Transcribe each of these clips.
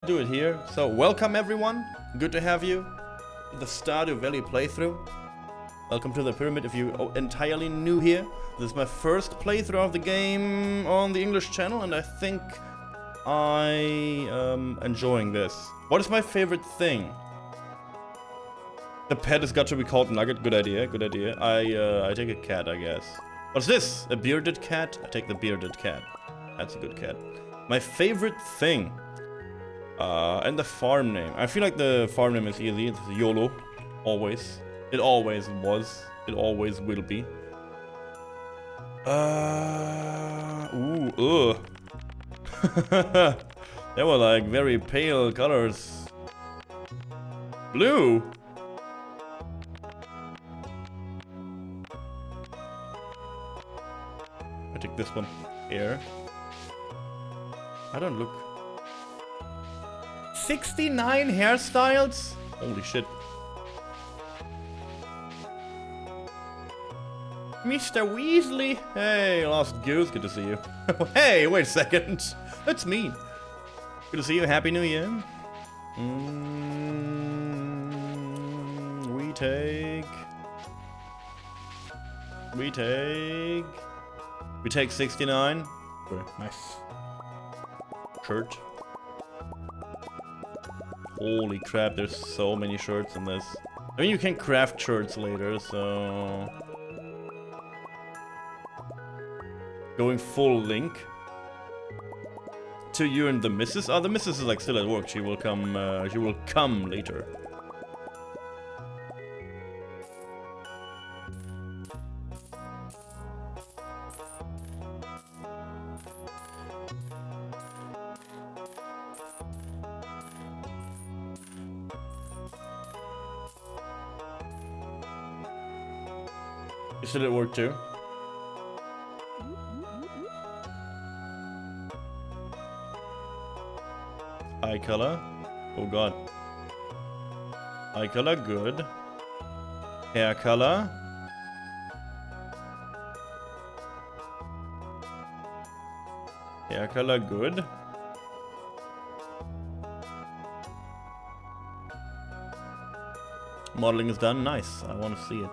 do it here. So welcome everyone, good to have you. The Stardew Valley playthrough. Welcome to the pyramid if you are entirely new here. This is my first playthrough of the game on the English channel and I think I am enjoying this. What is my favorite thing? The pet has got to be called Nugget, good idea, good idea. I take a cat, I guess. What's this? A bearded cat? I take the bearded cat. That's a good cat. My favorite thing. And the farm name. I feel like the farm name is easy. It's YOLO. Always. It always was. It always will be. Ooh, ugh. They were like very pale colors. Blue? I take this one. Here. I don't look. 69 hairstyles? Holy shit. Mr. Weasley! Hey, Lost Goose, good to see you. Hey, wait a second. That's me. Good to see you. Happy New Year. We take 69. Very nice. Shirt. Holy crap, there's so many shirts in this. I mean, you can craft shirts later, so... Going full Link. To you and the missus? Oh, the missus is like still at work. She will come later. You still at work too? Eye color. Oh god. Eye color, good. Hair color. Hair color, good. Modeling is done. Nice. I want to see it.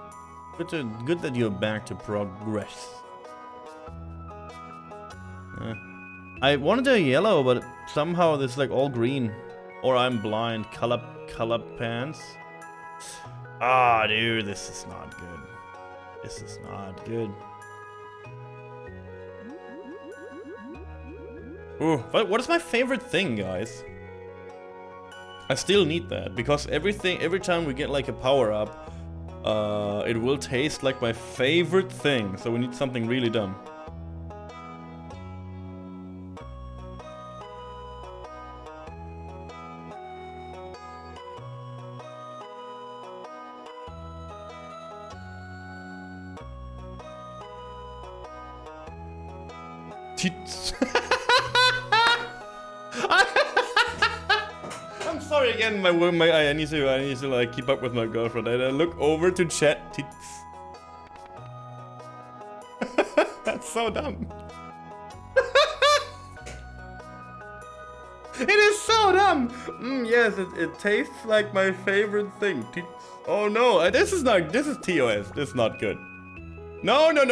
Good that you're back to progress. I wanted a yellow, but somehow it's like all green. Or I'm blind. Color pants. Ah, dude, this is not good. This is not good. Ooh, what is my favorite thing, guys? I still need that because every time we get like a power up, it will taste like my favorite thing. So we need something really dumb. Tits. I'm sorry again. I need to like keep up with my girlfriend. And I look over to chat. Tits. That's so dumb. It is so dumb. Yes, it tastes like my favorite thing. Tits. Oh no, this is TOS. This is not good. No. That's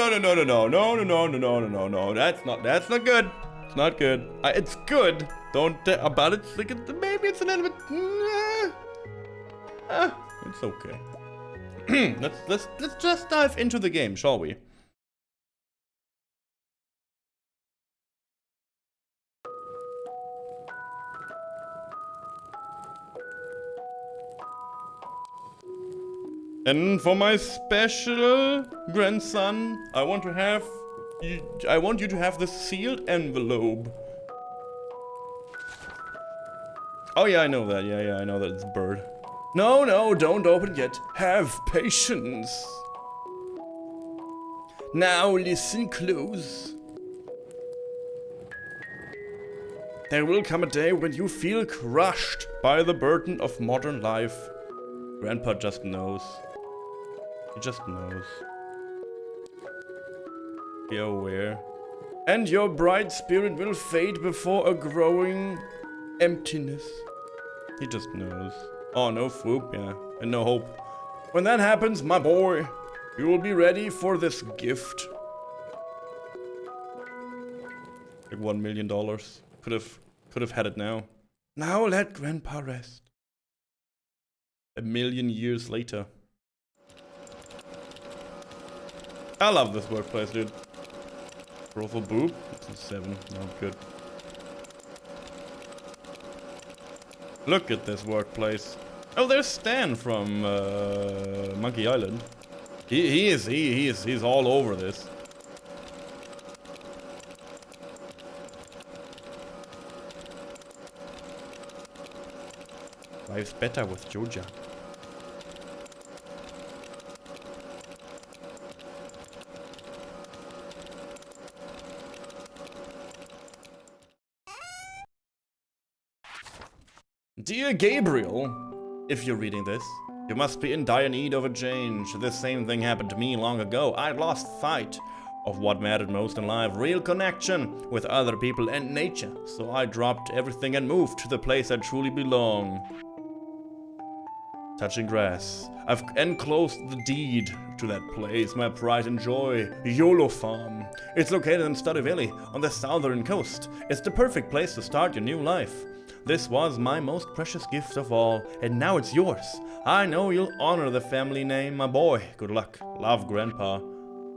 not good. It's not good. It's good. Don't, but it's like, maybe it's a little bit, it's okay. let's just dive into the game, shall we? And for my special grandson, I want you to have this sealed envelope. Oh yeah, I know that. Yeah, I know that it's a bird. No, don't open yet. Have patience. Now listen close. There will come a day when you feel crushed by the burden of modern life. Grandpa just knows. He just knows. Be aware. And your bright spirit will fade before a growing emptiness. He just knows. Oh, no swoop, yeah. And no hope. When that happens, my boy, you will be ready for this gift. Like $1 million. Could have had it now. Now let Grandpa rest. 1,000,000 years later. I love this workplace, dude. Roll for boob. It's a 7. Not good. Look at this workplace. Oh, there's Stan from Monkey Island. He's all over this. Life's better with Georgia. Dear Gabriel, if you're reading this, you must be in dire need of a change. This same thing happened to me long ago. I lost sight of what mattered most in life, real connection with other people and nature. So I dropped everything and moved to the place I truly belong. Touching grass. I've enclosed the deed to that place, my pride and joy, YOLO Farm. It's located in Stardew Valley on the southern coast. It's the perfect place to start your new life. This was my most precious gift of all, and now it's yours. I know you'll honor the family name, my boy. Good luck. Love, Grandpa.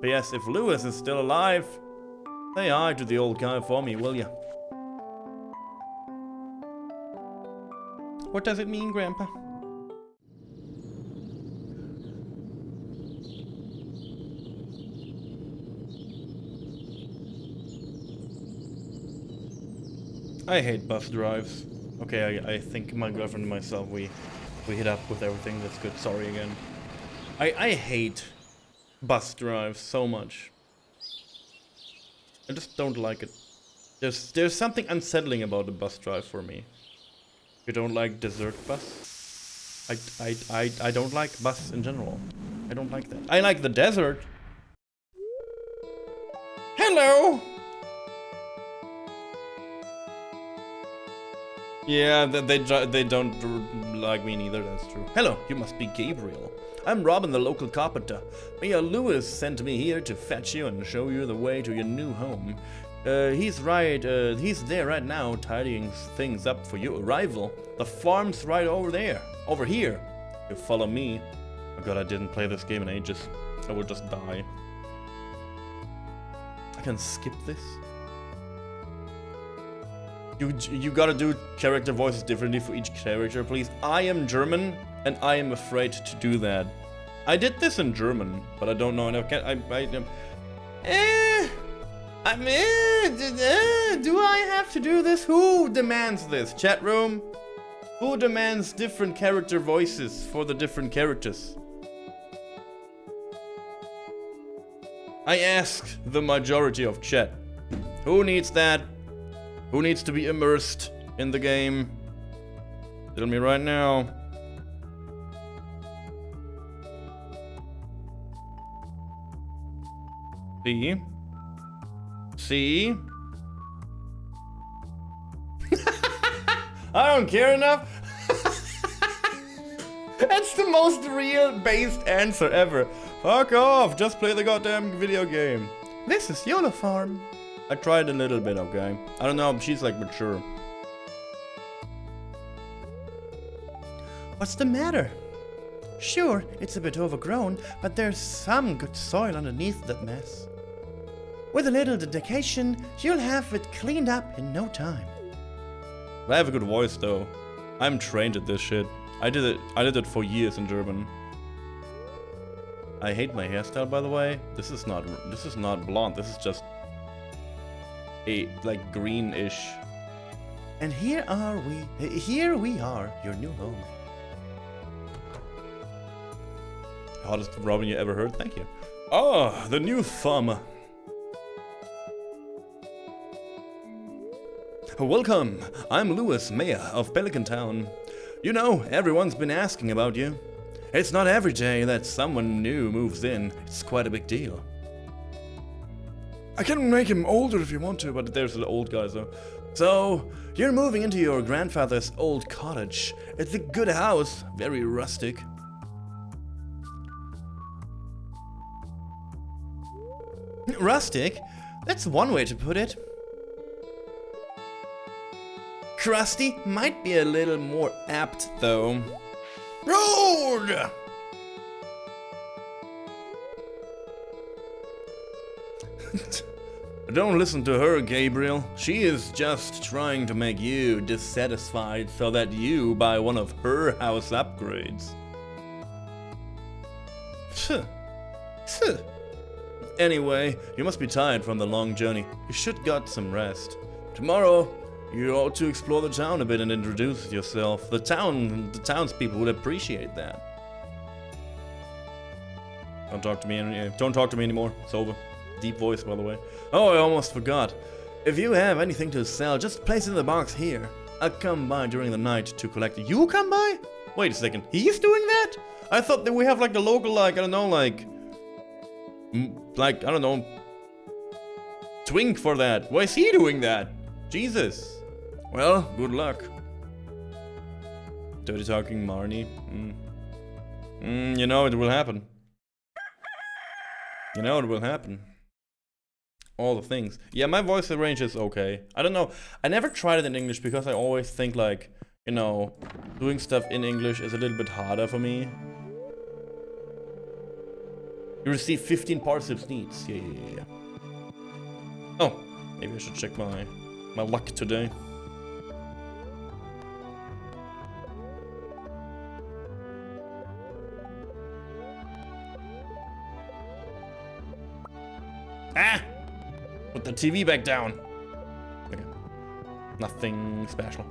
P.S. If Lewis is still alive, say hi to the old guy for me, will ya? What does it mean, Grandpa? I hate bus drives. Okay, I think my girlfriend and myself, we hit up with everything. That's good. Sorry again. I hate bus drives so much. I just don't like it. There's something unsettling about a bus drive for me. You don't like dessert bus? I don't like bus in general. I don't like that. I like the desert. Hello! Yeah, they don't like me neither, that's true. Hello, you must be Gabriel. I'm Robin, the local carpenter. Mia Lewis sent me here to fetch you and show you the way to your new home. He's there right now, tidying things up for your arrival. The farm's right over there, over here. You follow me. Oh god, I didn't play this game in ages. I will just die. I can skip this. You gotta do character voices differently for each character, please. I am German, and I am afraid to do that. I did this in German, but I don't know. Do I have to do this? Who demands this? Chat room? Who demands different character voices for the different characters? I ask the majority of chat. Who needs that? Who needs to be immersed in the game? Tell me right now. See? I don't care enough. That's the most real-based answer ever. Fuck off, just play the goddamn video game. This is YOLO Farm. I tried a little bit, okay? I don't know, she's like mature. What's the matter? Sure, it's a bit overgrown, but there's some good soil underneath that mess. With a little dedication, you'll have it cleaned up in no time. I have a good voice though. I'm trained at this shit. I did it for years in German. I hate my hairstyle, by the way. This is not blonde, this is just like greenish. And here we are, your new home. Hottest Robin you ever heard, thank you. Ah, the new farmer. Welcome, I'm Lewis, mayor of Pelican Town. You know, everyone's been asking about you. It's not every day that someone new moves in, it's quite a big deal. I can make him older if you want to, but there's the old guys though. So, you're moving into your grandfather's old cottage. It's a good house, very rustic. Rustic? That's one way to put it. Crusty might be a little more apt, though. Road! Don't listen to her, Gabriel. She is just trying to make you dissatisfied so that you buy one of her house upgrades. Anyway, you must be tired from the long journey. You should get some rest. Tomorrow, you ought to explore the town a bit and introduce yourself. The townspeople would appreciate that. Don't talk to me anymore. It's over. Deep voice, by the way. Oh, I almost forgot. If you have anything to sell, just place it in the box here. I'll come by during the night to collect it. You come by? Wait a second. He's doing that? I thought that we have like the local, like, I don't know, like, I don't know, twink for that. Why is he doing that? Jesus. Well, good luck. Dirty talking Marnie. You know it will happen. You know it will happen. All the things. Yeah, my voice range is okay. I don't know. I never tried it in English because I always think like, you know, doing stuff in English is a little bit harder for me. You receive 15 parsnips needs. Yeah. Oh, maybe I should check my luck today. Ah! Put the TV back down. Okay. Nothing special.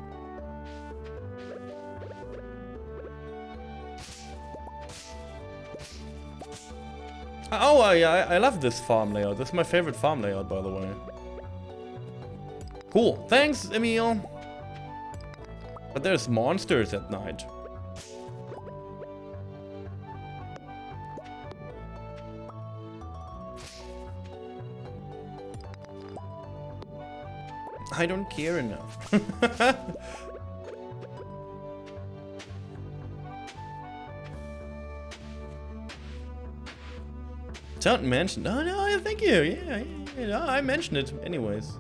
Oh, I love this farm layout. This is my favorite farm layout, by the way. Cool. Thanks, Emil. But there's monsters at night. I don't care enough. Don't mention. No, thank you. Yeah, no, I mentioned it anyways.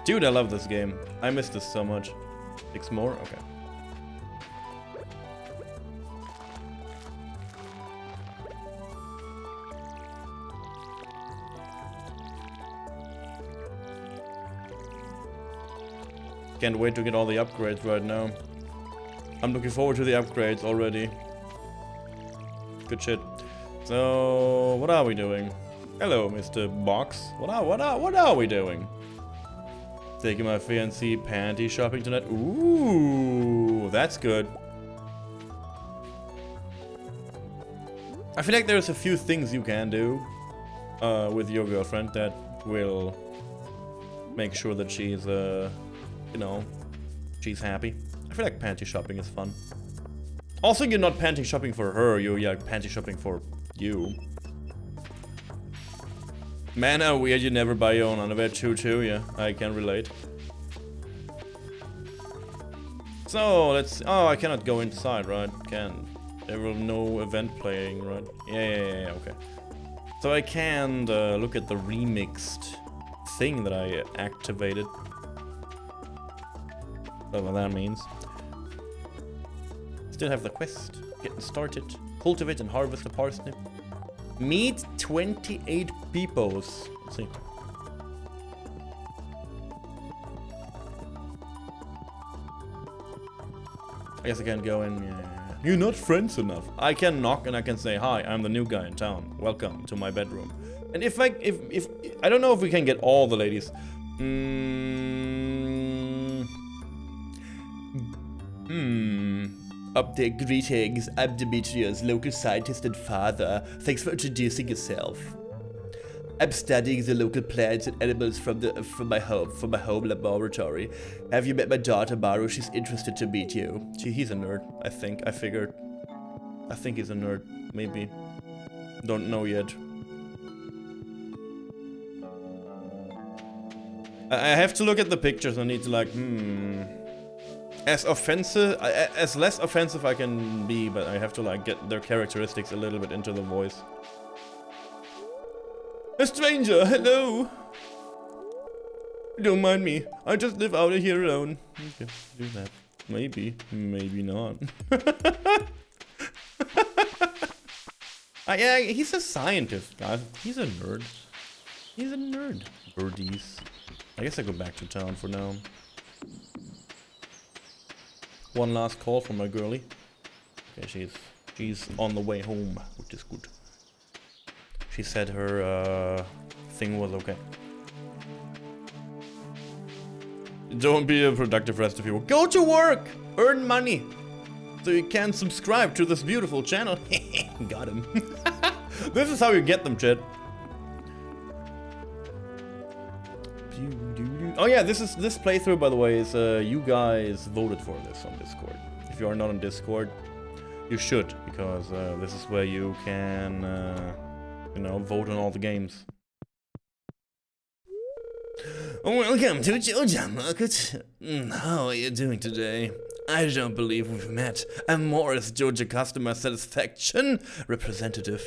Dude, I love this game. I miss this so much. 6 more? Okay. Can't wait to get all the upgrades right now. I'm looking forward to the upgrades already. Good shit. So, what are we doing? Hello, Mr. Box. What are we doing? Taking my fiancée panty shopping tonight. Ooh, that's good. I feel like there's a few things you can do with your girlfriend that will make sure that she's you know, she's happy. I feel like panty shopping is fun. Also, you're not panty shopping for her, you're panty shopping for you. Man, how weird you never buy your own underwear too, yeah, I can relate. So, let's... Oh, I cannot go inside, right? There will no event playing, right? Yeah, okay. So I can look at the remixed thing that I activated. Whatever that means. Still have the quest. Getting started. Cultivate and harvest a parsnip. Meet 28 peepos. Let's see. I guess I can't go in. Yeah. You're not friends enough. I can knock and I can say, hi, I'm the new guy in town. Welcome to my bedroom. And if I don't know if we can get all the ladies. Update greetings. I'm Demetrius, local scientist and father. Thanks for introducing yourself. I'm studying the local plants and animals from my home laboratory. Have you met my daughter Maru? She's interested to meet you. He's a nerd, I think. I figured. I think he's a nerd, maybe. Don't know yet. I have to look at the pictures. I need to like, as offensive, as less offensive I can be, but I have to like get their characteristics a little bit into the voice. A stranger, hello. Don't mind me. I just live out here alone. Okay, do that. Maybe, maybe not. Yeah, he's a scientist, guys. He's a nerd. He's a nerd. Birdies. I guess I go back to town for now. One last call from my girlie. Okay, she's on the way home, which is good. She said her thing was okay. Don't be a productive rest of you. Go to work! Earn money! So you can subscribe to this beautiful channel. Got him. This is how you get them, chat. Oh yeah, this playthrough, by the way, is you guys voted for this on Discord. If you are not on Discord, you should, because this is where you can, you know, vote on all the games. Welcome to Joja Market. How are you doing today? I don't believe we've met. I'm Morris, Joja Customer Satisfaction Representative.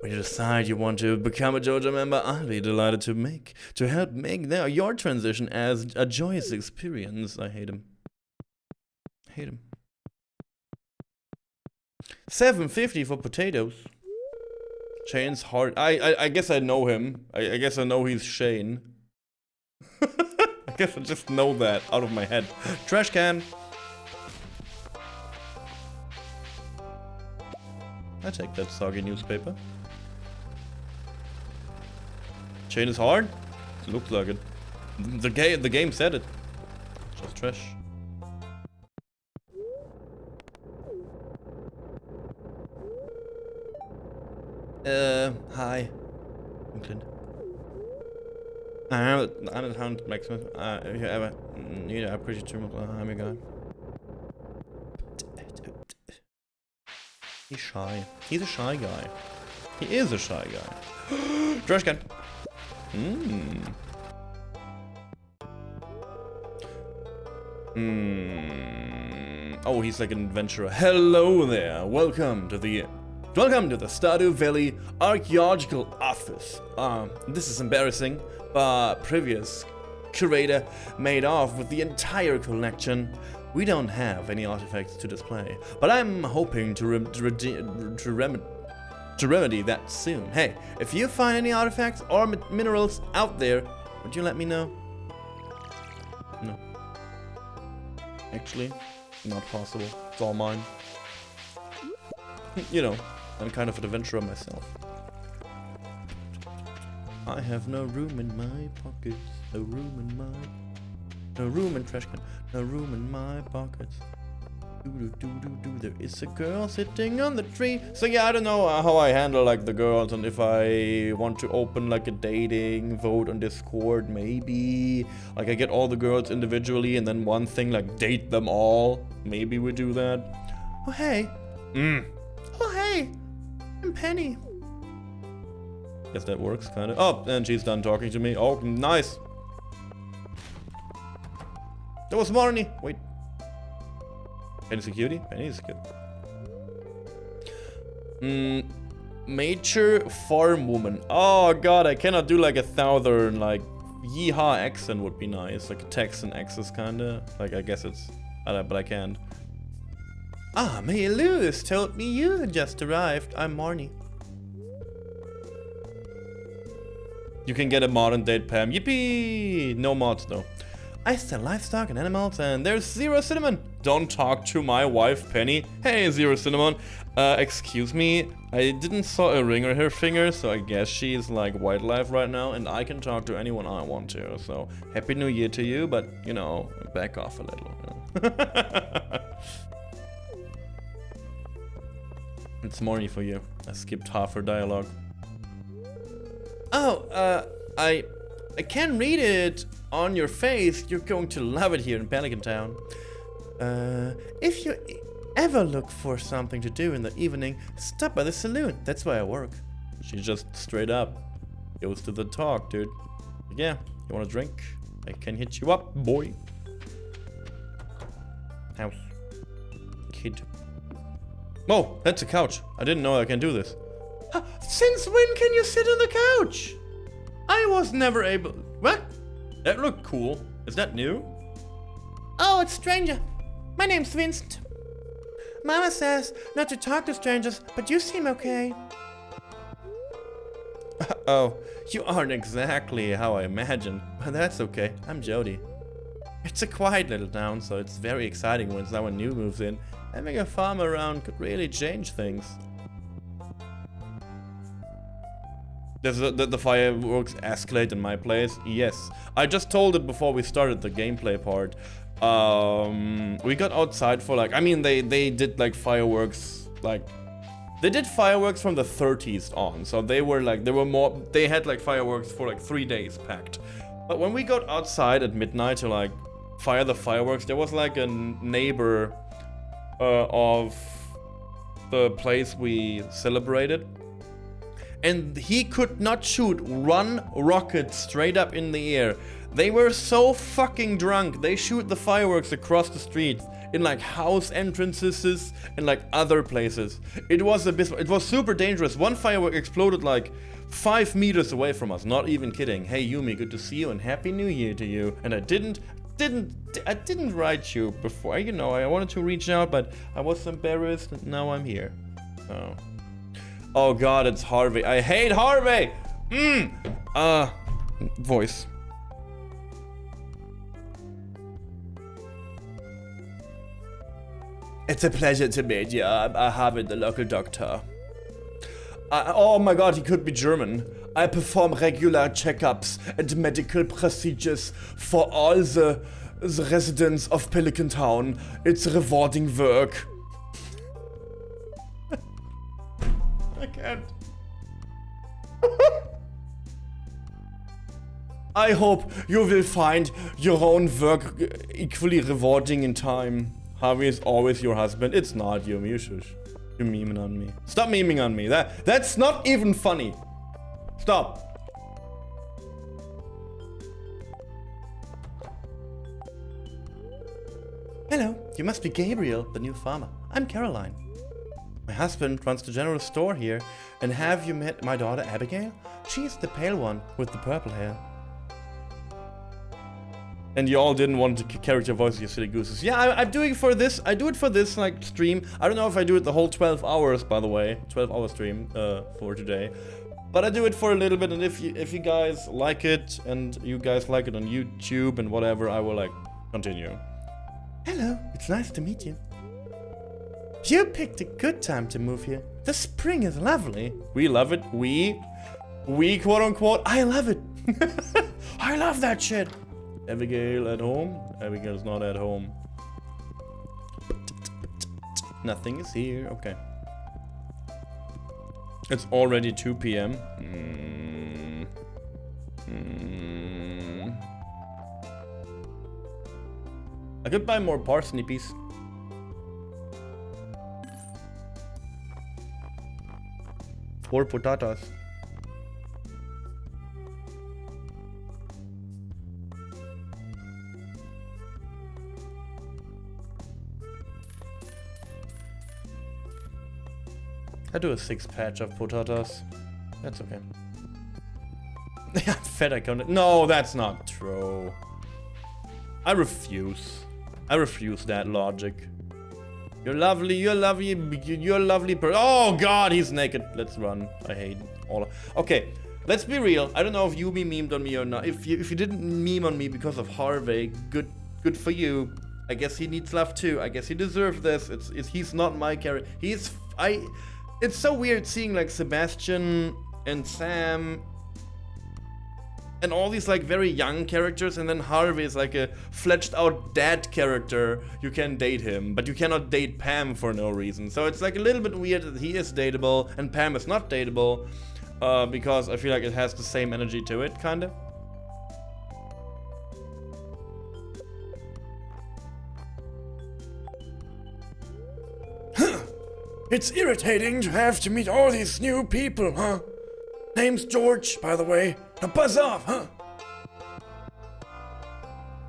When you decide you want to become a Joja member, I'll be delighted to help make your transition as a joyous experience. I hate him. Hate him. $7.50 for potatoes. Shane's hard. I guess I know him. I guess I know he's Shane. I guess I just know that out of my head. Trash can. I take that soggy newspaper. Chain is hard? It looks like it. The game said it. Just trash. Hi. I'm Clint. I'm a Hunt Maximus. If you ever need a pretty terminal, I'm a guy. He's shy. He's a shy guy. He is a shy guy. Trash can. Oh, he's like an adventurer. Hello there. Welcome to the Stardew Valley Archaeological Office. This is embarrassing, but previous curator made off with the entire collection. We don't have any artifacts to display, but I'm hoping to remedy that soon. Hey, if you find any artifacts or minerals out there, would you let me know? No. Actually, not possible. It's all mine. You know, I'm kind of an adventurer myself. I have no room in my pockets. No room in trash can. No room in my pockets. There is a girl sitting on the tree. So yeah, I don't know how I handle like the girls, and if I want to open like a dating vote on Discord, maybe like I get all the girls individually and then one thing like date them all. Maybe we do that. Oh hey. Oh hey. I'm Penny. Guess that works kinda. Oh, and she's done talking to me. Oh, nice. That was Marnie. Wait. Penny's a cutie? Penny's cute. Major farm woman. Oh god, I cannot do like a southern, like, yeehaw accent would be nice. Like a Texan accent kinda. Like, I guess it's, but I can't. Ah, May Lewis told me you had just arrived. I'm Marnie. You can get a modern date, Pam. Yippee! No mods though. I sell livestock and animals, and there's Zero Cinnamon. Don't talk to my wife, Penny. Hey, Zero Cinnamon. Excuse me. I didn't saw a ring on her finger, so I guess she's like wildlife right now, and I can talk to anyone I want to. So, Happy New Year to you, but, you know, back off a little. It's Morny for you. I skipped half her dialogue. Oh, I can read it on your face. You're going to love it here in Pelican Town. ever look for something to do in the evening, stop by the saloon. That's where I work. She just straight up goes to the talk, dude. Yeah, you want a drink? I can hit you up, boy. House. Kid. Oh, that's a couch. I didn't know I can do this. Since when can you sit on the couch? I was never able... What? That looked cool. Is that new? Oh, it's stranger. My name's Vincent. Mama says not to talk to strangers, but you seem okay. Oh, you aren't exactly how I imagined, but that's okay. I'm Jody. It's a quiet little town, so it's very exciting when someone new moves in. Having a farm around could really change things. Does the fireworks escalate in my place? Yes. I just told it before we started the gameplay part. We got outside for like... I mean, they did like fireworks, like... They did fireworks from the 30s on, so they were like... They had like fireworks for like 3 days packed. But when we got outside at midnight to like fire the fireworks, there was like a neighbor of the place we celebrated. And he could not shoot one rocket straight up in the air. They were so fucking drunk. They shoot the fireworks across the street in like house entrances and like other places. It was abysmal. It was super dangerous. One firework exploded like 5 meters away from us. Not even kidding. Hey Yumi, good to see you and Happy New Year to you. And I didn't write you before. You know, I wanted to reach out, but I was embarrassed. And now I'm here. Oh. Oh god, it's Harvey. I hate Harvey! Voice. It's a pleasure to meet you. I'm Ahazu, the local doctor. Oh my god, he could be German. I perform regular checkups and medical procedures for all the residents of Pelican Town. It's rewarding work. I can't. I hope you will find your own work equally rewarding in time. Harvey is always your husband. It's not you, shush. You're memeing on me. Stop memeing on me. That's not even funny. Stop. Hello, you must be Gabriel, the new farmer. I'm Caroline. My husband runs the general store here. And have you met my daughter Abigail? She's the pale one with the purple hair. And you all didn't want to character voice, you silly gooses. Yeah, I'm doing it for this. I do it for this like stream. I don't know if I do it the whole 12 hours, by the way. 12-hour stream for today. But I do it for a little bit, and if you guys like it, and you guys like it on YouTube and whatever, I will like continue. Hello, it's nice to meet you. You picked a good time to move here. The spring is lovely. We love it. We quote unquote, I love it. I love that shit. Abigail at home? Abigail's not at home. Nothing is here. Okay. It's already 2 p.m. I could buy more parsnips. Or potatoes. I do a 6-patch of potatoes. That's okay. I'm fed, I can't. No, that's not true. I refuse. I refuse that logic. You're lovely, you're lovely, you're a lovely person. Oh god, he's naked. Let's run. I hate all of... Okay, let's be real. I don't know if you memed on me or not. If you didn't meme on me because of Harvey, good for you. I guess he needs love too. I guess he deserves this. He's not my character. It's so weird seeing like Sebastian and Sam and all these like very young characters, and then Harvey is like a fledged out dad character. You can date him, but you cannot date Pam for no reason. So it's like a little bit weird that he is dateable and Pam is not dateable, because I feel like it has the same energy to it, kinda. It's irritating to have to meet all these new people, huh? Name's George, by the way. Now buzz off, huh?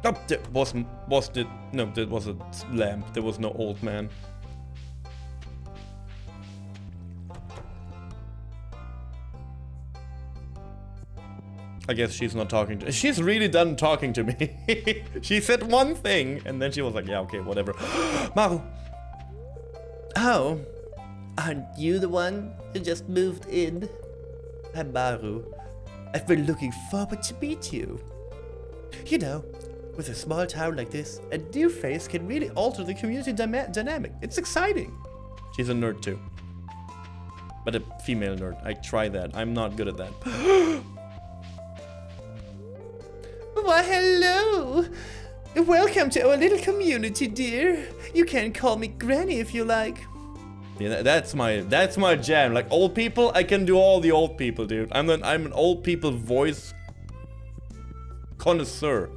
Oh, that was a lamp. There was no old man. I guess she's not talking to... She's really done talking to me. She said one thing, and then she was like, yeah, okay, whatever. Maru! Oh, aren't you the one who just moved in? I'm Maru. I've been looking forward to meet you. You know, with a small town like this, a new face can really alter the community dynamic. It's exciting. She's a nerd too. But a female nerd. I try that. I'm not good at that. Why, hello! Welcome to our little community, dear. You can call me Granny if you like. Yeah, that's my jam. Like old people, I can do all the old people, dude. I'm an old people voice connoisseur.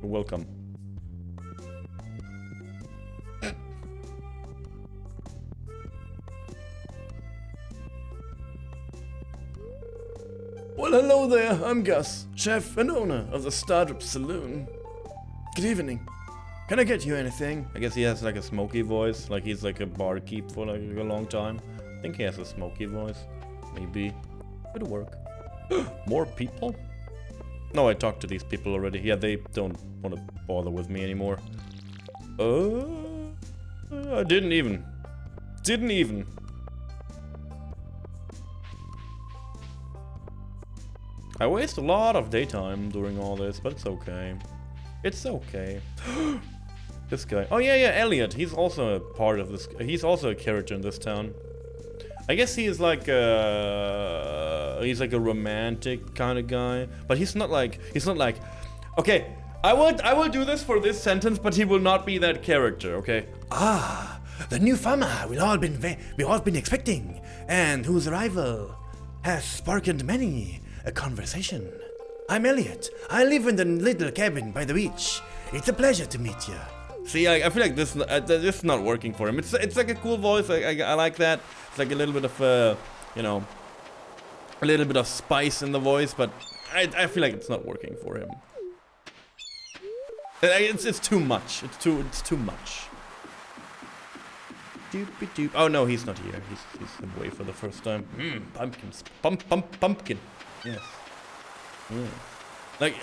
Welcome. Well, hello there. I'm Gus, chef and owner of the Stardew Saloon. Good evening. Can I get you anything? I guess he has like a smoky voice, like he's like a barkeep for like a long time. I think he has a smoky voice. Maybe. It'll work. More people? No, I talked to these people already. Yeah, they don't want to bother with me anymore. I didn't even. I waste a lot of daytime doing all this, but it's okay. It's okay. This guy. Oh yeah, Elliot. He's also a part of this. He's also a character in this town. I guess he is like he's like a romantic kind of guy, but he's not like okay, I will do this for this sentence, but he will not be that character, okay? Ah, the new farmer we've all been expecting, and whose arrival has sparked many a conversation. I'm Elliot. I live in the little cabin by the beach. It's a pleasure to meet you. See, I feel like this is not working for him. It's like a cool voice. I like that. It's like a little bit of you know, a little bit of spice in the voice, but I feel like it's not working for him. It's too much. It's too much. Doopy doop. Oh no, he's not here. He's away for the first time. Pumpkins. Pumpkin. Yes. Yeah. Like,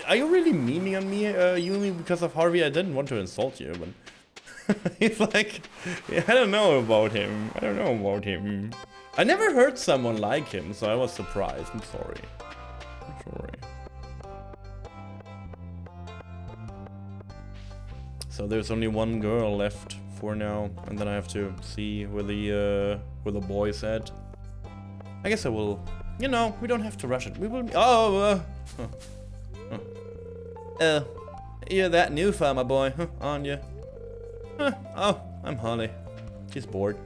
are you really memeing on me, Yumi, because of Harvey? I didn't want to insult you, but he's like, yeah, I don't know about him. I never heard someone like him, so I was surprised. I'm sorry. So there's only one girl left for now, and then I have to see where the boy's at. I guess I will. You know, we don't have to rush it. We will. You're that new farmer boy, huh, aren't you? Oh, I'm Holly. She's bored.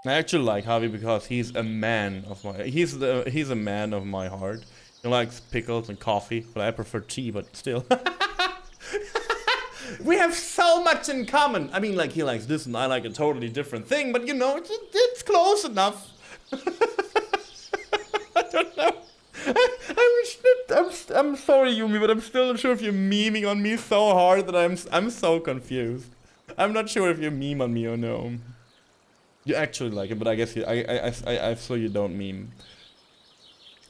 I actually like Harvey because he's a man of my. He's a man of my heart. He likes pickles and coffee, but I prefer tea. But still. We have so much in common. I mean, like, he likes this and I like a totally different thing, but you know, it's close enough. I don't know. I'm sorry, Yumi, but I'm still not sure if you're memeing on me so hard that I'm so confused. I'm not sure if you meme on me or no. You actually like it, but I guess I saw you don't meme.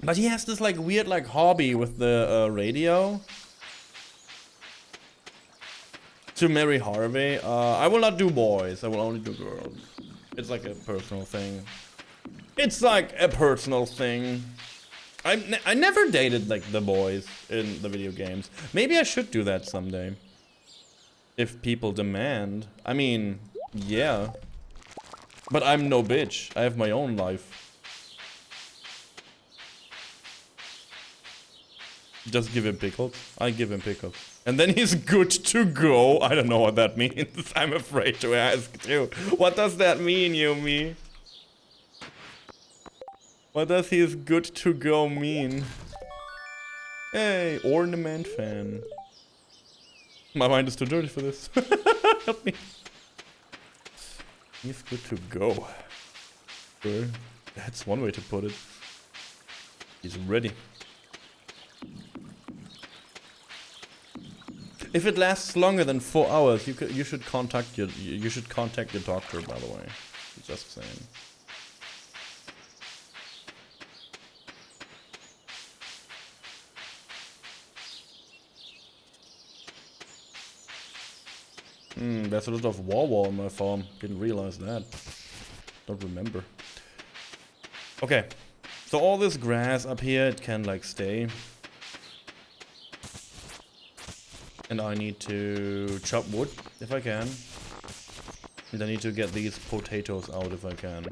But he has this like weird like hobby with the radio. To marry Harvey, I will not do boys. I will only do girls. It's like a personal thing. I never dated like the boys in the video games. Maybe I should do that someday. If people demand. I mean, yeah. But I'm no bitch. I have my own life. Just give him pickles. I give him pickles. And then he's good to go. I don't know what that means. I'm afraid to ask too. What does that mean, Yumi? What does he's good to go mean? Hey, ornament fan. My mind is too dirty for this. Help me. He's good to go. Sure. That's one way to put it. He's ready. If it lasts longer than 4 hours, you should contact your doctor. By the way, just saying. There's a lot of wall on my farm. Didn't realize that. Don't remember. Okay, so all this grass up here, it can like stay. And I need to chop wood if I can. And I need to get these potatoes out if I can.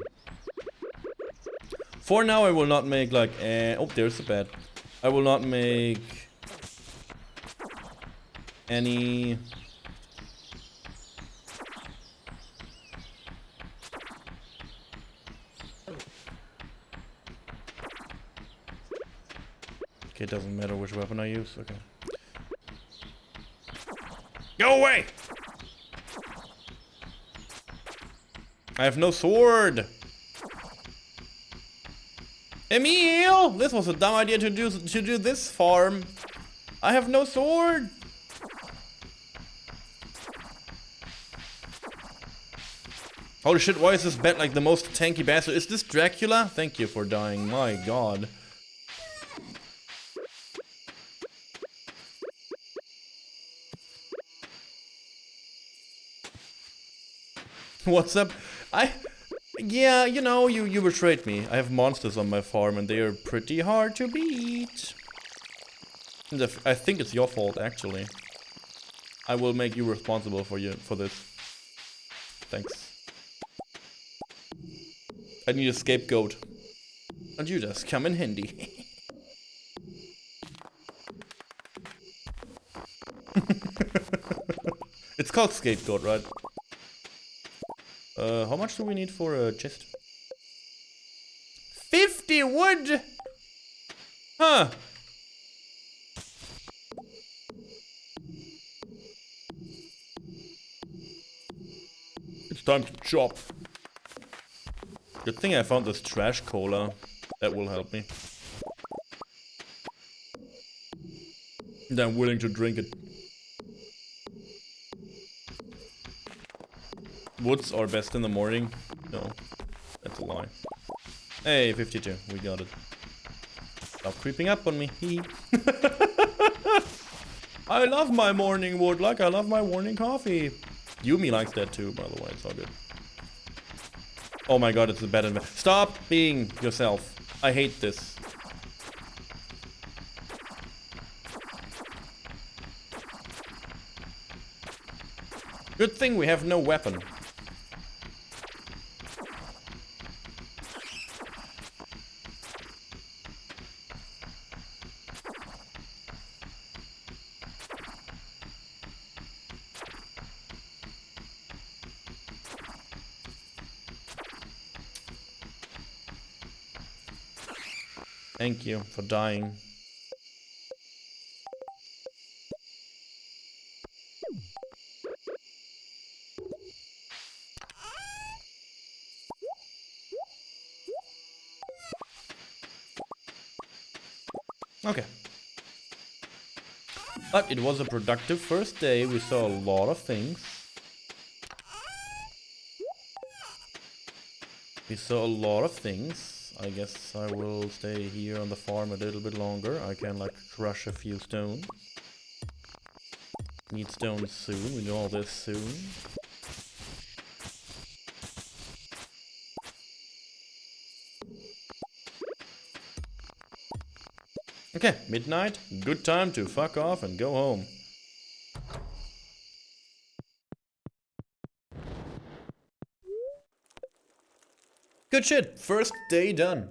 For now I will not make like oh, there's the bed. I will not make any okay, it doesn't matter which weapon I use. Okay. Go away! I have no sword! Emil! This was a dumb idea to do this farm. I have no sword! Holy shit, why is this bed like the most tanky bastard? Is this Dracula? Thank you for dying, my god. What's up? Yeah, you know, you betrayed me. I have monsters on my farm and they are pretty hard to beat. And I think it's your fault, actually. I will make you responsible for this. Thanks. I need a scapegoat. And you just come in handy. It's called scapegoat, right? How much do we need for a chest? 50 wood! Huh. It's time to chop. Good thing I found this trash cola. That will help me. And I'm willing to drink it. Woods are best in the morning. No, that's a lie. Hey, 52, we got it. Stop creeping up on me. I love my morning wood like I love my morning coffee. Yumi likes that too, by the way, it's all good. Oh my god, it's a bad investment. Stop being yourself. I hate this. Good thing we have no weapon. Thank you for dying. Okay. But it was a productive first day. We saw a lot of things. I guess I will stay here on the farm a little bit longer. I can like crush a few stones. Need stones soon. We do all this soon. Okay, midnight. Good time to fuck off and go home. Good shit. First day done.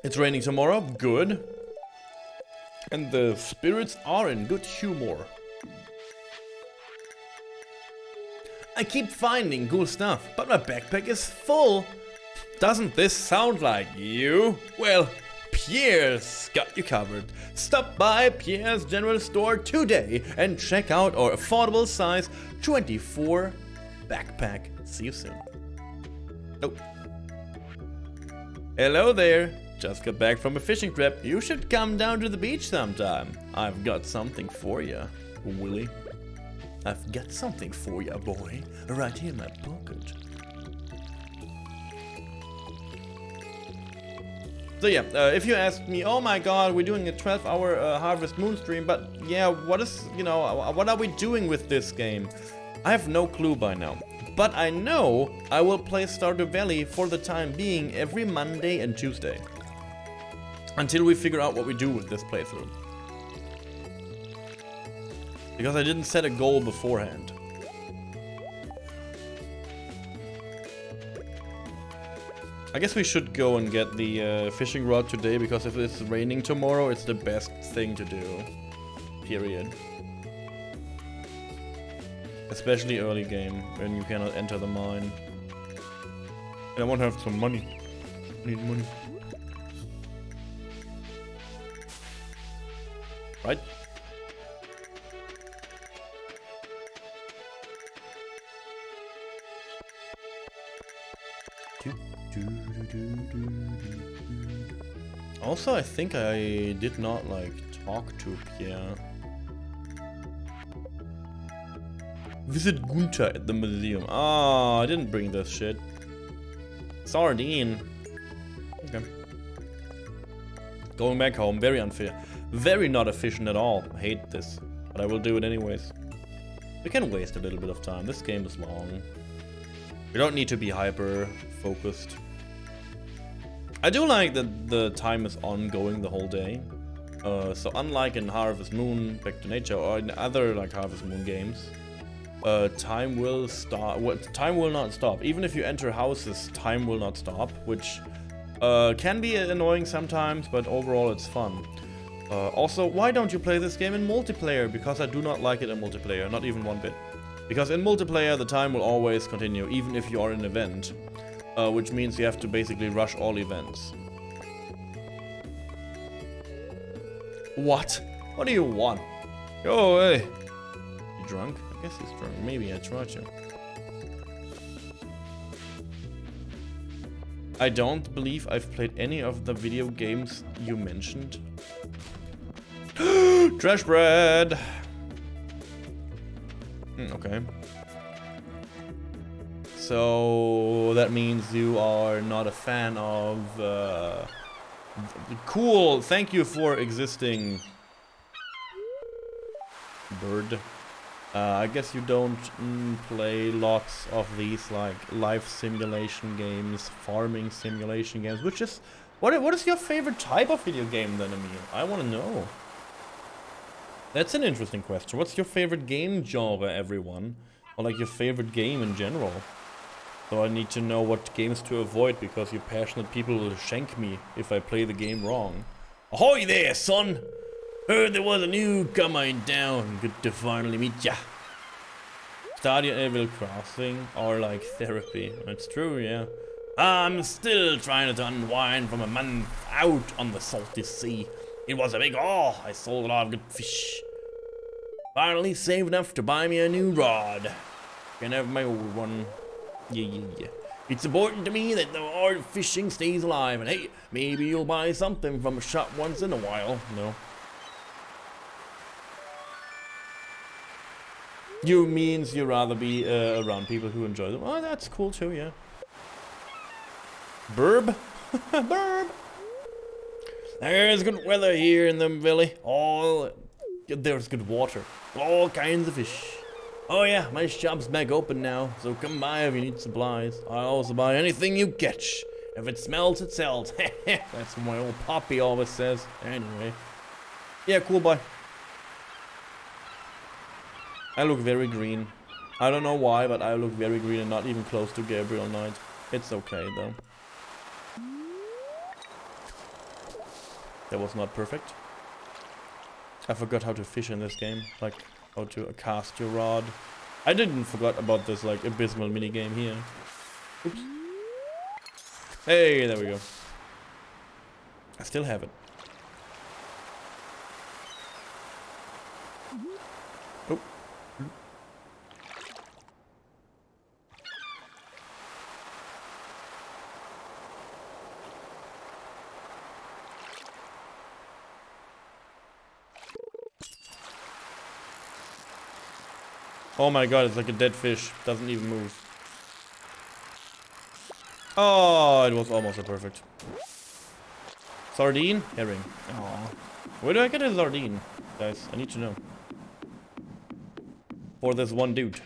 It's raining tomorrow. Good. And the spirits are in good humor. I keep finding cool stuff, but my backpack is full. Doesn't this sound like you? Well, Pierre's got you covered. Stop by Pierre's General Store today and check out our affordable size 24 backpack. See you soon. Nope. Hello there. Just got back from a fishing trip. You should come down to the beach sometime. I've got something for you, Willie. I've got something for you, boy. Right here in my pocket. So yeah, if you ask me, oh my god, we're doing a 12-hour Harvest Moon stream, but yeah, what is, you know, what are we doing with this game? I have no clue by now. But I know I will play Stardew Valley for the time being every Monday and Tuesday. Until we figure out what we do with this playthrough. Because I didn't set a goal beforehand. I guess we should go and get the fishing rod today, because if it's raining tomorrow, it's the best thing to do. Period. Especially early game, when you cannot enter the mine. And I want to have some money. I need money. Right? Also, I think I did not, like, talk to Pierre. Visit Gunther at the museum. Ah, I didn't bring this shit. Sardine. Okay. Going back home, very unfair. Very not efficient at all. I hate this. But I will do it anyways. We can waste a little bit of time. This game is long. We don't need to be hyper focused. I do like that the time is ongoing the whole day. So unlike in Harvest Moon, Back to Nature, or in other like Harvest Moon games, time will stop. Well, time will not stop. Even if you enter houses, time will not stop, which can be annoying sometimes, but overall it's fun. Also, why don't you play this game in multiplayer? Because I do not like it in multiplayer, not even one bit. Because in multiplayer, the time will always continue, even if you are in an event. Which means you have to basically rush all events. What? What do you want? Go away. You drunk? I guess he's drunk. Maybe I tried to. I don't believe I've played any of the video games you mentioned. Trash bread! Okay. So that means you are not a fan of cool, thank you for existing, bird. I guess you don't play lots of these like life simulation games, farming simulation games, which is what is your favorite type of video game then, Emil? I want to know. That's an interesting question. What's your favorite game genre, everyone? Or like your favorite game in general? So I need to know what games to avoid, because you passionate people will shank me if I play the game wrong. Ahoy there, son! Heard there was a newcomer in town. Good to finally meet ya. Stardew Valley Crossing or like therapy. It's true, yeah. I'm still trying to unwind from a month out on the salty sea. It was a big haul. I sold a lot of good fish. Finally saved enough to buy me a new rod. Can have my old one. Yeah. It's important to me that the art of fishing stays alive, and hey, maybe you'll buy something from a shop once in a while. No. You means you rather be around people who enjoy them. Oh, that's cool too, yeah. Burb? Burb! There's good weather here in the valley. There's good water. All kinds of fish. Oh yeah, my shop's back open now, so come by if you need supplies. I'll also buy anything you catch. If it smells, it sells. That's what my old poppy always says. Anyway. Yeah, cool, bye. I look very green. I don't know why, but I look very green and not even close to Gabriel Knight. It's okay, though. That was not perfect. I forgot how to fish in this game. Like, how to cast your rod. I didn't forget about this like abysmal mini game here. Oops. Hey, there we go. I still have it. Oh. Oh my god, it's like a dead fish. Doesn't even move. Oh, it was almost a perfect. Sardine? Herring. Aww. Where do I get a sardine? Guys, I need to know. For this one dude.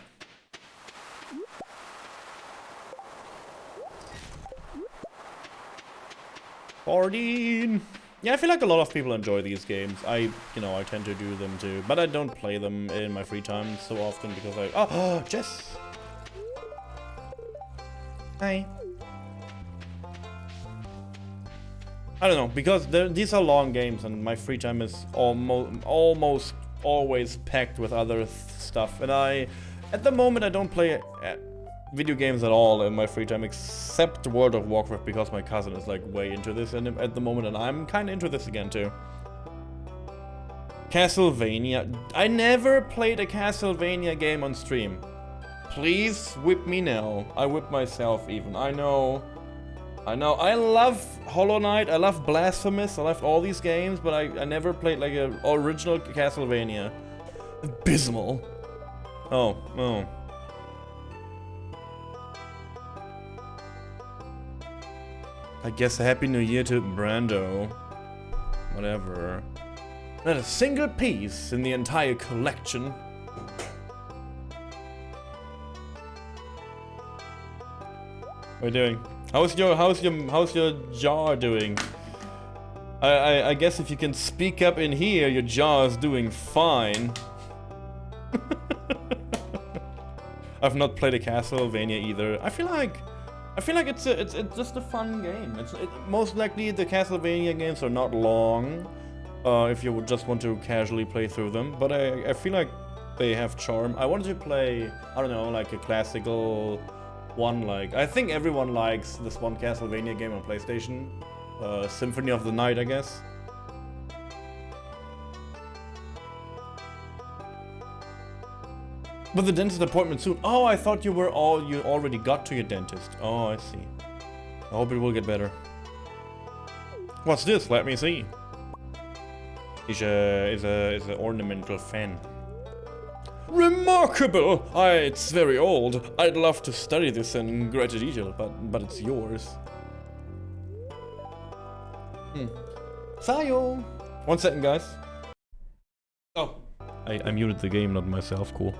Sardine! Yeah, I feel like a lot of people enjoy these games. I tend to do them too. But I don't play them in my free time so often because oh, Jess! Hi. I don't know, because these are long games and my free time is almost always packed with other stuff. And at the moment, I don't play video games at all in my free time except World of Warcraft because my cousin is like way into this at the moment and I'm kind of into this again too. Castlevania. I never played a Castlevania game on stream. Please whip me now. I whip myself even. I know. I love Hollow Knight, I love Blasphemous, I love all these games, but I never played like an original Castlevania. Abysmal. Oh. I guess a Happy New Year to Brando. Whatever. Not a single piece in the entire collection. What are you doing? How's your jaw doing? I guess if you can speak up in here, your jaw is doing fine. I've not played a Castlevania either. I feel like it's just a fun game. Most likely the Castlevania games are not long, if you would just want to casually play through them. But I feel like they have charm. I wanted to play, I don't know, like a classical one. Like I think everyone likes this one Castlevania game on PlayStation, Symphony of the Night, I guess. But the dentist appointment soon. Oh, I thought you already got to your dentist. Oh, I see. I hope it will get better. What's this? Let me see. It's a ornamental fan. Remarkable! It's very old. I'd love to study this in greater detail, but it's yours. Sayo! 1 second, guys. Oh. I muted the game, not myself. Cool.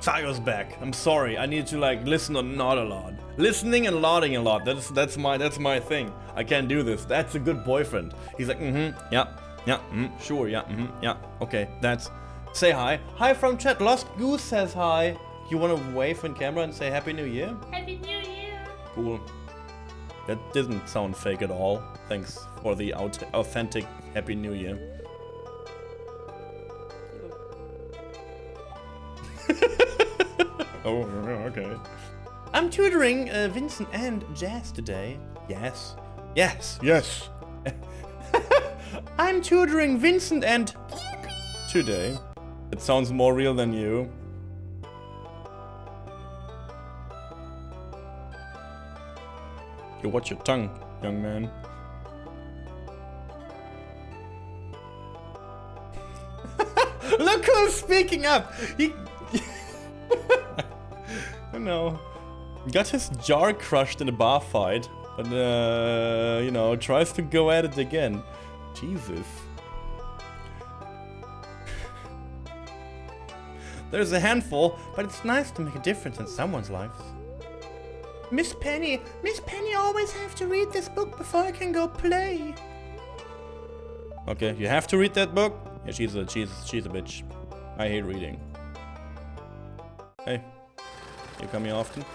Sayo's back. I'm sorry. I need to like listen or nod a lot. Listening and nodding a lot. That's my thing. I can't do this. That's a good boyfriend. He's like, yeah, sure, yeah, okay. Say hi. Hi from chat. Lost Goose says hi. You wanna wave on camera and say Happy New Year? Happy New Year! Cool. That didn't sound fake at all. Thanks for the authentic Happy New Year. Oh, okay. I'm tutoring Vincent and Jazz today. Yes. Yes. Yes. I'm tutoring Vincent and today. It sounds more real than you. You watch your tongue, young man. Look who's speaking up! He... I know. Got his jar crushed in a bar fight, but you know, tries to go at it again. Jesus. There's a handful, but it's nice to make a difference in someone's life. Miss Penny always have to read this book before I can go play. Okay, you have to read that book? Yeah, she's a bitch. I hate reading. Hey, you come here often?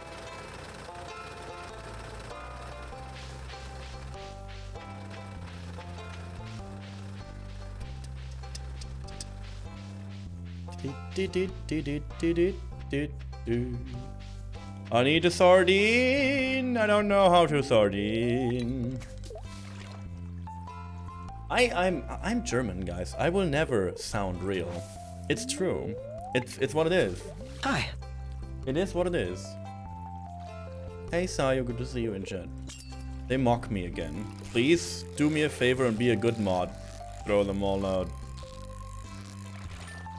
I need a sardine. I don't know how to sardine. I'm German, guys. I will never sound real. It's true. It's what it is. Hi. It is what it is. Hey Sayo, good to see you in chat. They mock me again. Please do me a favor and be a good mod. Throw them all out.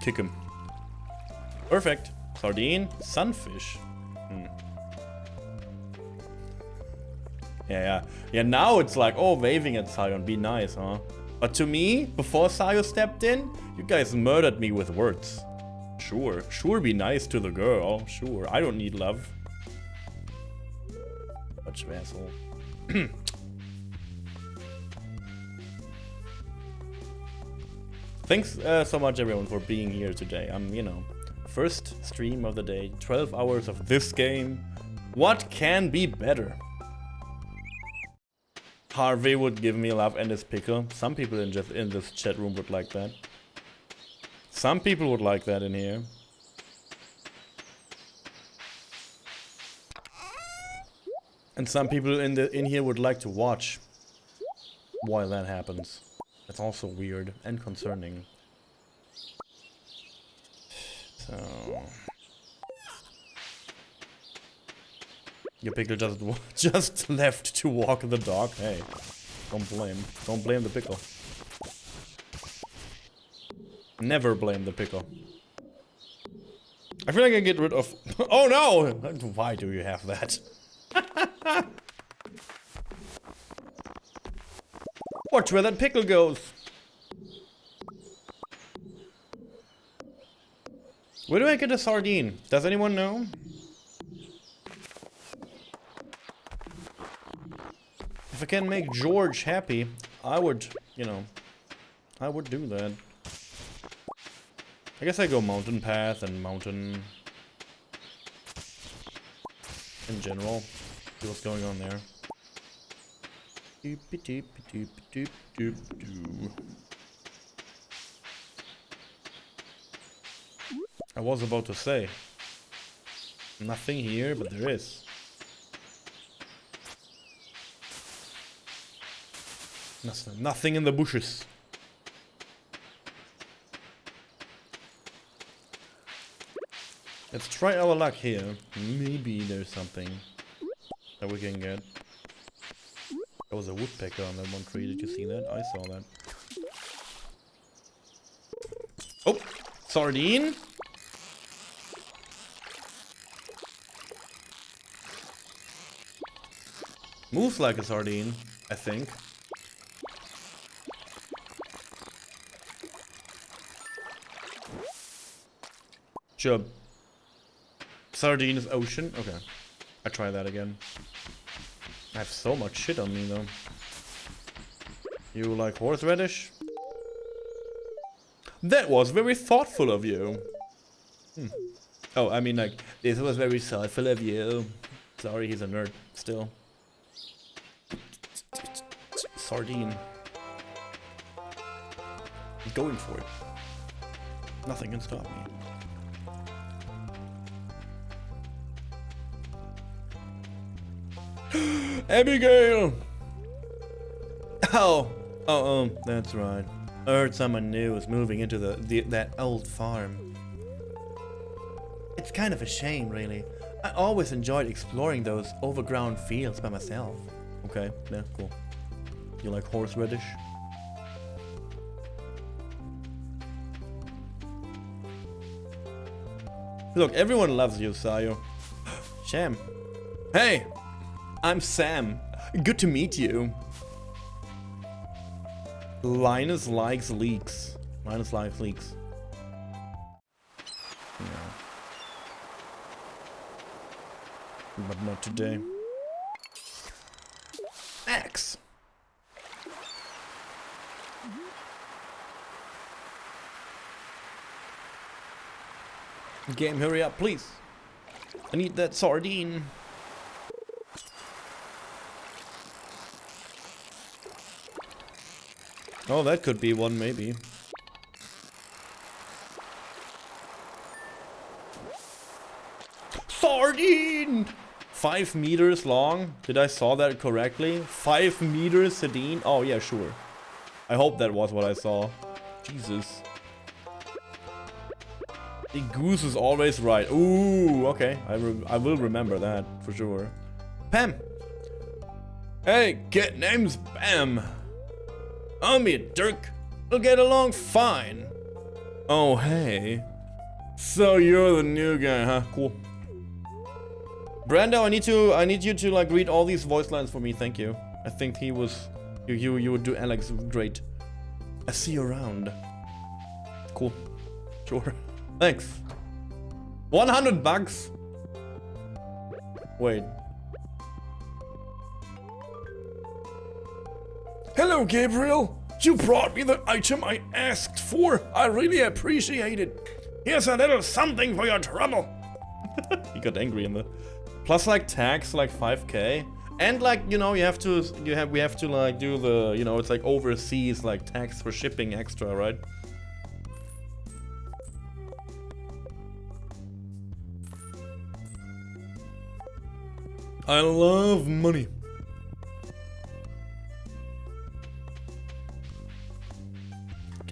Kick him. Perfect. Sardine. Sunfish. Yeah, now it's like, oh, waving at Sayo, be nice, huh? But to me, before Sayo stepped in, you guys murdered me with words. Sure, be nice to the girl. Sure, I don't need love. Such an asshole. Thanks so much, everyone, for being here today. You know, first stream of the day, 12 hours of this game. What can be better? Harvey would give me love and his pickle. Some people in this chat room would like that. Some people would like that in here. And some people in here would like to watch while that happens. That's also weird and concerning. So your pickle just left to walk the dog. Hey, don't blame the pickle. Never blame the pickle. I feel like I get rid of... Oh no! Why do you have that? Watch where that pickle goes. Where do I get a sardine? Does anyone know? If I can make George happy, I would, you know, I would do that. I guess I go mountain path and mountain in general. See what's going on there. I was about to say nothing here, but there is. Nothing in the bushes. Let's try our luck here. Maybe there's something that we can get. There was a woodpecker on that one tree. Did you see that? I saw that. Oh! Sardine! Moves like a sardine, I think. Sure. Sardine is ocean? Okay. I try that again. I have so much shit on me though. You like horseradish? That was very thoughtful of you. Oh, I mean like, this was very thoughtful of you. Sorry, he's a nerd. Still. Sardine. I'm going for it. Nothing can stop me. Abigail! Oh, that's right. I heard someone new was moving into that old farm. It's kind of a shame, really. I always enjoyed exploring those overgrown fields by myself. Okay, yeah, cool. You like horseradish? Look, everyone loves you, Sayo. Sham. Hey! I'm Sam. Good to meet you. Linus likes leaks. Linus likes leaks. Yeah. But not today. Axe! Game, hurry up, please. I need that sardine. Oh, that could be one, maybe. Sardine! 5 meters long? Did I saw that correctly? 5 meters sardine? Oh, yeah, sure. I hope that was what I saw. Jesus. The goose is always right. Ooh, okay. I will remember that, for sure. Pam! Hey, kid, name's Pam. I'm a Dirk. We'll get along fine. Oh, hey. So you're the new guy, huh? Cool. Brando, I need you to like read all these voice lines for me. Thank you. I think he was you would do Alex great. I see you around. Cool. Sure. Thanks. 100 bucks. Wait. Hello, Gabriel. You brought me the item I asked for. I really appreciate it. Here's a little something for your trouble. He got angry in the. Plus like tax like 5k. And like, you know, we have to like do the, you know, it's like overseas like tax for shipping extra, right? I love money.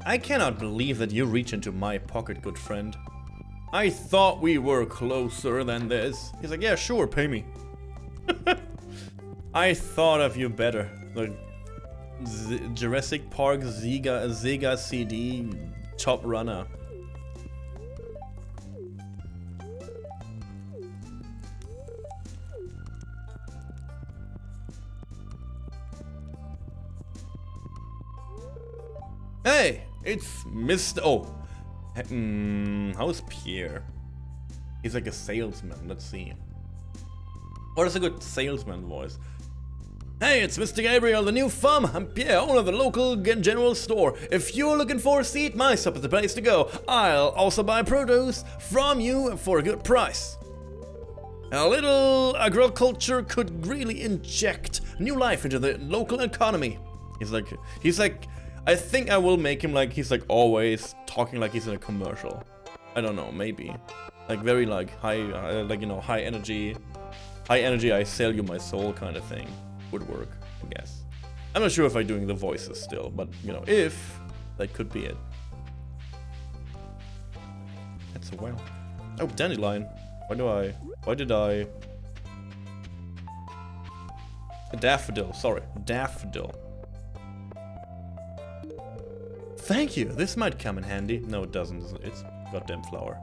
I cannot believe that you reach into my pocket, good friend. I thought we were closer than this. He's like, yeah, sure, pay me. I thought of you better. The Jurassic Park Sega CD top runner. Hey, it's Mr. Oh, how's Pierre? He's like a salesman. Let's see. What is a good salesman voice? Hey, it's Mr. Gabriel, the new farm. I'm Pierre, owner of the local general store. If you're looking for a seat, my shop is the place to go. I'll also buy produce from you for a good price. A little agriculture could really inject new life into the local economy. He's like, I think I will make him like, he's like always talking like he's in a commercial. I don't know, maybe. Like very like high, like, you know, high energy, I sell you my soul kind of thing would work, I guess. I'm not sure if I'm doing the voices still, but you know, if, that could be it. That's a whale. Oh, dandelion. Why did I? A daffodil, sorry, daffodil. Thank you, this might come in handy. No, it doesn't, it's goddamn flower.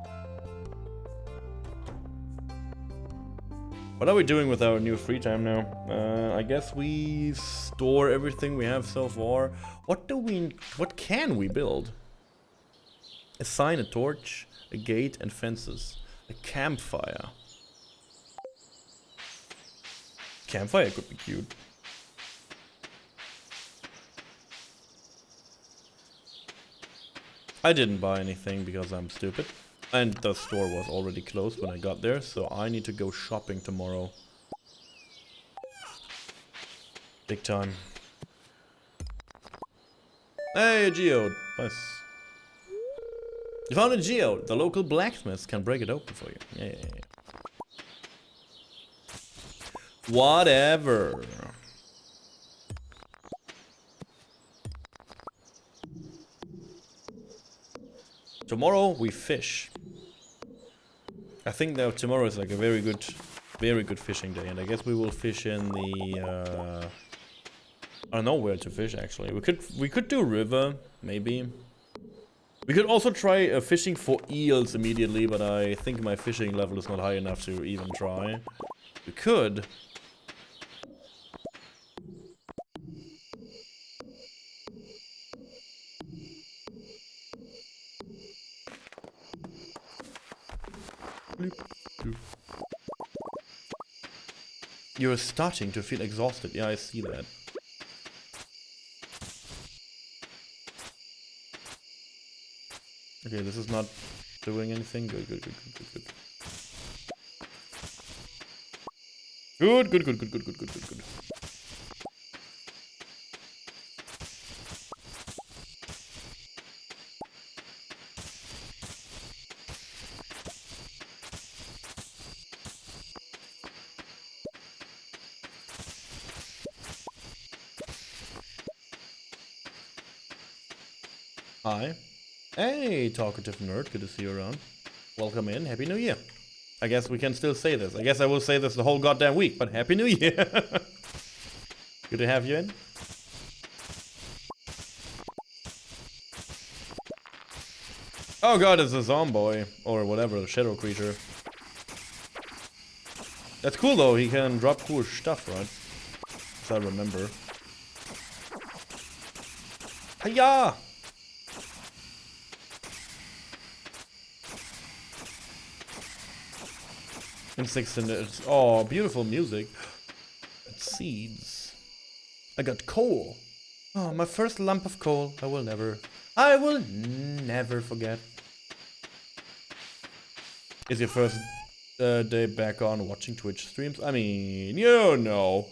What are we doing with our new free time now? I guess we store everything we have so far. What can we build? A sign, a torch, a gate, and fences. A campfire. Campfire could be cute. I didn't buy anything because I'm stupid. And the store was already closed when I got there, so I need to go shopping tomorrow. Big time. Hey, a geode. Nice. You found a geode. The local blacksmiths can break it open for you. Yeah. Whatever. Tomorrow we fish. I think that tomorrow is like a very good fishing day, and I guess we will fish in the. I don't know where to fish actually. We could do river maybe. We could also try fishing for eels immediately, but I think my fishing level is not high enough to even try. We could. You're starting to feel exhausted. Yeah, I see that. Okay, this is not doing anything. Good. Good. Hi. Hey, talkative nerd. Good to see you around. Welcome in. Happy New Year. I guess we can still say this. I guess I will say this the whole goddamn week, but Happy New Year. Good to have you in. Oh god, it's a zombie. Or whatever, the shadow creature. That's cool though, he can drop cool stuff, right? As I remember. Hiya! Insects in it. Oh, beautiful music. And seeds. I got coal. Oh, my first lump of coal. I will never forget. Is your first day back on watching Twitch streams? I mean, you know.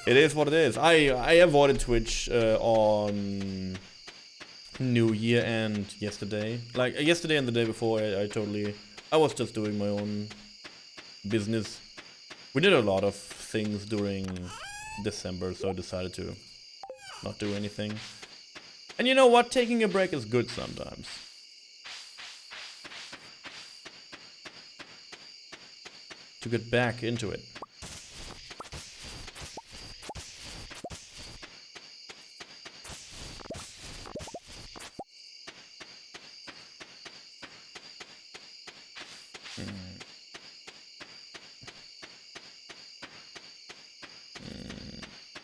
It is what it is. I avoided Twitch on New Year and yesterday. Like yesterday and the day before, I was just doing my own business. We did a lot of things during December, so I decided to not do anything. And you know what? Taking a break is good sometimes. To get back into it.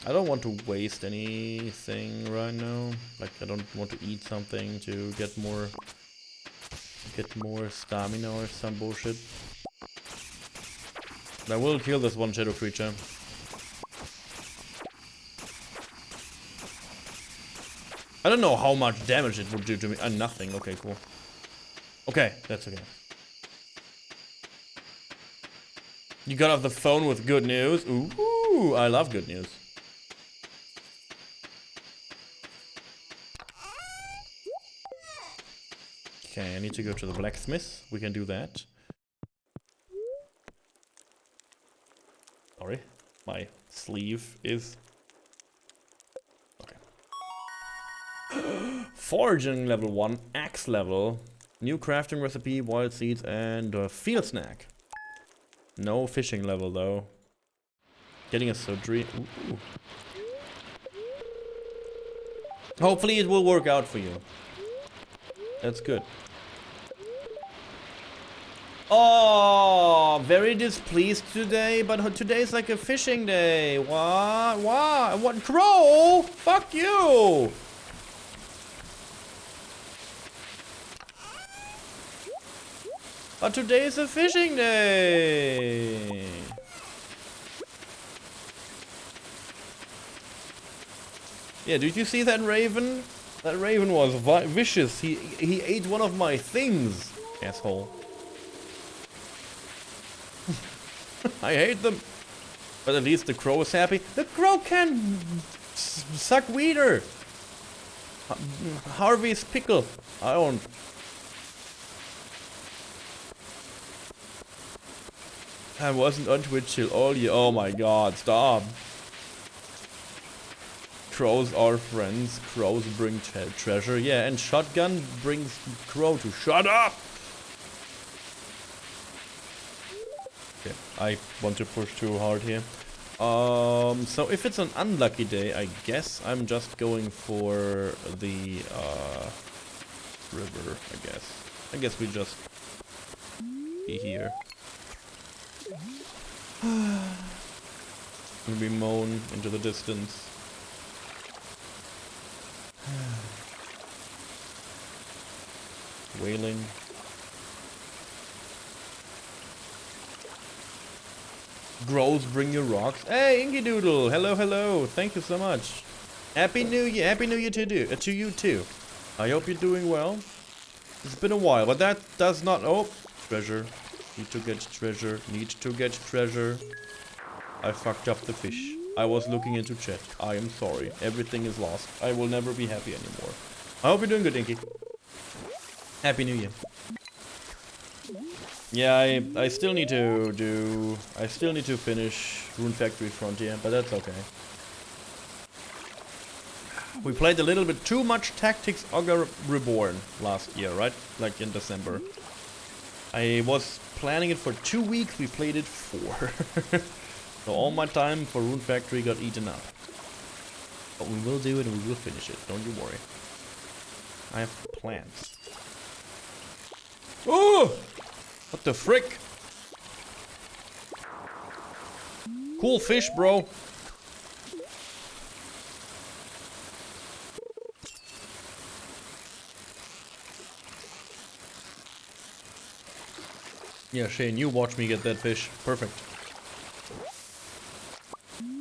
I don't want to waste anything right now. Like, I don't want to eat something to get more stamina or some bullshit. But I will kill this one shadow creature. I don't know how much damage it would do to me. Nothing. Okay, cool. Okay, that's okay. You got off the phone with good news. Ooh, I love good news. Okay, I need to go to the blacksmith. We can do that. Sorry, my sleeve is... Okay. Foraging level 1, axe level. New crafting recipe, wild seeds, and field snack. No fishing level though. Getting a surgery. Ooh. Hopefully it will work out for you. That's good. Oh, very displeased today, but today's like a fishing day. What? What? Crow? Fuck you! But today is a fishing day. Yeah, did you see that raven? That raven was vicious. He ate one of my things. Asshole. I hate them. But at least the crow is happy. The crow can suck weeder. Harvey's pickle. I don't. I wasn't on Twitch till all year. Oh my god, stop. Crows are friends. Crows bring treasure. Yeah, and shotgun brings crow to shut up. Okay, I want to push too hard here. So if it's an unlucky day, I guess I'm just going for the river, I guess. I guess we just be here. And we moan into the distance. Wailing. Grows bring you rocks. Hey, Inky Doodle! Hello, hello! Thank you so much. Happy New Year! Happy New Year to you too. I hope you're doing well. It's been a while, but that does not. Oh, treasure. Need to get treasure. Need to get treasure. I fucked up the fish. I was looking into chat. I am sorry. Everything is lost. I will never be happy anymore. I hope you're doing good, Inky. Happy New Year. Yeah, I still need to do. I still need to finish Rune Factory Frontier, but that's okay. We played a little bit too much Tactics Ogre Reborn last year, right? Like in December. I was planning it for 2 weeks. We played it 4. So all my time for Rune Factory got eaten up. But we will do it and we will finish it. Don't you worry. I have plans. Oh! What the frick? Cool fish, bro. Yeah, Shane, you watch me get that fish. Perfect.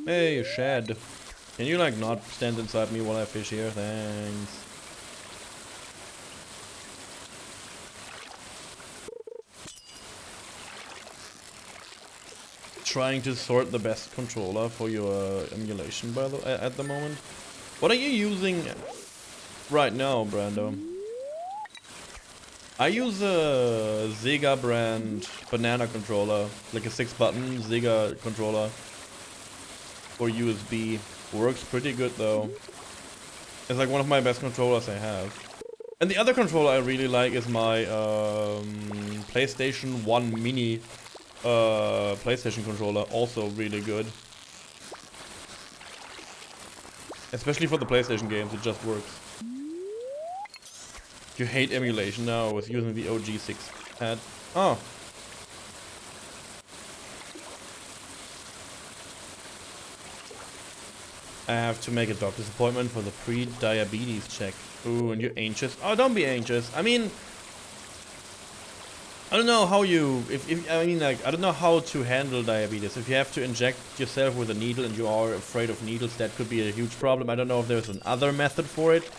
Hey, Shad. Can you, like, not stand inside me while I fish here? Thanks. Trying to sort the best controller for your emulation at the moment. What are you using right now, Brando? I use a Sega brand banana controller, like a 6-button Sega controller for USB. Works pretty good though. It's like one of my best controllers I have. And the other controller I really like is my PlayStation 1 Mini PlayStation controller, also really good. Especially for the PlayStation games, it just works. You hate emulation now. I was using the OG6 pad. Oh. I have to make a doctor's appointment for the pre-diabetes check. Ooh, and you're anxious? Oh, don't be anxious. I mean, I don't know how you, I mean, like, I don't know how to handle diabetes. If you have to inject yourself with a needle and you are afraid of needles, that could be a huge problem. I don't know if there's another method for it.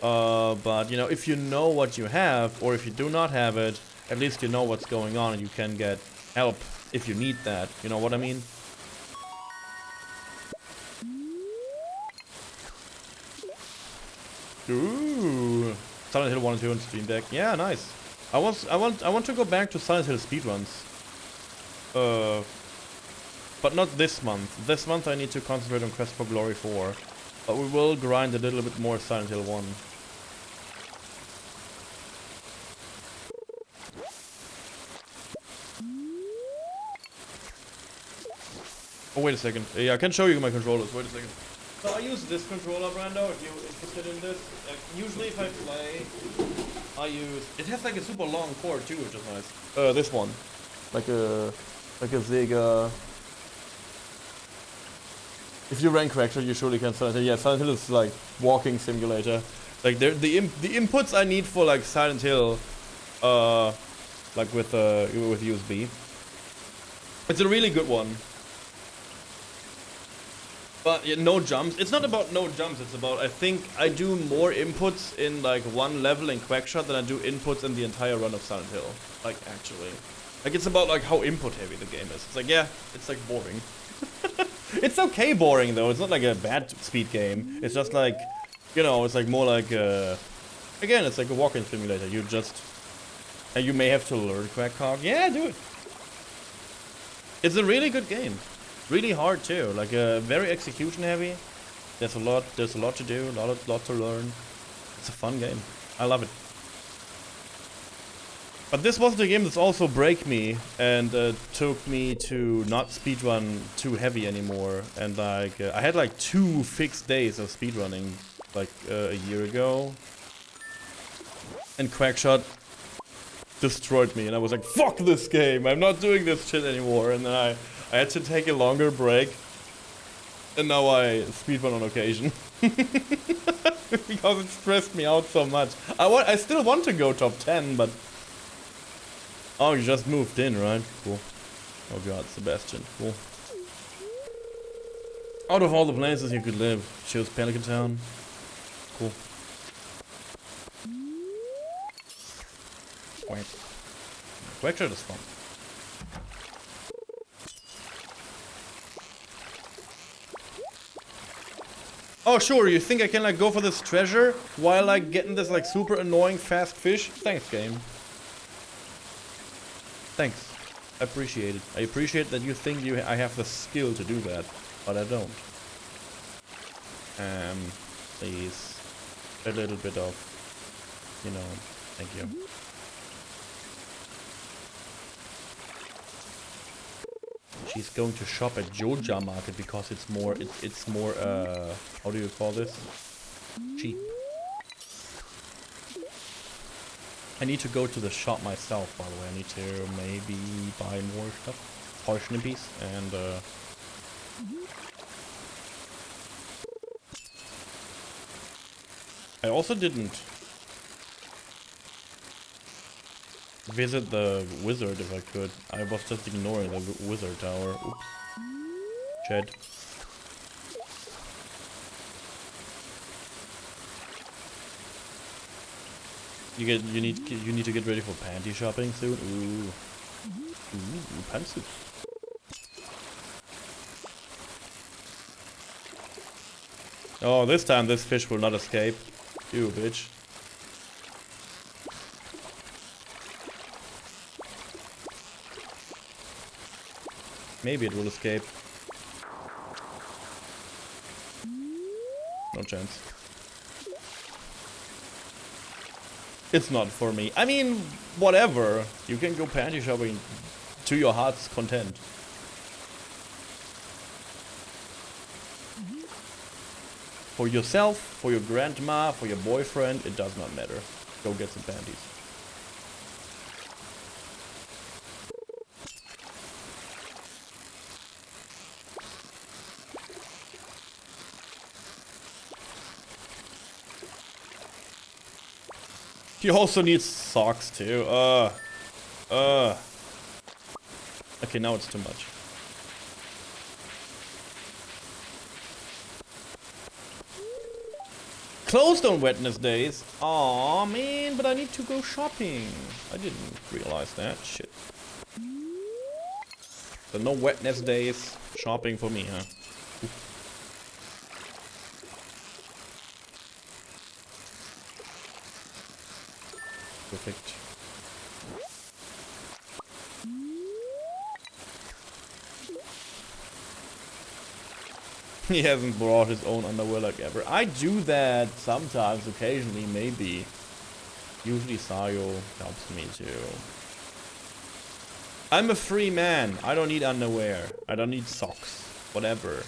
But, you know, if you know what you have, or if you do not have it, at least you know what's going on and you can get help if you need that. You know what I mean? Ooh. Silent Hill 1 and 2 on Steam Deck. Yeah, nice. I want to go back to Silent Hill speedruns. But not this month. This month I need to concentrate on Quest for Glory 4. But we will grind a little bit more Silent Hill 1. Oh, wait a second. Yeah, I can show you my controllers. Wait a second. So I use this controller, Brando, if you're interested in this. Usually if I play, I use... It has like a super long cord too, which is nice. This one. Like a Sega... If you rank correctly, you surely can Silent Hill. Yeah, Silent Hill is like walking simulator. Like the inputs I need for like Silent Hill, like with USB. It's a really good one. But yeah, no jumps. It's not about no jumps. It's about, I think I do more inputs in like one level in Quackshot than I do inputs in the entire run of Silent Hill. Like actually, like it's about like how input heavy the game is. It's like, yeah, it's like boring. It's okay boring though. It's not like a bad speed game. It's just like, you know, it's like more like again, it's like a walking simulator. You just you may have to learn Quack Cog. Yeah, do it. It's a really good game. Really hard too. Like very execution heavy. There's a lot to do, lot to learn. It's a fun game. I love it. But this was the game that's also break me and took me to not speedrun too heavy anymore. And like I had like 2 fixed days of speedrunning like a year ago. And Quackshot destroyed me and I was like, fuck this game, I'm not doing this shit anymore. And then I had to take a longer break. And now I speedrun on occasion. Because it stressed me out so much. I still want to go top 10, but... Oh, you just moved in, right? Cool. Oh god, Sebastian. Cool. Out of all the places you could live, chose Pelican Town. Cool. Wait. Quackshot is fun. Oh sure, you think I can like go for this treasure while like getting this like super annoying fast fish? Thanks, game. Thanks. I appreciate it. I appreciate that you think I have the skill to do that, but I don't. Please. A little bit of, you know, thank you. She's going to shop at Georgia Market because it's more, how do you call this? Cheap. I need to go to the shop myself, by the way. I need to maybe buy more stuff. Potion piece and I also didn't visit the wizard if I could. I was just ignoring the wizard tower. Oops. Shed. You need to get ready for panty shopping soon. Ooh, pantsuits. Oh, this time this fish will not escape. You bitch. Maybe it will escape. No chance. It's not for me. I mean, whatever. You can go panty shopping to your heart's content. For yourself, for your grandma, for your boyfriend, it does not matter. Go get some panties. He also needs socks too. Okay, now it's too much. Closed on Wednesdays. Aw, man, but I need to go shopping. I didn't realize that. Shit. So no Wednesdays shopping for me, huh? Perfect. He hasn't brought his own underwear like ever. I do that sometimes, occasionally, maybe. Usually Sayo helps me too. I'm a free man. I don't need underwear. I don't need socks. Whatever.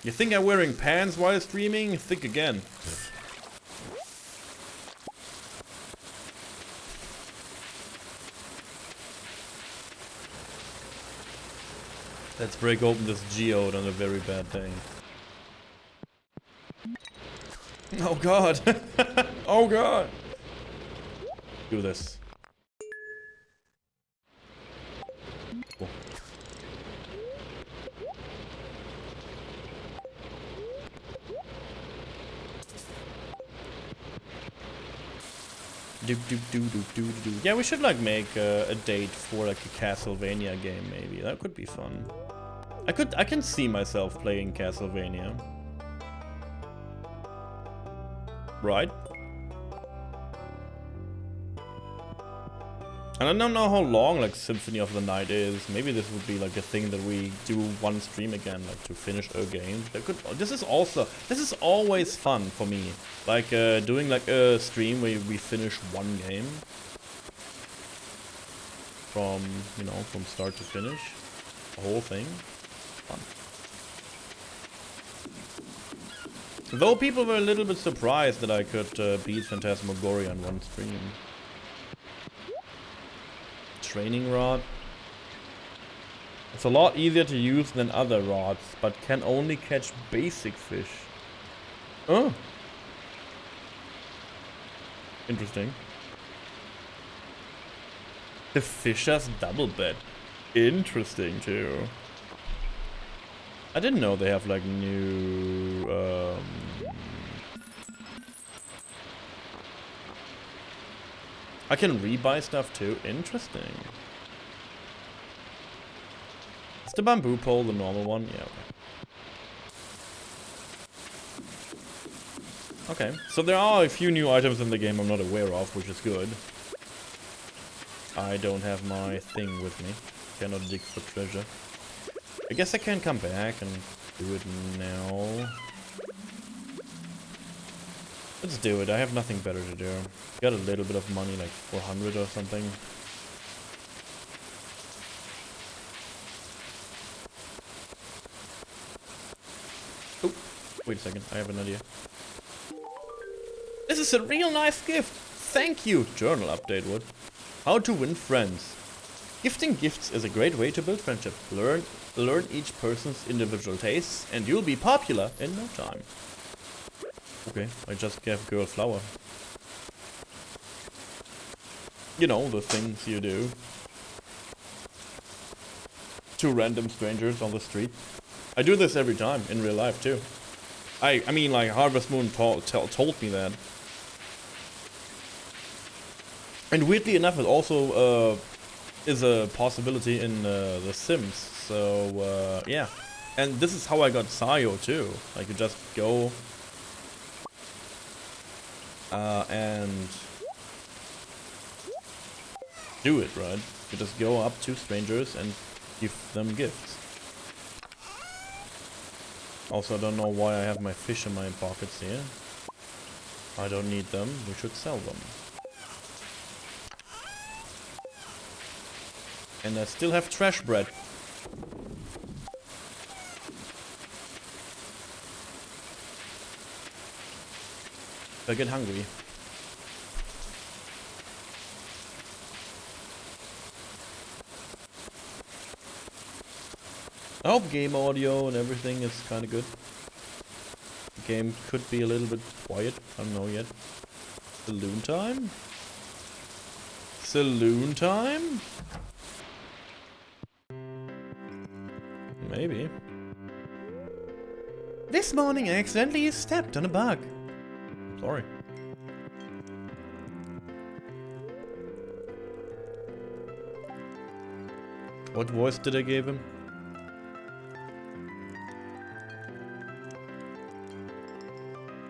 You think I'm wearing pants while streaming? Think again. Let's break open this geode on a very bad day. Oh god! Oh god! Do this. Cool. Yeah, we should like make a date for like a Castlevania game maybe. That could be fun. I can see myself playing Castlevania. Right? And I don't know how long like Symphony of the Night is. Maybe this would be like a thing that we do one stream again, like to finish a game. That could. This is always fun for me. Like doing like a stream where we finish one game from from start to finish, the whole thing. Fun. Though people were a little bit surprised that I could beat Phantasmagoria on one stream. Training rod. It's a lot easier to use than other rods, but can only catch basic fish. Oh. Interesting. The Fisher's double bed. Interesting too. I didn't know they have like new I can rebuy stuff too. Interesting. Is the bamboo pole the normal one? Yeah, okay. Okay, so there are a few new items in the game I'm not aware of, which is good. I don't have my thing with me. Cannot dig for treasure. I guess I can come back and do it now. Let's do it. I have nothing better to do. Got a little bit of money, like 400 or something. Oh, wait a second. I have an idea. This is a real nice gift. Thank you. Journal update, Wood. How to win friends. Gifting gifts is a great way to build friendship. Learn each person's individual tastes, and you'll be popular in no time. Okay, I just gave girl flower. You know, the things you do to random strangers on the street. I do this every time, in real life too. I mean, like, Harvest Moon told me that. And weirdly enough, it also is a possibility in The Sims. So, yeah. And this is how I got Sayo too. Like, you just go and do it, right? You just go up to strangers and give them gifts. Also, I don't know why I have my fish in my pockets here. I don't need them. We should sell them. And I still have trash bread. I get hungry. I hope game audio and everything is kind of good. The game could be a little bit quiet. I don't know yet. Saloon time? Saloon time? Maybe. This morning I accidentally stepped on a bug. Sorry. What voice did I give him?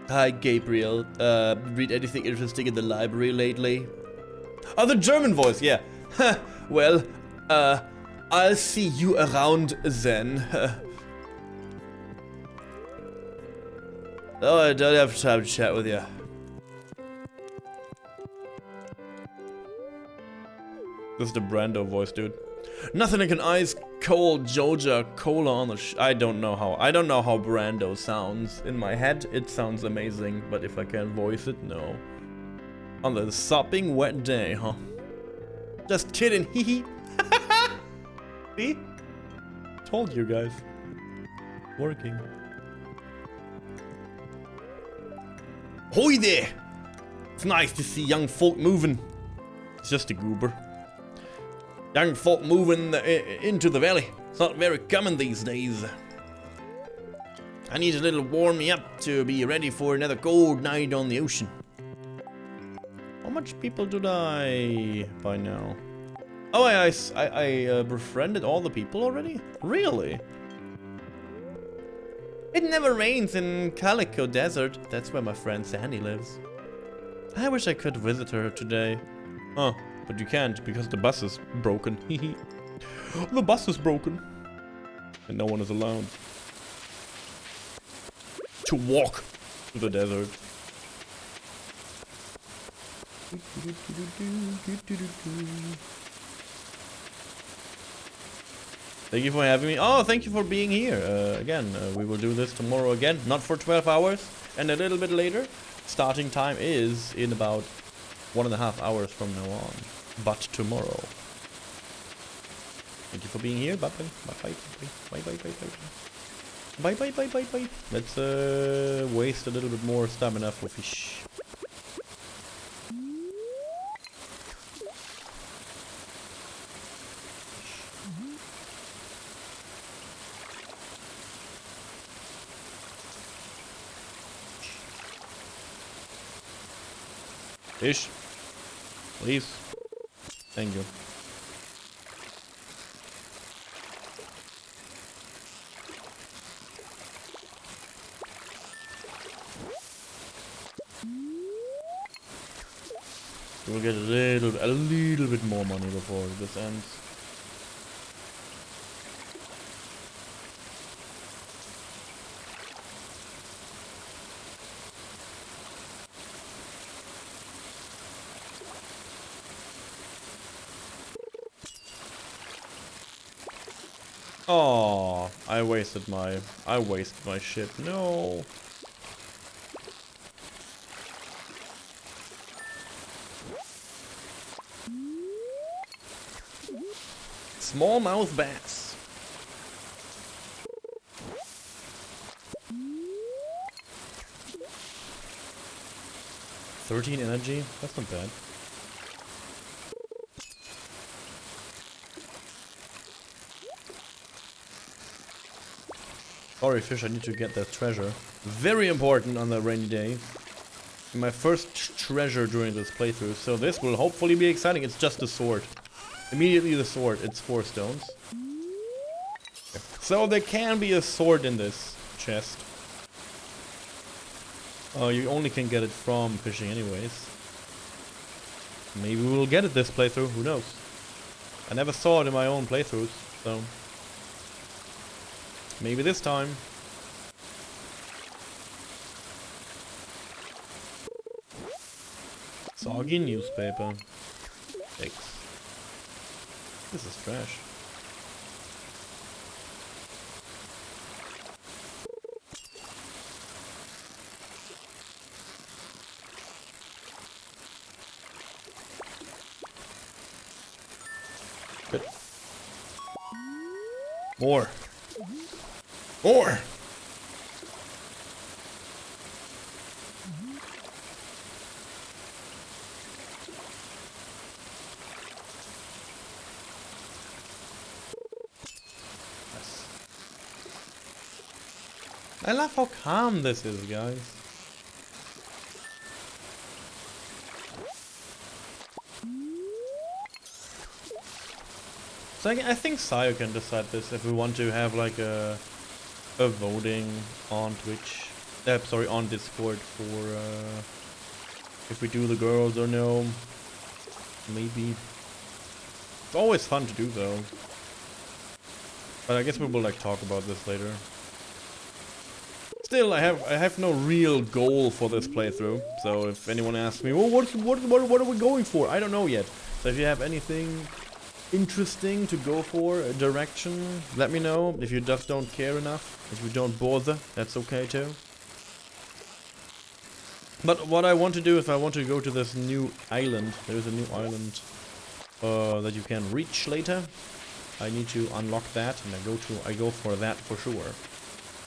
Hi, Gabriel. Read anything interesting in the library lately? Oh, the German voice, yeah. Well, I'll see you around then. Oh, I don't have time to chat with you. This is the Brando voice, dude. Nothing like an ice cold Georgia cola on the I don't know how Brando sounds. In my head, it sounds amazing, but if I can't voice it, no. On the sopping wet day, huh? Just kidding, hee hee. See? Told you guys. Working. Hoi there! It's nice to see young folk moving. It's just a goober. Young folk moving into the valley. It's not very common these days. I need a little warm me up to be ready for another cold night on the ocean. How much people do I by now? Oh, I befriended all the people already? Really? It never rains in Calico Desert. That's where my friend Sandy lives. I wish I could visit her today. Oh, but you can't because the bus is broken. The bus is broken. And no one is allowed to walk to the desert. Thank you for having me. Oh, thank you for being here. Again, we will do this tomorrow again. Not for 12 hours and a little bit later. Starting time is in about 1.5 hours from now on. But tomorrow. Thank you for being here. Bye bye. Bye bye. Bye bye. Bye bye. Bye bye. Bye bye. Bye. Let's waste a little bit more stamina for fish. Fish, please. Thank you. We'll get a little bit more money before this ends. Oh, I wasted my ship. No. Smallmouth bass. $13 energy? That's not bad. Sorry, fish, I need to get that treasure. Very important on the rainy day. My first treasure during this playthrough, so this will hopefully be exciting. It's just a sword. Immediately the sword. It's 4 stones. So there can be a sword in this chest. Oh, you only can get it from fishing anyways. Maybe we'll get it this playthrough, who knows. I never saw it in my own playthroughs, so... maybe this time. Soggy newspaper. Thanks. This is trash. Good. More. More! Yes. I love how calm this is, guys. So I think Sayo can decide this if we want to have like a voting on Twitch. Sorry, on Discord for if we do the girls or no. Maybe. It's always fun to do though. But I guess we will like talk about this later. Still, I have no real goal for this playthrough. So if anyone asks me, well, what are we going for? I don't know yet. So if you have anything interesting to go for, a direction, let me know. If you just don't care enough, if you don't bother, that's okay too. But what I want to do is I want to go to this new island. There is a new island that you can reach later. I need to unlock that, and I go for that for sure.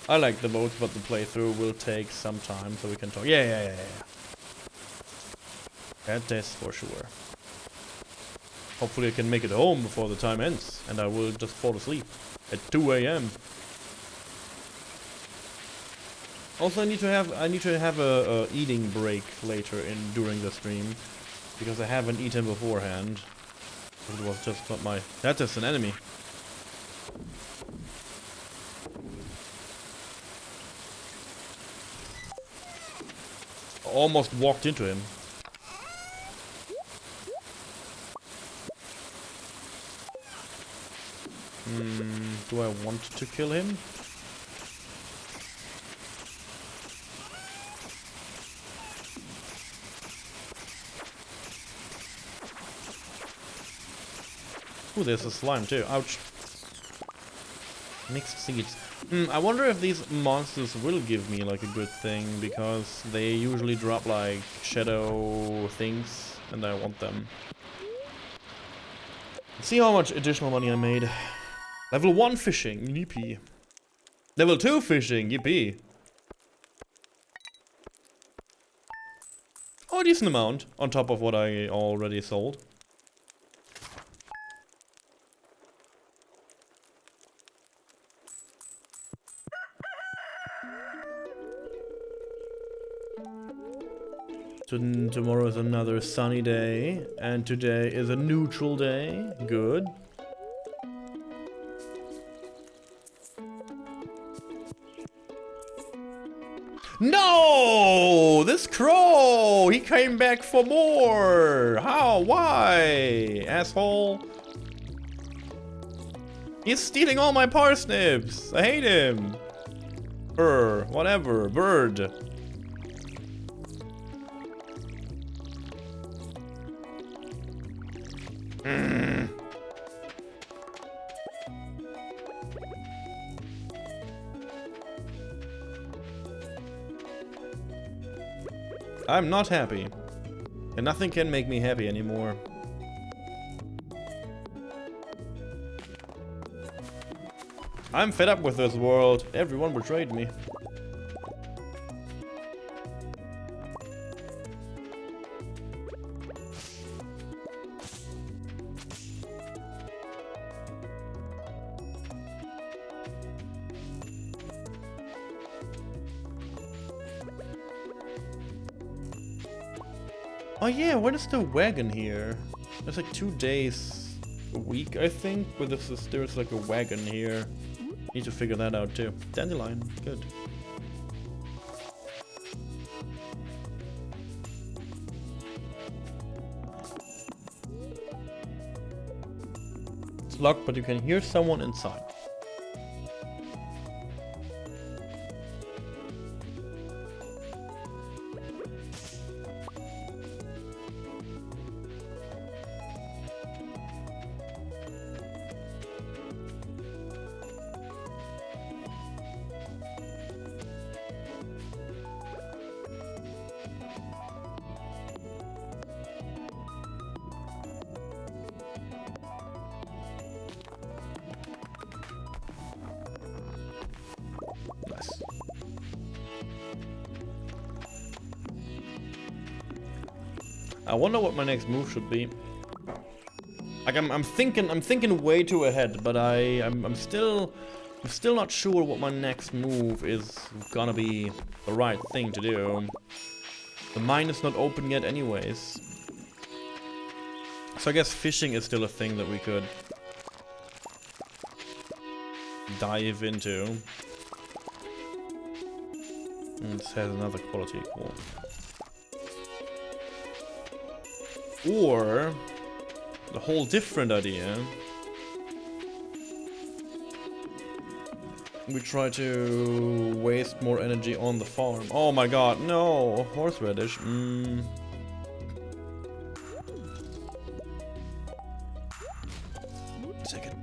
I like the boats, but the playthrough will take some time, so we can talk. Yeah. That is for sure. Hopefully I can make it home before the time ends, and I will just fall asleep at 2 AM. Also, I need to have a eating break later during the stream. Because I haven't eaten beforehand. It was just not my... That is an enemy. Almost walked into him. Do I want to kill him? Ooh, there's a slime too. Ouch. Mixed seeds. I wonder if these monsters will give me like a good thing, because they usually drop like shadow things and I want them. Let's see how much additional money I made. Level 1 fishing, yippee. Level 2 fishing, yippee. Oh, a decent amount on top of what I already sold. Tomorrow is another sunny day, and today is a neutral day. Good. No! This crow! He came back for more! How? Why? Asshole. He's stealing all my parsnips! I hate him! Whatever. Bird. I'm not happy. And nothing can make me happy anymore. I'm fed up with this world. Everyone betrayed me. Oh yeah, when is the wagon here? There's like 2 days a week, I think, where there's like a wagon here. Need to figure that out too. Dandelion, good. It's locked, but you can hear someone inside. I wonder what my next move should be. Like I'm thinking way too ahead, but I'm still not sure what my next move is gonna be the right thing to do. The mine is not open yet anyways. So I guess fishing is still a thing that we could dive into. And this has another quality, cool. Or the whole different idea. We try to waste more energy on the farm. Oh my god, no! Horseradish. Second.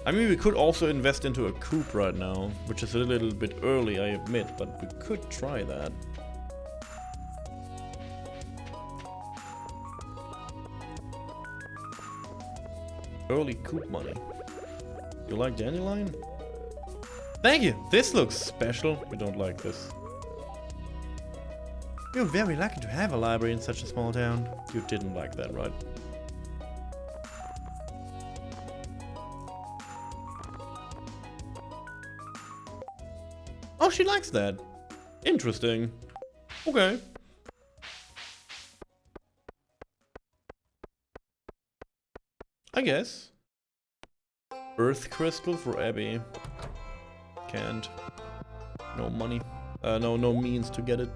I mean, we could also invest into a coop right now, which is a little bit early, I admit, but we could try that. Early coop money. You like dandelion? Thank you! This looks special. We don't like this. You're very lucky to have a library in such a small town. You didn't like that, right? Oh, she likes that. Interesting. Okay. I guess. Earth crystal for Abby. Can't. No money. No means to get it.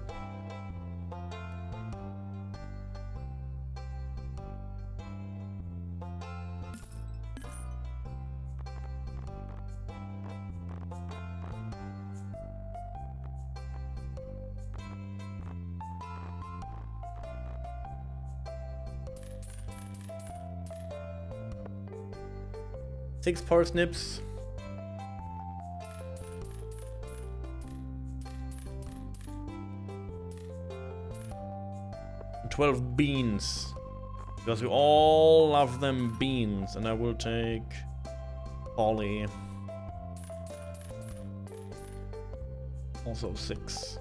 Six parsnips. And 12 beans. Because we all love them beans. And I will take Ollie. Also 6.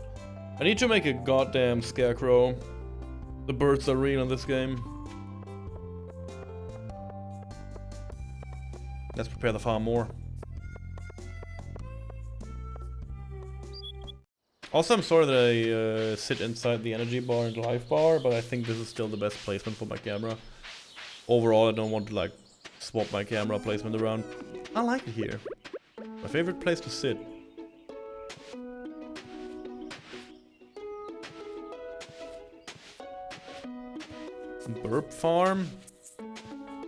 I need to make a goddamn scarecrow. The birds are real in this game. Let's prepare the farm more. Also, I'm sorry that I sit inside the energy bar and life bar, but I think this is still the best placement for my camera. Overall, I don't want to like swap my camera placement around. I like it here. My favorite place to sit. Burp farm.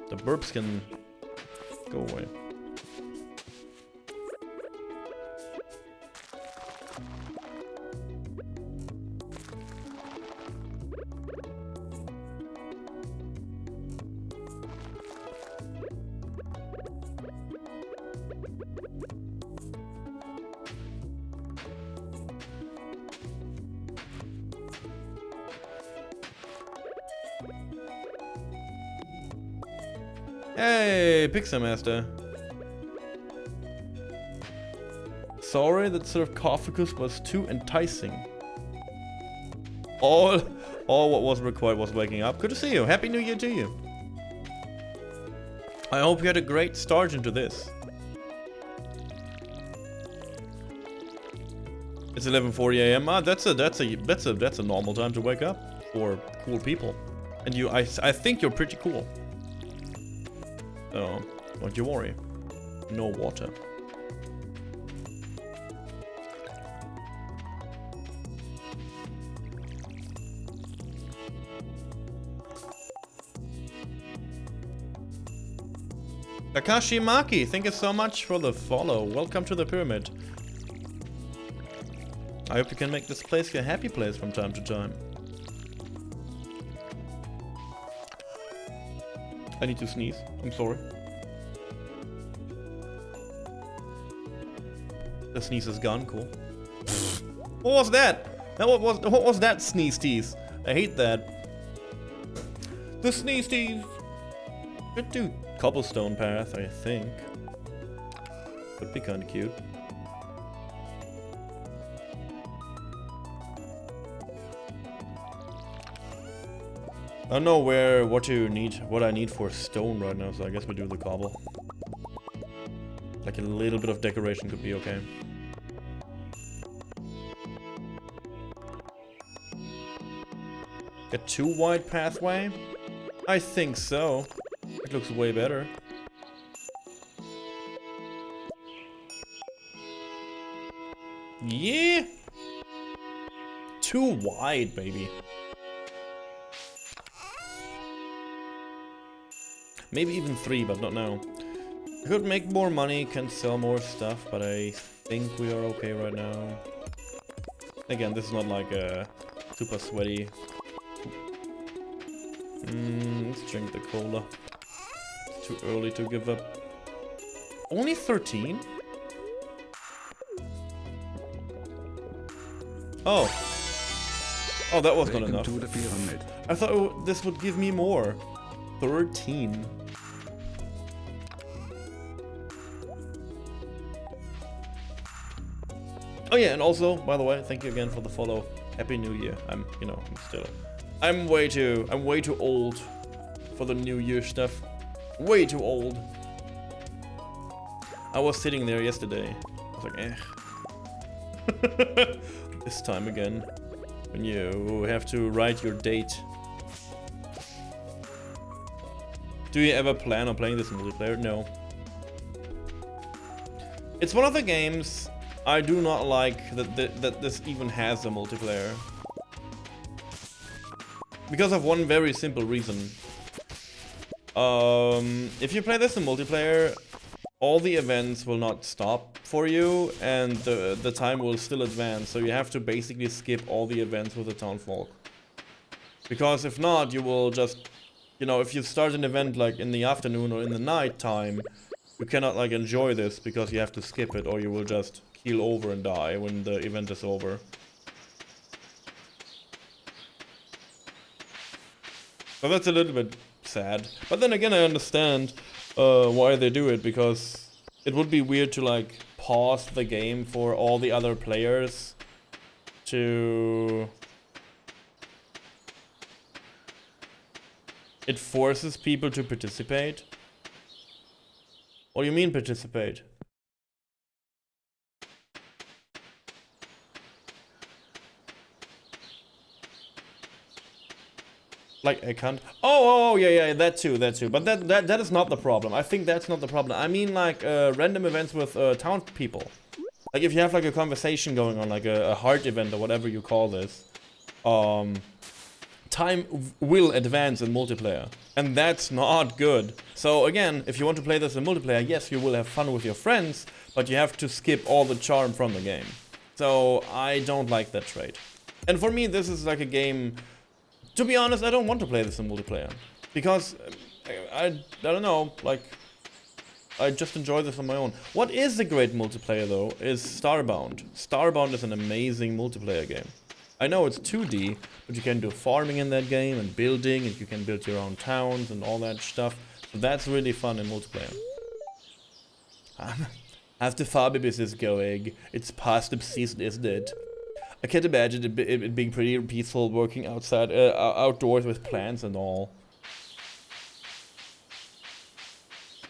The burps can go away. Hey, Pixar Master. Sorry that sarcophagus was too enticing. All what was required was waking up. Good to see you. Happy New Year to you. I hope you had a great start into this. It's 11:40 a.m. That's a normal time to wake up for cool people. And I think you're pretty cool. So, don't you worry. No water. Takashi Maki, thank you so much for the follow. Welcome to the pyramid. I hope you can make this place your happy place from time to time. I need to sneeze. I'm sorry. The sneeze is gone. Cool. What was that? What was that sneeze tease? I hate that. The sneeze tease. Could do cobblestone path, I think. Could be kind of cute. I don't know what I need for stone right now, so I guess we do the cobble. Like a little bit of decoration could be okay. A 2 wide pathway? I think so. It looks way better. Yeah! 2 wide, baby. Maybe even 3, but not now. I could make more money, can sell more stuff, but I think we are okay right now. Again, this is not like a super sweaty. Let's drink the cola. It's too early to give up. Only 13? Oh. Oh, that was not enough. To the pyramid. I thought this would give me more. 13. Oh yeah, and also, by the way, thank you again for the follow. Happy New Year. I'm way too old for the New Year stuff. Way too old. I was sitting there yesterday. I was like, This time again. When you have to write your date. Do you ever plan on playing this in multiplayer? No. It's one of the games I do not like that this even has a multiplayer. Because of one very simple reason. If you play this in multiplayer, all the events will not stop for you, and the time will still advance, so you have to basically skip all the events with the townfolk. Because if not, you will just, you know, if you start an event like in the afternoon or in the night time, you cannot like enjoy this because you have to skip it, or you will just keel over and die when the event is over. So that's a little bit sad. But then again, I understand why they do it, because it would be weird to like pause the game for all the other players to... It forces people to participate. What do you mean participate? Like I can't. Oh, yeah, that too. But that is not the problem. I think that's not the problem. I mean like random events with town people. Like if you have like a conversation going on, like a heart event or whatever you call this, time will advance in multiplayer, and that's not good. So again, if you want to play this in multiplayer, yes, you will have fun with your friends, but you have to skip all the charm from the game. So I don't like that trait. And for me, this is like a game. To be honest, I don't want to play this in multiplayer, because I don't know, like, I just enjoy this on my own. What is a great multiplayer though is Starbound. Starbound is an amazing multiplayer game. I know it's 2D, but you can do farming in that game and building, and you can build your own towns and all that stuff. So that's really fun in multiplayer. How's the farming business going? It's parsnip season, isn't it? I can't imagine it being pretty peaceful working outside, outdoors with plants and all.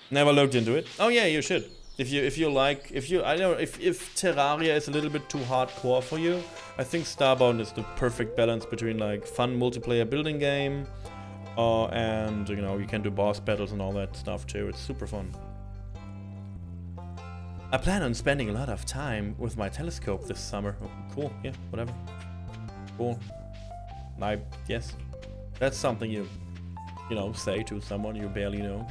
Never looked into it. Oh yeah, you should. If you I don't know, if Terraria is a little bit too hardcore for you, I think Starbound is the perfect balance between like fun multiplayer building game, and you know, you can do boss battles and all that stuff too. It's super fun. I plan on spending a lot of time with my telescope this summer. Oh, cool, yeah, whatever. Cool. Yes. That's something you know, say to someone you barely know.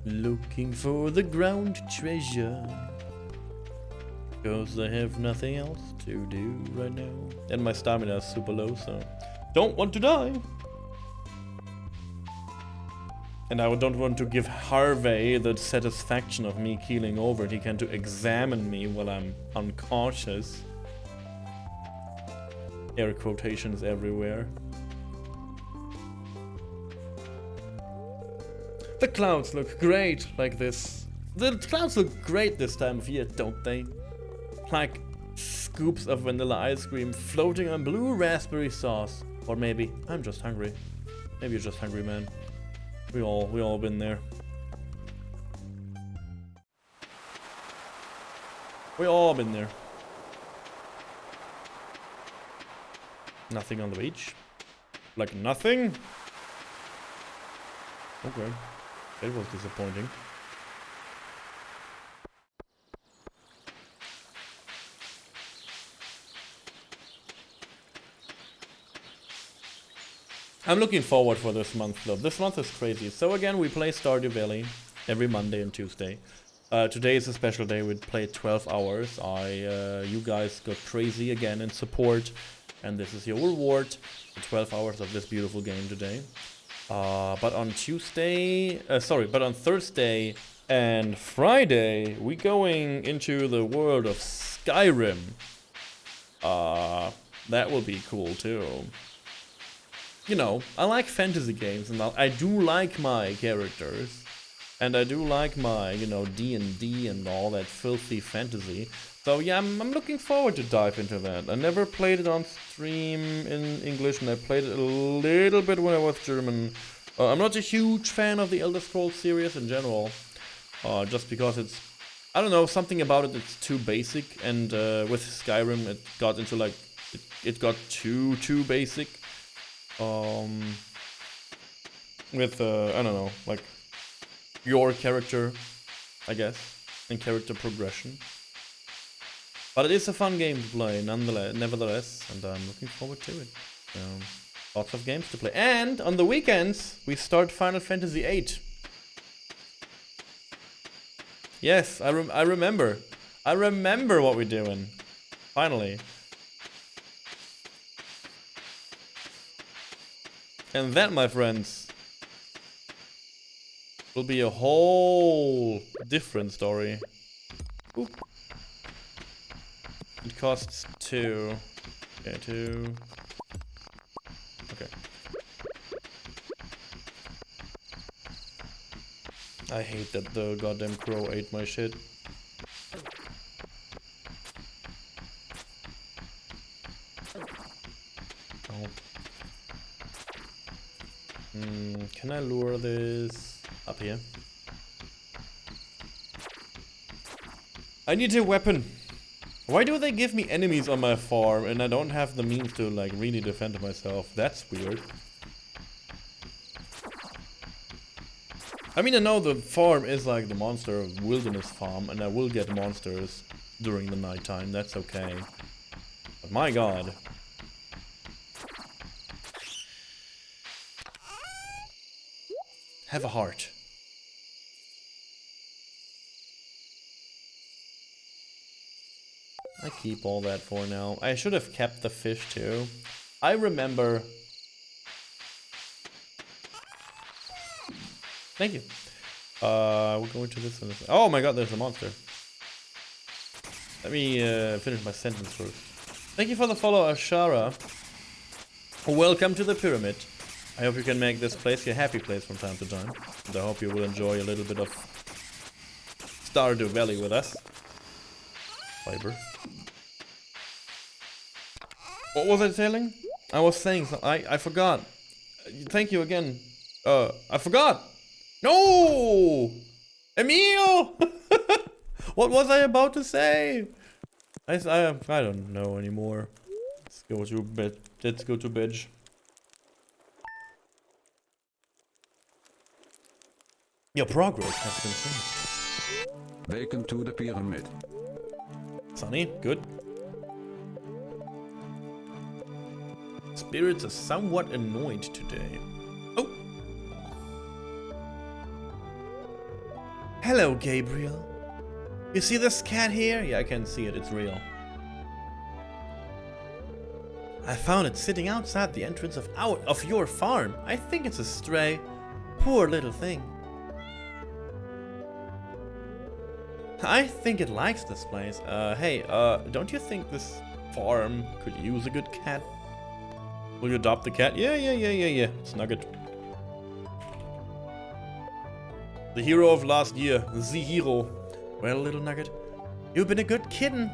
Looking for the ground treasure, 'cause I have nothing else to do right now. And my stamina is super low, so don't want to die. And I don't want to give Harvey the satisfaction of me keeling over, and he can to examine me while I'm unconscious. Air quotations everywhere. The clouds look great like this. The clouds look great this time of year, don't they? Like scoops of vanilla ice cream floating on blue raspberry sauce. Or maybe I'm just hungry. Maybe you're just hungry, man. We all been there. We all been there. Nothing on the beach? Like nothing? Okay. It was disappointing. I'm looking forward for this month though. This month is crazy. So again, we play Stardew Valley every Monday and Tuesday. Today is a special day. We played 12 hours. You guys got crazy again in support, and this is your reward for 12 hours of this beautiful game today. But on Thursday and Friday, we going into the world of Skyrim. That will be cool too. You know, I like fantasy games, and I do like my characters, and I do like my, you know, D&D and all that filthy fantasy. So yeah, I'm looking forward to dive into that. I never played it on stream in English, and I played it a little bit when I was German. I'm not a huge fan of the Elder Scrolls series in general. just because it's, I don't know, something about it, it's too basic, and with Skyrim it got into like, it got too basic. With, I don't know, like, your character, I guess, and character progression. But it is a fun game to play, nevertheless, and I'm looking forward to it. Lots of games to play. And on the weekends, we start Final Fantasy VIII. Yes, I remember. I remember what we're doing. Finally. And that, my friends, will be a whole different story. Oop. It costs 2. Okay, 2. Okay. I hate that the goddamn crow ate my shit. Oh. Can I lure this up here? I need a weapon. Why do they give me enemies on my farm and I don't have the means to like really defend myself? That's weird. I mean, I know the farm is like the monster wilderness farm and I will get monsters during the nighttime, that's okay. But my god. Have a heart. I keep all that for now. I should have kept the fish too. I remember. Thank you. We're going to this one. Oh my god, there's a monster. Let me finish my sentence first. Thank you for the follow, Ashara. Welcome to the pyramid. I hope you can make this place your happy place from time to time. And I hope you will enjoy a little bit of Stardew Valley with us. Fiber. What was I telling? I was saying something. I forgot. Thank you again. I forgot. No! Emil! What was I about to say? I don't know anymore. Let's go to bed. Let's go to bed. Your progress has been saved. Welcome to the pyramid. Sunny, good. Spirits are somewhat annoyed today. Oh! Hello, Gabriel. You see this cat here? Yeah, I can see it. It's real. I found it sitting outside the entrance of your farm. I think it's a stray. Poor little thing. I think it likes this place. Hey, don't you think this farm could use a good cat? Will you adopt the cat? Yeah. It's Nugget. The hero of last year. The hero. Well, little Nugget, you've been a good kitten.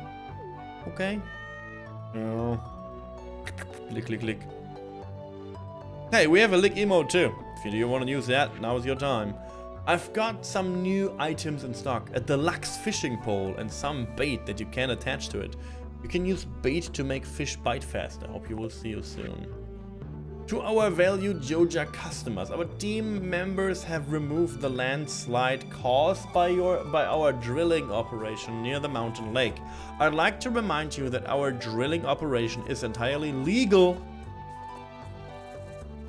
Okay. Oh. Lick, lick, lick. Hey, we have a lick emote too. If you do want to use that, now is your time. I've got some new items in stock. A deluxe fishing pole and some bait that you can attach to it. You can use bait to make fish bite faster. I hope you will see you soon. To our valued Joja customers, our team members have removed the landslide caused by our drilling operation near the mountain lake. I'd like to remind you that our drilling operation is entirely legal.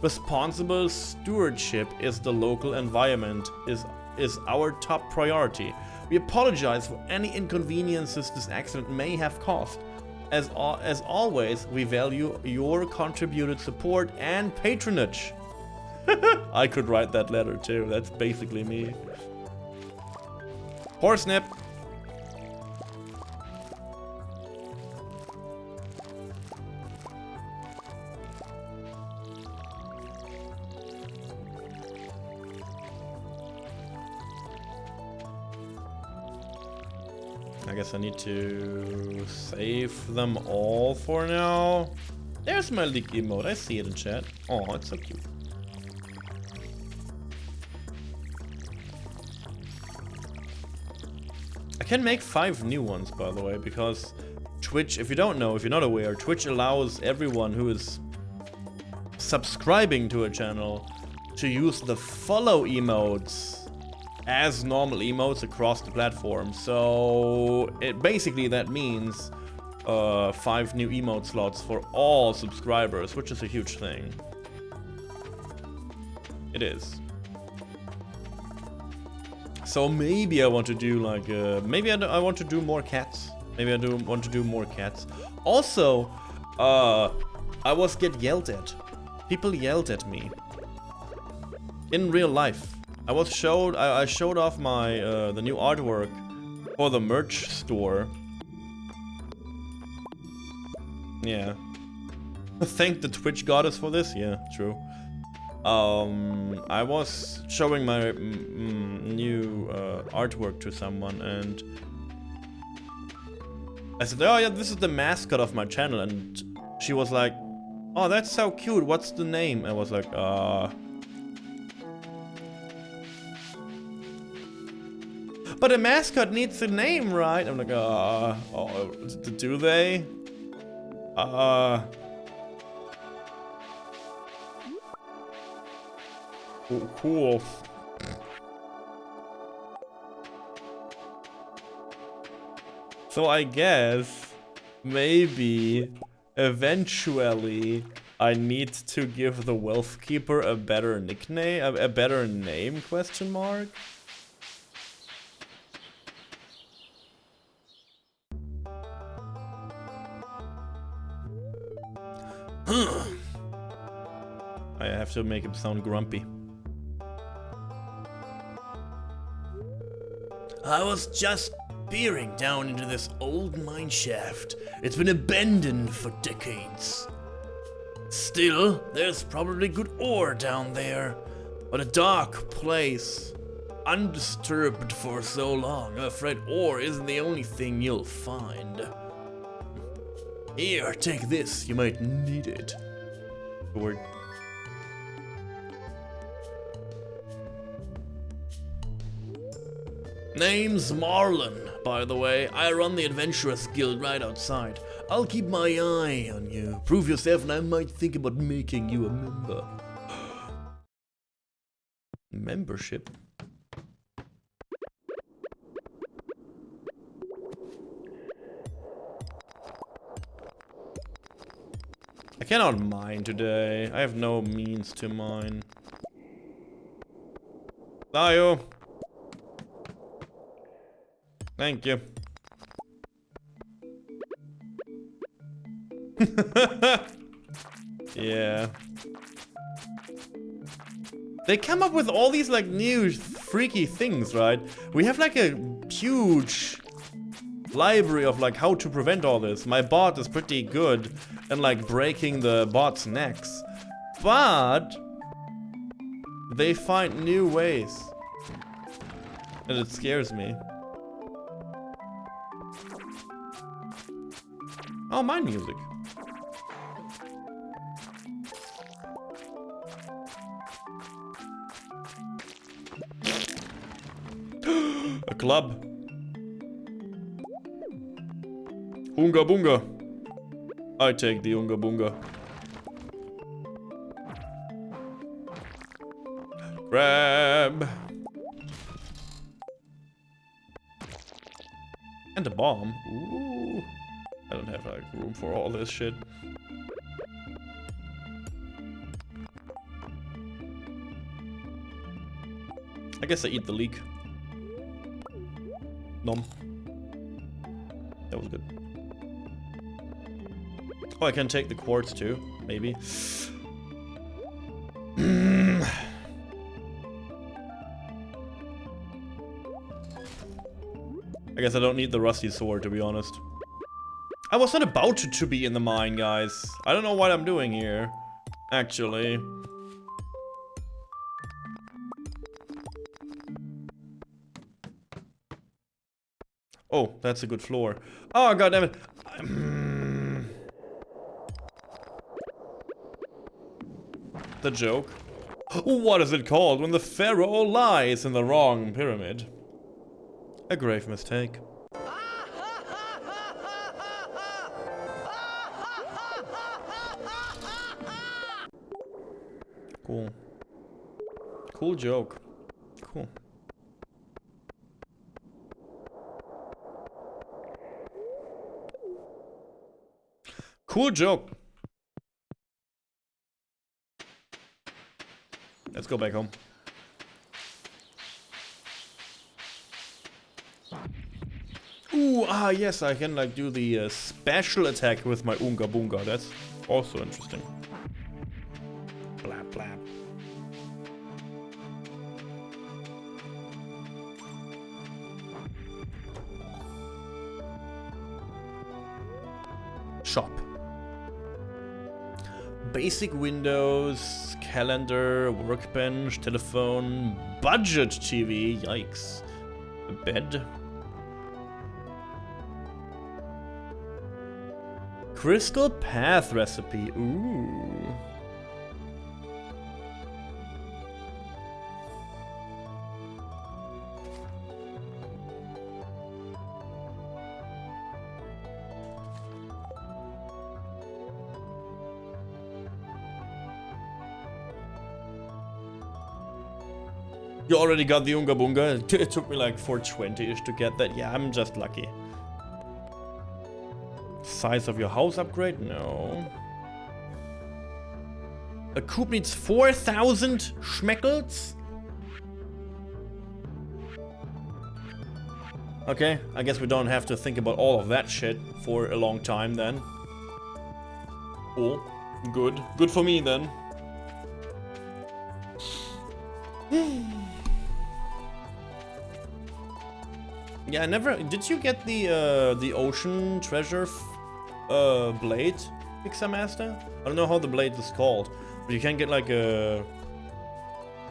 Responsible stewardship is the local environment is our top priority. We apologize for any inconveniences this accident may have caused. As always, we value your contributed support and patronage. I could write that letter too. That's basically me. Horsnip. I guess I need to save them all for now. There's my leak emote. I see it in chat. Oh, it's so cute. I can make 5 new ones, by the way, because Twitch, if you don't know, if you're not aware, Twitch allows everyone who is subscribing to a channel to use the follow emotes as normal emotes across the platform. So basically that means 5 new emote slots for all subscribers, which is a huge thing. It is. So maybe I want to do like, maybe I want to do more cats. Maybe I want to do more cats. Also, I was yelled at. People yelled at me. In real life. I showed off my, the new artwork for the merch store. Yeah. Thank the Twitch goddess for this? Yeah, true. I was showing my new artwork to someone, and I said, oh yeah, this is the mascot of my channel, and she was like, oh, that's so cute, what's the name? I was like, but a mascot needs a name, right? I'm like, oh, do they? Oh, cool. So I guess maybe eventually I need to give the Wealth Keeper a better nickname, a better name, question mark? I have to make him sound grumpy. I was just peering down into this old mine shaft. It's been abandoned for decades. Still, there's probably good ore down there, but a dark place. Undisturbed for so long, I'm afraid ore isn't the only thing you'll find. Here, take this, you might need it. Word. Name's Marlon, by the way. I run the Adventurers Guild right outside. I'll keep my eye on you. Prove yourself and I might think about making you a member. Membership? I cannot mine today. I have no means to mine. Dio! Thank you. Yeah. They come up with all these like new freaky things, right? We have like a huge library of like how to prevent all this. My bot is pretty good in like breaking the bot's necks. But they find new ways. And it scares me. Oh, my music. A club. Unga Bunga. I take the Unga Bunga. Grab. And a bomb. Ooh. I don't have like room for all this shit. I guess I eat the leek. Nom. That was good. Oh, I can take the quartz too, maybe. I guess I don't need the rusty sword, to be honest. I was not about to be in the mine, guys. I don't know what I'm doing here, actually. Oh, that's a good floor. Oh, goddammit. The joke. What is it called when the pharaoh lies in the wrong pyramid? A grave mistake. Cool. Cool joke. Cool. Cool joke. Let's go back home. Ooh, yes, I can like do the special attack with my Oonga Boonga. That's also interesting. Blap blap. Shop. Basic windows, calendar, workbench, telephone, budget TV, yikes. A bed. Crystal Path recipe, ooh. You already got the Oonga Boonga? It took me like 420-ish to get that. Yeah, I'm just lucky. Size of your house upgrade? No. A coop needs 4,000 schmeckles? Okay, I guess we don't have to think about all of that shit for a long time then. Cool. Good. Good for me then. Yeah, I never... Did you get the ocean treasure blade, Pixar Master? I don't know how the blade is called, but you can get like a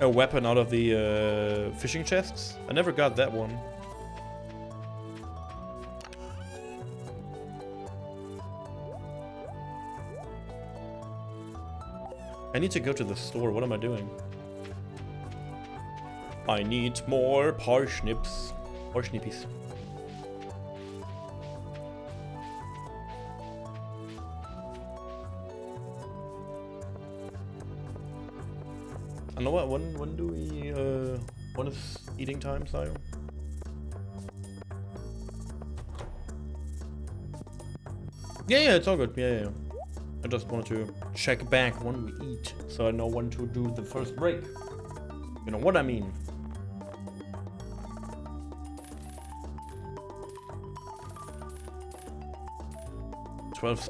weapon out of the fishing chests. I never got that one. I need to go to the store. What am I doing? I need more parsnips. Parsnippies. I know what. When do we? When is eating time, Sayo? Yeah, it's all good. Yeah. I just wanted to check back when we eat, so I know when to do the first break. You know what I mean? Twelve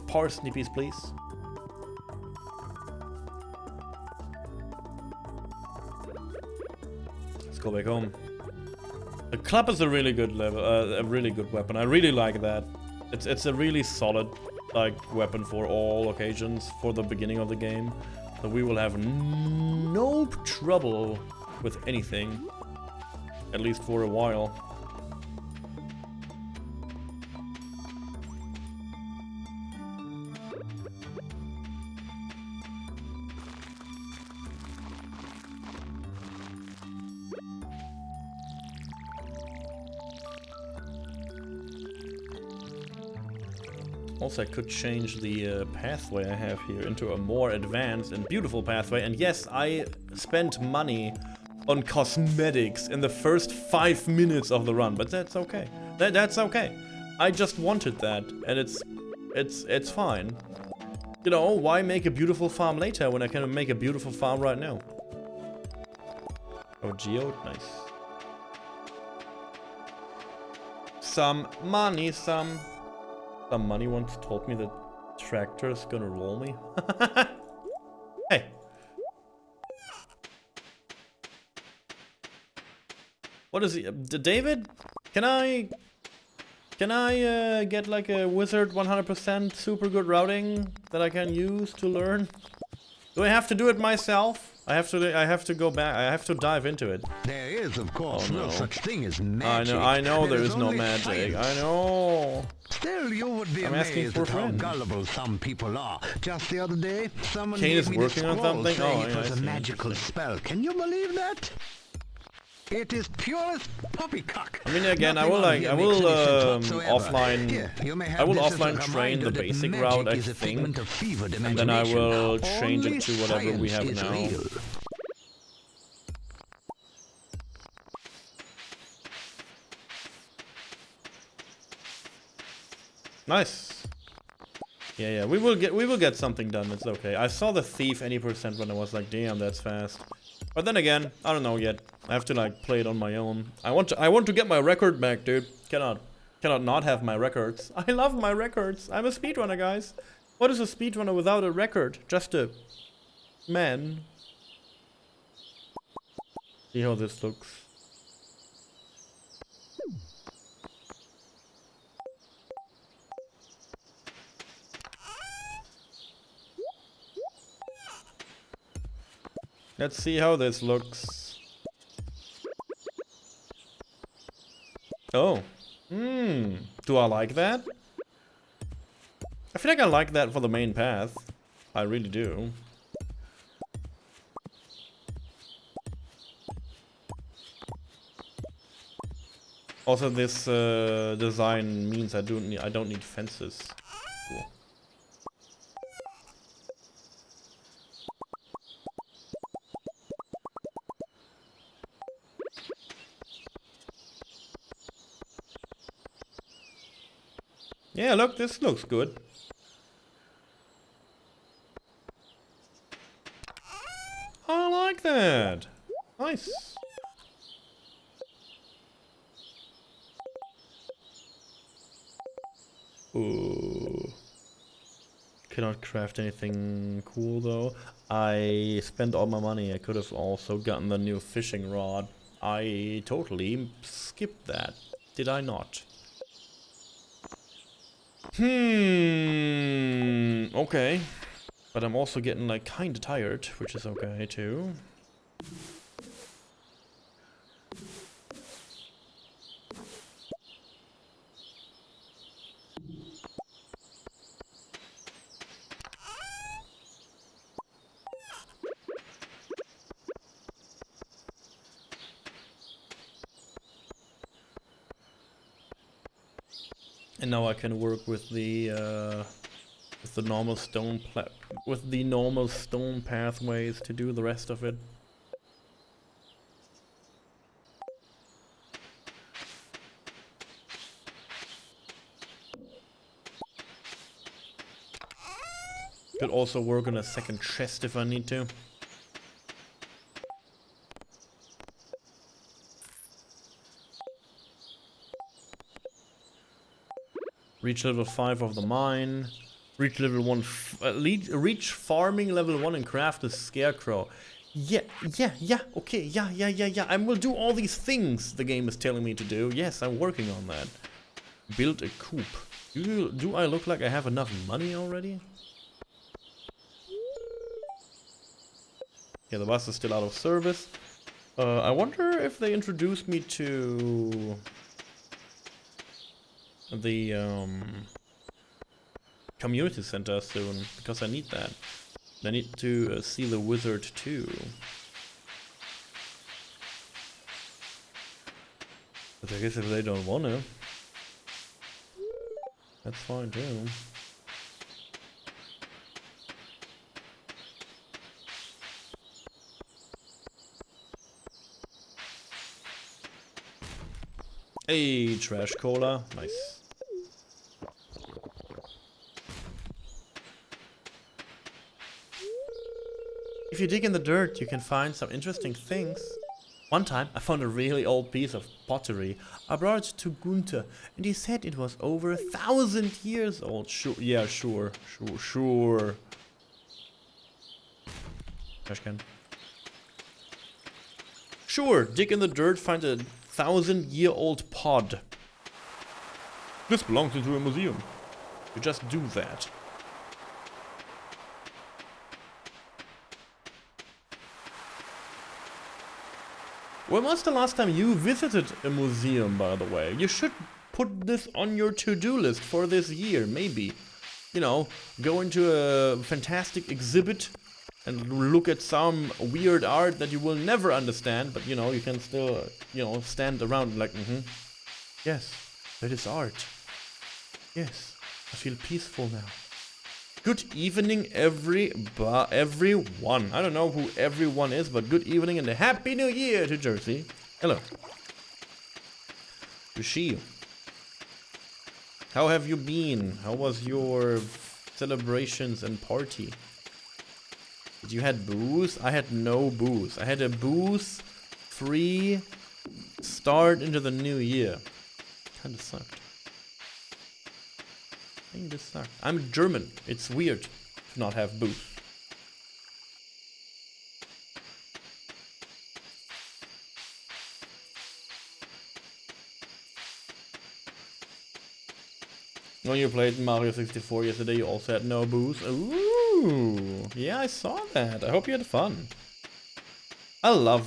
parsnippies, please. Let's go back home. The club is a really good level, a really good weapon. I really like that. It's a really solid like weapon for all occasions for the beginning of the game. So we will have no trouble with anything, at least for a while. Also, I could change the pathway I have here into a more advanced and beautiful pathway. And yes, I spent money on cosmetics in the first 5 minutes of the run, but that's okay. That's okay. I just wanted that, and it's fine. You know, why make a beautiful farm later when I can make a beautiful farm right now? Oh, geode, nice. Some money, Somebody once told me that tractor is gonna roll me. Hey. What is he? David? Can I get like a wizard 100% super good routing that I can use to learn? Do I have to do it myself? I have to go back. I have to dive into it. There is, of course, no such thing as magic. I know there is no magic. I know. Still, you would be amazed at how gullible some people are. Just the other day, someone Kane gave is me working this on scroll something. saying Oh, it was a magical spell. Can you believe that? It is purest poppycock. I mean, again, I Nothing will on here makes any sense whatsoever. offline. Here, you may have I will this as a offline train reminder the that basic magic route, I is a figment think, of fevered and then I will imagination. change Only it to whatever we have science is now. real. Nice. Yeah, we will get something done. It's okay. I saw the thief any percent when I was like, damn, that's fast. But then again, I don't know yet. I have to like play it on my own. I want to get my record back, dude. Cannot not have my records. I love my records. I'm a speedrunner, guys. What is a speedrunner without a record? Just a man. See how this looks. Let's see how this looks. Oh. Do I like that? I feel like I like that for the main path. I really do. Also, this design means I don't need fences. Cool. Yeah, look, this looks good. I like that. Nice. Ooh. Cannot craft anything cool though. I spent all my money. I could have also gotten the new fishing rod. I totally skipped that. Did I not? Okay. But I'm also getting like kinda tired, which is okay too. And now I can work with the normal stone pathways to do the rest of it. Could also work on a second chest if I need to. Reach level 5 of the mine. Reach level 1. Reach farming level 1 and craft a scarecrow. Yeah. Okay, yeah. I will do all these things the game is telling me to do. Yes, I'm working on that. Build a coop. Do I look like I have enough money already? Yeah, the bus is still out of service. I wonder if they introduced me to the community center soon, because I need that. I need to see the wizard too. But I guess if they don't want to, that's fine too. Hey, trash cola, nice. If you dig in the dirt, you can find some interesting things. One time, I found a really old piece of pottery. I brought it to Gunther, and he said it was over 1,000 years old. Sure. Trash can. Sure, dig in the dirt, find a 1,000-year-old pod. This belongs into a museum. You just do that. When was the last time you visited a museum, by the way? You should put this on your to-do list for this year, maybe. You know, go into a fantastic exhibit and look at some weird art that you will never understand, but you know, you can still, you know, stand around like, yes, that is art. Yes, I feel peaceful now. Good evening, everyone. I don't know who everyone is, but good evening and a happy new year to Jersey. Hello. To she. How have you been? How was your celebrations and party? Did you had booze? I had no booze. I had a booze-free start into the new year. Kinda sucked. I think this sucked. I'm German. It's weird to not have booze. When you played Mario 64 yesterday, you also had no booze. Ooh, yeah, I saw that. I hope you had fun. I love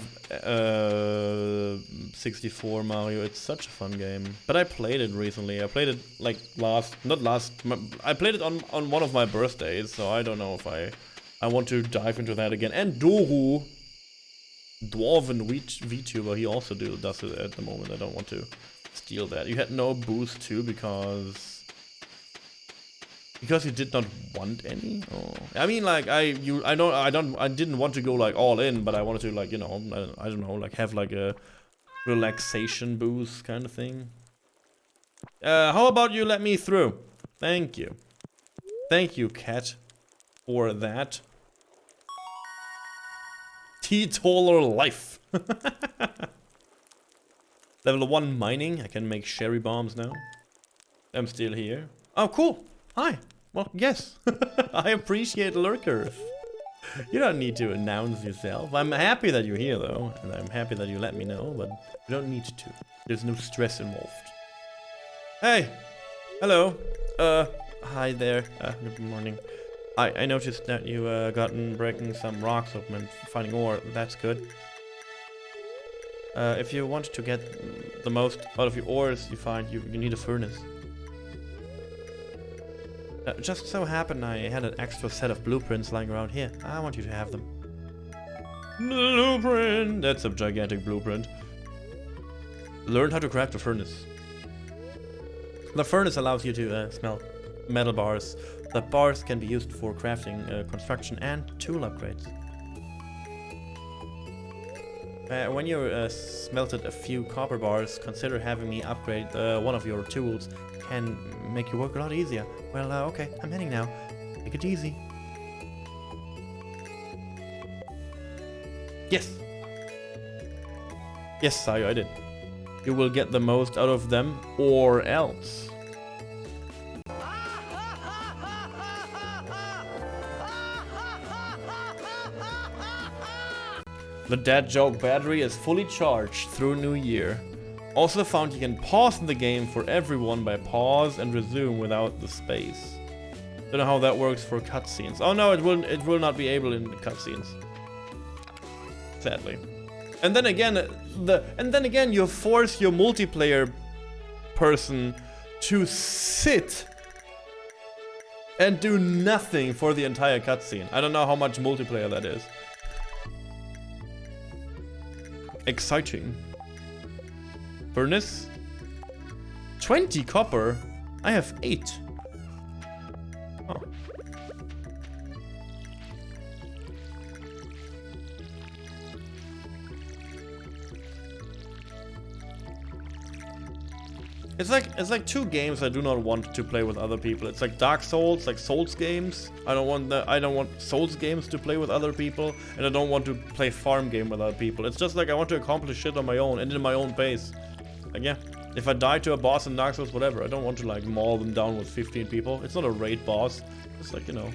64 Mario. It's such a fun game. But I played it recently. I played it like I played it on one of my birthdays, so I don't know if I want to dive into that again. And Doru, Dwarven VTuber, he also does it at the moment. I don't want to steal that. You had no boost too because you did not want any? Oh. I mean, like, I didn't want to go, like, all in, but I wanted to, like, you know, I don't know, like, have, like, a relaxation boost kind of thing. How about you let me through? Thank you. Thank you, cat, for that. Teetotaler life. Level 1 mining. I can make sherry bombs now. I'm still here. Oh, cool. Hi. Well, yes. I appreciate lurkers. You don't need to announce yourself. I'm happy that you're here, though. And I'm happy that you let me know, but you don't need to. There's no stress involved. Hey. Hello. Hi there. Good morning. I noticed that you gotten breaking some rocks open and finding ore. That's good. If you want to get the most out of your ores you find, you need a furnace. Just so happened I had an extra set of blueprints lying around here. I want you to have them. Blueprint! That's a gigantic blueprint. Learn how to craft a furnace. The furnace allows you to smelt metal bars. The bars can be used for crafting, construction, and tool upgrades. When you smelted a few copper bars, consider having me upgrade one of your tools. Can make your work a lot easier. Well, okay, I'm heading now. Take it easy. Yes! Yes, Sayo, I did. You will get the most out of them, or else. The dad joke battery is fully charged through New Year. Also found you can pause the game for everyone by pause and resume without the space. Don't know how that works for cutscenes. Oh no, it will not be able in cutscenes. Sadly. And then again, you force your multiplayer person to sit and do nothing for the entire cutscene. I don't know how much multiplayer that is. Exciting. Furnace? 20 copper? I have 8. Oh. It's like two games I do not want to play with other people. It's like Dark Souls, like Souls games. I don't want Souls games to play with other people, and I don't want to play farm game with other people. It's just like I want to accomplish shit on my own and in my own pace. Like, yeah, if I die to a boss in Dark Souls, whatever, I don't want to like maul them down with 15 people. It's not a raid boss. It's like, you know.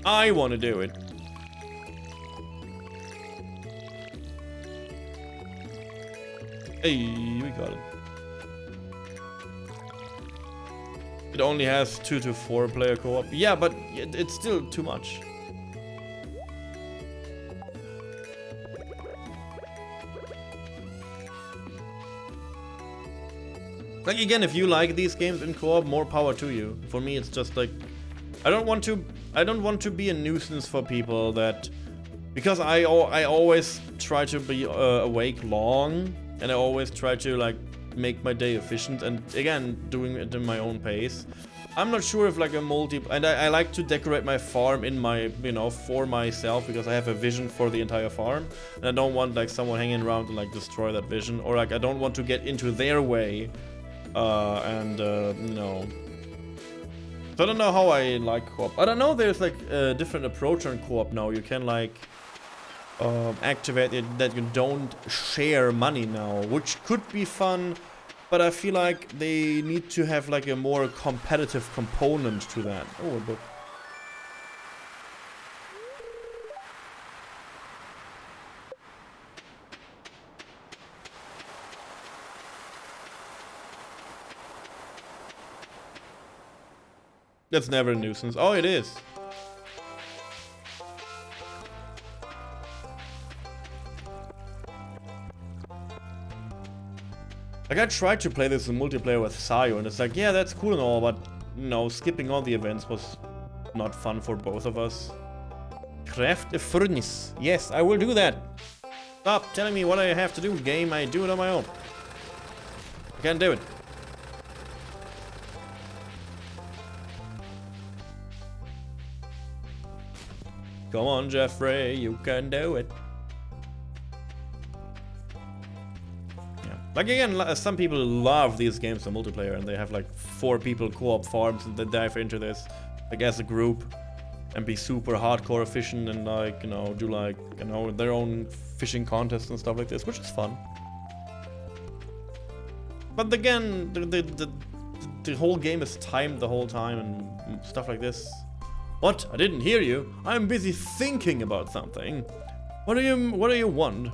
I want to do it. Hey, we got it. It only has 2 to 4 player co-op. Yeah, but it's still too much. Like, again, if you like these games in co-op, more power to you. For me, it's just like, I don't want to be a nuisance for people that, because I always try to be awake long, and I always try to like make my day efficient, and again, doing it in my own pace. I'm not sure if like a and I like to decorate my farm in my, you know, for myself, because I have a vision for the entire farm, and I don't want like someone hanging around to like destroy that vision, or like I don't want to get into their way, you know. So I don't know how I like co-op. I don't know, there's like a different approach on co-op now. You can like activate it that you don't share money now, which could be fun. But I feel like they need to have like a more competitive component to that. Oh, a book. That's never a nuisance. Oh, it is. Like, I tried to play this in multiplayer with Sayo, and it's like, yeah, that's cool and all, but, no, skipping all the events was not fun for both of us. Craft a furnace. Yes, I will do that. Stop telling me what I have to do, game. I do it on my own. I can't do it. Come on, Jeffrey, you can do it. Like, again, some people love these games in multiplayer, and they have like 4 people co-op farms, and they dive into this like as a group and be super hardcore efficient, and like, you know, do like, you know, their own fishing contests and stuff like this, which is fun. But again, the whole game is timed the whole time and stuff like this. What? I didn't hear you. I'm busy thinking about something. What do you want?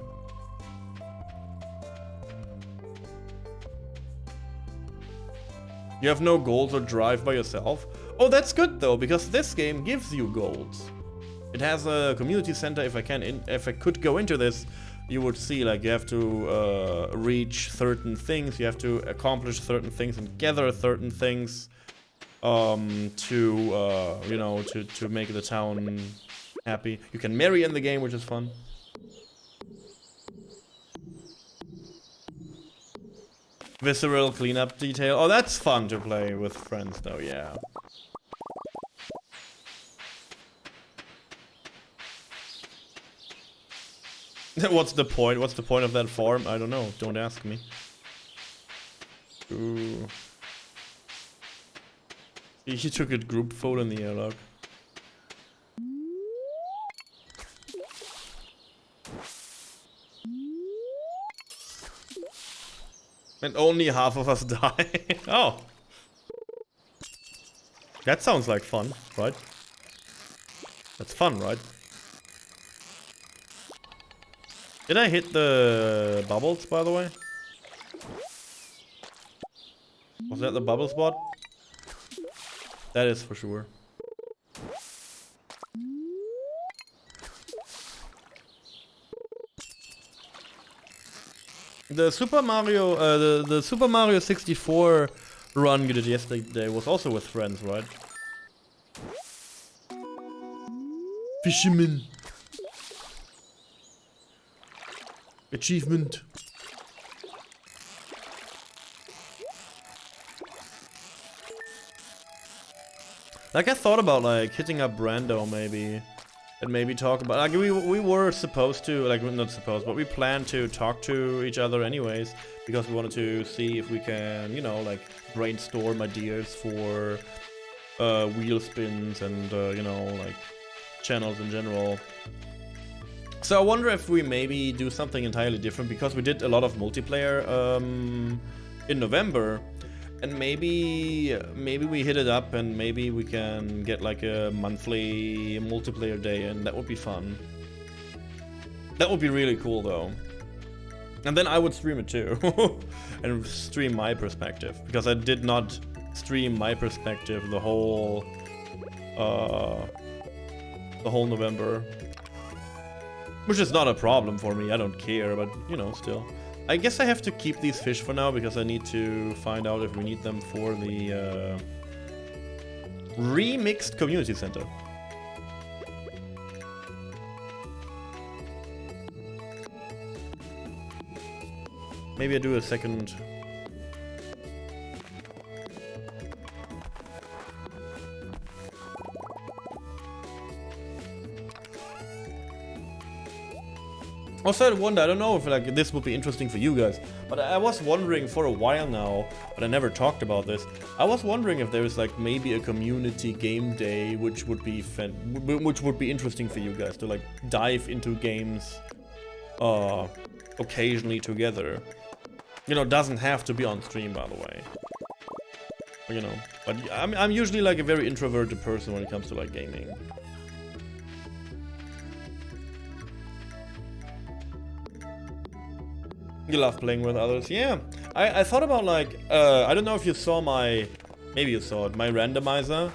You have no goals or drive by yourself? Oh, that's good though, because this game gives you goals. It has a community center. If I could go into this, you would see like you have to reach certain things, you have to accomplish certain things and gather certain things to you know, to make the town happy. You can marry in the game, which is fun. Visceral cleanup detail. Oh, that's fun to play with friends though, yeah. What's the point? What's the point of that farm? I don't know. Don't ask me. Ooh. He took a group photo in the airlock. And only half of us die. Oh. That sounds like fun, right? That's fun, right? Did I hit the bubbles, by the way? Was that the bubble spot? That is for sure. The Super Mario, the Super Mario 64 run you did yesterday was also with friends, right? Fisherman. Achievement. Like, I thought about like hitting up Brando maybe, and maybe talk about, like, we were supposed to, like, not supposed, but we planned to talk to each other anyways, because we wanted to see if we can, you know, like, brainstorm ideas for wheel spins and you know, like, channels in general. So I wonder if we maybe do something entirely different, because we did a lot of multiplayer in November, and maybe we hit it up, and maybe we can get like a monthly multiplayer day, and that would be fun. That would be really cool though. And then I would stream it too, and stream my perspective, because I did not stream my perspective the whole November. Which is not a problem for me, I don't care, but, you know, still. I guess I have to keep these fish for now because I need to find out if we need them for the remixed community center. Maybe I do a second. Also, I wonder, I don't know if like this would be interesting for you guys, but I was wondering for a while now, but I never talked about this. I was wondering if there is like maybe a community game day which would be interesting for you guys to like dive into games occasionally together. You know, doesn't have to be on stream, by the way. You know, but I'm usually like a very introverted person when it comes to like gaming. You love playing with others, yeah. I thought about like, I don't know if you saw my, maybe you saw it, my randomizer,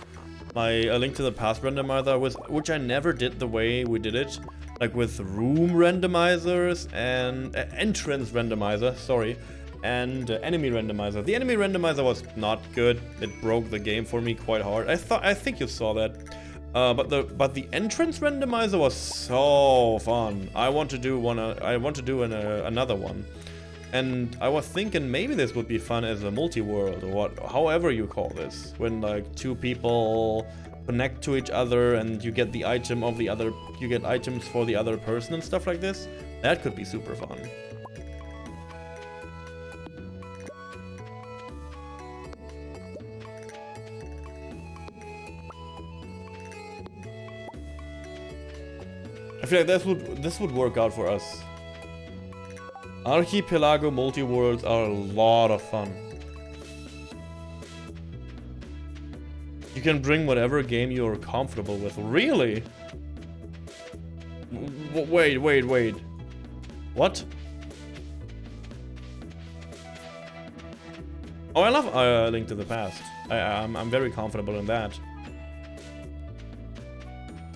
my A Link to the Past randomizer, which I never did the way we did it, like with room randomizers and entrance randomizer, sorry, and enemy randomizer. The enemy randomizer was not good. It broke the game for me quite hard. I think you saw that. But the entrance randomizer was so fun. I want to do another one, and I was thinking maybe this would be fun as a multi-world or however you call this, when like two people connect to each other and you get the item of the other, you get items for the other person and stuff like this. That could be super fun. I feel like this would work out for us. Archipelago multi-worlds are a lot of fun. You can bring whatever game you're comfortable with. Really? Wait. What? Oh, I love Link to the Past. I'm very comfortable in that.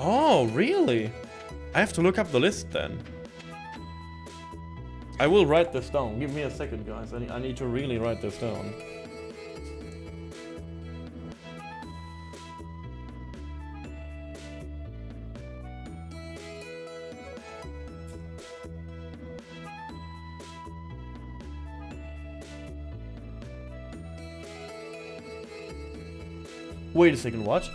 Oh, really? I have to look up the list then. I will write this down. Give me a second, guys. I need to really write this down. Wait a second, what?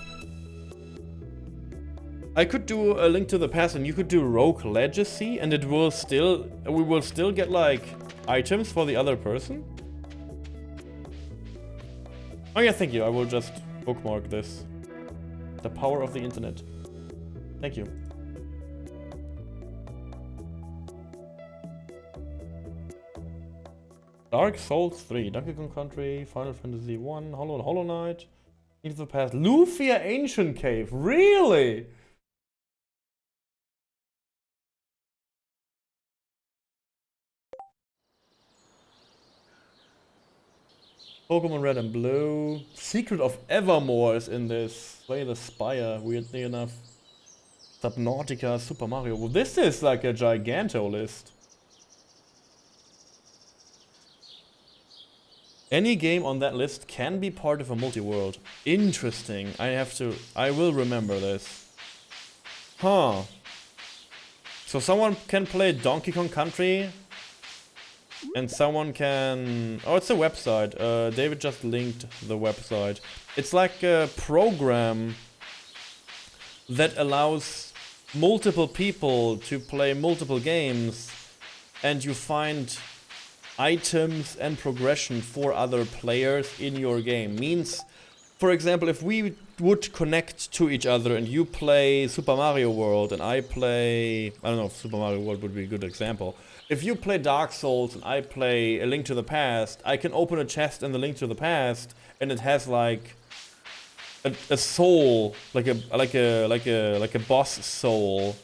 I could do A Link to the Past and you could do Rogue Legacy and we will still get like items for the other person? Oh yeah, thank you. I will just bookmark this. The power of the internet. Thank you. Dark Souls 3, Donkey Kong Country, Final Fantasy 1, Hollow Knight, Link to the Past, Lufia Ancient Cave, really? Pokemon Red and Blue. Secret of Evermore is in this. Slay the Spire, weirdly enough. Subnautica, Super Mario. Well, this is like a giganto list. Any game on that list can be part of a multi-world. Interesting. I will remember this. Huh. So someone can play Donkey Kong Country and someone can... Oh, it's a website. David just linked the website. It's like a program that allows multiple people to play multiple games, and you find items and progression for other players in your game. Means, for example, if we would connect to each other and you play Super Mario World and I play... I don't know if Super Mario World would be a good example. If you play Dark Souls and I play A Link to the Past, I can open a chest in the Link to the Past and it has like a soul, like a boss soul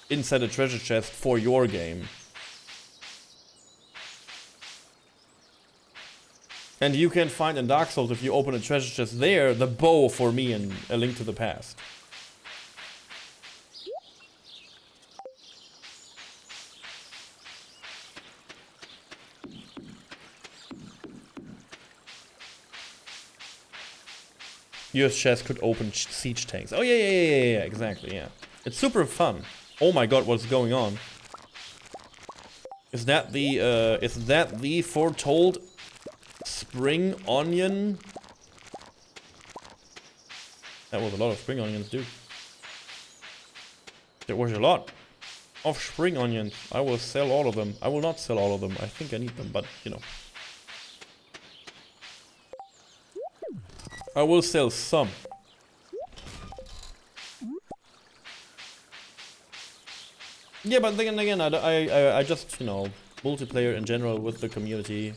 inside a treasure chest for your game. And you can find in Dark Souls, if you open a treasure chest there, the bow for me in A Link to the Past. Your chest could open siege tanks. Oh yeah, exactly, yeah. It's super fun. Oh my god, what's going on? Is that the foretold spring onion? That was a lot of spring onions, dude. There was a lot of spring onions. I will sell all of them. I will not sell all of them. I think I need them, but you know. I will sell some. Yeah, but then again, I just, you know, multiplayer in general with the community.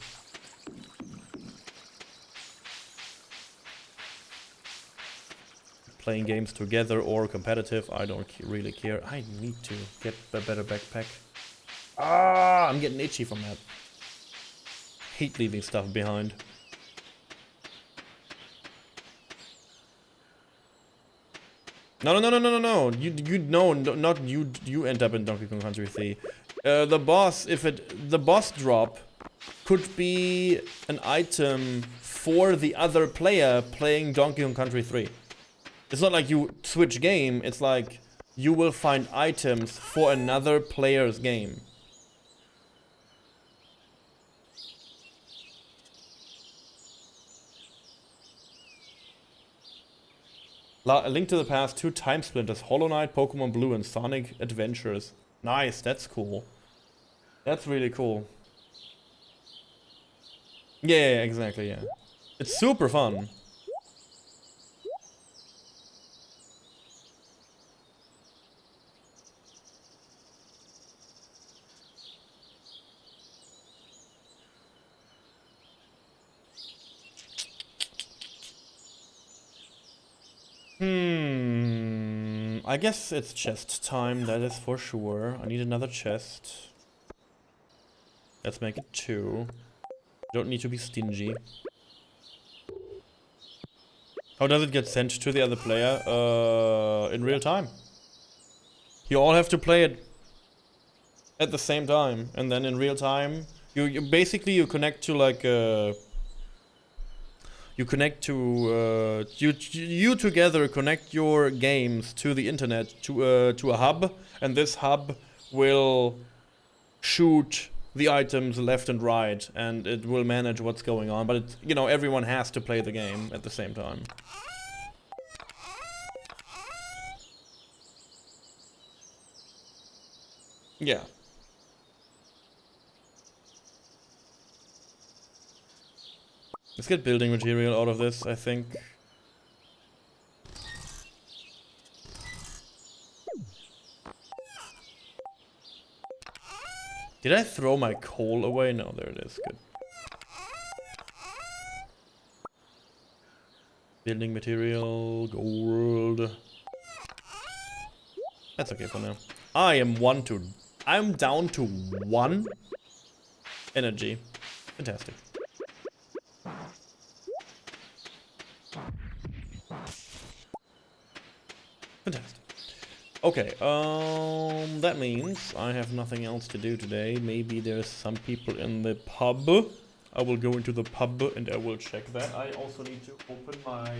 Playing games together or competitive, I don't really care. I need to get a better backpack. Ah, I'm getting itchy from that. Hate leaving stuff behind. No. You no, not you. You end up in Donkey Kong Country 3. The boss drop could be an item for the other player playing Donkey Kong Country 3. It's not like you switch game, it's like you will find items for another player's game. A Link to the Past, 2 Time Splinters, Hollow Knight, Pokemon Blue, and Sonic Adventures. Nice, that's cool. That's really cool. Yeah, exactly, yeah. It's super fun. I guess it's chest time, that is for sure. I need another chest. Let's make it 2. Don't need to be stingy. How does it get sent to the other player? In real time. You all have to play it at the same time, and then in real time, you basically you connect to like you connect to you together connect your games to the internet to a hub, and this hub will shoot the items left and right, and it will manage what's going on. But it's, you know, everyone has to play the game at the same time. Yeah. Let's get building material out of this, I think. Did I throw my coal away? No, there it is. Good. Building material, gold. That's okay for now. I'm down to 1 energy. Fantastic. Fantastic. Okay, that means I have nothing else to do today. Maybe there's some people in the pub. I will go into the pub and I will check that. I also need to open my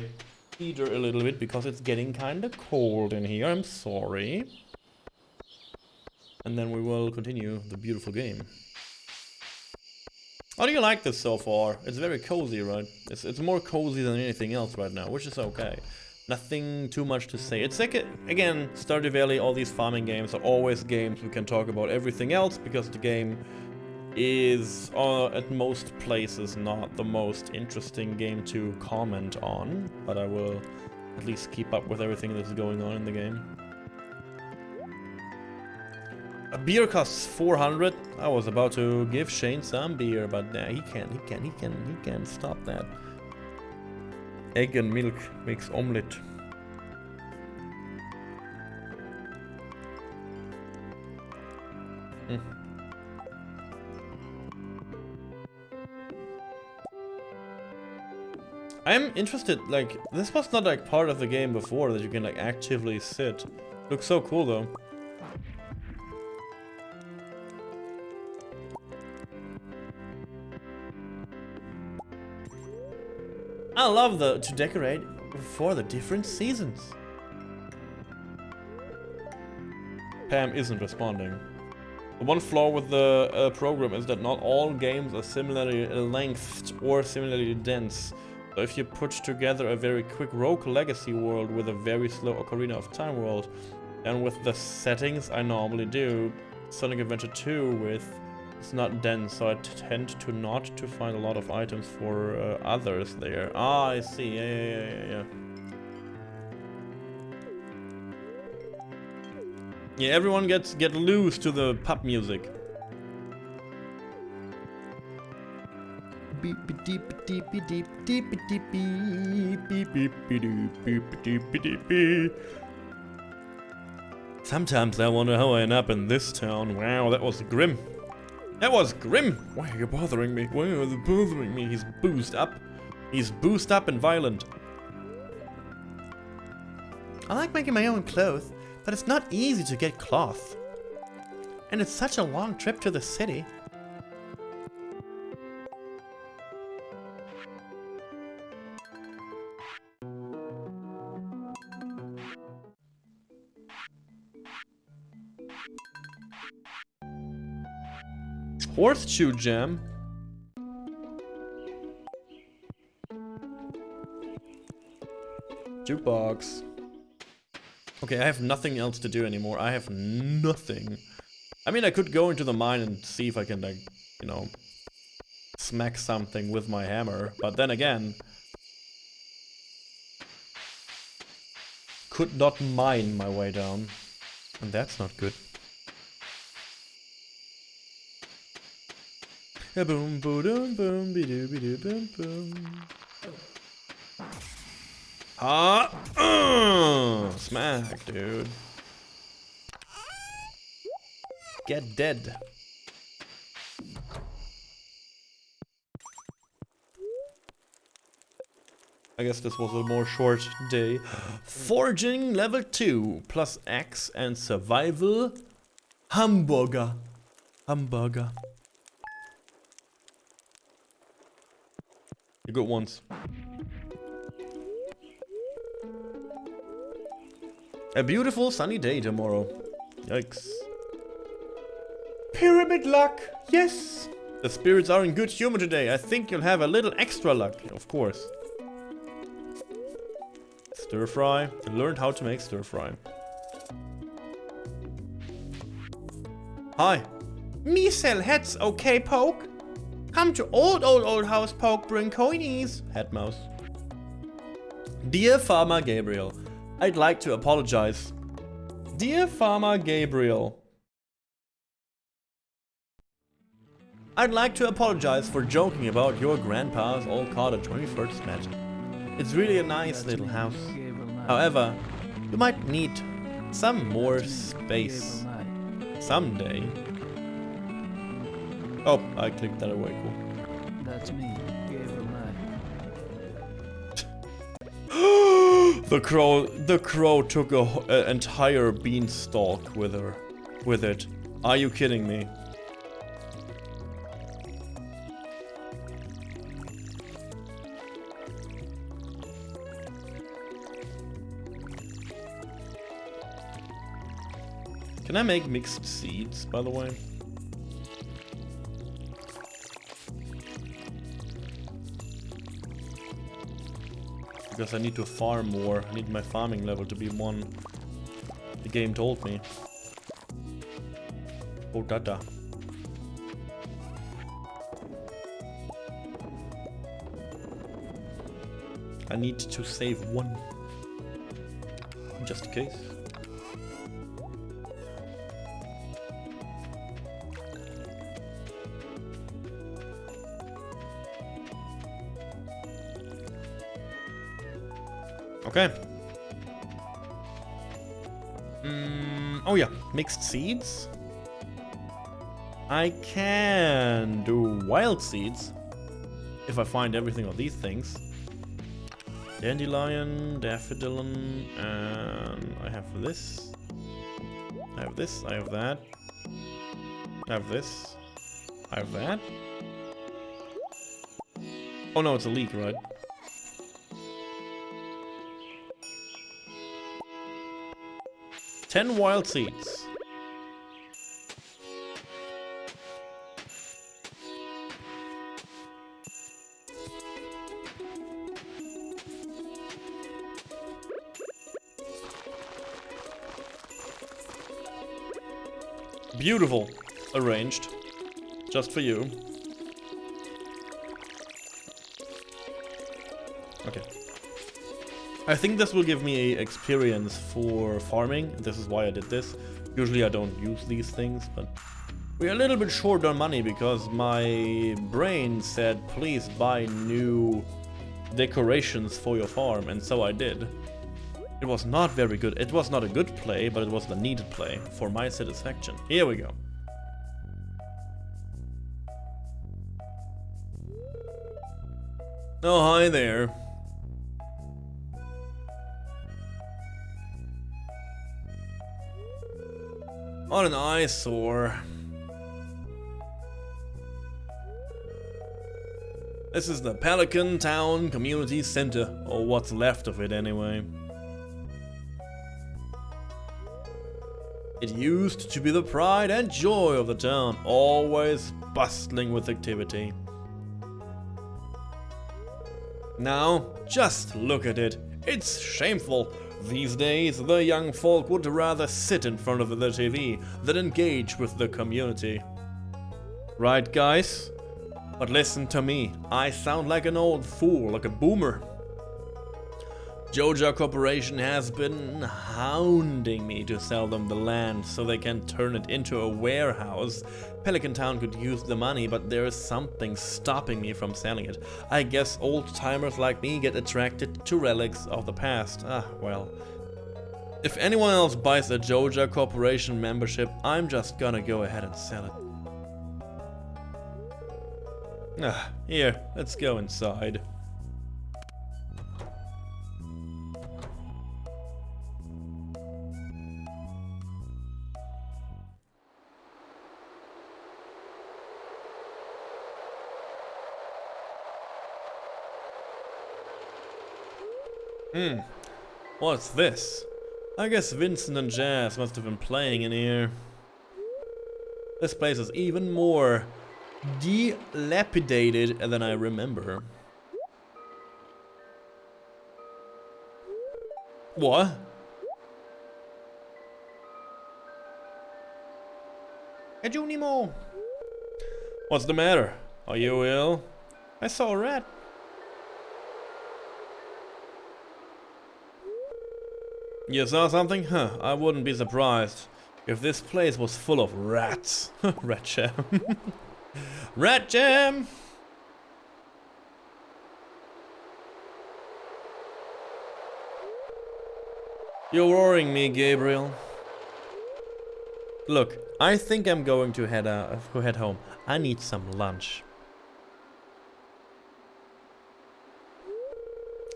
heater a little bit because it's getting kinda cold in here. I'm sorry. And then we will continue the beautiful game. How do you like this so far? It's very cozy, right? It's more cozy than anything else right now, which is okay. Nothing too much to say. It's like, again, Stardew Valley, all these farming games are always games we can talk about everything else, because the game is, at most places, not the most interesting game to comment on. But I will at least keep up with everything that's going on in the game. A beer costs 400. I was about to give Shane some beer, but nah, he can't stop that. Egg and milk makes omelette. I'm interested, like, this was not like part of the game before that you can like actively sit. Looks so cool though. I love to decorate. for the different seasons. Pam isn't responding. The one flaw with the program is that not all games are similarly lengthed or similarly dense. So if you put together a very quick Rogue Legacy world with a very slow Ocarina of Time world, and with the settings I normally do, Sonic Adventure 2 with it's not dense, so I tend to not to find a lot of items for others there. Ah, I see. Yeah. Yeah, everyone get loose to the pop music. Sometimes I wonder how I end up in this town. Wow, that was grim. That was grim. Why are you bothering me? Why are you bothering me? He's boozed up. He's boozed up and violent. I like making my own clothes, but it's not easy to get cloth. And it's such a long trip to the city. Horseshoe jam. Jukebox. Okay, I have nothing else to do anymore. I have nothing. I mean, I could go into the mine and see if I can, like, you know, smack something with my hammer. But then again, could not mine my way down. And that's not good. Boom, boom, boom, be doo, boom, boom. Smack, dude. Get dead. I guess this was a more short day. Forging level 2 plus axe and survival. Hamburger. The good ones. A beautiful sunny day tomorrow. Yikes. Pyramid luck! Yes! The spirits are in good humor today. I think you'll have a little extra luck, of course. Stir fry. I learned how to make stir fry. Hi. Me sell hats, okay, Poke? Come to old house, Poke, bring coinies. Head mouse. Dear Farmer Gabriel, I'd like to apologize. Dear Farmer Gabriel, I'd like to apologize for joking about your grandpa's old cottage when we first met. It's really a nice little house. However, you might need some more space someday. Oh, I clicked that away, cool. That's me, Gabriel Knight. The crow took an entire beanstalk with it. Are you kidding me? Can I make mixed seeds, by the way? Because I need to farm more. I need my farming level to be 1. The game told me. Oh, dada. I need to save 1. Just in case. Okay. Oh yeah, mixed seeds. I can do wild seeds if I find everything of these things. Dandelion, daffodilin, and I have this. I have this, I have that. I have this. I have that. Oh no, it's a leek, right? 10 wild seeds. Beautiful. Arranged. Just for you. Okay. I think this will give me experience for farming. This is why I did this. Usually I don't use these things, but we're a little bit short on money because my brain said please buy new decorations for your farm, and so I did. It was not very good. It was not a good play, but it was the needed play for my satisfaction. Here we go. Oh, hi there. What an eyesore. This is the Pelican Town Community Center, or what's left of it anyway. It used to be the pride and joy of the town, always bustling with activity. Now, just look at it. It's shameful. These days, the young folk would rather sit in front of the TV than engage with the community. Right, guys? But listen to me. I sound like an old fool, like a boomer. Joja Corporation has been hounding me to sell them the land so they can turn it into a warehouse. Pelican Town could use the money, but there is something stopping me from selling it. I guess old-timers like me get attracted to relics of the past. Ah, well. If anyone else buys a Joja Corporation membership, I'm just gonna go ahead and sell it. Ah, here, let's go inside. What's this? I guess Vincent and Jazz must have been playing in here. This place is even more dilapidated than I remember. What? Hey, Junimo! What's the matter? Are you ill? I saw a rat. You saw something? Huh, I wouldn't be surprised if this place was full of rats. Rat jam. Rat jam! You're worrying me, Gabriel. Look, I think I'm going to head home. I need some lunch.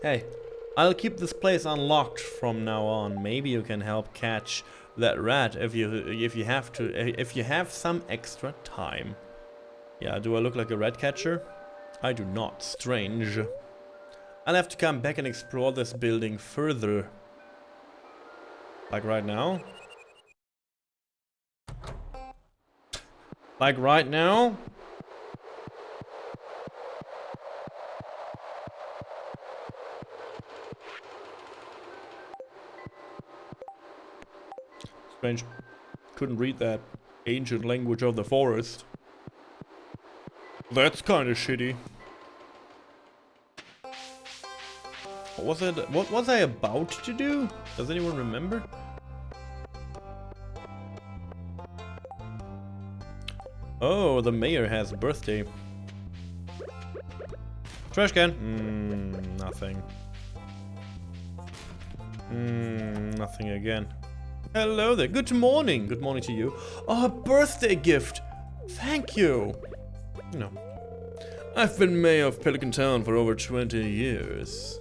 Hey. I'll keep this place unlocked from now on. Maybe you can help catch that rat if you have some extra time. Yeah, do I look like a rat catcher? I do not. Strange. I'll have to come back and explore this building further. Like right now? Like right now? Strange. Couldn't read that ancient language of the forest. That's kind of shitty. What was I about to do? Does anyone remember? Oh, the mayor has a birthday. Trash can. Nothing. Nothing again. Hello there. Good morning. Good morning to you. Oh, a birthday gift. Thank you. No. I've been mayor of Pelican Town for over 20 years.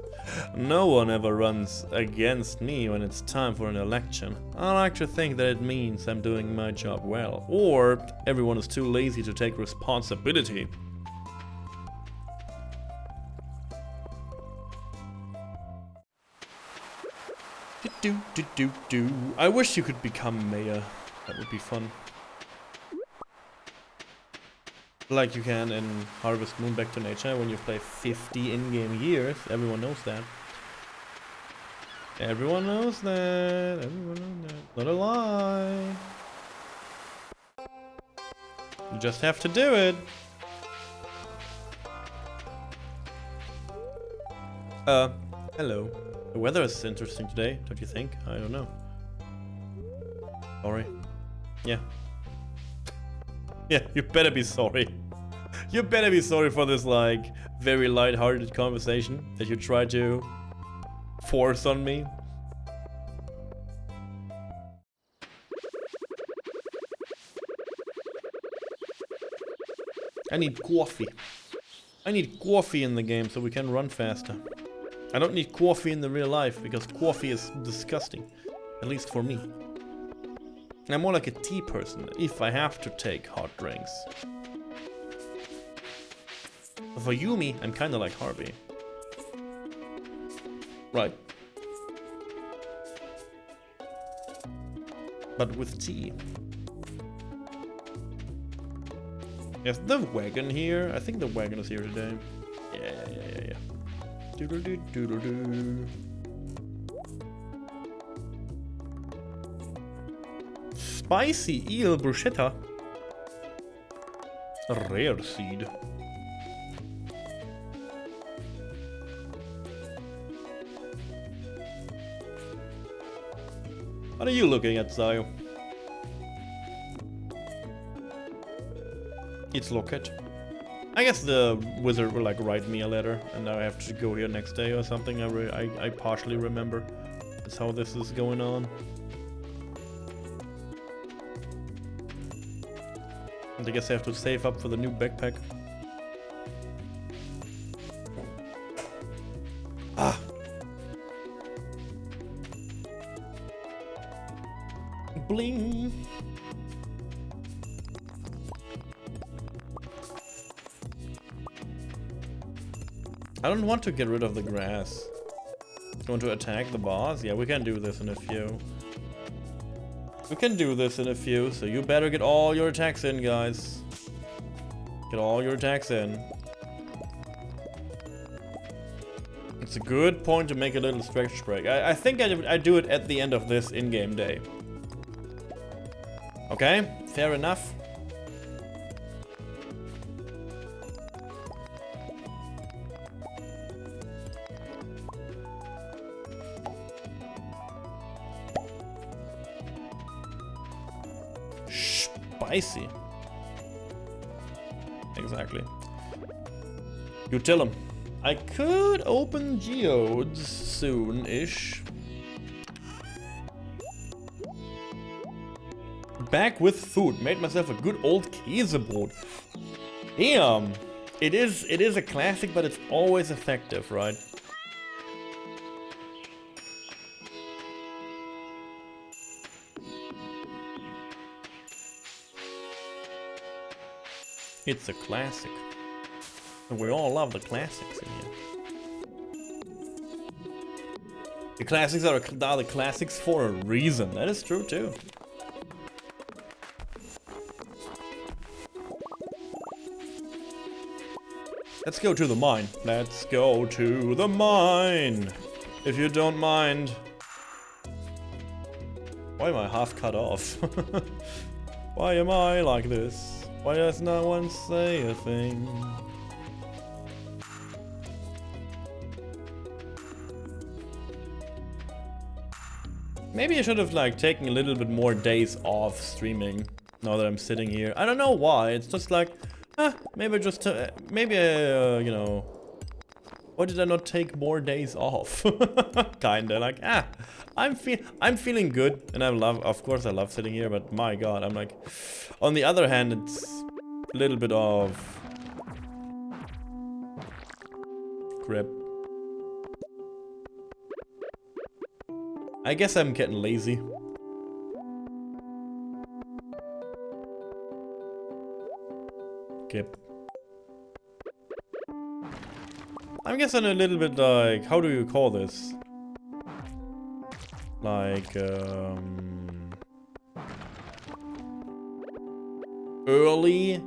No one ever runs against me when it's time for an election. I like to think that it means I'm doing my job well. Or everyone is too lazy to take responsibility. I wish you could become mayor. That would be fun. Like you can in Harvest Moon Back to Nature when you play 50 in-game years. Everyone knows that. Everyone knows that. Everyone knows that. Not a lie. You just have to do it. Hello. The weather is interesting today, don't you think? I don't know. Sorry. Yeah. Yeah, you better be sorry. You better be sorry for this, like, very light-hearted conversation that you try to force on me. I need coffee. I need coffee in the game so we can run faster. I don't need coffee in the real life because coffee is disgusting. At least for me. I'm more like a tea person if I have to take hot drinks. But for Yumi, I'm kinda like Harvey. Right. But with tea. Is the wagon here? I think the wagon is here today. Yeah. Doodle-doo. Spicy eel bruschetta. Rare seed. What are you looking at, Zayo? It's locket. I guess the wizard will like write me a letter, and now I have to go here next day or something. I partially remember. That's how this is going on. And I guess I have to save up for the new backpack. Ah. Bling. I don't want to get rid of the grass. I want to attack the boss. Yeah, we can do this in a few. We can do this in a few, so you better get all your attacks in, guys. Get all your attacks in. It's a good point to make a little stretch break. I think I do it at the end of this in-game day. Okay, fair enough. Spicy. Exactly. You tell him. I could open geodes soon-ish. Back with food. Made myself a good old Käsebrot. Damn. It is a classic, but it's always effective, right? It's a classic. And we all love the classics in here. The classics are the classics for a reason. That is true too. Let's go to the mine. Let's go to the mine. If you don't mind. Why am I half cut off? Why am I like this? Why does no one say a thing? Maybe I should have like taken a little bit more days off streaming now that I'm sitting here. I don't know why. It's just like, maybe just you know, why did I not take more days off? Kinda like, I'm feeling good, and of course I love sitting here, but my god, I'm like, on the other hand, it's a little bit of crap. I guess I'm getting lazy. Okay. I'm guessing a little bit like, how do you call this? Like, early.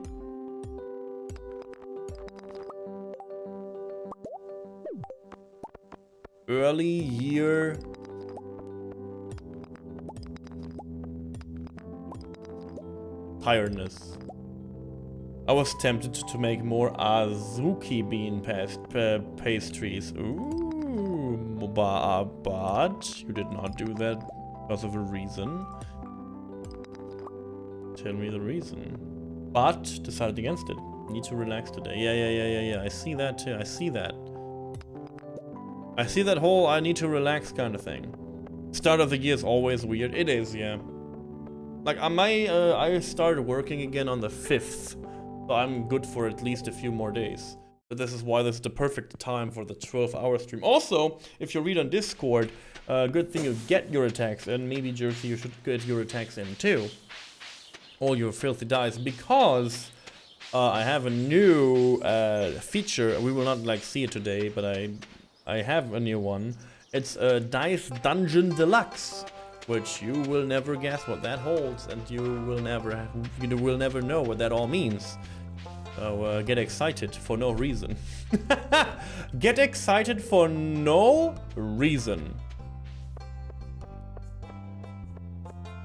Early year. Tiredness. I was tempted to make more azuki bean pastries. Ooh, but you did not do that because of a reason. Tell me the reason. But decided against it. Need to relax today. Yeah. I see that too. I see that. I see that whole I need to relax kind of thing. Start of the year is always weird. It is, yeah. Like I started working again on the 5th. So I'm good for at least a few more days. But this is why this is the perfect time for the 12-hour stream. Also, if you read on Discord, good thing you get your attacks in. Maybe Jersey, you should get your attacks in too. All your filthy dice, because I have a new feature. We will not like see it today, but I have a new one. It's a Dice Dungeon Deluxe, which you will never guess what that holds, and you will never know what that all means. So get excited for no reason. Get excited for no reason.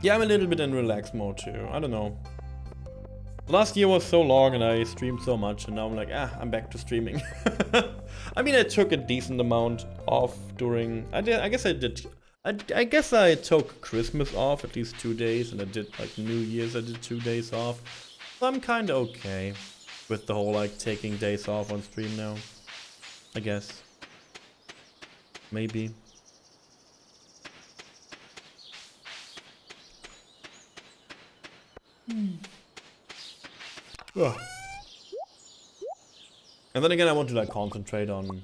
Yeah, I'm a little bit in relaxed mode too. I don't know. Last year was so long and I streamed so much, and now I'm like, I'm back to streaming. I mean, I took a decent amount off during. I guess I did. I guess I took Christmas off at least 2 days, and I did like New Year's. I did 2 days off. So I'm kind of okay with the whole like taking days off on stream now. I guess. Maybe. Ugh. And then again, I want to like concentrate on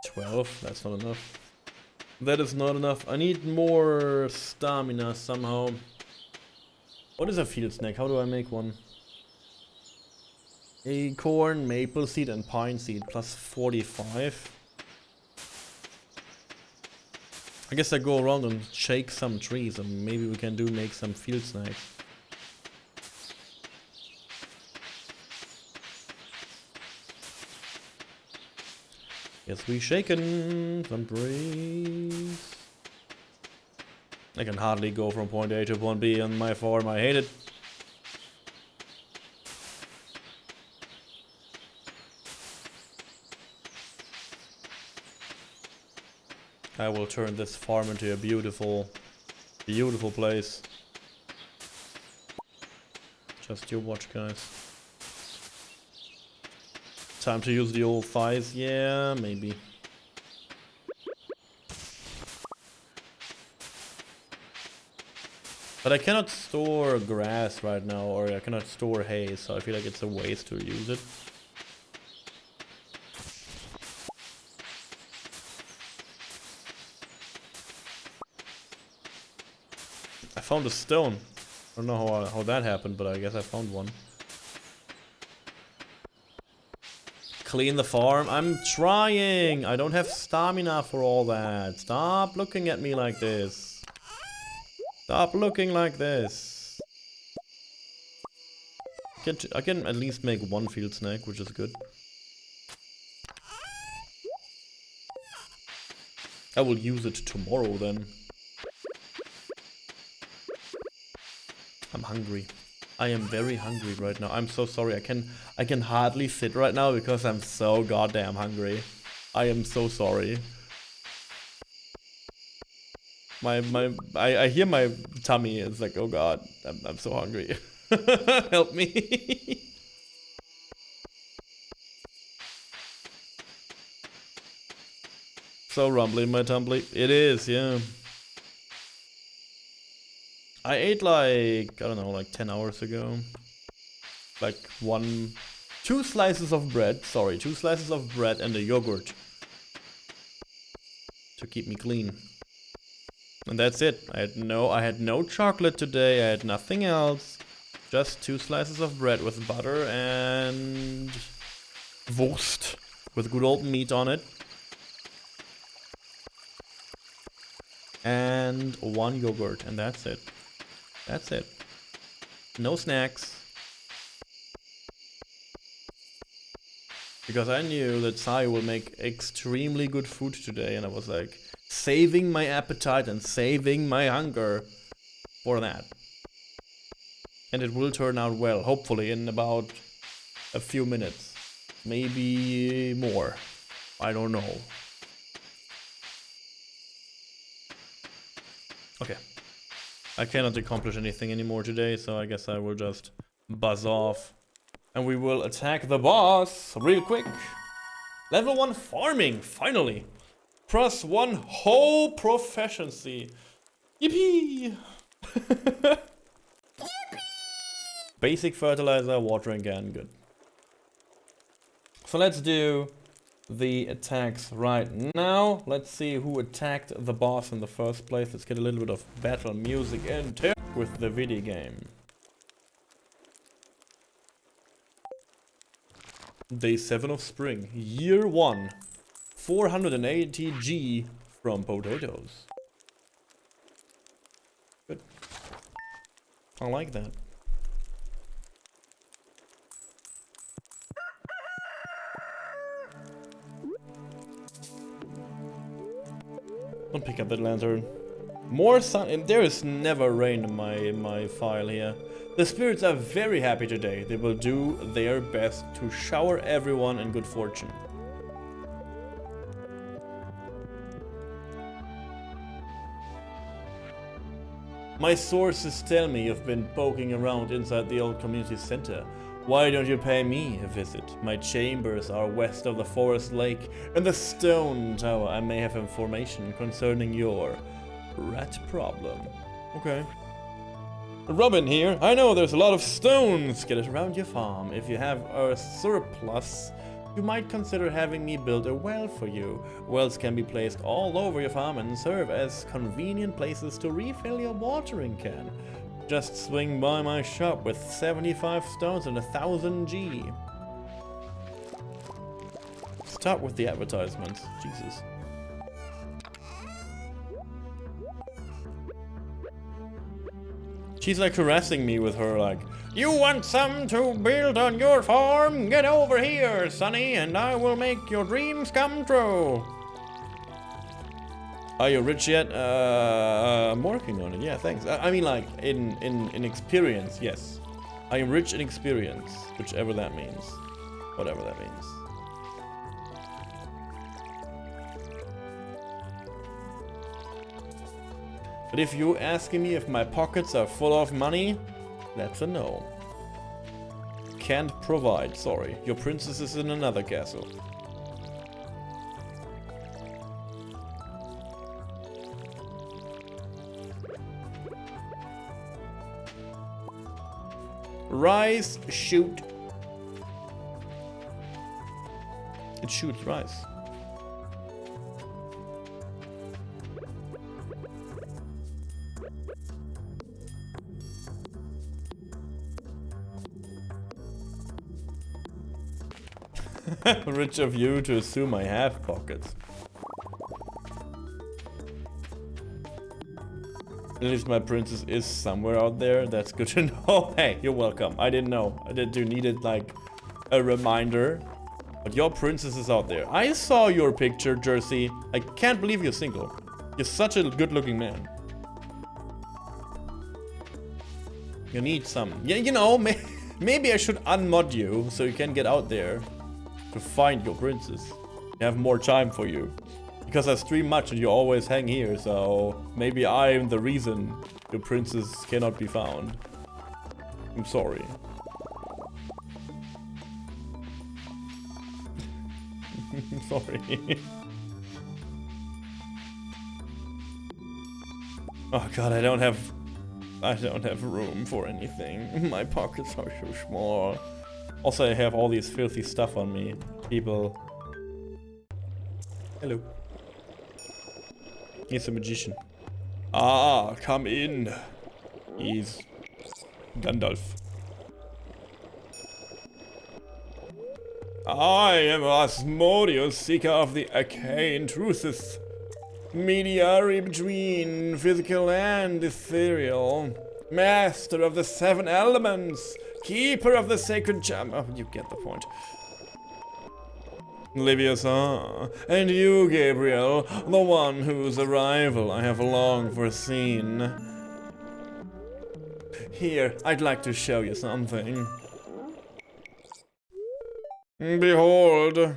12. That's not enough. That is not enough. I need more stamina somehow. What is a field snack? How do I make one? Acorn, maple seed, and pine seed plus 45. I guess I go around and shake some trees, and maybe we can make some field snacks. Yes, we shaken some trees. I can hardly go from point A to point B on my farm. I hate it. I will turn this farm into a beautiful, beautiful place. Just you watch, guys. Time to use the old thighs? Yeah, maybe. But I cannot store grass right now, or I cannot store hay, so I feel like it's a waste to use it. I found a stone. I don't know how that happened, but I guess I found one. Clean the farm. I'm trying. I don't have stamina for all that. Stop looking at me like this. Stop looking like this. I can at least make one field snack, which is good. I will use it tomorrow then. I'm hungry. I am very hungry right now. I'm so sorry. I can hardly sit right now because I'm so goddamn hungry. I am so sorry. I hear my tummy. It's like, oh god, I'm so hungry. Help me. So rumbly my tumbly. It is, yeah. I ate like, I don't know, like 10 hours ago. Like 2 slices of bread. Sorry, 2 slices of bread and a yogurt. To keep me clean. And that's it. I had no chocolate today. I had nothing else. Just 2 slices of bread with butter and Wurst with good old meat on it. and 1 yogurt, and that's it. That's it. No snacks. Because I knew that Sai will make extremely good food today, and I was like, saving my appetite and saving my hunger for that. And it will turn out well, hopefully in about a few minutes. Maybe more. I don't know. Okay. I cannot accomplish anything anymore today, so I guess I will just buzz off. And we will attack the boss real quick. Level 1 farming, finally. +1 whole proficiency. Yippee! Basic fertilizer, watering can, good. So let's do the attacks right now. Let's see who attacked the boss in the first place. Let's get a little bit of battle music into with the video game. Day 7 of spring, year 1. 480 G from potatoes. Good. I like that. Don't pick up that lantern. More sun, and there is never rain in my file here. The spirits are very happy today. They will do their best to shower everyone in good fortune. My sources tell me you've been poking around inside the old community center. Why don't you pay me a visit? My chambers are west of the forest lake and the stone tower. I may have information concerning your rat problem. Okay. Robin here. I know there's a lot of stone scattered around your farm. If you have a surplus, you might consider having me build a well for you. Wells can be placed all over your farm and serve as convenient places to refill your watering can. Just swing by my shop with 75 stones and 1000 G. Start with the advertisements. Jesus. She's like harassing me with her like, you want some to build on your farm? Get over here, sonny, and I will make your dreams come true. Are you rich yet? I'm working on it. Yeah, thanks. I mean, like in experience, yes. I am rich in experience, whichever that means, whatever that means. But if you're asking me if my pockets are full of money, that's a no. Can't provide. Sorry, your princess is in another castle. Rice, shoot. It shoots rice. Rich of you to assume I have pockets. At least my princess is somewhere out there. That's good to know. Hey, you're welcome. I didn't know. I did you needed like a reminder. But your princess is out there. I saw your picture, Jersey. I can't believe you're single. You're such a good-looking man. You need some. Yeah, you know, maybe I should unmod you so you can get out there to find your princess. I have more time for you. Because I stream much and you always hang here, so maybe I'm the reason your princess cannot be found. I'm sorry. I'm sorry. Oh god, I don't have room for anything. My pockets are so small. Also, I have all these filthy stuff on me. People. Hello. He's a magician. Ah, come in. He's Gandalf. I am Asmodeus, seeker of the arcane truths. Mediary between physical and ethereal. Master of the 7 elements. Keeper of the sacred gem. Oh, you get the point. Liviosa, and you, Gabriel, the one whose arrival I have long foreseen. Here, I'd like to show you something. Behold.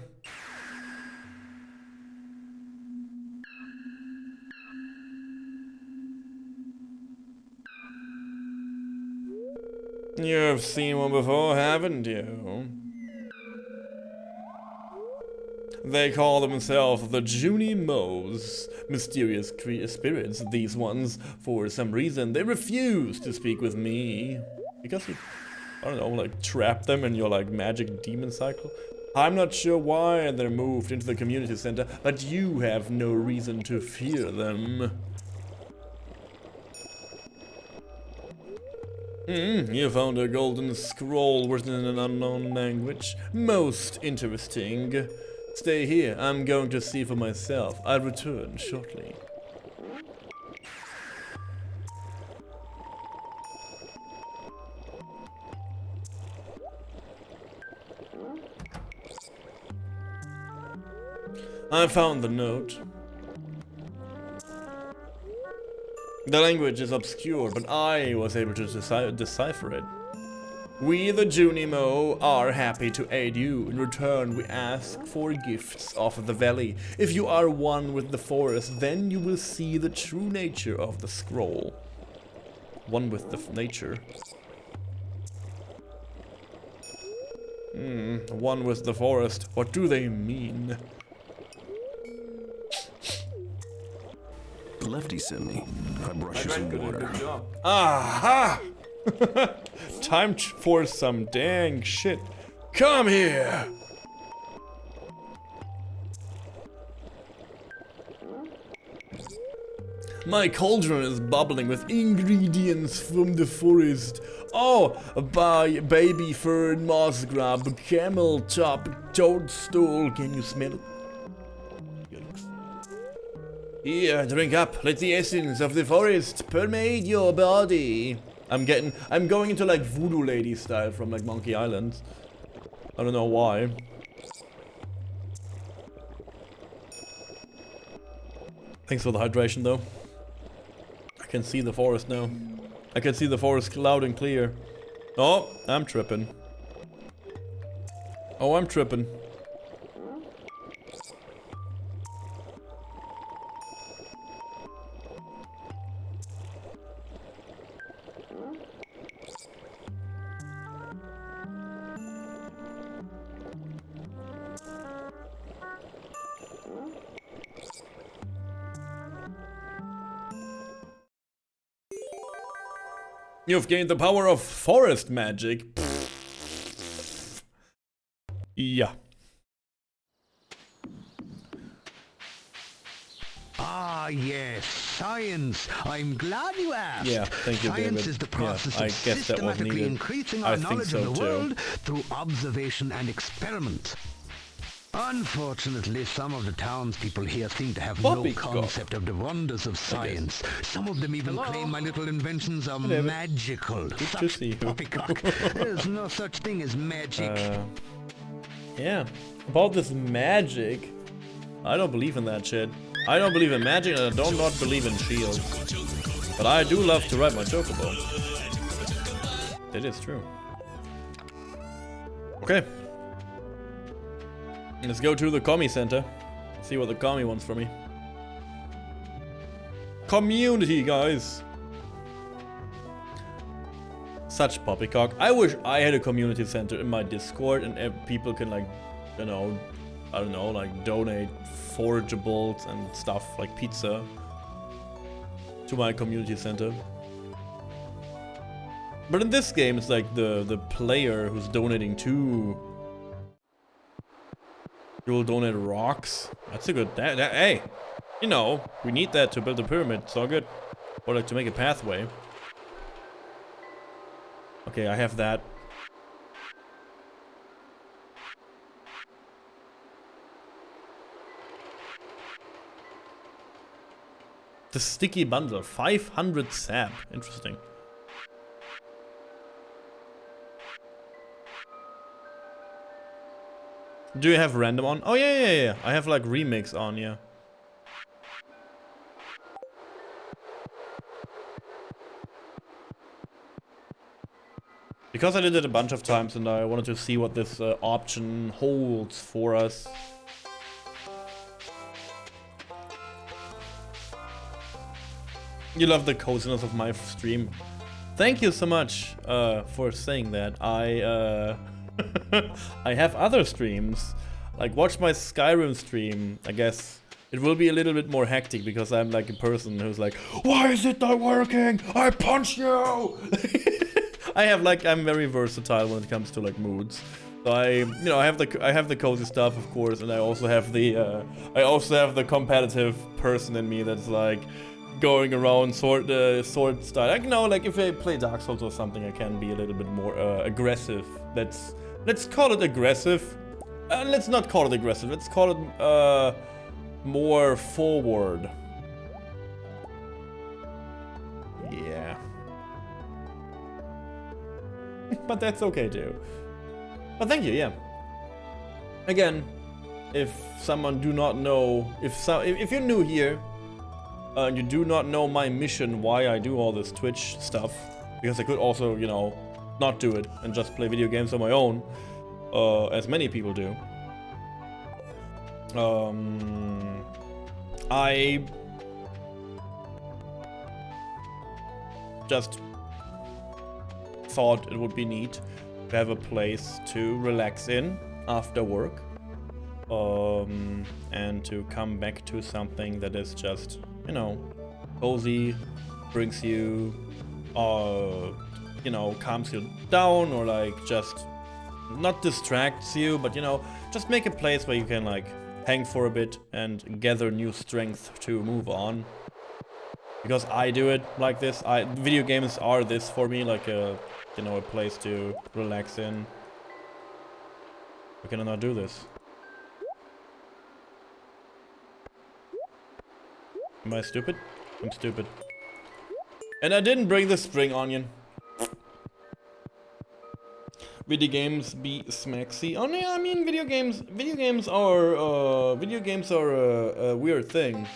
You've seen one before, haven't you? They call themselves the Junie Moes. Mysterious spirits, these ones. For some reason, they refuse to speak with me. Because you, I don't know, like, trap them in your, like, magic demon cycle? I'm not sure why they're moved into the community center, but you have no reason to fear them. You found a golden scroll written in an unknown language. Most interesting. Stay here, I'm going to see for myself. I'll return shortly. I found the note. The language is obscure, but I was able to decipher it. We, the Junimo, are happy to aid you. In return, we ask for gifts of the valley. If you are one with the forest, then you will see the true nature of the scroll. One with the nature. One with the forest. What do they mean? Lefty sent me. I brought you some water. Aha! Time for some dang shit. Come here! My cauldron is bubbling with ingredients from the forest. Oh, by baby fern, moss grub, camel top, toadstool. Can you smell it? Here, drink up. Let the essence of the forest permeate your body. I'm going into like voodoo lady style from like Monkey Island. I don't know why. Thanks for the hydration though. I can see the forest now. I can see the forest loud and clear. Oh, I'm tripping. Oh, I'm tripping. You've gained the power of forest magic. Yeah. Ah, yes, science. I'm glad you asked. Yeah, thank you, Science David. is the process I of guess that was systematically needed. increasing I our think knowledge so of the too. world through observation and experiment. Unfortunately, some of the townspeople here seem to have no Poppycock. concept of the wonders of science. Some of them even claim my little inventions are David. magical. Good to Such see you. poppycock. There's no such thing as magic. Yeah. About this magic. I don't believe in that shit. I don't believe in magic and I do not believe in shields. But I do love to ride my chocobo. That is true. Okay. Let's go to the commie center. See what the commie wants from me. Community, guys. Such poppycock. I wish I had a community center in my Discord and people can like, you know, I don't know, like donate forageables and stuff like pizza to my community center. But in this game, it's like the player who's donating to. You will donate rocks. That's a good. Hey, you know, we need that to build a pyramid. It's all good. Or like to make a pathway. Okay, I have that. The sticky bundle, 500 sap. Interesting. Do you have random on? Oh yeah. I have like remix on, yeah. Because I did it a bunch of times and I wanted to see what this option holds for us. You love the coziness of my stream. Thank you so much for saying that. I I have other streams. Like watch my Skyrim stream. I guess it will be a little bit more hectic because I'm like a person who's like, why is it not working? I punch you! I'm very versatile when it comes to like moods. So I have the cozy stuff, of course, and I also have the competitive person in me that's like going around sword style. Like, like if I play Dark Souls or something, I can be a little bit more aggressive. Let's call it aggressive. Let's not call it aggressive. Let's call it more forward. Yeah. But that's okay too. But thank you, yeah. Again, if someone do not know, if you're new here, and you do not know my mission, why I do all this Twitch stuff, because I could also, not do it and just play video games on my own, as many people do. I just thought it would be neat to have a place to relax in after work, and to come back to something that is just, cozy, brings you, calms you down, or like just not distracts you, but just make a place where you can like hang for a bit and gather new strength to move on. Because I do it like this. Video games are this for me, like a place to relax in. Why can I not do this? Am I stupid? I'm stupid. And I didn't bring the spring onion. Video games be smaxy. Oh no, I mean video games are a weird thing.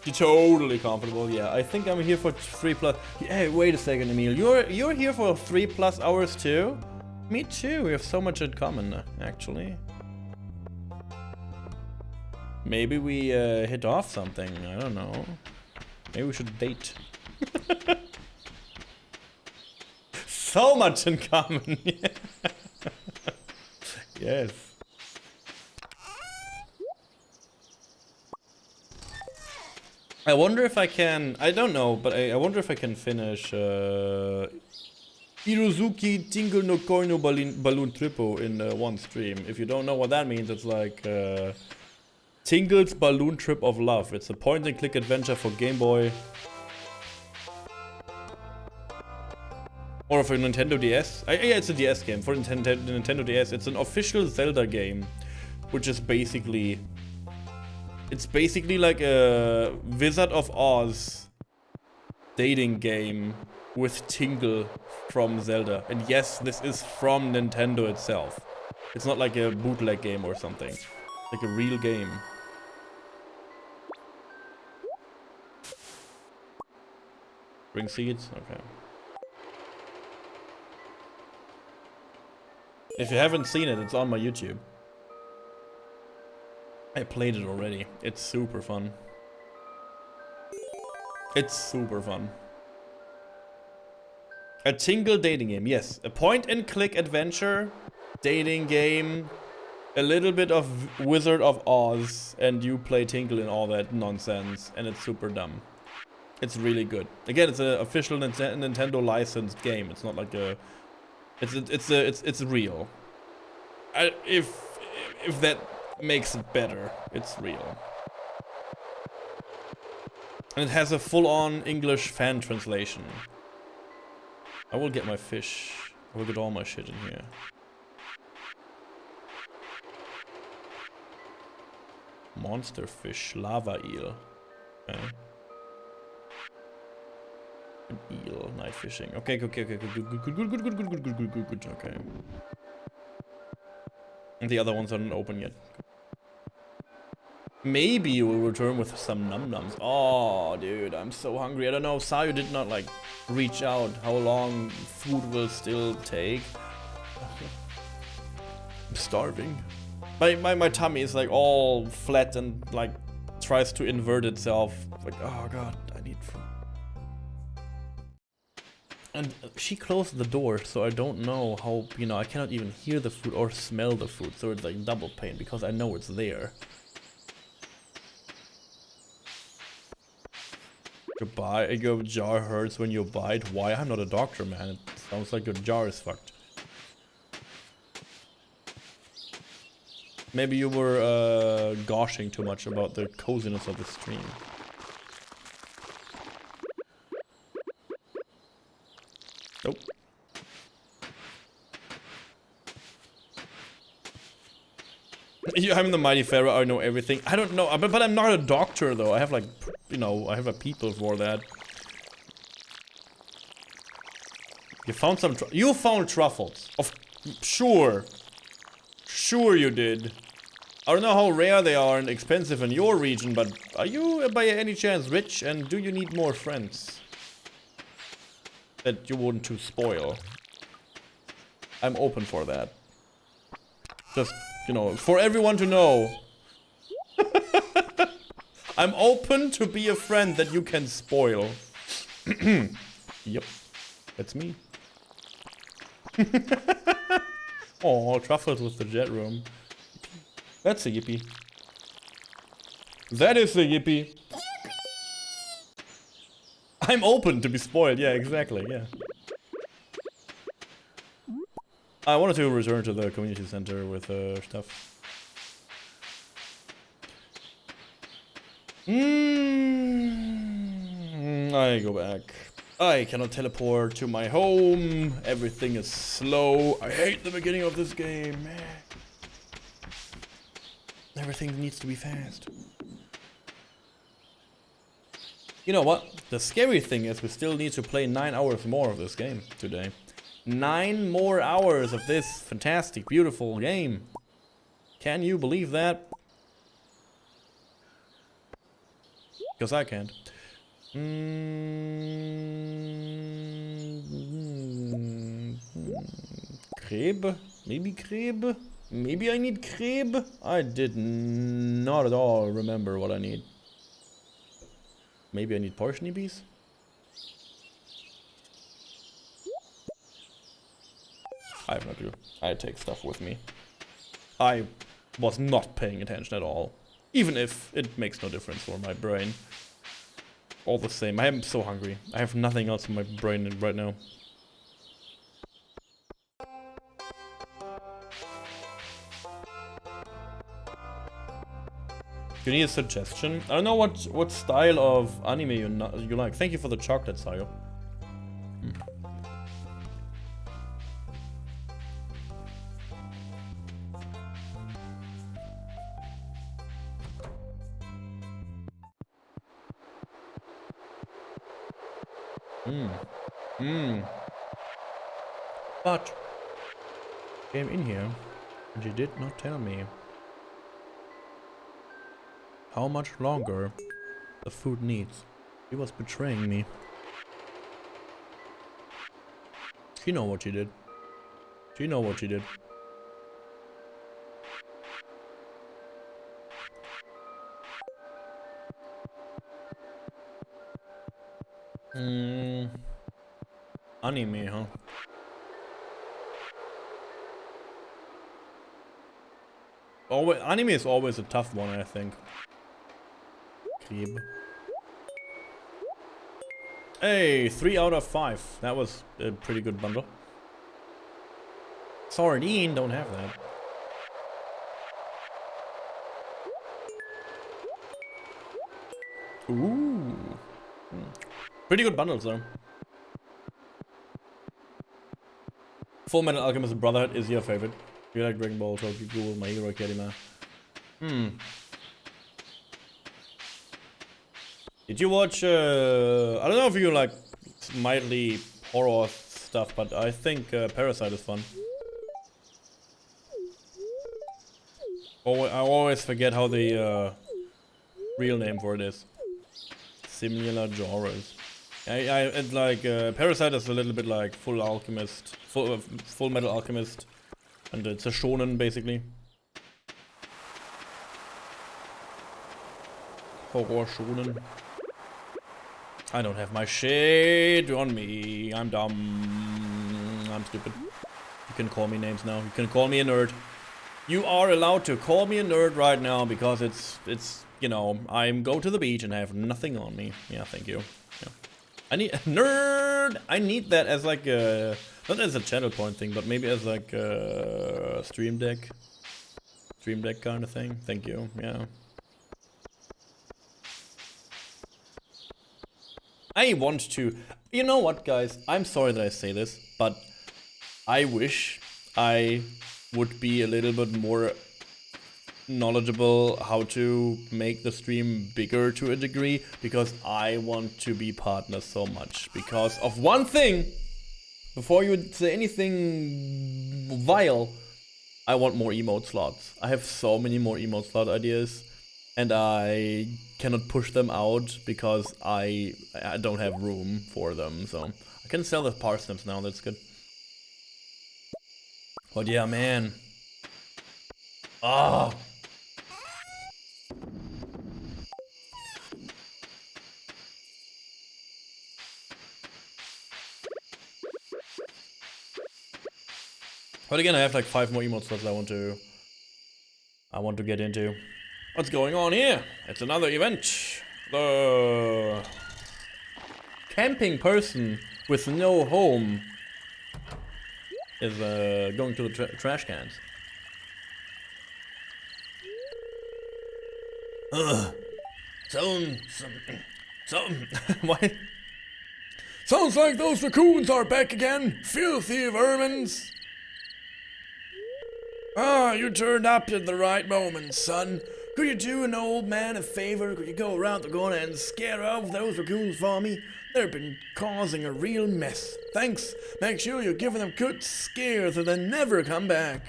You're totally comfortable, yeah. I think I'm here for 3+. Hey, wait a second, Emil. You're here for 3+ hours too? Me too. We have so much in common, actually. Maybe we hit off something. I don't know. Maybe we should date. So much in common. Yes. I wonder if I can, I don't know, but I wonder if I can finish Irozuki Tingle no Koi no Balloon Trippo in one stream. If you don't know what that means, it's like Tingle's Balloon Trip of Love. It's a point-and-click adventure for Game Boy. Or for Nintendo DS. Yeah, it's a DS game. For Nintendo DS, it's an official Zelda game, which is basically... It's basically like a Wizard of Oz dating game with Tingle from Zelda. And yes, this is from Nintendo itself. It's not like a bootleg game or something. Like a real game. Bring seeds? Okay. If you haven't seen it, it's on my YouTube. I played it already. It's super fun. It's super fun. A Tingle dating game, yes. A point-and-click adventure, dating game, a little bit of Wizard of Oz, and you play Tingle and all that nonsense, and it's super dumb. It's really good. Again, it's an official Nintendo licensed game. It's not like a... It's real. If that makes it better, it's real. And it has a full-on English fan translation. I will get my fish. I will get all my shit in here. Monster fish, lava eel. Okay. An eel, night fishing. Okay, okay, good, okay. And the other ones aren't open yet. Maybe you will return with some num-nums. Oh, dude, I'm so hungry. I don't know, Sayu did not, like, reach out how long food will still take. I'm starving. My tummy is, like, all flat and, like, tries to invert itself. Like, oh god, I need food. And she closed the door, so I don't know how, you know, I cannot even hear the food or smell the food. So it's, like, double pain because I know it's there. Your jar hurts when you bite. Why? I'm not a doctor, man. It sounds like your jar is fucked. Maybe you were gushing too much about the coziness of the stream. Nope. I'm the mighty pharaoh, I know everything. I don't know, but I'm not a doctor though. I have like, you know, I have a people for that. You found some you found truffles. Sure. Sure you did. I don't know how rare they are and expensive in your region, but are you by any chance rich and do you need more friends? That you want to spoil. I'm open for that. Just, you know, for everyone to know. I'm open to be a friend that you can spoil. Yep, that's me. Oh, truffles with the jet room. That's a yippee. That is a yippee. I'm open to be spoiled, yeah, exactly, yeah. I wanted to return to the community center with stuff. I go back. I cannot teleport to my home. Everything is slow. I hate the beginning of this game, man. Everything needs to be fast. You know what? The scary thing is we still need to play 9 hours more of this game today. 9 more hours of this fantastic, beautiful game. Can you believe that? Because I can't. Crab? Maybe crab? Maybe I need crab? I did not at all remember what I need. Maybe I need portion bees? I have no clue. I take stuff with me. I was not paying attention at all. Even if it makes no difference for my brain. All the same, I am so hungry. I have nothing else in my brain right now. You need a suggestion? I don't know what style of anime you like. Thank you for the chocolate, Sayo. But came in here and you did not tell me how much longer the food needs. He was betraying me. She know what she did. She know what she did. Anime, huh? Always, anime is always a tough one, I think. Crib. Hey, 3 out of 5. That was a pretty good bundle. Sardine, don't have that. Ooh. Pretty good bundles, though. Full Metal Alchemist Brotherhood is your favorite. You like Dragon Ball, Tokyo Ghoul, My Hero Academia. Did you watch, I don't know if you like mildly horror stuff, but I think Parasite is fun. I always forget how the real name for it is. Similar genres. It's like Parasite is a little bit like Full Alchemist, Full Metal Alchemist, and it's a shonen basically. Horror shonen. I don't have my shade on me. I'm dumb. I'm stupid. You can call me names now. You can call me a nerd. You are allowed to call me a nerd right now because it's you know, I go to the beach and I have nothing on me. Yeah, thank you. Yeah. I need nerd. I need that as like a, not as a channel point thing, but maybe as like a stream deck kind of thing. Thank you. Yeah. I want to, you know what, guys? I'm sorry that I say this, but I wish I would be a little bit more knowledgeable how to make the stream bigger to a degree, because I want to be partners so much because of one thing. Before you would say anything vile, I want more emote slots. I have so many more emote slot ideas and I cannot push them out because I don't have room for them. So I can sell the parsnips now, that's good. But yeah, man. Ah. But again, I have like 5 more emote slots I want to get into. What's going on here? It's another event. The camping person with no home is going to the trash cans. Why? Sounds like those raccoons are back again. Filthy vermins. Ah, you turned up at the right moment, son. Could you do an old man a favor? Could you go around the corner and scare off those raccoons for me? They've been causing a real mess. Thanks. Make sure you're giving them good scares so they never come back.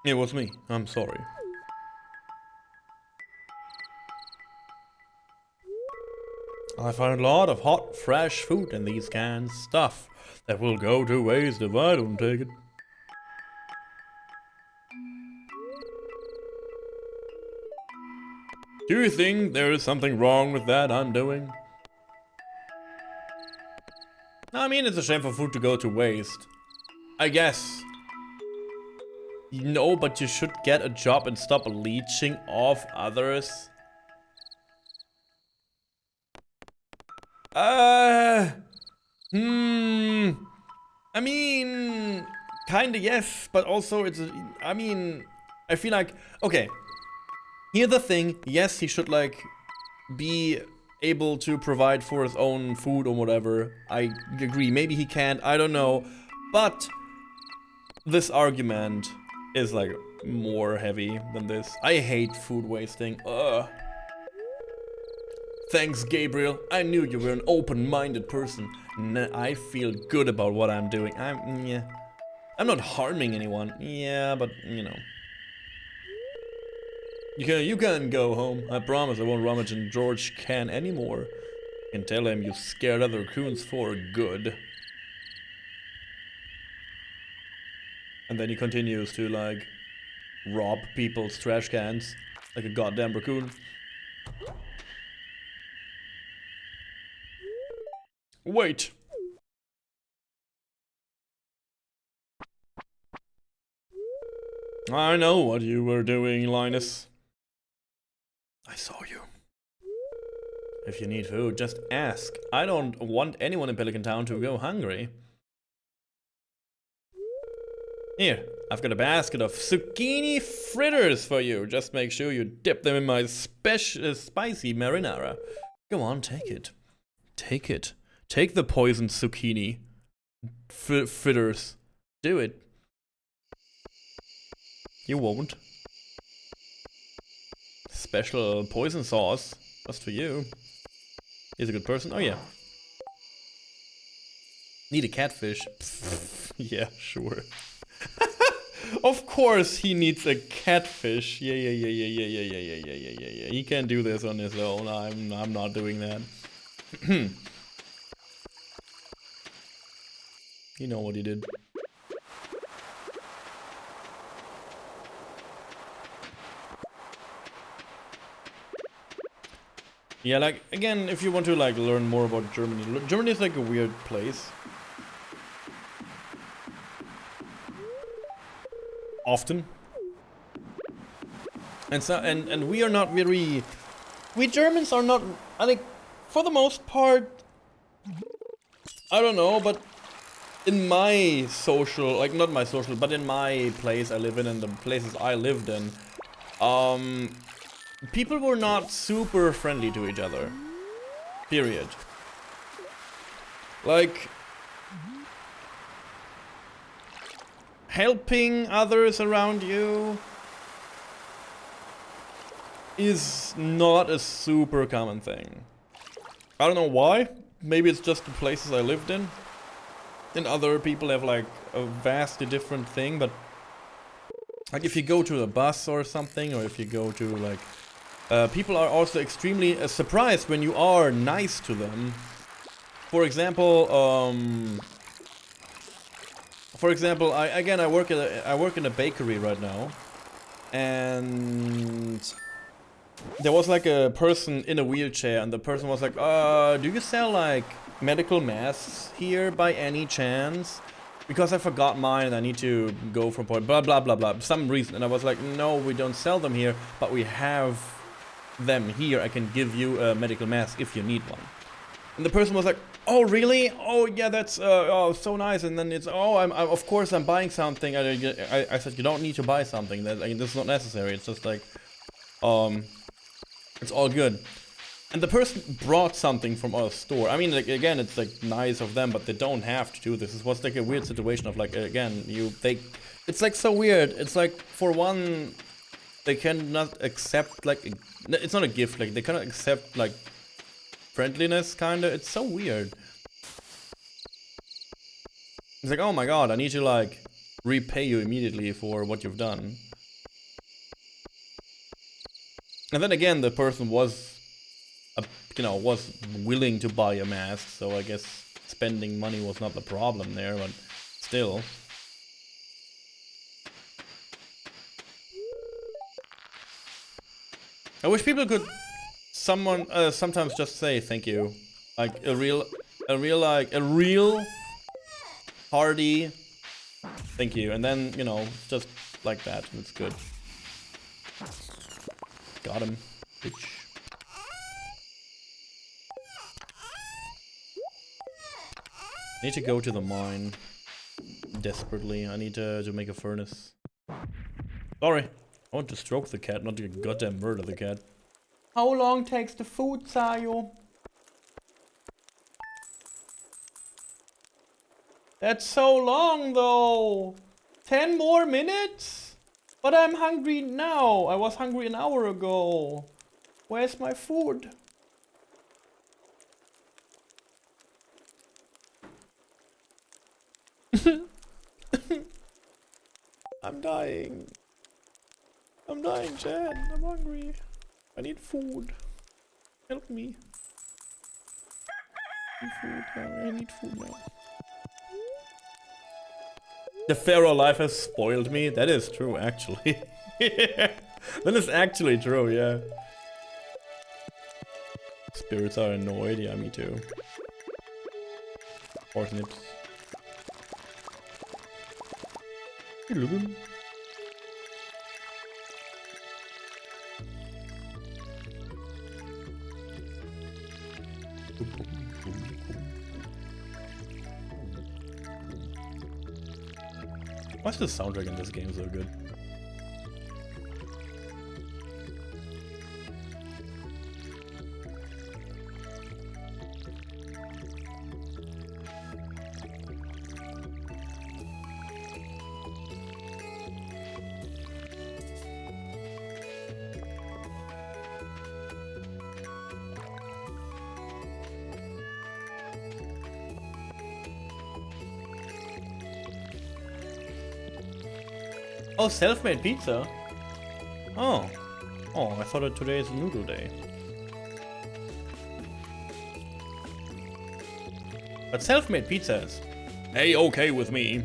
It was me. I'm sorry. I find a lot of hot, fresh food in these cans. Stuff that will go to waste if I don't take it. Do you think there is something wrong with that I'm doing? I mean, it's a shame for food to go to waste. I guess. No, but you should get a job and stop leeching off others. I mean, kinda yes, but also it's, I mean, I feel like, okay, here's the thing, yes, he should like be able to provide for his own food or whatever, I agree, maybe he can't, I don't know, but this argument is like more heavy than this. I hate food wasting, Thanks, Gabriel. I knew you were an open-minded person. I feel good about what I'm doing. I'm not harming anyone. Yeah, but you know. You can go home. I promise I won't rummage in George's can anymore. You can tell him you scared other raccoons for good. And then he continues to like rob people's trash cans like a goddamn raccoon. Wait. I know what you were doing, Linus. I saw you. If you need food, just ask. I don't want anyone in Pelican Town to go hungry. Here, I've got a basket of zucchini fritters for you. Just make sure you dip them in my spicy marinara. Go on, take it. Take it. Take the poisoned zucchini. fritters. Do it. You won't. Special poison sauce. Just for you. He's a good person. Oh yeah. Need a catfish. Yeah, sure. Of course he needs a catfish. Yeah. He can't do this on his own. I'm not doing that. You know what he did. Yeah, like, again, if you want to, like, learn more about Germany. Germany is, like, a weird place. Often. And so, and we are not very... We Germans are not, I think, for the most part... I don't know, but... In my social, like, not my social, but in my place I live in and the places I lived in... people were not super friendly to each other. Period. Like... helping others around you... is not a super common thing. I don't know why. Maybe it's just the places I lived in. And other people have, like, a vastly different thing, but... Like, if you go to a bus or something, or if you go to, like... people are also extremely surprised when you are nice to them. For example, I work in a bakery right now, and there was like a person in a wheelchair, and the person was like, do you sell like medical masks here by any chance? Because I forgot mine, I need to go from point blah blah blah blah, some reason. And I was like, no, we don't sell them here, but we have them here. I can give you a medical mask if you need one. And the person was like, oh really? Oh yeah, that's oh so nice. And then it's, oh I'm of course I'm buying something. I said, you don't need to buy something. That, I mean, this is not necessary. It's just like it's all good. And the person brought something from our store. I mean, like, again, it's like nice of them, but they don't have to do this. It was like a weird situation of like, again, it's like so weird. It's like, for one, they cannot accept like, it's not a gift, like they cannot accept like friendliness, kinda. It's so weird. It's like, oh my god, I need to like repay you immediately for what you've done. And then again, the person was was willing to buy a mask, so I guess spending money was not the problem there, but still. I wish people could sometimes just say thank you. Like a real hearty thank you, and then, just like that, and it's good. Got him, bitch. I need to go to the mine. Desperately. I need to make a furnace. Sorry. I want to stroke the cat, not to goddamn murder the cat. How long takes the food, Sayo? That's so long though. 10 more minutes? But I'm hungry now. I was hungry an hour ago. Where's my food? I'm dying. I'm dying, Chad. I'm hungry. I need food. Help me. I need food now. The Pharaoh life has spoiled me. That is true, actually. That is actually true, yeah. Spirits are annoyed. Yeah, me too. Parsnips. Why's the soundtrack in this game so good? Oh, self-made pizza? Oh. Oh, I thought that today is noodle day. But self-made pizza is A-okay with me.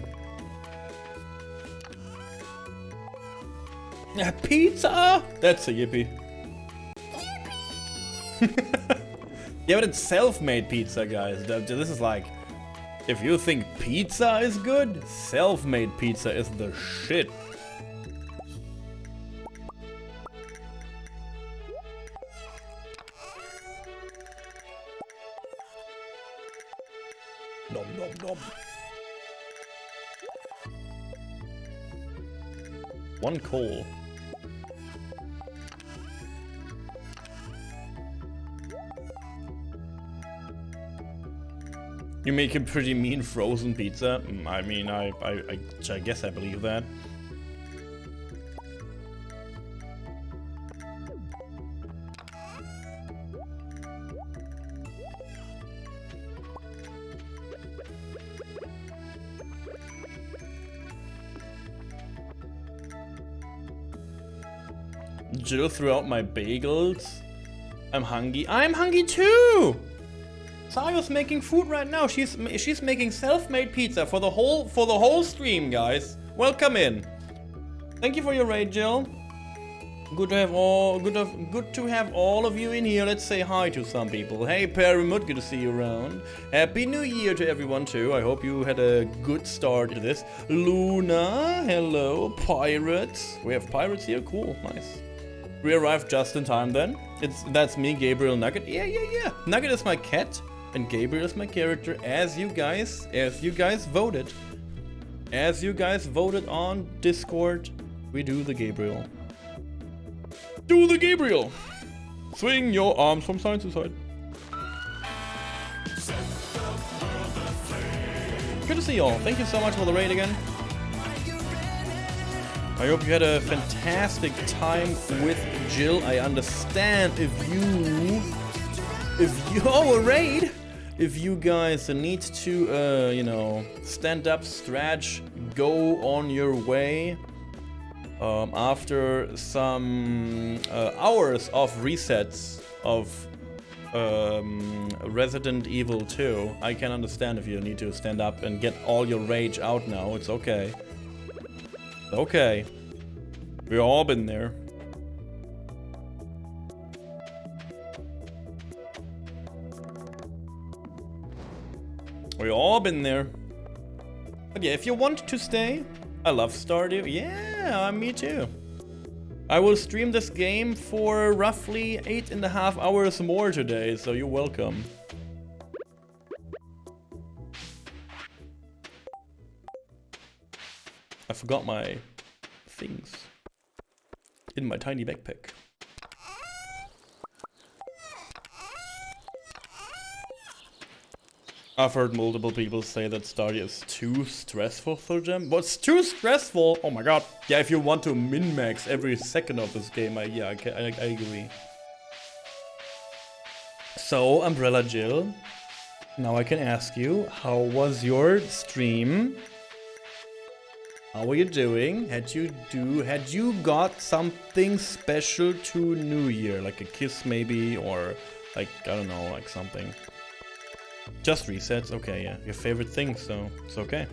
Pizza! That's a yippee. Yeah, but it's self-made pizza, guys. This is like, if you think pizza is good, self-made pizza is the shit. Nom nom nom. One coal. You make a pretty mean frozen pizza. I mean, I guess I believe that. Jill threw out my bagels. I'm hungry. I'm hungry too! Sayo's making food right now. She's making self-made pizza for the whole stream, guys. Welcome in. Thank you for your raid, Jill. Good to have all of you in here. Let's say hi to some people. Hey, Paramount, good to see you around. Happy New Year to everyone too. I hope you had a good start to this. Luna, hello. Pirates. We have pirates here. Cool, nice. We arrived just in time then. That's me, Gabriel Nugget. Yeah. Nugget is my cat, and Gabriel is my character, as you guys voted. As you guys voted on Discord, we do the Gabriel. Do the Gabriel! Swing your arms from side to side. Good to see y'all. Thank you so much for the raid again. I hope you had a fantastic time with Jill. I understand if a raid! If you guys need to, you know, stand up, stretch, go on your way. After some hours of resets of Resident Evil 2, I can understand if you need to stand up and get all your rage out now. It's okay. Okay. We've all been there. We've all been there. But yeah, if you want to stay, I love Stardew. Yeah, me too. I will stream this game for roughly 8.5 hours more today, so you're welcome. I forgot my things in my tiny backpack. I've heard multiple people say that Stardew is too stressful for them. What's too stressful? Oh my god. Yeah, if you want to min-max every second of this game, I agree. So, Umbrella Jill, now I can ask you, how was your stream? How are you doing? Had you got something special to New Year? Like a kiss maybe, or like, I don't know, like something. Just resets, okay, yeah. Your favorite thing, so it's okay.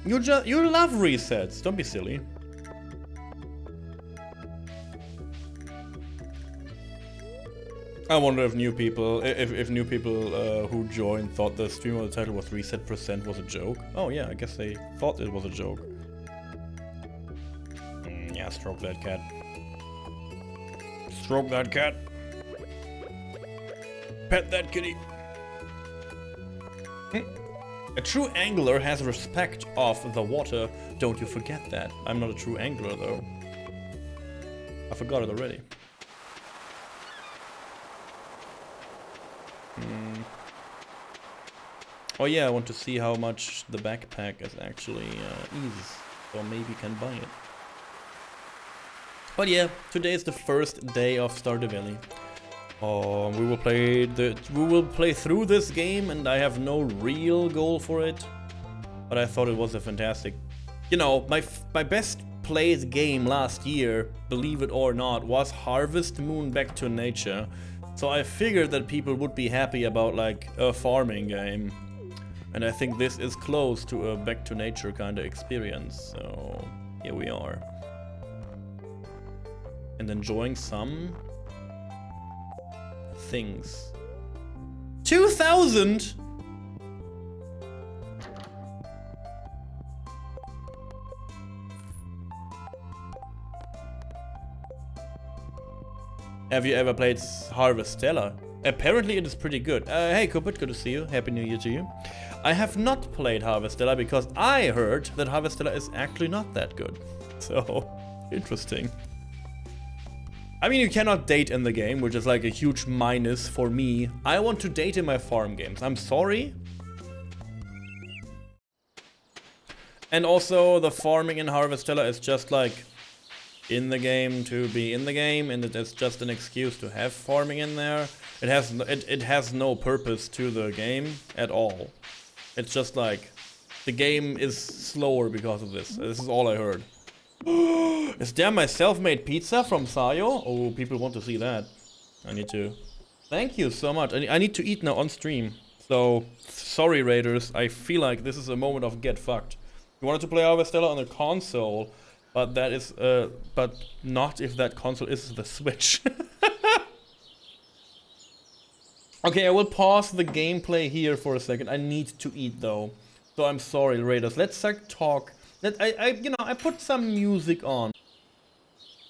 You love resets, don't be silly. I wonder if new people, who joined thought the stream or the title was reset percent was a joke. Oh yeah, I guess they thought it was a joke. Yeah, stroke that cat. Stroke that cat. Pet that kitty. A true angler has respect of the water. Don't you forget that. I'm not a true angler though. I forgot it already. Oh yeah, I want to see how much the backpack is actually is. So maybe can buy it. But yeah, today is the first day of Stardew Valley. We will play through this game, and I have no real goal for it. But I thought it was a fantastic you know, my best played game last year, believe it or not, was Harvest Moon Back to Nature. So I figured that people would be happy about like a farming game. And I think this is close to a Back to Nature kind of experience. So here we are. And enjoying some things. 2,000! Have you ever played Harvestella? Apparently it is pretty good. Hey Kupit, good to see you. Happy New Year to you. I have not played Harvestella because I heard that Harvestella is actually not that good. So, interesting. I mean, you cannot date in the game, which is like a huge minus for me. I want to date in my farm games. I'm sorry. And also, the farming in Harvestella is just like in the game to be in the game, and it's just an excuse to have farming in there. It has no purpose to the game at all. It's just like the game is slower because of this. This is all I heard. Is there my self-made pizza from Sayo? Oh, people want to see that. I need to. Thank you so much. I need to eat now on stream. So sorry, Raiders. I feel like this is a moment of get fucked. You wanted to play Harvestella on a console. But that is, but not if that console is the Switch. Okay, I will pause the gameplay here for a second. I need to eat though, so I'm sorry, Raiders. Let's like talk. I put some music on.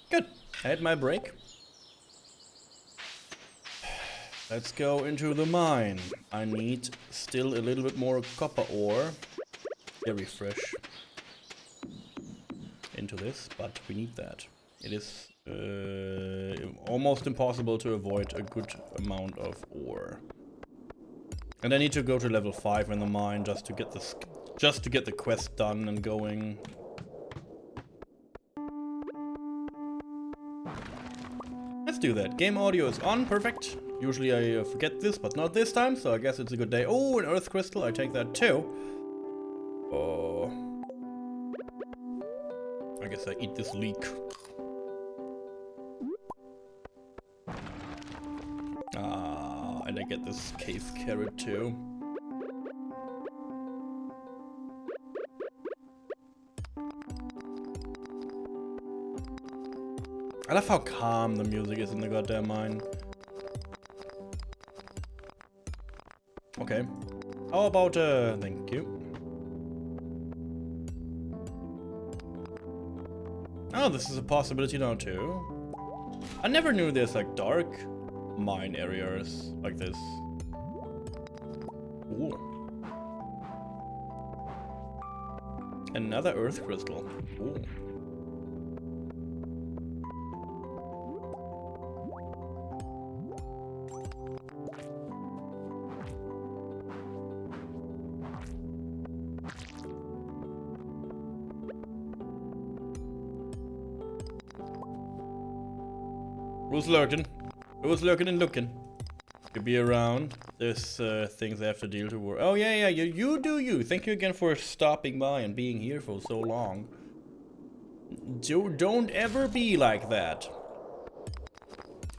Good. I had my break. Let's go into the mine. I need still a little bit more copper ore. Very fresh. Into this, but we need that. It is almost impossible to avoid a good amount of ore. And I need to go to level 5 in the mine just to get this, just to get the quest done and going. Let's do that. Game audio is on, perfect. Usually I forget this, but not this time, so I guess it's a good day. Oh, an earth crystal, I take that too. Oh. I guess I eat this leek. Ah, and I get this cave carrot too. I love how calm the music is in the goddamn mine. Okay. How about, thank you. Oh, this is a possibility now too. I never knew there's like dark mine areas like this. Ooh. Another earth crystal. Ooh. Who's lurking? Who's lurking and looking? Could be around. There's things I have to deal to. Oh yeah, you do you. Thank you again for stopping by and being here for so long. Don't ever be like that.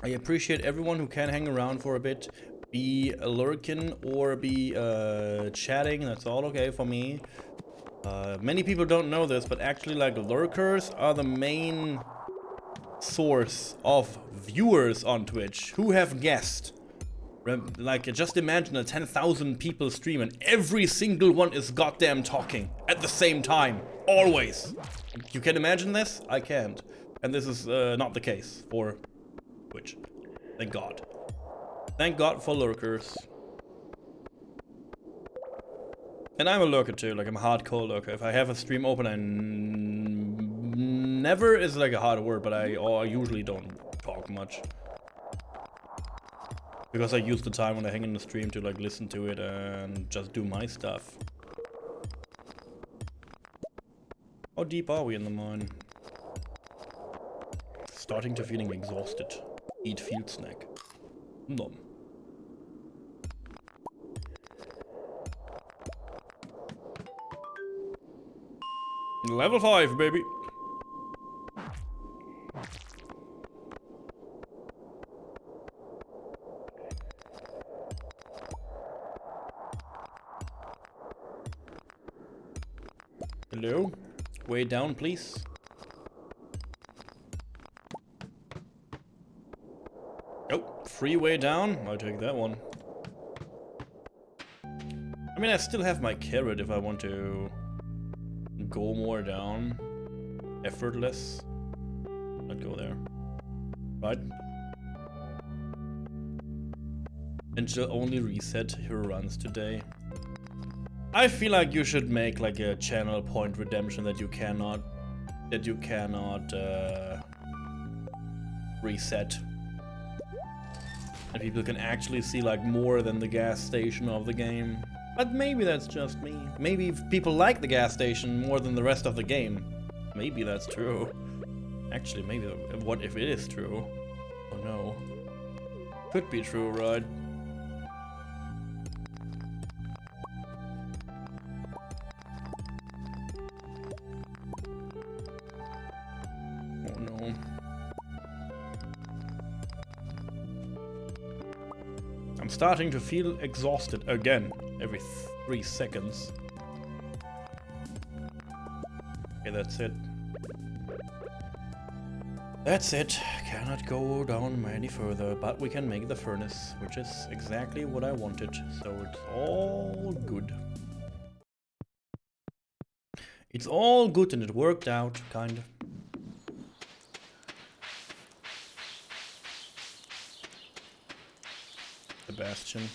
I appreciate everyone who can hang around for a bit. Be lurking or be chatting. That's all okay for me. Many people don't know this, but actually like lurkers are the main source of viewers on Twitch. Who have guessed? Like, just imagine a 10,000 people stream and every single one is goddamn talking at the same time. Always. You can imagine this? I can't. And this is not the case for Twitch. Thank God. Thank God for lurkers. And I'm a lurker too, like I'm a hardcore lurker. If I have a stream open, I never is like a hard word, but I usually don't talk much. Because I use the time when I hang in the stream to like listen to it and just do my stuff. How deep are we in the mine? Starting to feeling exhausted. Eat field snack. Nom. Level 5, baby. Hello? Way down, please. Oh, free way down. I'll take that one. I mean, I still have my carrot if I want to go more down. Effortless. I'd go there. Right? And she'll only reset her runs today. I feel like you should make like a channel point redemption that you cannot reset. And people can actually see like more than the gas station of the game. But maybe that's just me. Maybe people like the gas station more than the rest of the game. Maybe that's true. Actually, maybe what if it is true? Oh no. Could be true, right? Oh no. I'm starting to feel exhausted again every 3 seconds. Okay, that's it. That's it. Cannot go down any further, but we can make the furnace, which is exactly what I wanted, so it's all good. It's all good and it worked out, kind of. Sebastian.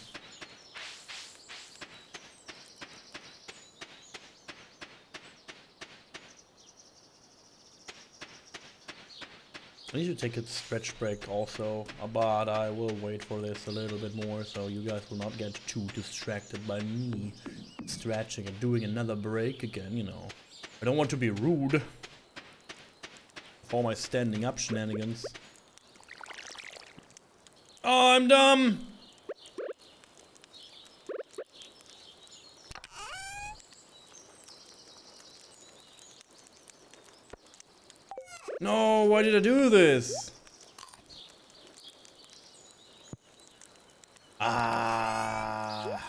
I need to take a stretch break also, but I will wait for this a little bit more so you guys will not get too distracted by me stretching and doing another break again, you know. I don't want to be rude for my standing up shenanigans. Oh, I'm dumb! No, why did I do this? Ah.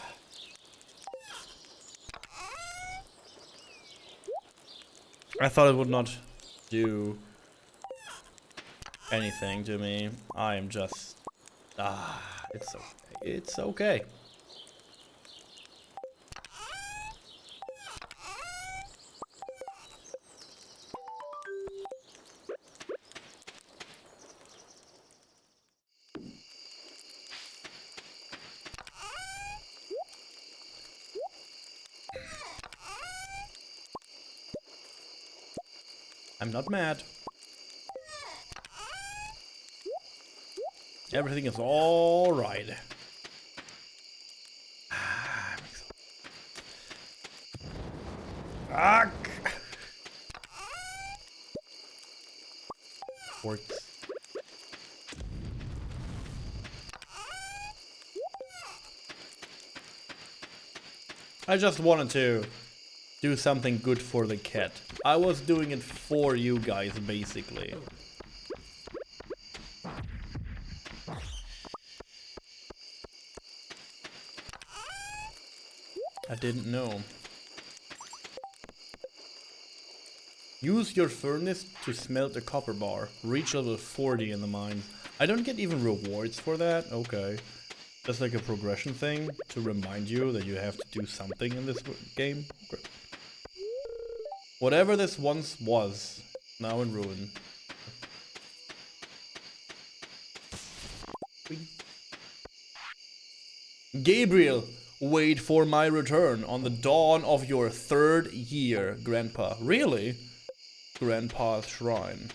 I thought it would not do anything to me. I am just... it's okay. It's okay. I'm not mad. Everything is all right. Ah! Works. I just wanted to do something good for the cat. I was doing it for you guys, basically. I didn't know. Use your furnace to smelt a copper bar. Reach level 40 in the mine. I don't get even rewards for that? Okay. Just like a progression thing to remind you that you have to do something in this game. Great. Whatever this once was, now in ruin. Gabriel, wait for my return on the dawn of your 3rd year, Grandpa. Really? Grandpa's shrine.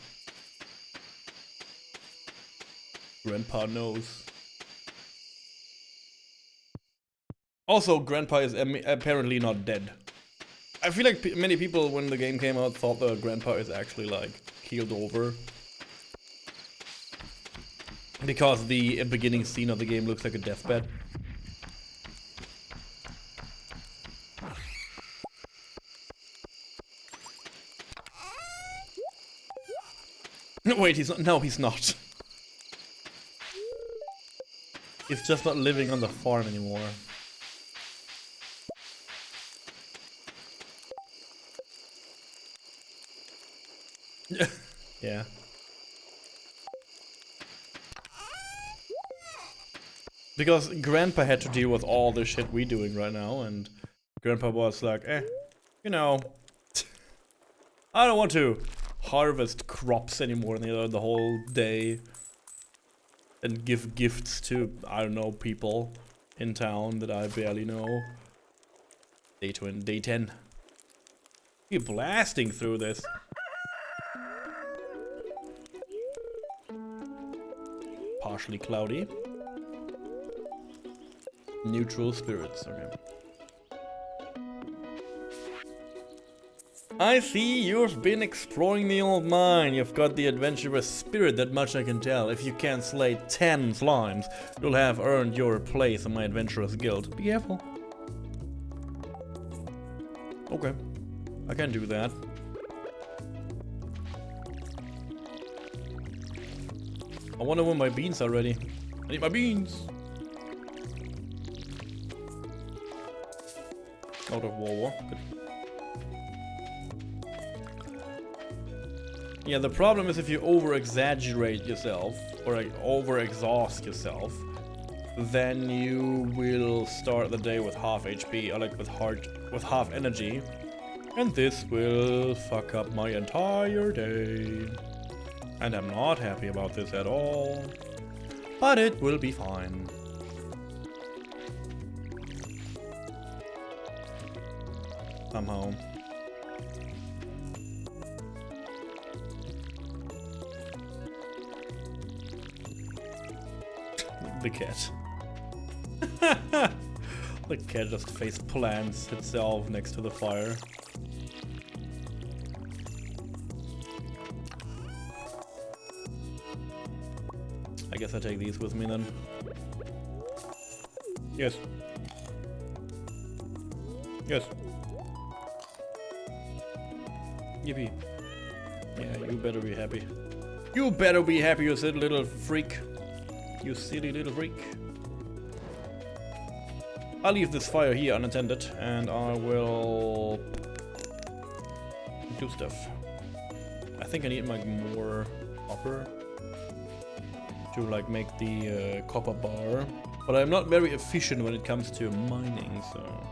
Grandpa knows. Also, Grandpa is apparently not dead. I feel like many people, when the game came out, thought the Grandpa is actually, like, keeled over. Because the beginning scene of the game looks like a deathbed. Wait, he's not. No, he's not. He's just not living on the farm anymore. Yeah. Because Grandpa had to deal with all the shit we doing right now, and Grandpa was like, you know, I don't want to harvest crops anymore the whole day and give gifts to, I don't know, people in town that I barely know. Day 10. You're blasting through this. Partially cloudy. Neutral spirits, okay. I see you've been exploring the old mine. You've got the adventurous spirit, that much I can tell. If you can slay 10 slimes, you'll have earned your place in my adventurous guild. Be careful. Okay, I can do that. I wonder when my beans are ready. I need my beans. Out of war. Good. Yeah, the problem is if you over-exaggerate yourself, or like over-exhaust yourself, then you will start the day with half HP, or like with half energy, and this will fuck up my entire day. And I'm not happy about this at all, but it will be fine. Somehow. The cat. The cat just face plants itself next to the fire. I guess I take these with me then. Yes. Yes. Yippee. Yeah, you better be happy. You better be happy, you silly little freak. You silly little freak. I'll leave this fire here unattended, and I will do stuff. I think I need like more copper to like make the copper bar, but I'm not very efficient when it comes to mining, so.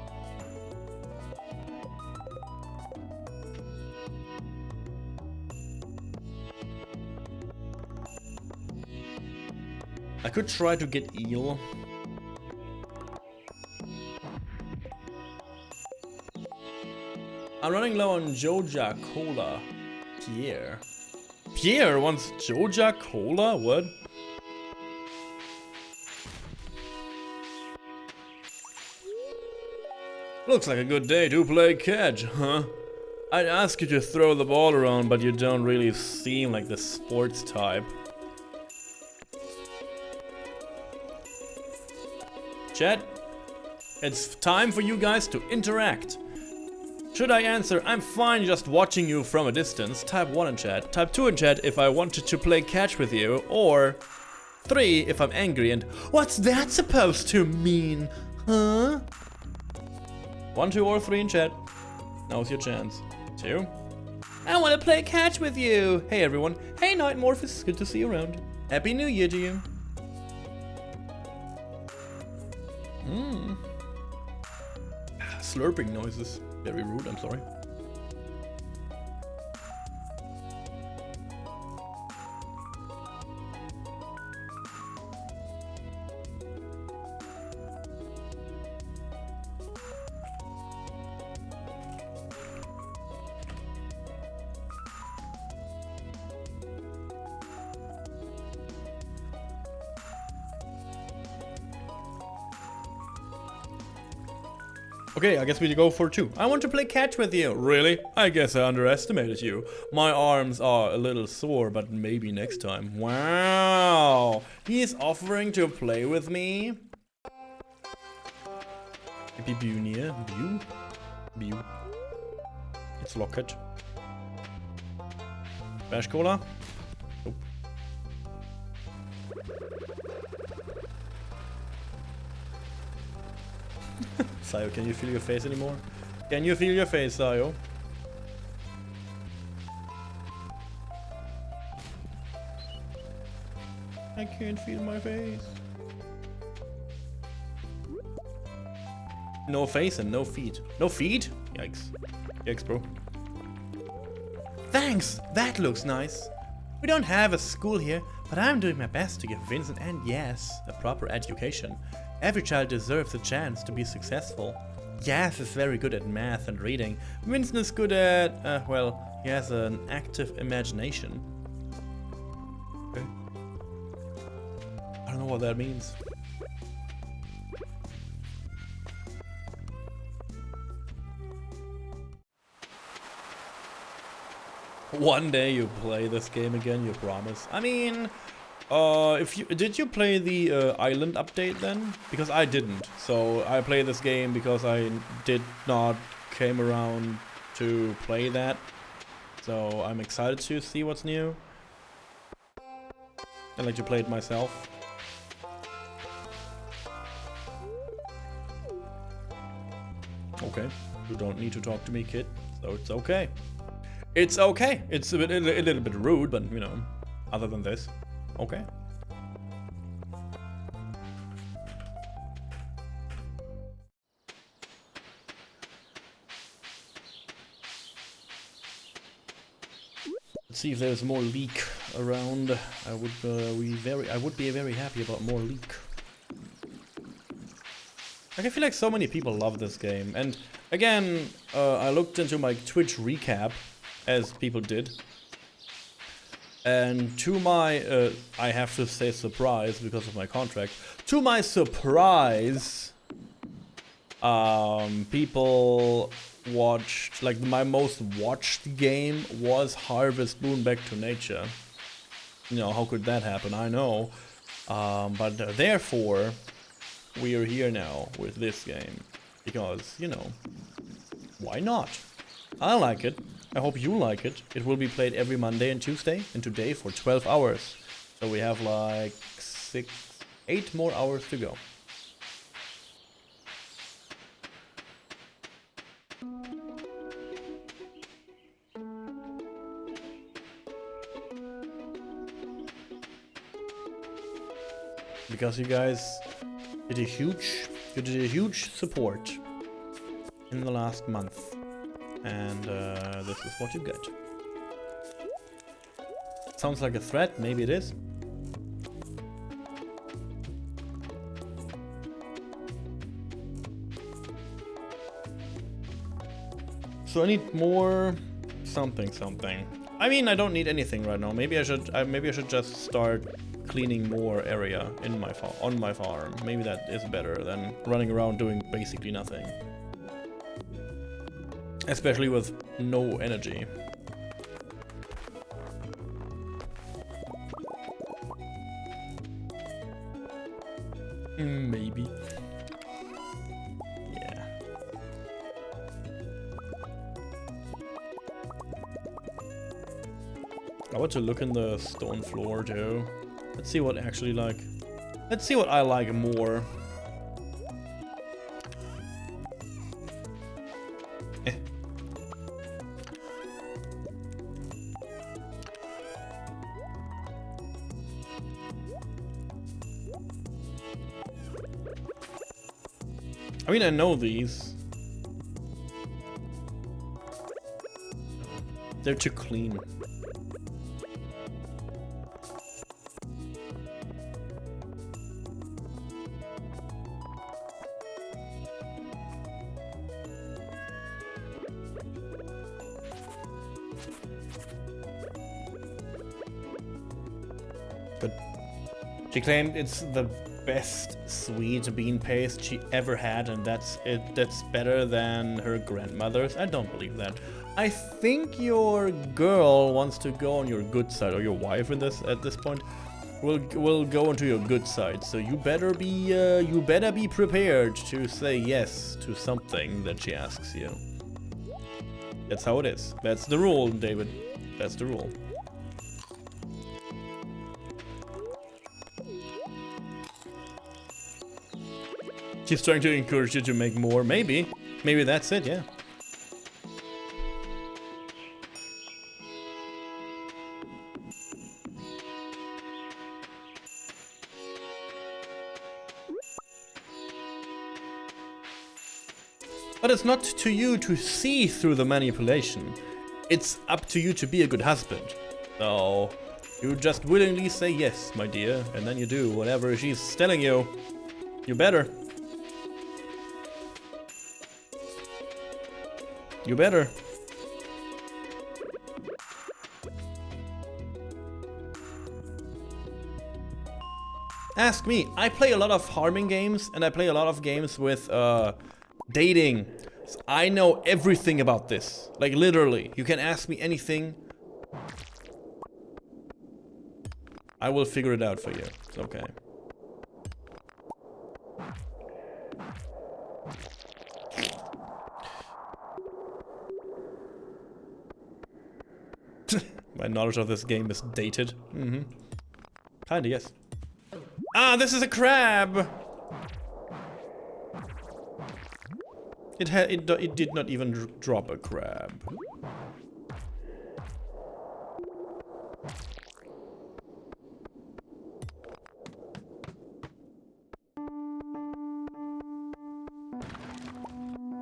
I could try to get eel. I'm running low on Joja Cola. Pierre wants Joja Cola? What? Looks like a good day to play catch, huh? I'd ask you to throw the ball around, but you don't really seem like the sports type. Chat, it's time for you guys to interact. Should I answer, I'm fine just watching you from a distance? Type 1 in chat. Type 2 in chat if I wanted to play catch with you. Or 3 if I'm angry and what's that supposed to mean? Huh? 1, 2, or 3 in chat. Now's your chance. 2. I want to play catch with you. Hey everyone. Hey Nightmorphous. Good to see you around. Happy New Year to you. Slurping noises. Very rude, I'm sorry. Okay, I guess we go for 2. I want to play catch with you. Really? I guess I underestimated you. My arms are a little sore, but maybe next time. Wow! He is offering to play with me. Happy Bunia. Bew. It's Locket. Bash Cola. Sayo, can you feel your face anymore? Can you feel your face, Sayo? I can't feel my face. No face and no feet. No feet? Yikes. Yikes, bro. Thanks! That looks nice. We don't have a school here, but I'm doing my best to give Vincent and Yas a proper education. Every child deserves a chance to be successful. Yas is very good at math and reading. Vincent is good at, well, he has an active imagination. Okay. I don't know what that means. One day you play this game again, you promise. I mean, did you play the island update then? Because I didn't. So I played this game because I did not came around to play that. So I'm excited to see what's new. I like to play it myself. Okay, you don't need to talk to me, kid. So it's okay. It's okay. It's a little bit rude, but you know, other than this, okay. Let's see if there's more leak around. I would be very happy about more leak. Like, I feel like so many people love this game, and again, I looked into my Twitch recap, as people did, and to my, I have to say surprise because of my contract, to my surprise, people watched, like my most watched game was Harvest Moon Back to Nature. You know, how could that happen? I know, but therefore, we are here now with this game, because, you know, why not? I like it. I hope you like it. It will be played every Monday and Tuesday, and today for 12 hours. So we have like 8 more hours to go. Because you guys did a huge support in the last month. And this is what you get. Sounds like a threat, maybe it is. So I need more something. I mean, I don't need anything right now. Maybe I should just start cleaning more area in my on my farm. Maybe that is better than running around doing basically nothing. Especially with no energy. Maybe. Yeah. I want to look in the stone floor too. Let's see what actually like. Let's see what I like more. I mean, I know these. They're too clean. But she claimed it's the best sweet bean paste she ever had, and that's better than her grandmother's. I don't believe that. I think your girl wants to go on your good side, or your wife at this point will go into your good side. So you better be prepared to say yes to something that she asks you. That's how it is. That's the rule, David. That's the rule. She's trying to encourage you to make more. Maybe. Maybe that's it, yeah. But it's not to you to see through the manipulation. It's up to you to be a good husband. So, you just willingly say yes, my dear, and then you do whatever she's telling you. You better. You better. Ask me. I play a lot of farming games, and I play a lot of games with, dating. So I know everything about this. Like, literally. You can ask me anything. I will figure it out for you. It's okay. My knowledge of this game is dated. Mm-hmm. Kinda, yes. Ah, this is a crab! It did not even drop a crab.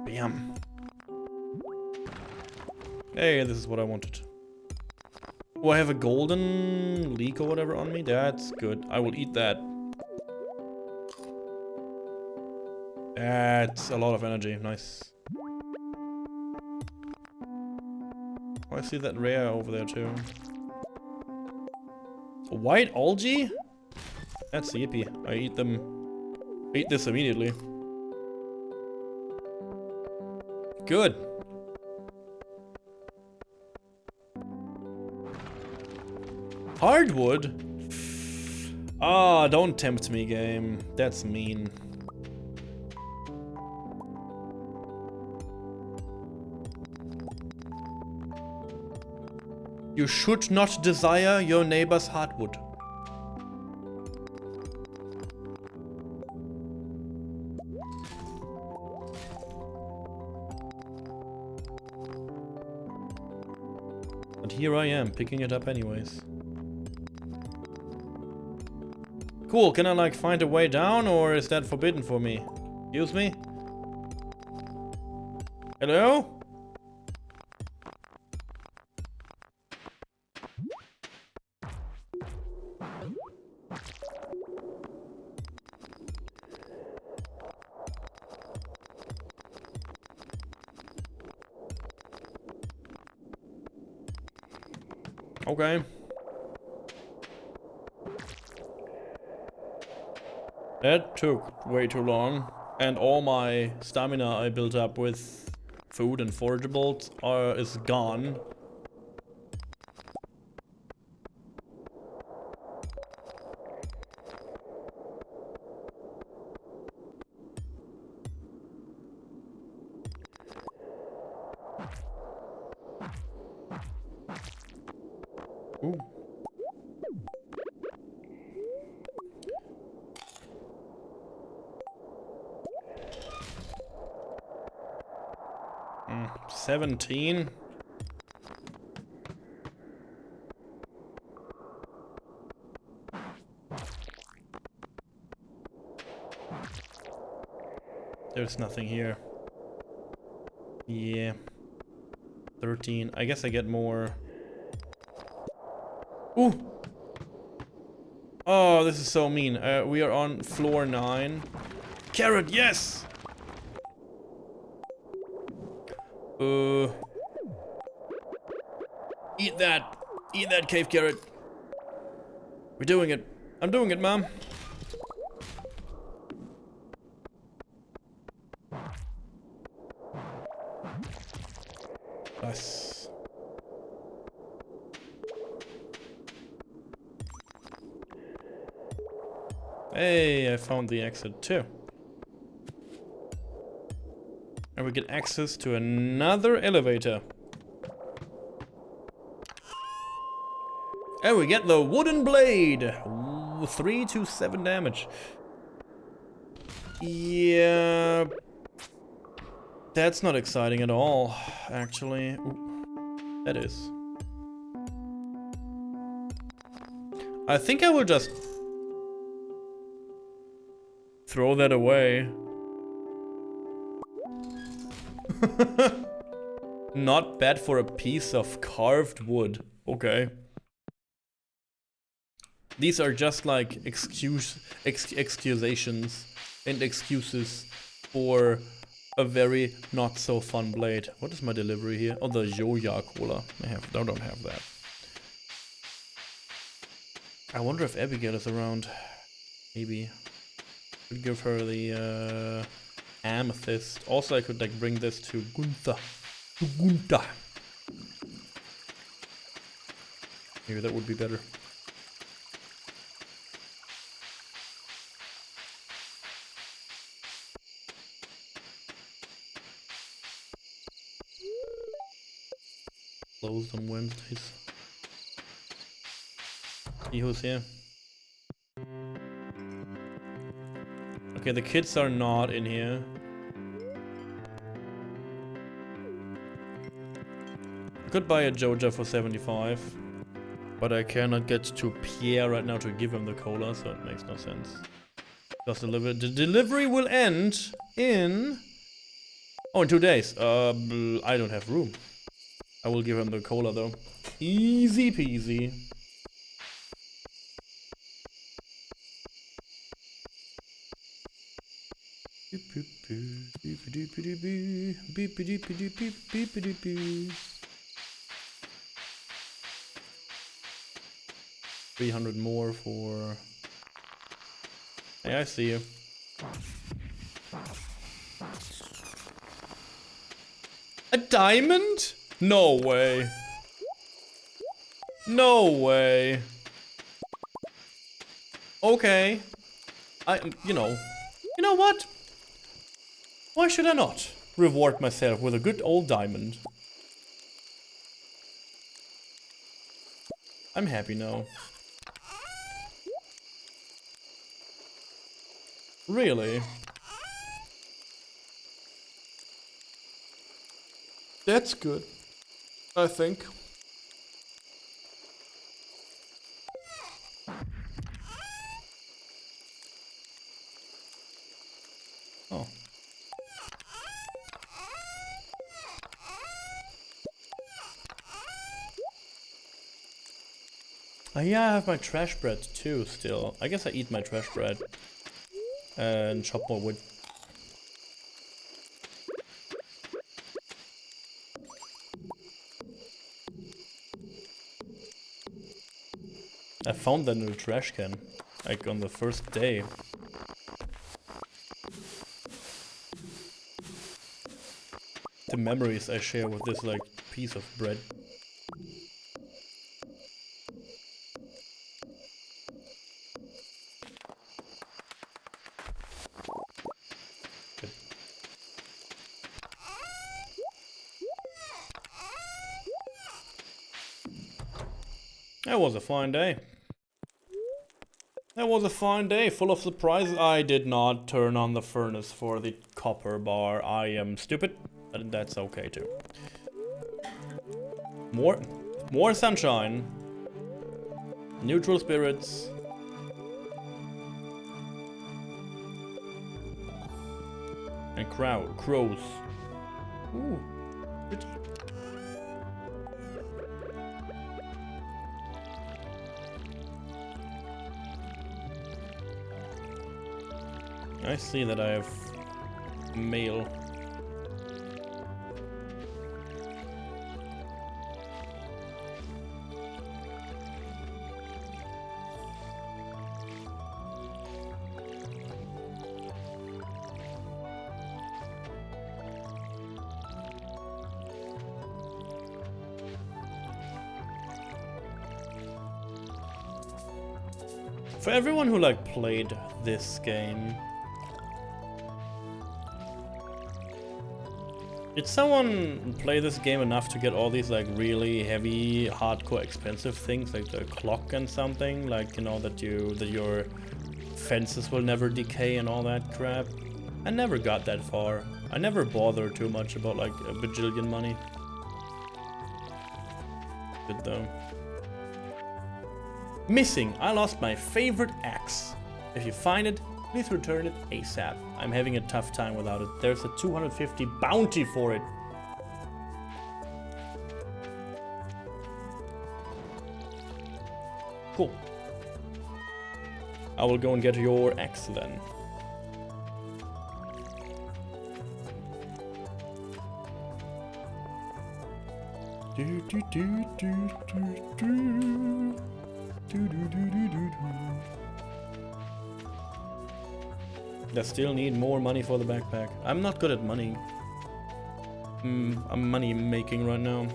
Bam. Hey, this is what I wanted. Oh, I have a golden leek or whatever on me? That's good. I will eat that. That's a lot of energy. Nice. Oh, I see that rare over there too. White algae? That's yippee. I eat them. Eat this immediately. Good. Hardwood? Ah, don't tempt me, game. That's mean. You should not desire your neighbor's hardwood. But here I am, picking it up anyways. Cool, can I like find a way down, or is that forbidden for me? Excuse me? Hello? Okay. That took way too long, and all my stamina I built up with food and forageables is gone. Ooh. Mm, 17. There's nothing here. Yeah. 13. I guess I get more. Ooh! Oh, this is so mean. We are on floor 9. Carrot, yes! Eat that! Eat that cave carrot! We're doing it. I'm doing it, Mom. Nice. Hey, I found the exit too. And we get access to another elevator. And we get the wooden blade. Ooh, 3 to 7 damage. Yeah. That's not exciting at all, actually. Ooh, that is. I think I will just throw that away. Not bad for a piece of carved wood. Okay. These are just like excusations and excuses for a very not so fun blade. What is my delivery here? Oh, the Joja Cola. I don't have that. I wonder if Abigail is around. Maybe. Could give her the amethyst. Also, I could like bring this to Gunther. Maybe that would be better. Closed on Wednesdays. See who's here. Okay, the kids are not in here. I could buy a Joja for 75. But I cannot get to Pierre right now to give him the cola, so it makes no sense. Just the delivery will end in... Oh, in 2 days. I don't have room. I will give him the cola though. Easy peasy. $300 more for... Hey, I see you. A diamond? No way. No way. Okay. You know what? Why should I not reward myself with a good old diamond? I'm happy now. Really? That's good, I think. Oh. Oh yeah, I have my trash bread too still. I guess I eat my trash bread. And chop more wood. I found that in a trash can, like on the first day. The memories I share with this like piece of bread. That was a fine day. That was a fine day, full of surprises. I did not turn on the furnace for the copper bar. I am stupid, but that's okay too. More sunshine. Neutral spirits. And crows. Ooh, pretty. I see that I have mail. For everyone who like played this game, did someone play this game enough to get all these like really heavy, hardcore, expensive things like the clock and something? Like, you know, that your fences will never decay and all that crap? I never got that far. I never bothered too much about like a bajillion money. Good though. Missing. I lost my favorite axe. If you find it, please return it ASAP. I'm having a tough time without it. There's a 250 bounty for it. Cool. I will go and get your axe then. I still need more money for the backpack. I'm not good at money. I'm money making right now.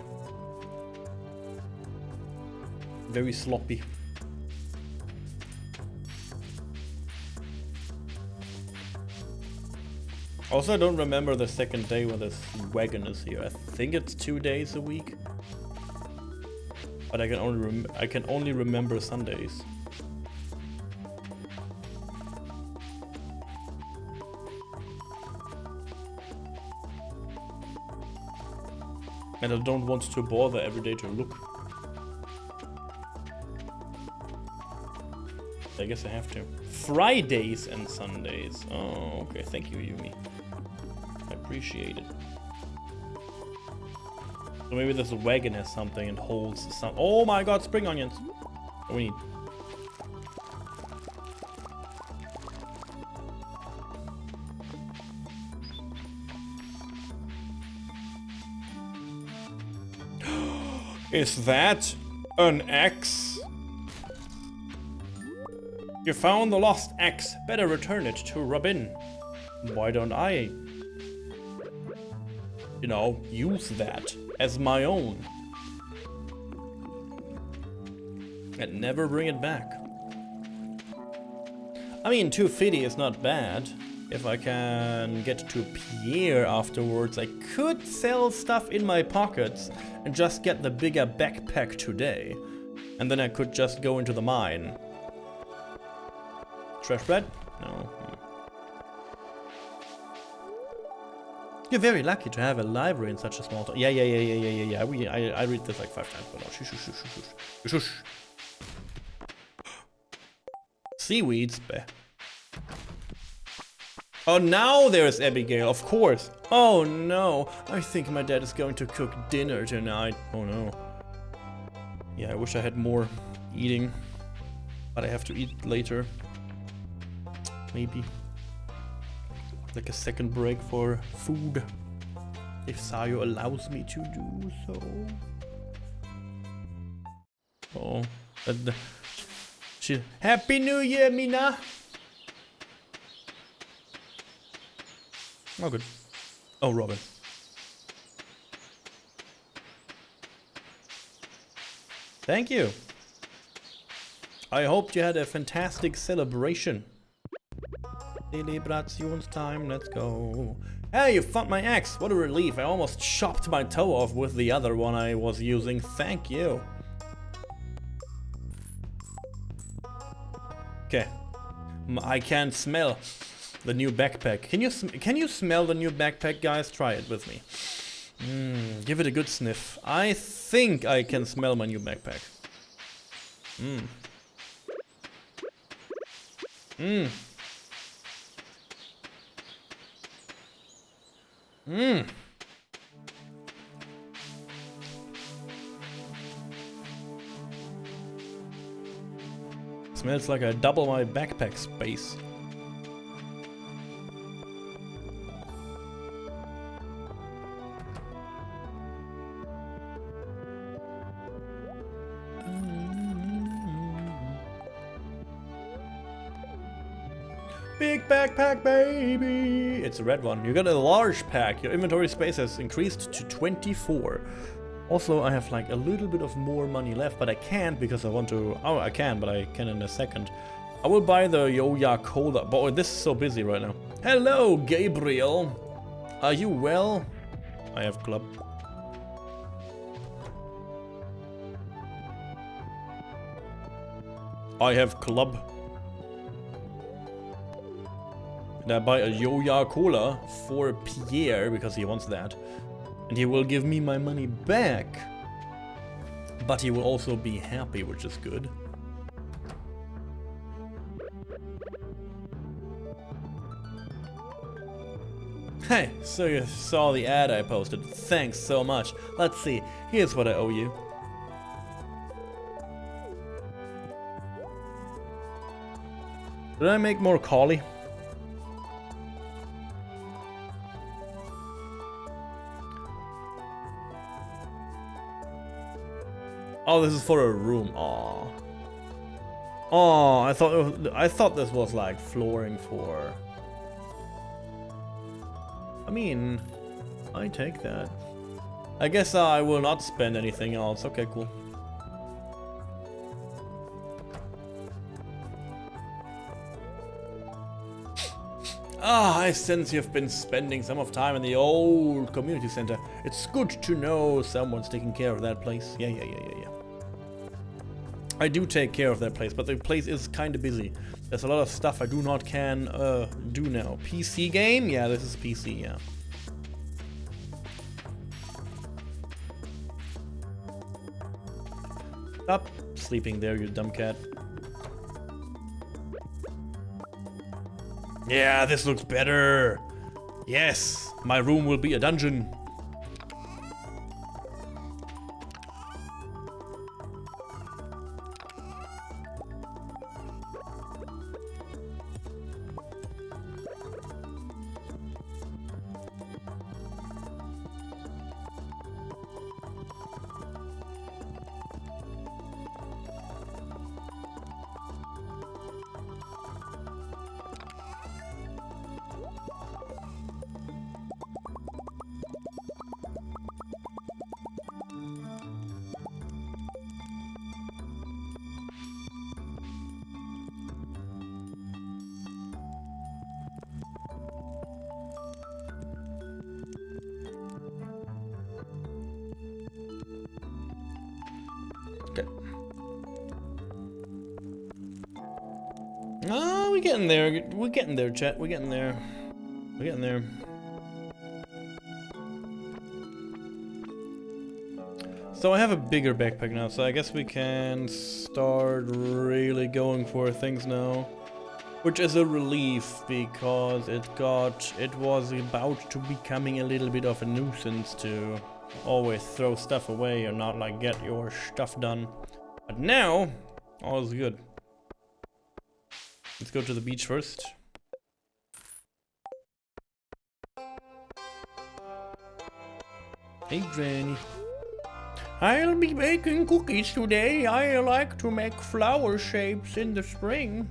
Very sloppy. Also, I don't remember the second day when this wagon is here. I think it's 2 days a week. But I can only remember Sundays. And I don't want to bother every day to look. I guess I have to. Fridays and Sundays. Oh, okay. Thank you, Yumi. I appreciate it. So maybe this wagon has something and holds some. Oh my god, spring onions. What we need. Is that an axe? You found the lost axe. Better return it to Robin. Why don't I, you know, use that as my own? And never bring it back. I mean, 250 is not bad. If I can get to Pierre afterwards, I could sell stuff in my pockets and just get the bigger backpack today. And then I could just go into the mine. Trash bread? No. You're very lucky to have a library in such a small town. Yeah. I read this like 5 times, but no. Shush. Seaweeds. Bleh. Oh, now there's Abigail, of course. Oh no, I think my dad is going to cook dinner tonight. Oh no. Yeah, I wish I had more eating, but I have to eat later. Maybe. Like a second break for food. If Sayo allows me to do so. Oh. Happy New Year, Mina! Oh, good. Oh, Robin. Thank you. I hope you had a fantastic celebration. Celebrations time, let's go. Hey, you found my axe. What a relief. I almost chopped my toe off with the other one I was using. Thank you. Okay. I can smell the new backpack. Can you smell the new backpack, guys? Try it with me. Give it a good sniff. I think I can smell my new backpack. Smells like I double my backpack space. Big backpack, baby! It's a red one. You got a large pack. Your inventory space has increased to 24. Also, I have like a little bit of more money left, but I can't because I want to... Oh, I can, but I can in a second. I will buy the Yoya Cola. Boy, this is so busy right now. Hello, Gabriel! Are you well? I have club. I have club. And I buy a Yoya Cola for Pierre because he wants that. And he will give me my money back. But he will also be happy, which is good. Hey, so you saw the ad I posted. Thanks so much. Let's see. Here's what I owe you. Did I make more collie? Oh, this is for a room. Aww. Oh, I thought this was like flooring for. I mean, I take that. I guess I will not spend anything else. Okay, cool. Ah, I sense you've been spending some of time in the old community center. It's good to know someone's taking care of that place. Yeah. I do take care of that place, but the place is kind of busy. There's a lot of stuff I do not can do now. PC game? Yeah, this is PC, yeah. Stop sleeping there, you dumb cat. Yeah, this looks better. Yes, my room will be a dungeon. Okay. Oh, we're getting there. We're getting there, chat. We're getting there. We're getting there. So I have a bigger backpack now, so I guess we can start really going for things now. Which is a relief, because it was about to becoming a little bit of a nuisance to always throw stuff away or not like get your stuff done. But now, all is good. Let's go to the beach first. Hey Granny. I'll be baking cookies today. I like to make flower shapes in the spring.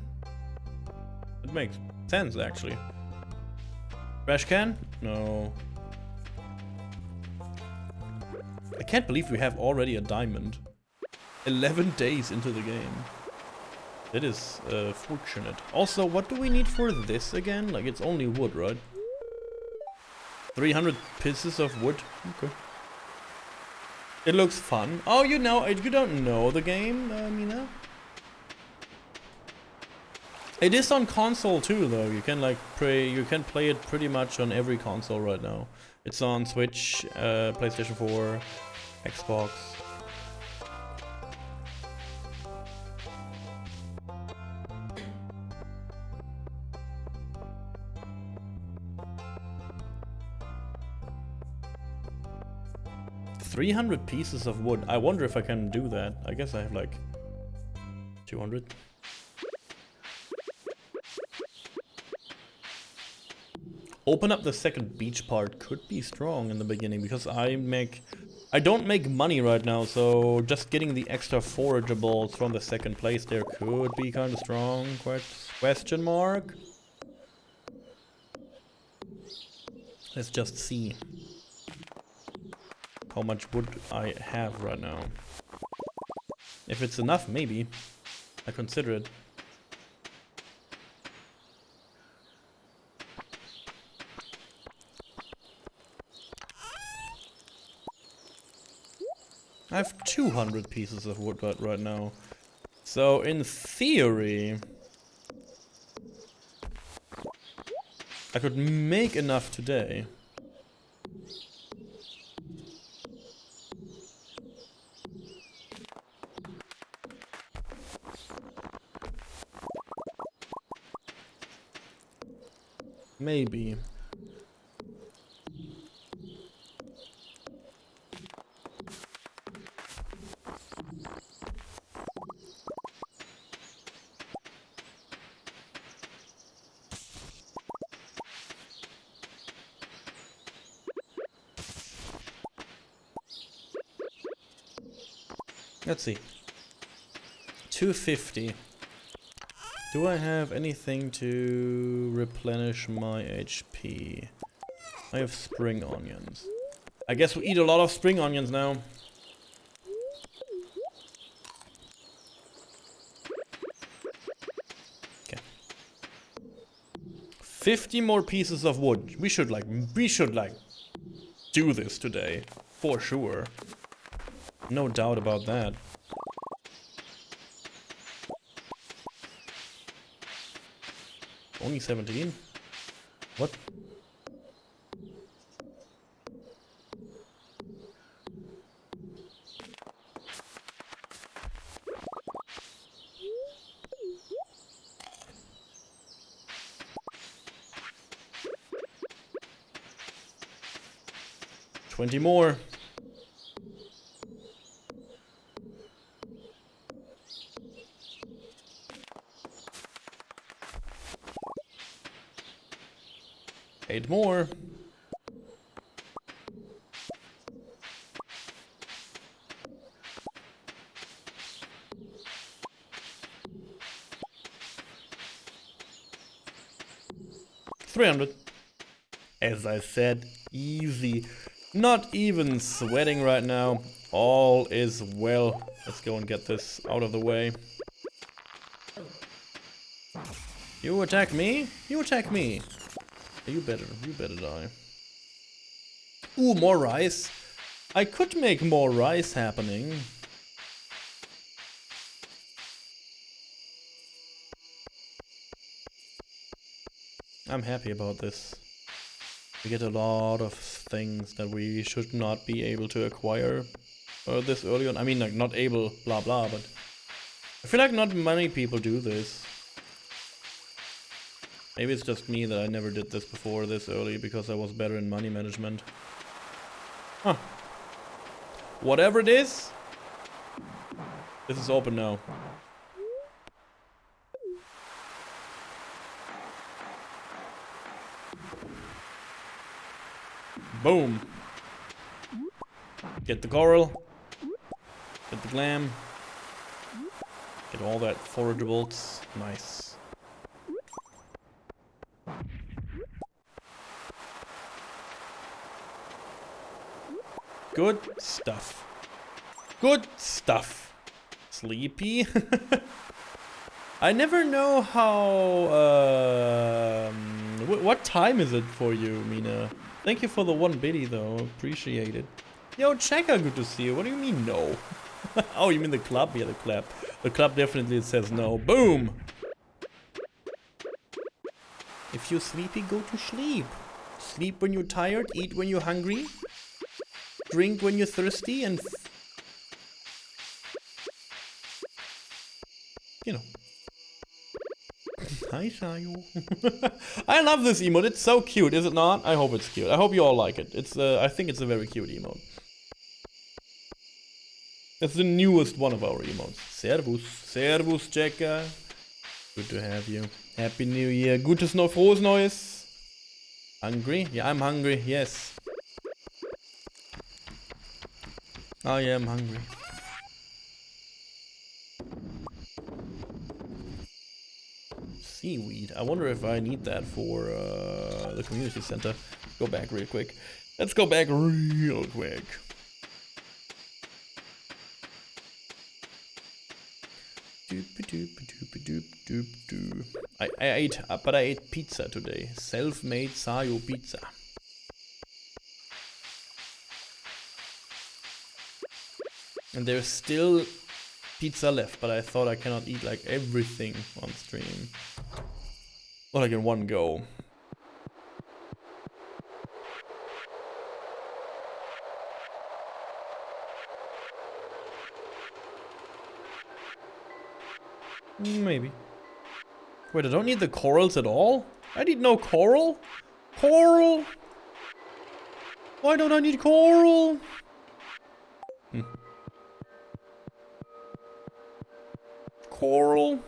It makes sense actually. Trash can? No. I can't believe we have already a diamond. 11 days into the game. That is fortunate. Also, what do we need for this again? Like, it's only wood, right? 300 pieces of wood. Okay. It looks fun. Oh, you don't know the game, Mina? It is on console too, though. You can play it pretty much on every console right now. It's on Switch, PlayStation 4, Xbox. $300 pieces of wood. I wonder if I can do that. I guess I have like 200. Open up the second beach part could be strong in the beginning because I don't make money right now, so just getting the extra forageables from the second place there could be kind of strong. Question mark. Let's just see how much wood I have right now. If it's enough, maybe I consider it. I have 200 pieces of wood right now. So in theory, I could make enough today. Maybe. Let's see. 250. Do I have anything to replenish my HP? I have spring onions. I guess we eat a lot of spring onions now. Okay. 50 more pieces of wood. We should like do this today. For sure. No doubt about that. Only 17? What? $20 more. $8 more. $300. As I said, easy. Not even sweating right now. All is well. Let's go and get this out of the way. You attack me? You attack me. You better die. Ooh, more rice. I could make more rice happening. I'm happy about this. We get a lot of things that we should not be able to acquire this early on. I mean, like, not able, blah blah, but I feel like not many people do this. Maybe it's just me that I never did this before this early because I was better in money management. Huh. Whatever it is, this is open now. Boom. Get the coral. Get the glam. Get all that forageables. Nice. Good stuff. Good stuff. Sleepy. I never know how... what time is it for you, Mina? Thank you for the 1 biddy though. Appreciate it. Yo, Checker, good to see you. What do you mean no? Oh, you mean the club? Yeah, the club. The club definitely says no. Boom! If you're sleepy, go to sleep. Sleep when you're tired, eat when you're hungry. Drink when you're thirsty, and you know. Hi, Shayo. I love this emote. It's so cute, is it not? I hope it's cute. I hope you all like it. It's I think it's a very cute emote. It's the newest one of our emotes. Servus. Servus, Checker. Good to have you. Happy New Year. Gutes Frohes Neues. Hungry? Yeah, I'm hungry. Yes. I am hungry. Seaweed. I wonder if I need that for the community center. Go back real quick. Let's go back real quick. I ate, but I ate pizza today. Self-made Sayo pizza. And there's still pizza left, but I thought I cannot eat like everything on stream. Or like in one go. Maybe. Wait, I don't need the corals at all? I need no coral? Coral? Why don't I need coral? Coral?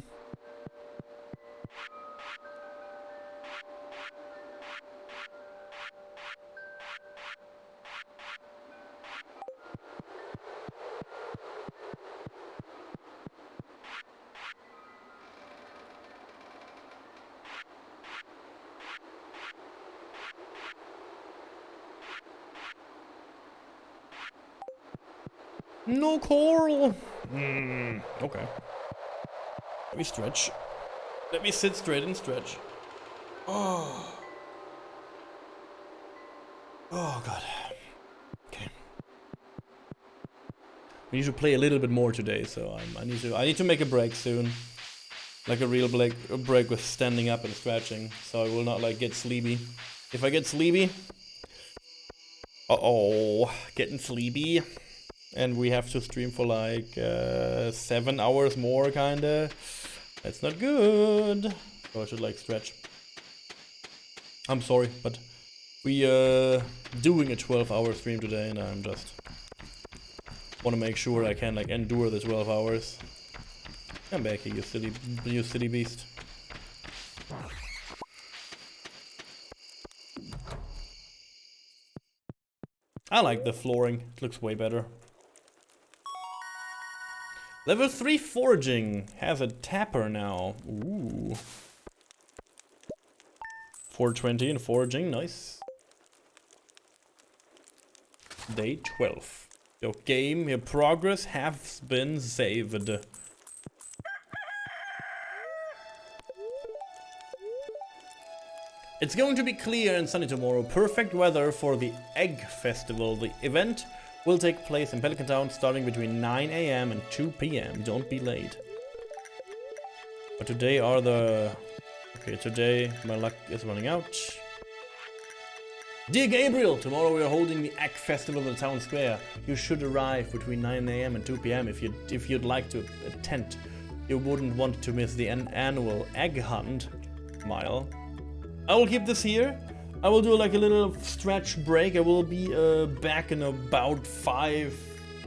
No coral. Okay. Let me stretch. Let me sit straight and stretch. Oh. Oh god. Okay. We need to play a little bit more today, so I need to make a break soon. Like a real break with standing up and stretching, so I will not like get sleepy. If I get sleepy, getting sleepy. And we have to stream for like 7 hours more, kinda. That's not good. So I should like stretch. I'm sorry, but we doing a 12-hour stream today, and I'm just want to make sure I can like endure the 12 hours. Come back here, you silly beast. I like the flooring. It looks way better. Level 3 foraging has a tapper now. Ooh. 420 in foraging, nice. Day 12. Your game, your progress has been saved. It's going to be clear and sunny tomorrow. Perfect weather for the Egg Festival. The event will take place in Pelican Town starting between 9 AM and 2 PM. Don't be late. But today are the... Okay, today my luck is running out. Dear Gabriel, tomorrow we are holding the Egg Festival in the town square. You should arrive between 9 AM and 2 PM if you'd like to attend. You wouldn't want to miss the annual egg hunt mile. I will keep this here. I will do like a little stretch break. I will be back in about 5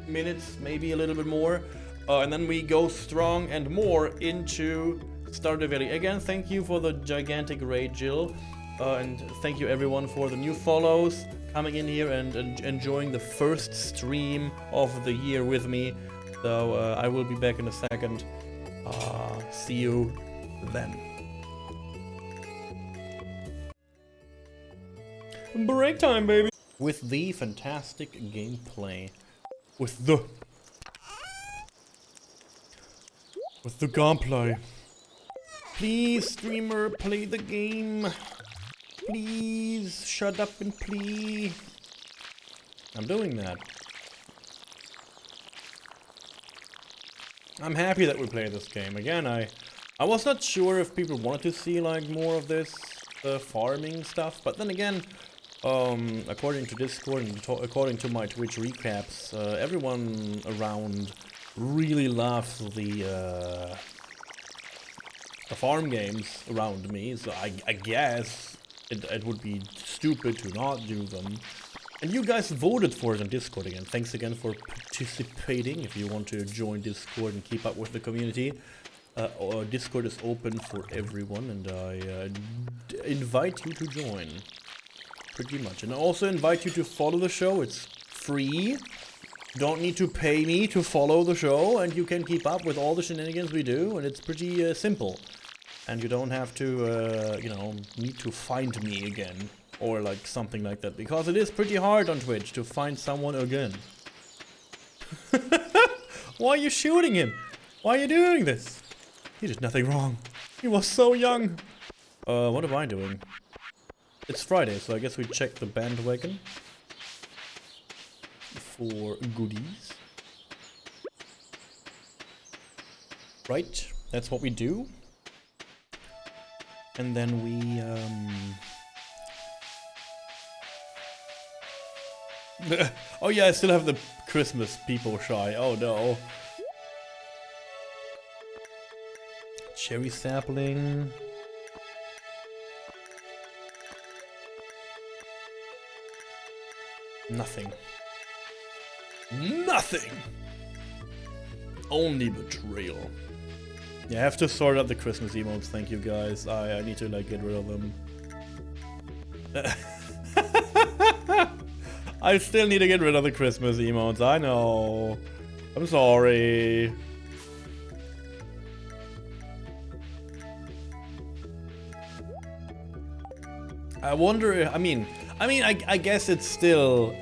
minutes, maybe a little bit more. And then we go strong and more into Stardew Valley. Again, thank you for the gigantic raid, Jill. And thank you everyone for the new follows, coming in here and enjoying the first stream of the year with me. So I will be back in a second. See you then. Break time, baby! With the fantastic gameplay. With the gameplay. Please, streamer, play the game. Please, shut up and play. I'm doing that. I'm happy that we play this game. Again, I was not sure if people wanted to see like more of this farming stuff, but then again, according to Discord and according to my Twitch recaps, everyone around really loves the farm games around me, so I guess it would be stupid to not do them. And you guys voted for it on Discord again. Thanks again for participating. If you want to join Discord and keep up with the community, Discord is open for everyone, and I invite you to join. Pretty much. And I also invite you to follow the show. It's free. You don't need to pay me to follow the show, and you can keep up with all the shenanigans we do, and it's pretty simple. And you don't have to, you know, need to find me again, or like something like that, because it is pretty hard on Twitch to find someone again. Why are you shooting him? Why are you doing this? He did nothing wrong. He was so young. What am I doing? It's Friday, so I guess we check the bandwagon for goodies. Right, that's what we do. And then we, oh yeah, I still have the Christmas people shy. Oh no. Cherry sapling. Nothing. Nothing! Only betrayal. Yeah, I have to sort out the Christmas emotes, thank you guys. I need to like get rid of them. I still need to get rid of the Christmas emotes, I know. I'm sorry. I wonder, I guess it's still,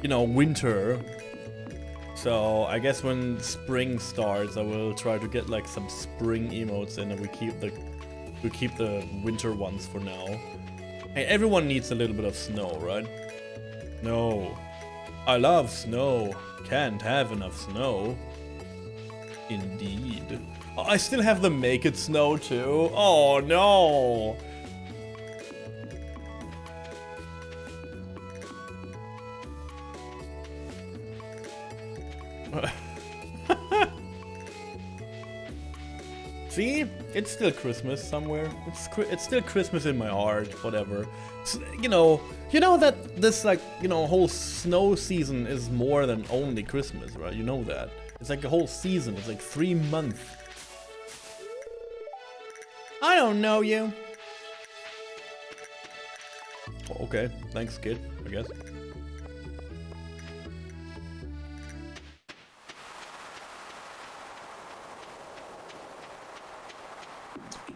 you know, winter. So I guess when spring starts, I will try to get like some spring emotes in, and we keep the winter ones for now. Hey, everyone needs a little bit of snow, right? No. I love snow. Can't have enough snow. Indeed. Oh, I still have the make it snow too. Oh no. See? It's still Christmas somewhere. It's still Christmas in my heart, whatever. So, you know that this like, you know, whole snow season is more than only Christmas, right? You know that. It's like a whole season. It's like 3 months. I don't know you. Oh, okay, thanks kid, I guess.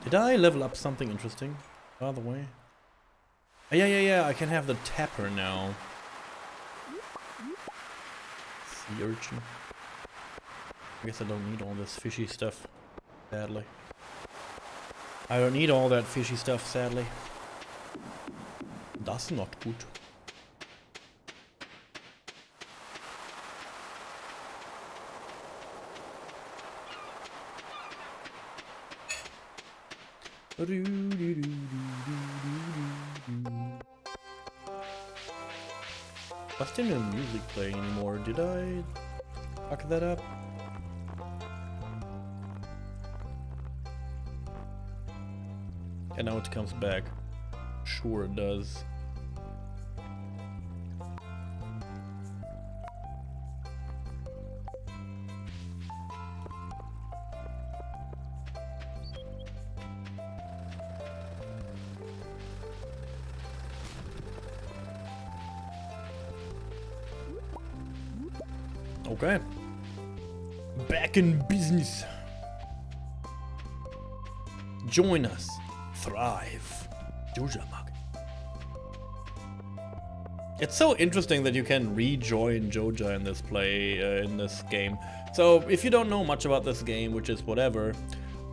Did I level up something interesting, by the way? Oh, yeah, I can have the tapper now. Sea urchin. I guess I don't need all this fishy stuff, sadly. I don't need all that fishy stuff, sadly. That's not good. Why is there no music playing anymore? Did I fuck that up? And now it comes back. Sure it does. Okay. Back in business. Join us. Thrive. Joja Market. It's so interesting that you can rejoin Joja in this in this game. So if you don't know much about this game, which is whatever,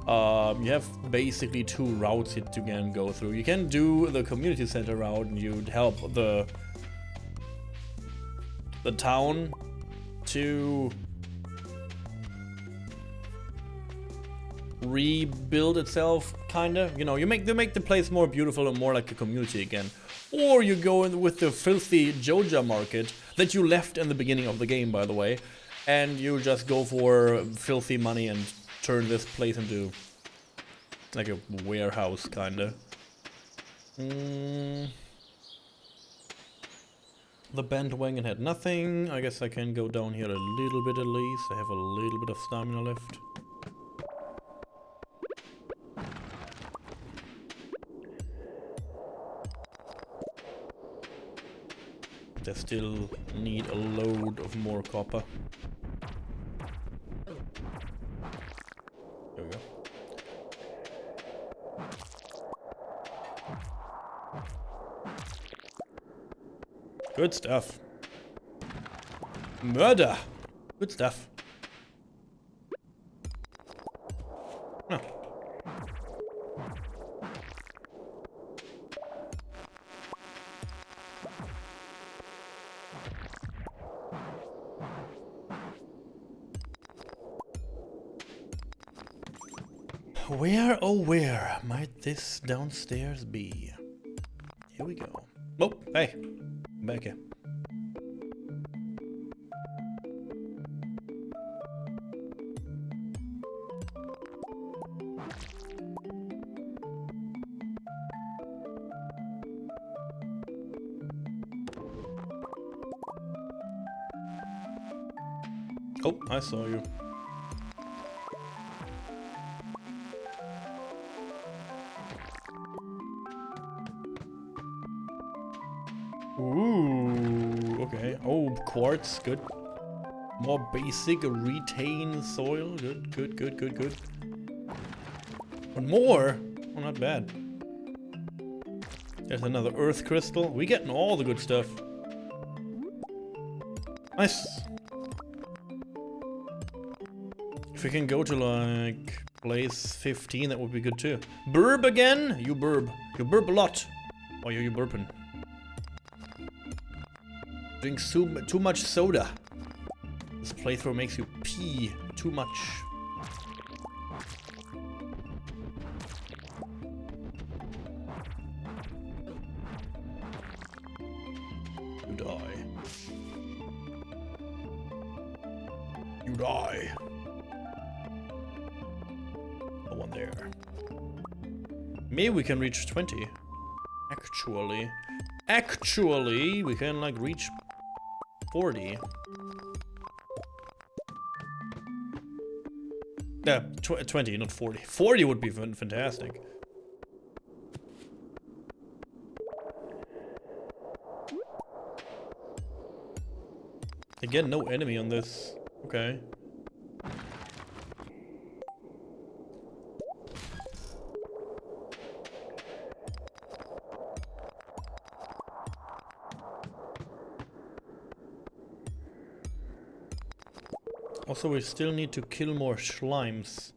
you have basically 2 routes you can go through. You can do the community center route, and you'd help the town to rebuild itself, kinda. You know, you make the place more beautiful and more like a community again. Or you go in with the filthy Joja market that you left in the beginning of the game, by the way, and you just go for filthy money and turn this place into like a warehouse, kinda. The bandwagon had nothing. I guess I can go down here a little bit at least. I have a little bit of stamina left. I still need a load of more copper. There we go. Good stuff. Murder! Good stuff. Huh. Where, oh where might this downstairs be? Here we go. Oh, hey. Back here. Oh, I saw you. Ooh, okay. Oh, quartz, good. More basic, retain soil. Good, good, good, good, good. And more? Oh, not bad. There's another earth crystal. We getting all the good stuff. Nice. If we can go to like place 15, that would be good too. Burb again? You burb. You burp a lot. Why are you burping? Drink too much soda. This playthrough makes you pee too much. You die. You die. The one there. Maybe we can reach 20. Actually, we can like reach 40. Yeah, 20, not 40. 40 would be fantastic. Again, no enemy on this. Okay. Also, we still need to kill more slimes.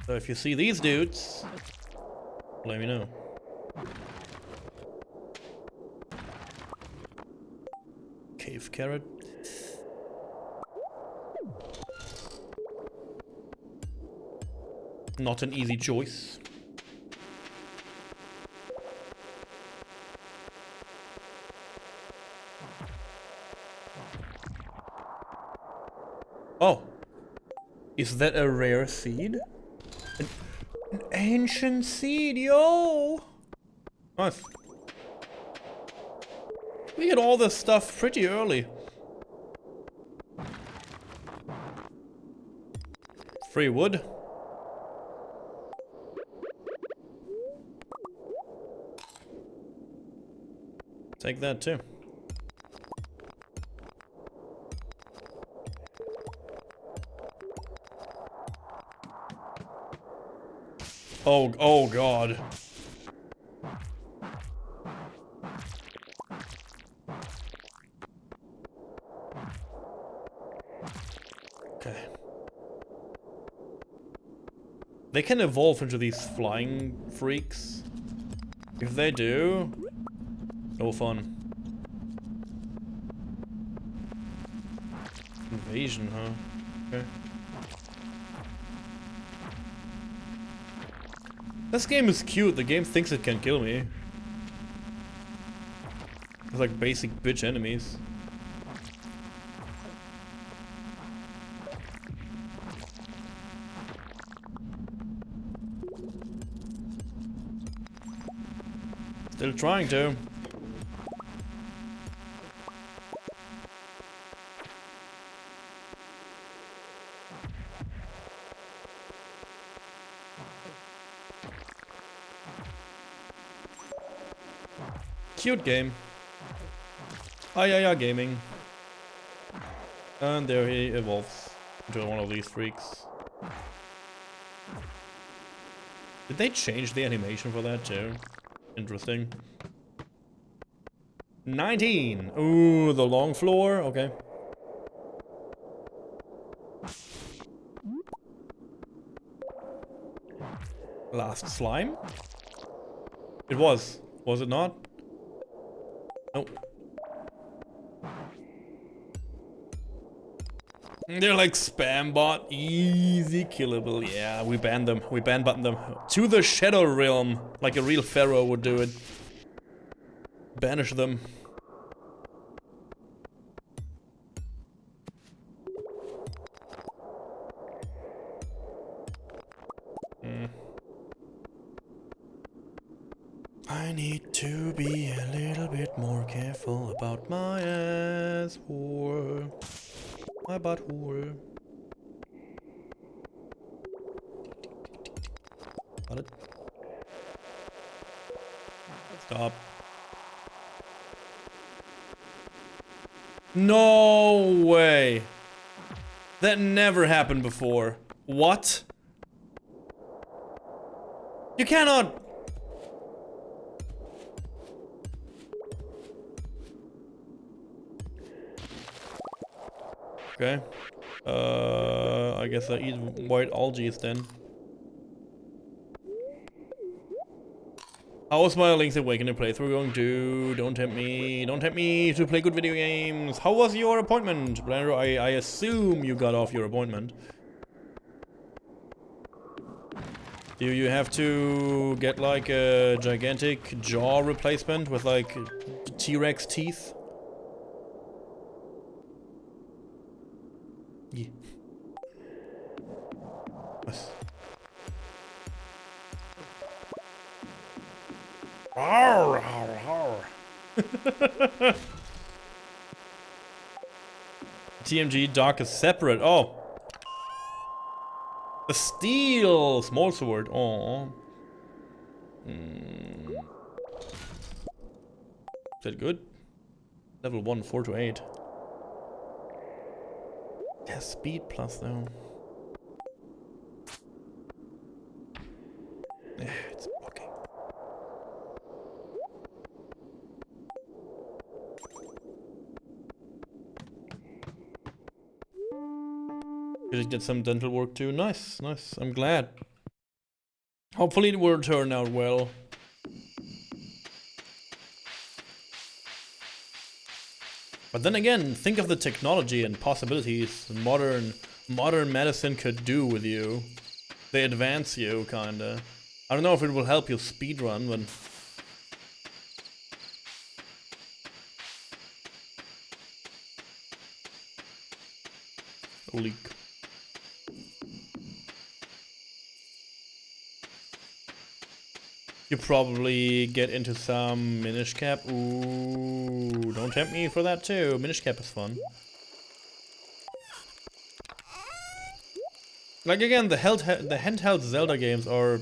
So if you see these dudes, let me know. Cave carrot. Not an easy choice. Oh, is that a rare seed? An ancient seed, yo! Nice. We get all this stuff pretty early. Free wood. Take that too. Oh god. Okay. They can evolve into these flying freaks. If they do, no fun. Invasion, huh? Okay. This game is cute. The game thinks it can kill me. It's like basic bitch enemies. Still trying to. Cute game. Ayaya gaming. And there he evolves into one of these freaks. Did they change the animation for that too? Interesting. 19! Ooh, the long floor, okay. Last slime? It was. Was it not? Nope. They're like spam bot, easy killable. Yeah, we banned them. We ban button them to the shadow realm, like a real pharaoh would do it. Banish them. I need to be a little bit more careful about my ass whore. My butthole. Got it. Stop. No way. That never happened before. What? You cannot. Okay. I guess I eat white algae then. How was my Link's Awakening playthrough going to? Don't tempt me. Don't tempt me to play good video games. How was your appointment? Blender, I assume you got off your appointment. Do you have to get like a gigantic jaw replacement with like T-Rex teeth? Yeah. Nice. Rawr, rawr, rawr. TMG dock is separate. Oh. A steel small sword. Oh. Is that good? Level 1, 4 to 8. Yeah, speed plus though. Yeah, it's blocking. Did get some dental work too? Nice, nice. I'm glad. Hopefully it will turn out well. But then again, think of the technology and possibilities modern medicine could do with you. They advance you, kinda. I don't know if it will help you speedrun, but... Leak. You probably get into some Minish Cap. Ooh, don't tempt me for that too. Minish Cap is fun. Like again, the handheld Zelda games are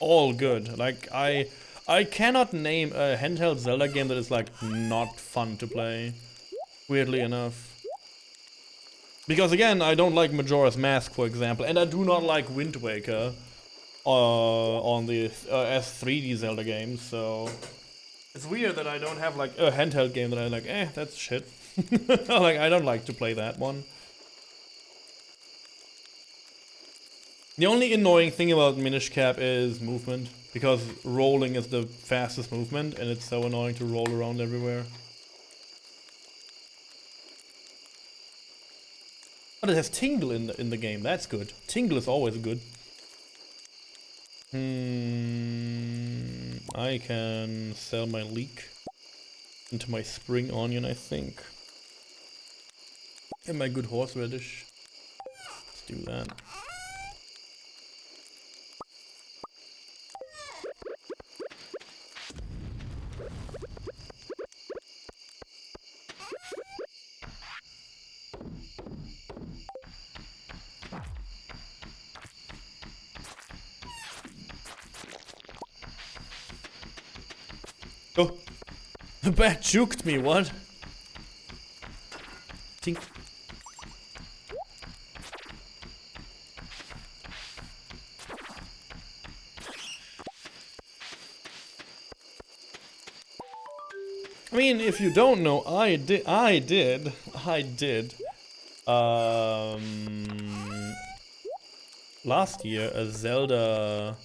all good. Like I cannot name a handheld Zelda game that is like not fun to play. Weirdly enough. Because again, I don't like Majora's Mask, for example, and I do not like Wind Waker. On the S3D Zelda games, so it's weird that I don't have like a handheld game that I like, that's shit. Like, I don't like to play that one. The only annoying thing about Minish Cap is movement, because rolling is the fastest movement, and it's so annoying to roll around everywhere. But it has Tingle in the game, that's good. Tingle is always good. I can sell my leek into my spring onion, I think. And my good horseradish. Let's do that. Oh, the bat juked me, what? Tink. I mean, if you don't know, I did. Last year, a Zelda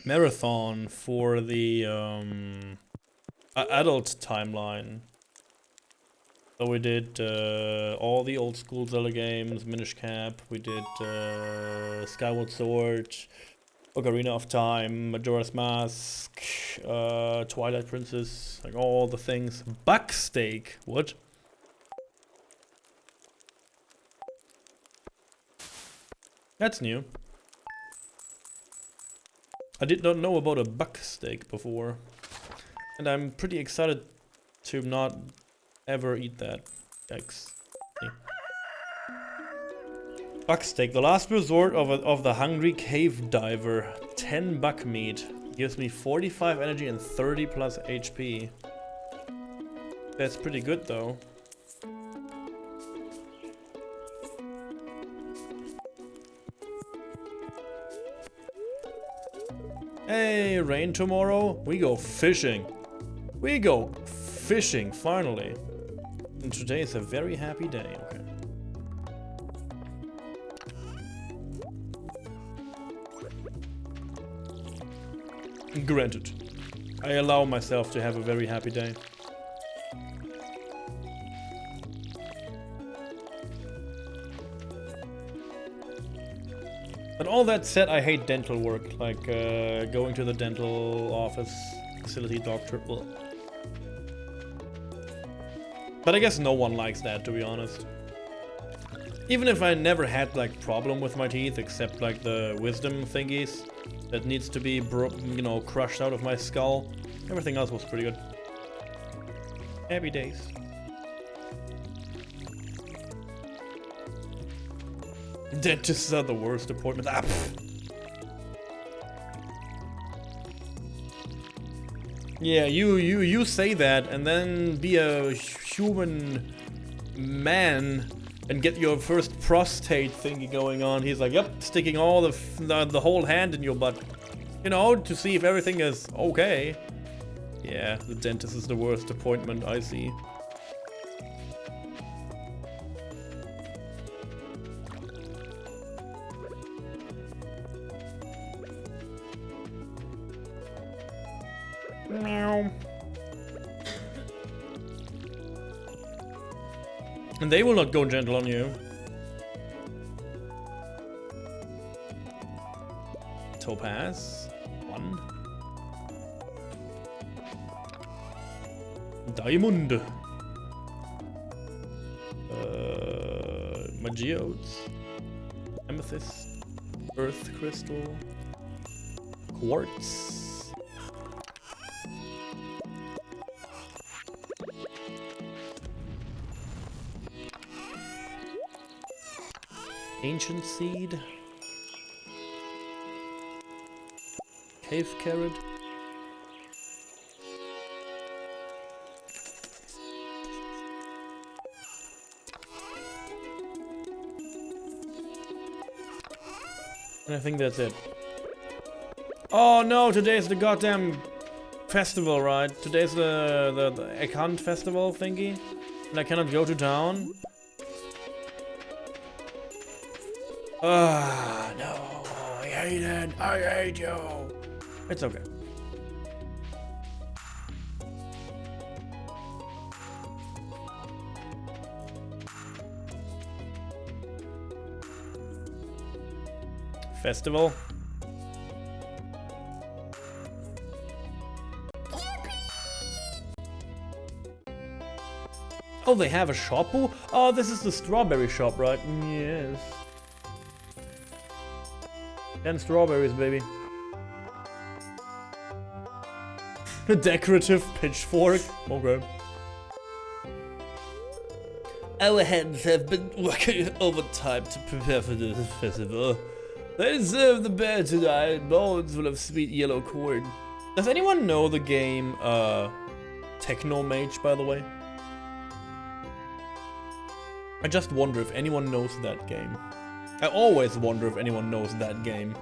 marathon for the adult timeline. So we did all the old school Zelda games, Minish Cap, we did Skyward Sword, Ocarina of Time, Majora's Mask, Twilight Princess, like all the things. Buck steak, what? That's new. I did not know about a buck steak before. And I'm pretty excited to not ever eat that. Yikes. Buck steak, the last resort of the hungry cave diver. 10 buck meat. Gives me 45 energy and 30 plus HP. That's pretty good though. Hey, rain tomorrow? We go fishing. We go fishing, finally. And today is a very happy day, okay. Granted. I allow myself to have a very happy day. But all that said, I hate dental work, like going to the dental office, facility doctor. Ugh. But I guess no one likes that, to be honest. Even if I never had like problem with my teeth, except like the wisdom thingies that needs to be, you know, crushed out of my skull, everything else was pretty good. Happy days. Dentists are the worst appointments. Ah, yeah, you say that and then be a human man and get your first prostate thingy going on. He's like, yep, sticking all the whole hand in your butt, you know, to see if everything is okay. Yeah, the dentist is the worst appointment, I see. Meow. And they will not go gentle on you. Topaz. 1. Diamond. Magiodes. Amethyst. Earth crystal. Quartz. Ancient seed. Cave carrot. And I think that's it. Oh no, today's the goddamn festival, right? Today's the egg hunt festival thingy. And I cannot go to town. Ah, no, I hate it. I hate you. It's okay. Festival. Oh, they have a shop? Oh, this is the strawberry shop, right? Yes. 10 strawberries, baby. A decorative pitchfork. Okay. Our hands have been working overtime to prepare for this festival. They serve the bear tonight, bones full of sweet yellow corn. Does anyone know the game Techno Mage, by the way? I just wonder if anyone knows that game. I always wonder if anyone knows that game.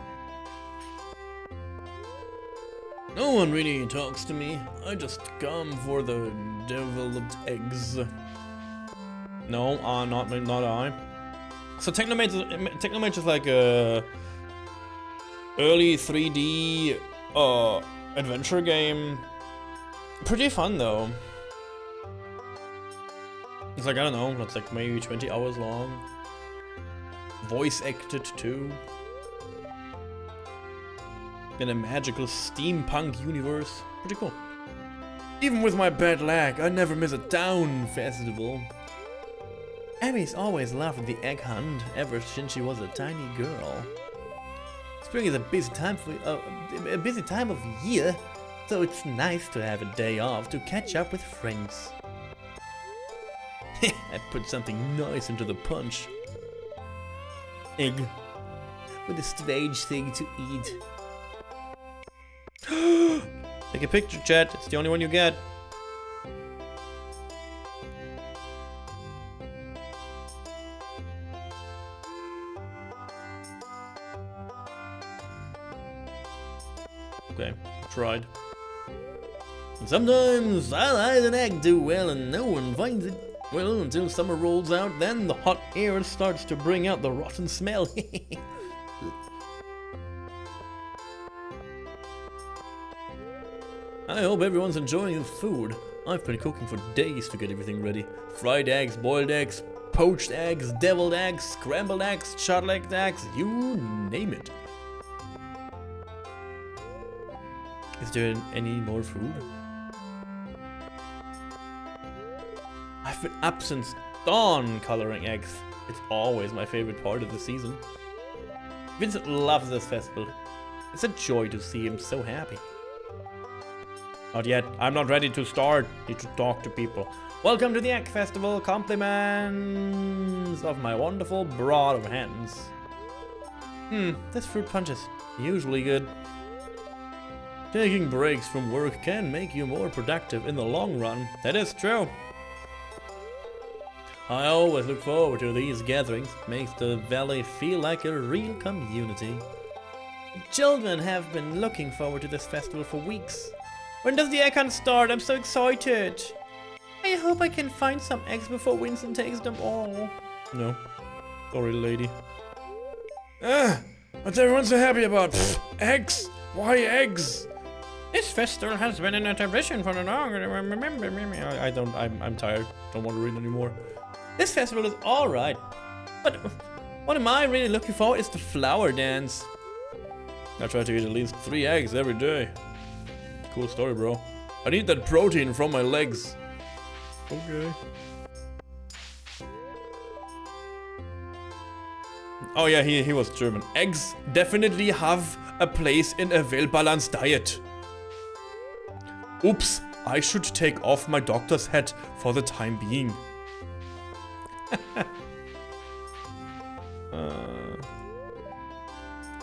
No one really talks to me. I just come for the developed eggs. No, not I. So Techno Mage is like a early 3D adventure game. Pretty fun though. It's like, I don't know, it's like maybe 20 hours long. Voice acted too. In a magical steampunk universe. Pretty cool. Even with my bad lag, I never miss a town festival. Abby's always loved the egg hunt ever since she was a tiny girl. Spring is a busy time of year, so it's nice to have a day off to catch up with friends. I put something nice into the punch. Egg. What a strange thing to eat. Take a picture, chat. It's the only one you get. Okay, tried. And sometimes I'll hide an egg too well and no one finds it. Well, until summer rolls out, then the hot air starts to bring out the rotten smell. I hope everyone's enjoying the food. I've been cooking for days to get everything ready. Fried eggs, boiled eggs, poached eggs, deviled eggs, scrambled eggs, chocolate eggs, you name it. Is there any more food? I've been up since dawn coloring eggs. It's always my favorite part of the season. Vincent loves this festival. It's a joy to see him so happy. Not yet. I'm not ready to start. Need to talk to people. Welcome to the Egg Festival. Compliments of my wonderful broad of hands. This fruit punch is usually good. Taking breaks from work can make you more productive in the long run. That is true. I always look forward to these gatherings. Makes the valley feel like a real community. Children have been looking forward to this festival for weeks. When does the egg hunt start? I'm so excited. I hope I can find some eggs before Winston takes them all. No. Sorry, lady. What's everyone so happy about? Eggs? Why eggs? This festival has been in a tradition for a long. I'm tired. Don't want to read anymore. This festival is alright. But what am I really looking for is the flower dance. I try to eat at least 3 eggs every day. Cool story, bro. I need that protein from my legs. Okay. Oh yeah, he was German. Eggs definitely have a place in a well-balanced diet. Oops, I should take off my doctor's hat for the time being.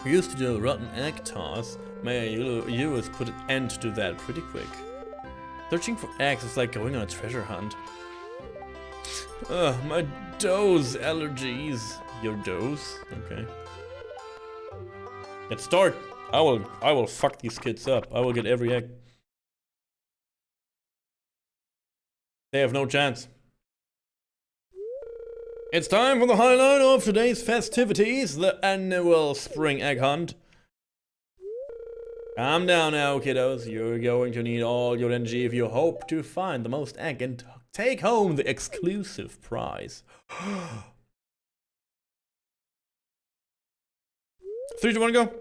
We used to do a rotten egg toss. May you always put an end to that pretty quick. Searching for eggs is like going on a treasure hunt. My doze allergies. Your doze? Okay. Let's start. I will fuck these kids up. I will get every egg. They have no chance. It's time for the highlight of today's festivities, the annual spring egg hunt. Calm down now, kiddos. You're going to need all your energy if you hope to find the most egg and take home the exclusive prize. 3, 2, 1, go.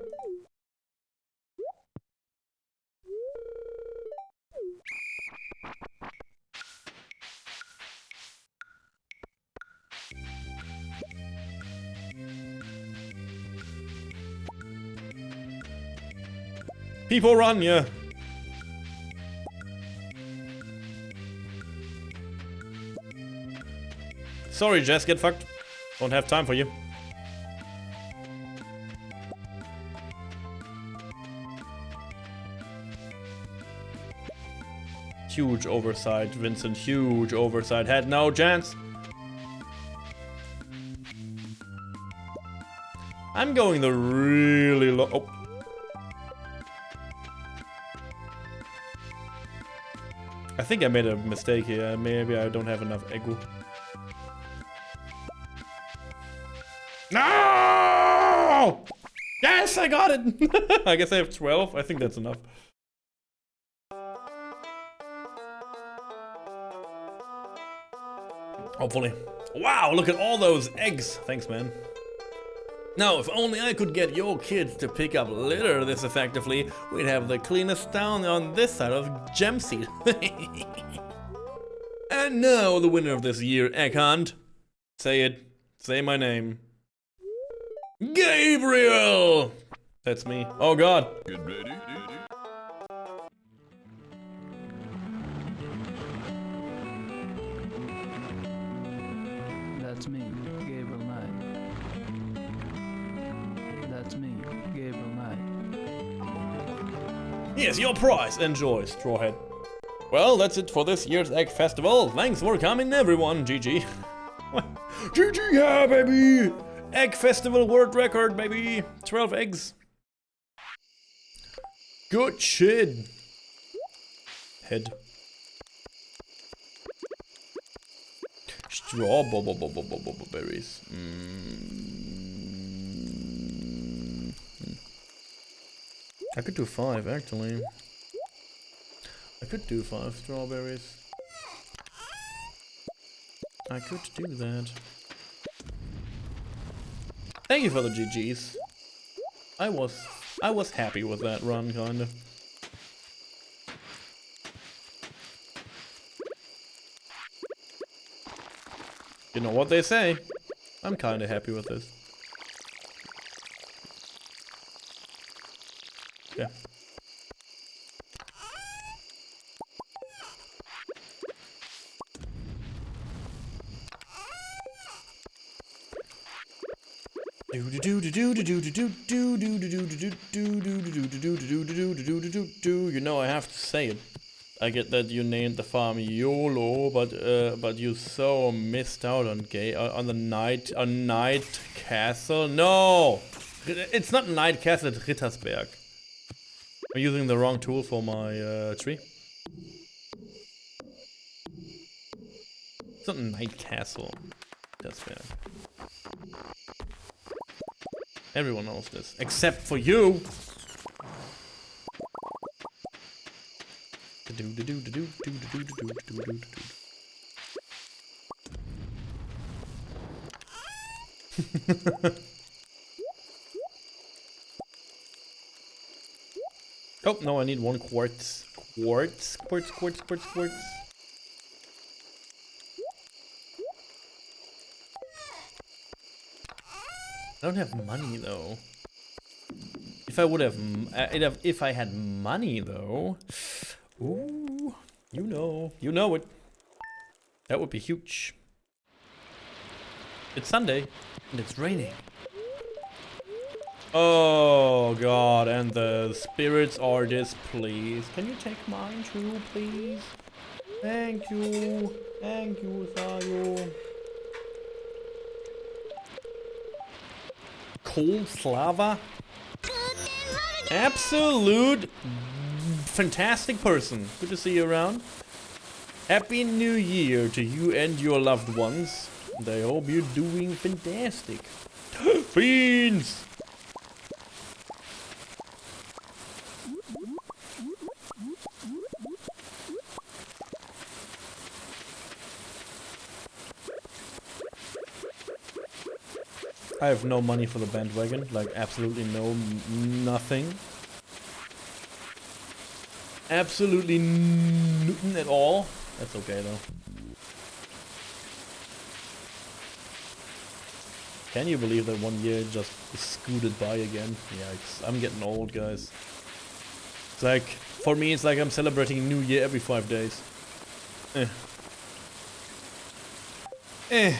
People run, yeah. Sorry, Jess, get fucked. Don't have time for you. Huge oversight, Vincent. Huge oversight. Had no chance. I'm going the really low. Oh. I think I made a mistake here. Maybe I don't have enough ego. No! Yes, I got it! I guess I have 12. I think that's enough. Hopefully. Wow, look at all those eggs. Thanks, man. Now, if only I could get your kids to pick up litter this effectively, we'd have the cleanest town on this side of Gemseed. And now, the winner of this year egg hunt. Say it. Say my name. Gabriel! That's me. Oh god. Get ready. Here's your prize. Enjoy, Strawhead. Well, that's it for this year's Egg Festival. Thanks for coming, everyone. GG. GG, yeah, baby. Egg Festival world record, baby. 12 eggs. Good shit. Head. Strawberries. I could do 5 actually. I could do 5 strawberries. I could do that. Thank you for the GGs. I was happy with that run, kinda. You know what they say. I'm kinda happy with this. Yeah. You know I have to say it. I get that you named the farm YOLO, but you so missed out on Night Castle. No, it's not Night Castle. It's Rittersberg. I'm using the wrong tool for my tree. It's not Night Castle. Rittersberg. Everyone knows this, except for you. Oh, no, I need 1 quartz. Quartz. I don't have money though. If I would have, if I had money though, ooh, you know it. That would be huge. It's Sunday and it's raining. Oh god, and the spirits are displeased. Can you take mine too, please? Thank you, Sayo. Cold Slava? Absolute fantastic person. Good to see you around. Happy New Year to you and your loved ones. And I hope you're doing fantastic. Beans! I have no money for the bandwagon, like absolutely nothing. Absolutely nothing at all. That's okay though. Can you believe that 1 year just scooted by again? Yeah, I'm getting old, guys. It's like, for me it's like I'm celebrating New Year every 5 days. Eh.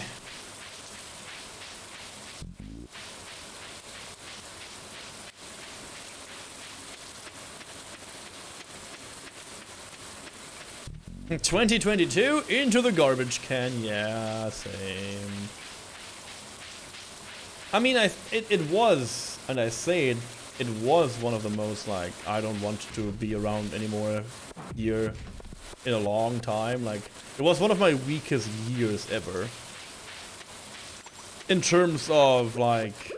2022 into the garbage can. Yeah, same. I mean, it was, and I say it was one of the most, like, I don't want to be around anymore year in a long time. Like, it was one of my weakest years ever. In terms of, like,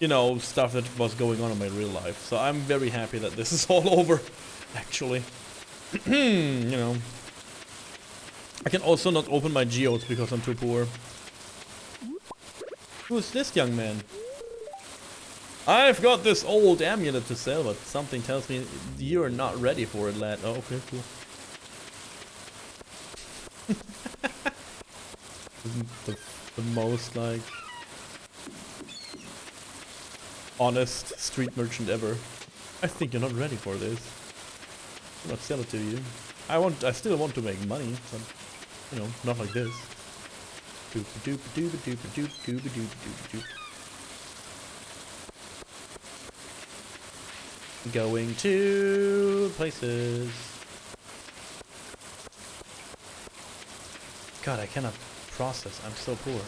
you know, stuff that was going on in my real life. So I'm very happy that this is all over, actually. You know. I can also not open my geodes because I'm too poor. Who's this young man? I've got this old amulet to sell, but something tells me you're not ready for it, lad. Oh, okay, cool. Isn't the most, like, honest street merchant ever. I think you're not ready for this. I'll not sell it to you. I still want to make money, but, you know, not like this. Going to places. God, I cannot process. I'm so poor.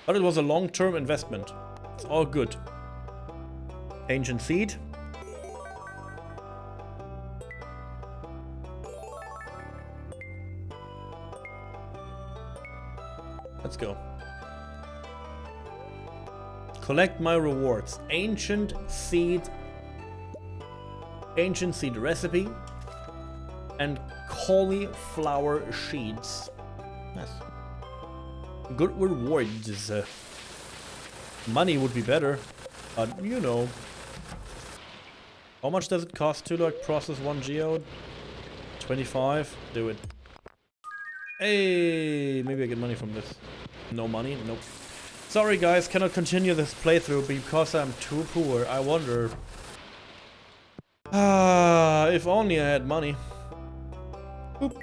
But it was a long-term investment. It's all good. Ancient seed. Let's go. Collect my rewards. Ancient seed recipe and cauliflower seeds. Nice. Good rewards. Money would be better, but you know. How much does it cost to like process one geode? 25. Do it. Hey, maybe I get money from this. No money? Nope. Sorry guys, cannot continue this playthrough because I'm too poor. I wonder. If only I had money. Boop.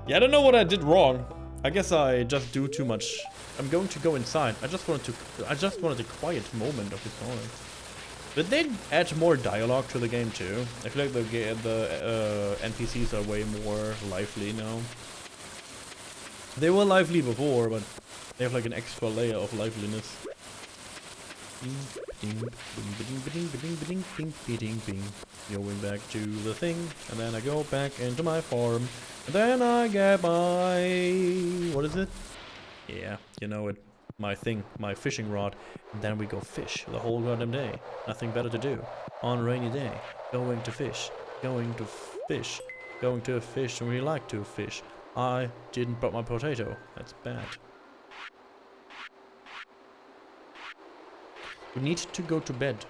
Yeah, I don't know what I did wrong. I guess I just do too much. I'm going to go inside. I just wanted a quiet moment of the story. But they add more dialogue to the game too. I feel like the NPCs are way more lively now. They were lively before, but they have like an extra layer of liveliness. Going back to the thing, and then I go back into my farm, and then I get my... what is it? Yeah, you know it. My thing, my fishing rod, and then we go fish the whole goddamn day. Nothing better to do. On a rainy day, going to fish, going to fish, going to fish, and we like to fish. I didn't brought my potato. That's bad. We need to go to bed.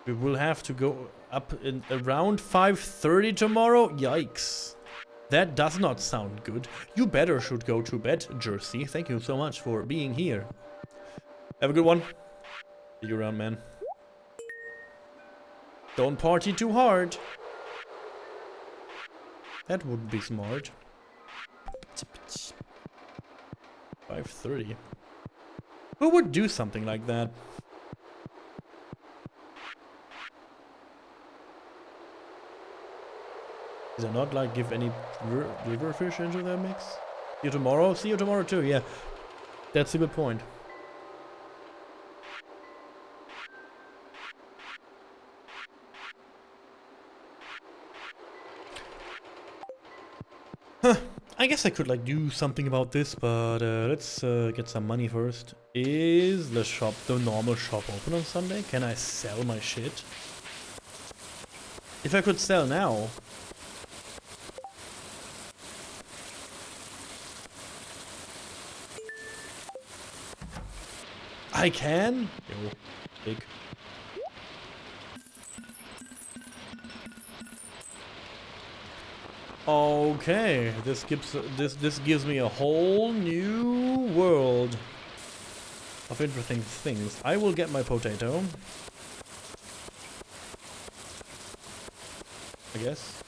We will have to go up in around 5:30 tomorrow. Yikes. That does not sound good. You better should go to bed, Jersey. Thank you so much for being here. Have a good one. See you around, man. Don't party too hard. That wouldn't be smart. 5:30. Who would do something like that? Is there not like give any river fish into their mix? See you tomorrow? See you tomorrow too, yeah. That's a good point. Huh. I guess I could like do something about this, but let's get some money first. Is the normal shop open on Sunday? Can I sell my shit? If I could sell now... I can? Yo, big. Okay, this gives me a whole new world of interesting things. I will get my potato, I guess.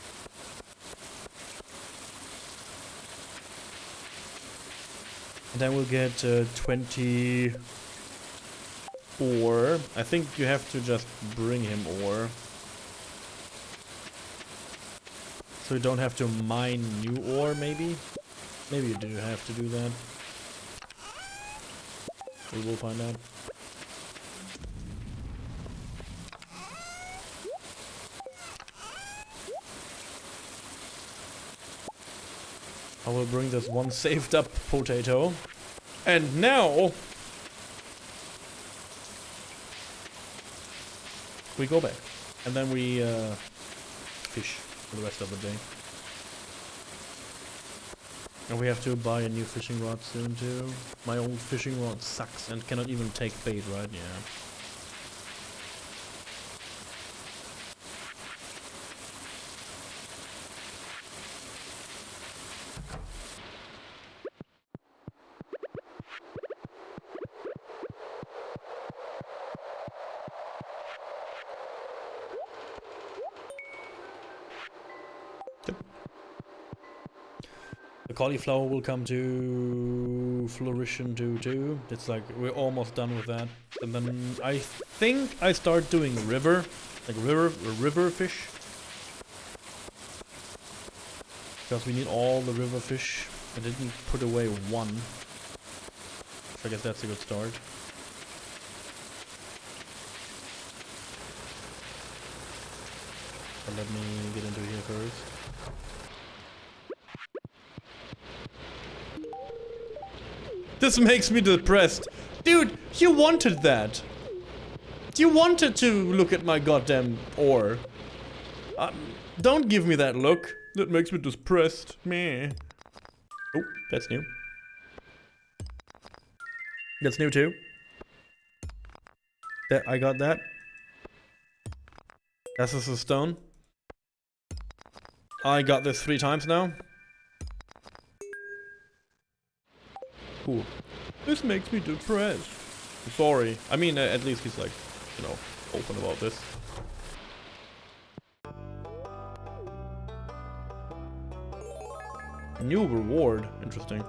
And then we'll get 20 ore. I think you have to just bring him ore. So you don't have to mine new ore, maybe? Maybe you do have to do that. We will find out. I will bring this one saved up potato. And now... we go back. And then we fish for the rest of the day. And we have to buy a new fishing rod soon too. My old fishing rod sucks and cannot even take bait, right? Yeah. The cauliflower will come to to flourish into too. It's like we're almost done with that. And then I think I start doing river, like river fish. Because we need all the river fish. I didn't put away one. So I guess that's a good start. But let me get into here first. This makes me depressed. Dude, you wanted that. You wanted to look at my goddamn ore. Don't give me that look. That makes me depressed. Meh. Oh, that's new. That's new too. That I got that. That's just a stone. I got this 3 times now. Cool. This makes me depressed. Sorry. I mean, at least he's like, you know, open about this. New reward. Interesting.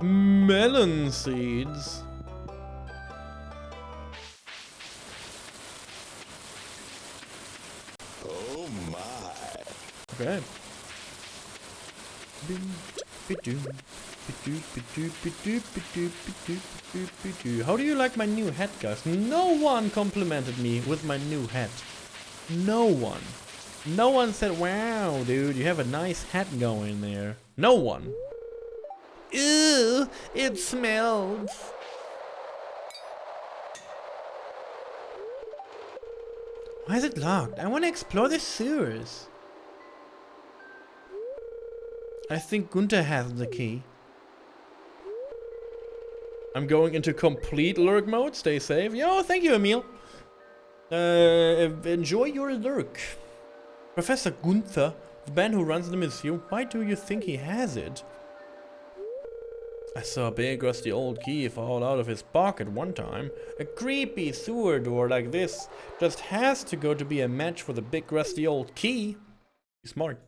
Melon seeds. Oh my. Okay. How do you like my new hat, guys? No one complimented me with my new hat. No one. No one said, wow, dude, you have a nice hat going there. No one. Ew, it smells. Why is it locked? I want to explore the sewers. I think Gunther has the key. I'm going into complete lurk mode. Stay safe. Yo, thank you, Emil. Enjoy your lurk. Professor Gunther, the man who runs the museum. Why do you think he has it? I saw a big rusty old key fall out of his pocket one time. A creepy sewer door like this just has to go to be a match for the big rusty old key. He's smart.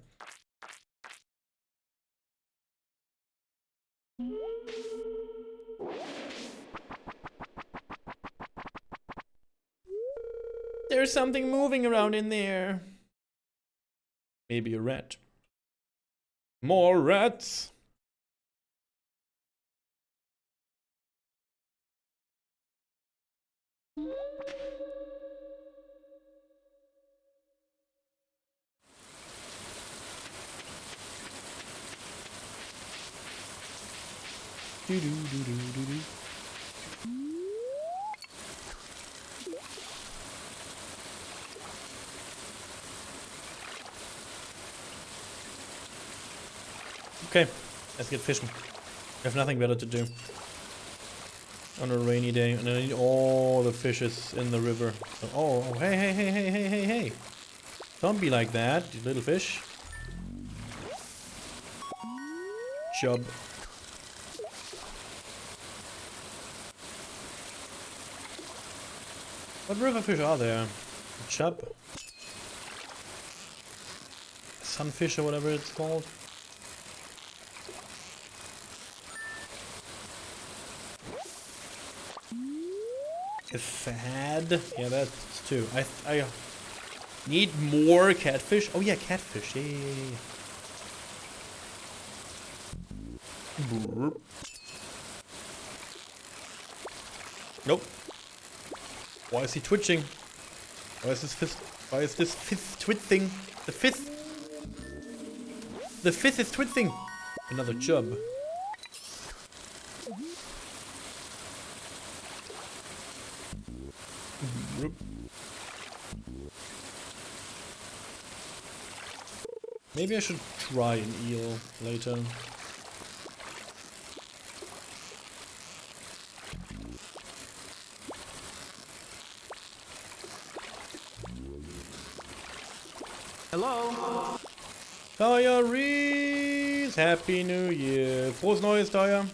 There's something moving around in there. Maybe a rat. More rats. Do do do do do do. Okay, let's get fishing. I have nothing better to do on a rainy day, and I need all the fishes in the river. So, oh, hey! Don't be like that, you little fish. Chub. What river fish are there? Chub? Sunfish or whatever it's called. A fad? Yeah, that's two. I need more catfish. Oh yeah, catfish. Yeah. Burp. Nope. Why is he twitching? Why is this fifth? Why is this fifth twitching? The fifth is twitching. Another chub. Maybe I should try an eel later. Hello? Taya Reese! Happy New Year! Frohes Neues, Taya!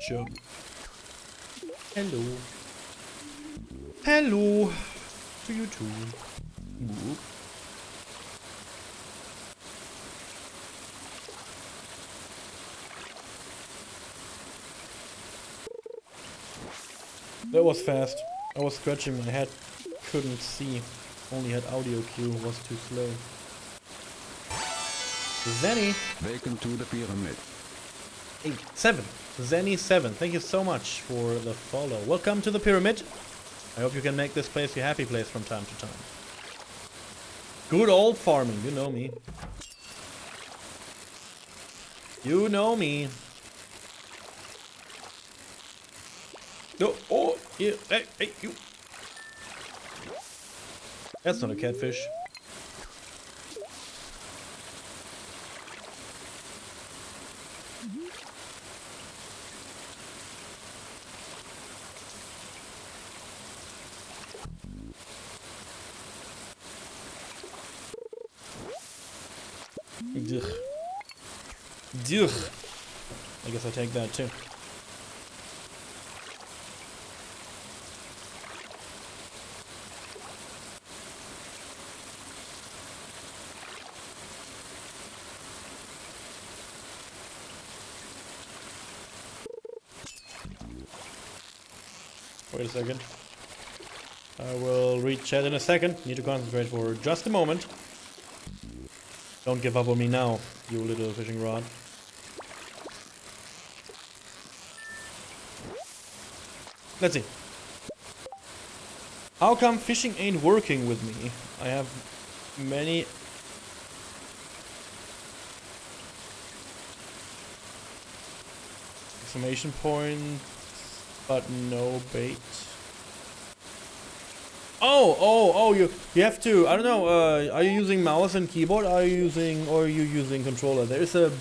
Chub. Hello. Hello! To you too. That was fast. I was scratching my head. Couldn't see. Only had audio cue. Was too slow. Zenny. Welcome to the pyramid. 7. Zenny7. Thank you so much for the follow. Welcome to the pyramid. I hope you can make this place your happy place from time to time. Good old farming. You know me. You know me. No. Oh. Yeah. Hey. You. That's not a catfish. Duh. I guess I'll take that too. Wait a second. I will read chat in a second. Need to concentrate for just a moment. Don't give up on me now, you little fishing rod. Let's see. How come fishing ain't working with me? I have many... exclamation points, but no bait. Oh, you have to, I don't know, are you using mouse and keyboard, or are you using controller? There's a,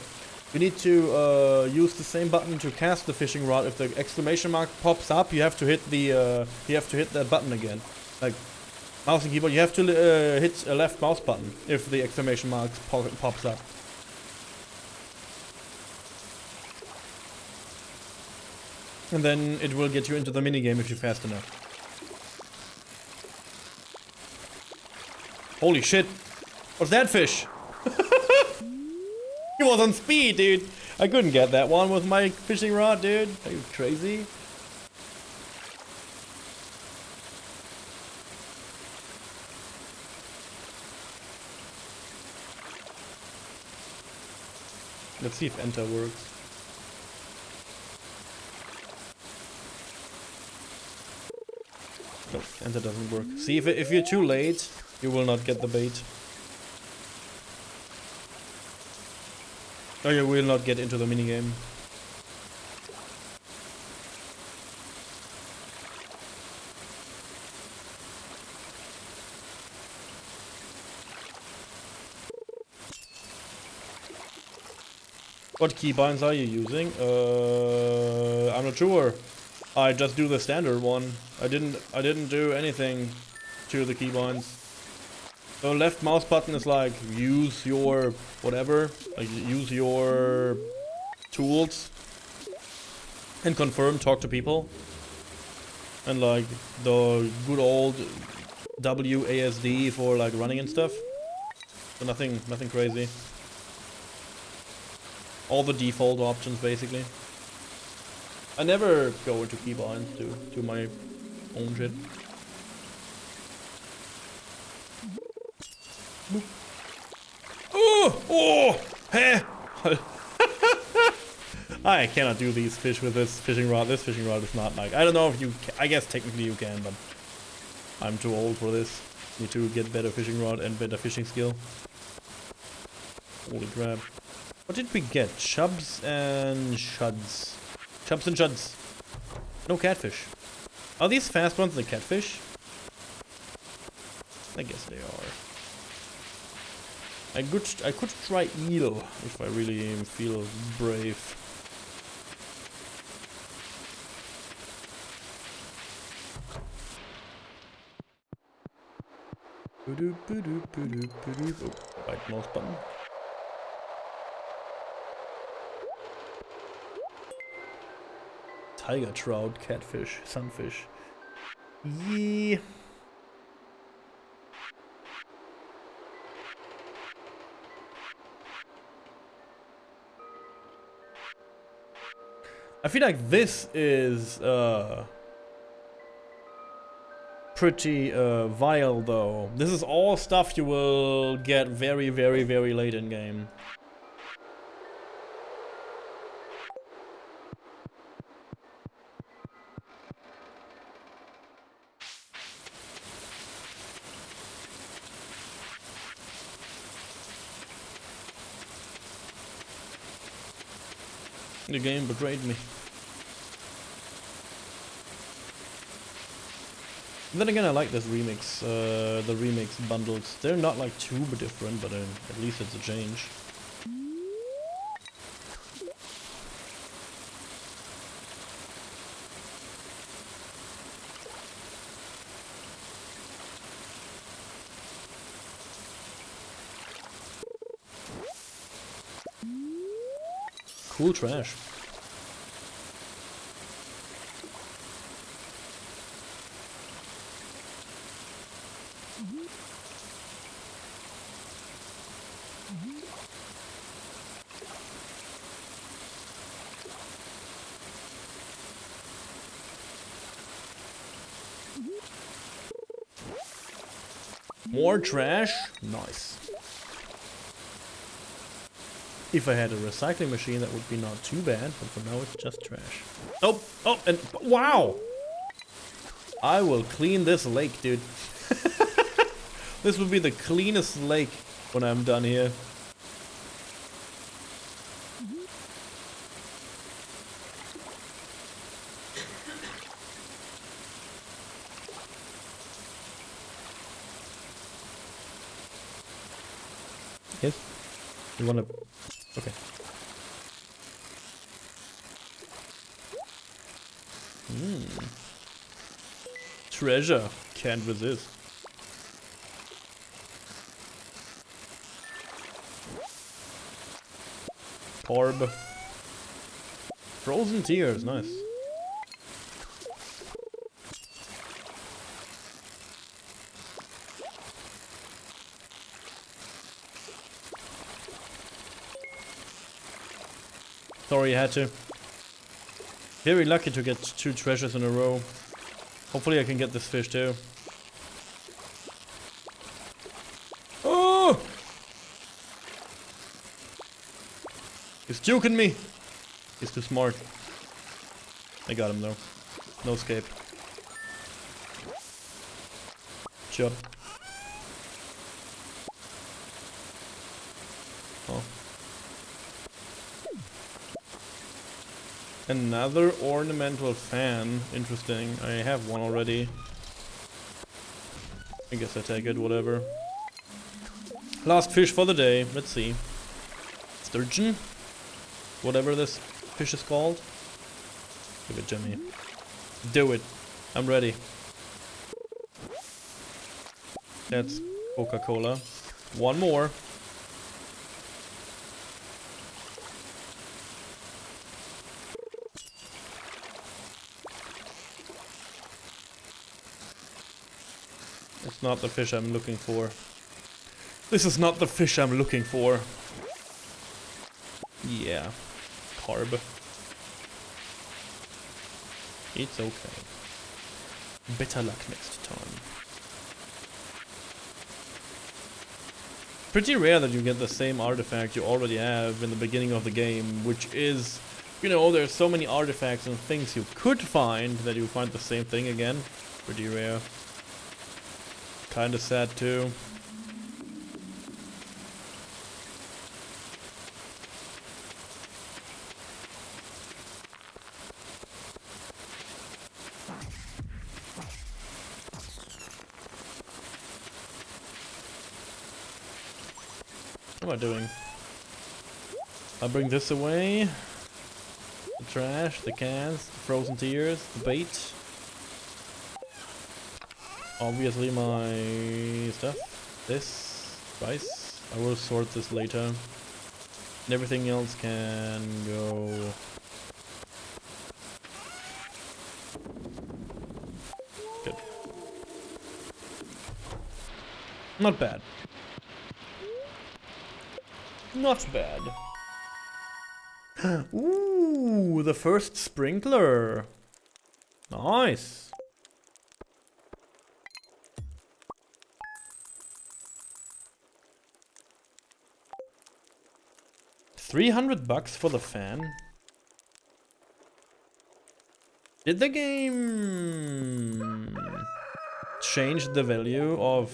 you need to use the same button to cast the fishing rod. If the exclamation mark pops up, you have to hit the, you have to hit that button again. Like, mouse and keyboard, you have to hit a left mouse button if the exclamation mark pops up. And then it will get you into the minigame if you're fast enough. Holy shit! What's that fish? He was on speed, dude! I couldn't get that one with my fishing rod, dude. Are you crazy? Let's see if enter works. No, enter doesn't work. See, if you're too late, you will not get the bait. Or you will not get into the minigame. What keybinds are you using? I'm not sure. I just do the standard one. I didn't do anything to the keybinds. The left mouse button is like use your whatever, like use your tools and confirm, talk to people, and like the good old WASD for like running and stuff. So nothing crazy. All the default options basically. I never go into keybinds to my own shit. Oh! Hey! I cannot do these fish with this fishing rod. This fishing rod is not like... I don't know if you... I guess technically you can, but... I'm too old for this. Need to get better fishing rod and better fishing skill. Holy crap. What did we get? Chubs and shuds. Chubs and shuds. No catfish. Are these fast ones the catfish? I guess they are. I could try eel if I really feel brave. Oh, right mouse button. Tiger trout, catfish, sunfish. Yeah. I feel like this is pretty vile though. This is all stuff you will get very, very, very late in game. The game betrayed me. Then again, I like this remix, the remix bundles. They're not like too different, but at least it's a change. Cool trash. More trash? Nice. If I had a recycling machine, that would be not too bad, but for now it's just trash. Oh, oh, and wow! I will clean this lake, dude. This will be the cleanest lake when I'm done here. Yes? You wanna... Okay. Treasure. Can't resist. Orb. Frozen tears, nice. Sorry, you had to. Very lucky to get 2 treasures in a row. Hopefully I can get this fish too. Oh! He's juking me! He's too smart. I got him though. No escape. Chop. Oh. Another ornamental fan. Interesting. I have one already. I guess I take it, whatever. Last fish for the day. Let's see. Sturgeon? Whatever this fish is called. Give it to me. Do it. I'm ready. That's Coca-Cola. One more. It's not the fish I'm looking for. This is not the fish I'm looking for. Yeah. Carb. It's okay. Better luck next time. Pretty rare that you get the same artifact you already have in the beginning of the game, which is, you know, there's so many artifacts and things you could find that you find the same thing again. Pretty rare. Kinda sad too. What am I doing? I'll bring this away. The trash, the cans, the frozen tears, the bait. Obviously my stuff. This, rice. I will sort this later. And everything else can go. Good. Not bad. Not bad. Ooh, the first sprinkler. Nice. $300 for the fan? Did the game change the value of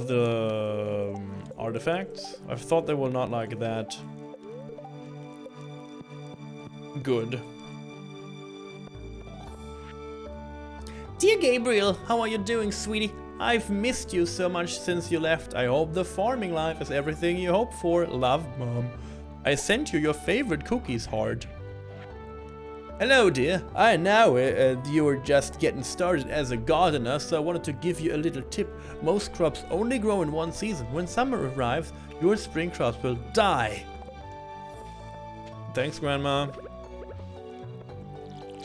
the artifacts? I thought they were not like that good. Dear Gabriel, how are you doing, sweetie? I've missed you so much since you left. I hope the farming life is everything you hope for. Love, Mom. I sent you your favorite cookies, heart. Hello, dear. I know you're just getting started as a gardener, so I wanted to give you a little tip. Most crops only grow in one season. When summer arrives, your spring crops will die. Thanks, Grandma.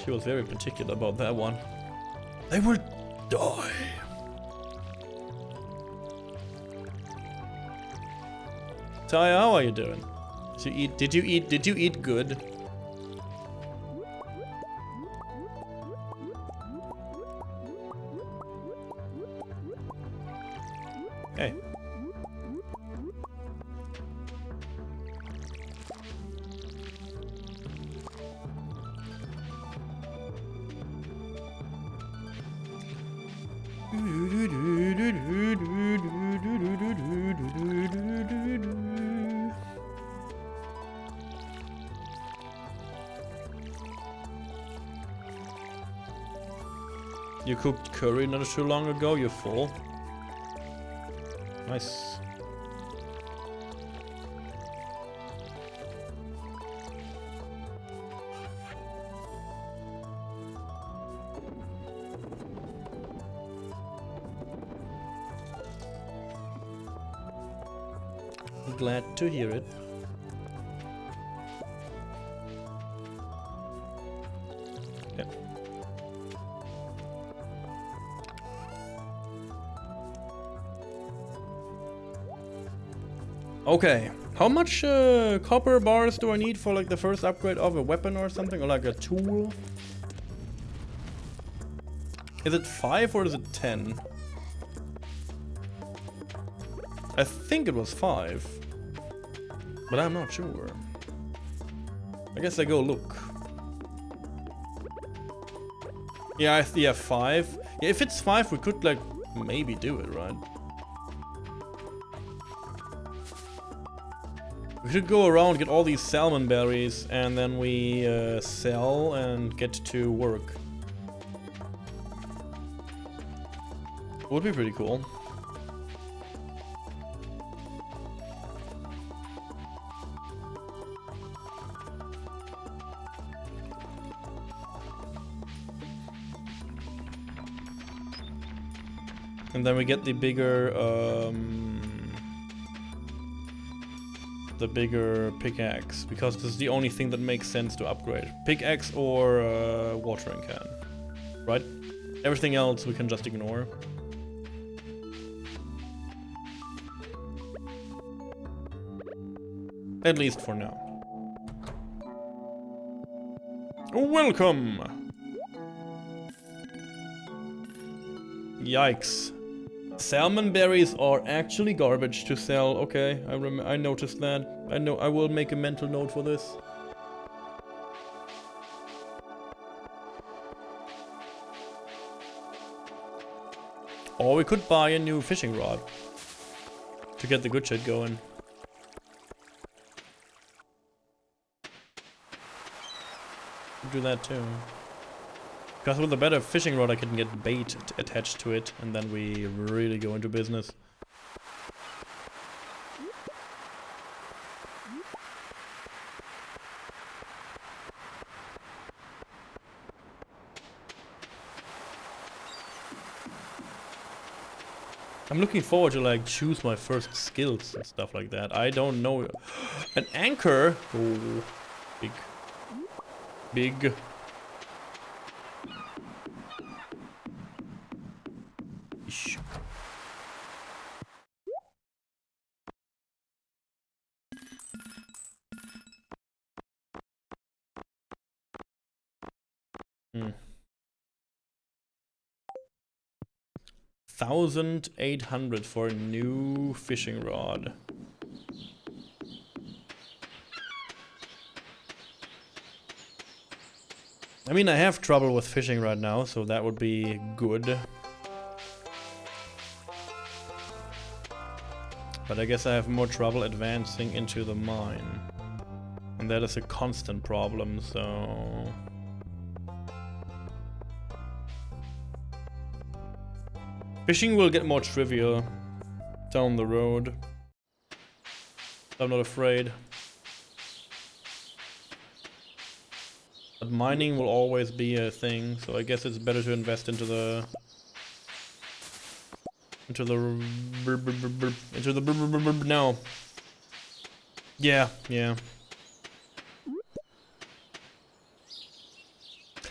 She was very particular about that one. They will die. Taya, how are you doing? Did you eat good? Hey. You cooked curry not too long ago, you're full. Nice. Glad to hear it. Yeah. Okay, how much copper bars do I need for like the first upgrade of a weapon or something, or like a tool? Is it 5 or is it 10? I think it was 5, but I'm not sure. I guess I go look. Yeah, yeah, 5. Yeah, if it's 5, we could like maybe do it, right? We should go around, get all these salmon berries, and then we sell and get to work. Would be pretty cool. And then we get the bigger pickaxe, because this is the only thing that makes sense to upgrade. Pickaxe or watering can, right? Everything else we can just ignore. At least for now. Welcome! Yikes. Salmon berries are actually garbage to sell. Okay, I noticed that. I will make a mental note for this. Or we could buy a new fishing rod to get the good shit going. Do that too. Because with a better fishing rod I can get bait attached to it, and then we really go into business. I'm looking forward to like choose my first skills and stuff like that. I don't know. An anchor? Oh, big. Big. Ish. Hmm. 1,800 for a new fishing rod. I mean, I have trouble with fishing right now, so that would be good. But I guess I have more trouble advancing into the mine. And that is a constant problem, so... Fishing will get more trivial down the road. I'm not afraid. But mining will always be a thing, so I guess it's better to invest into the... No. Yeah.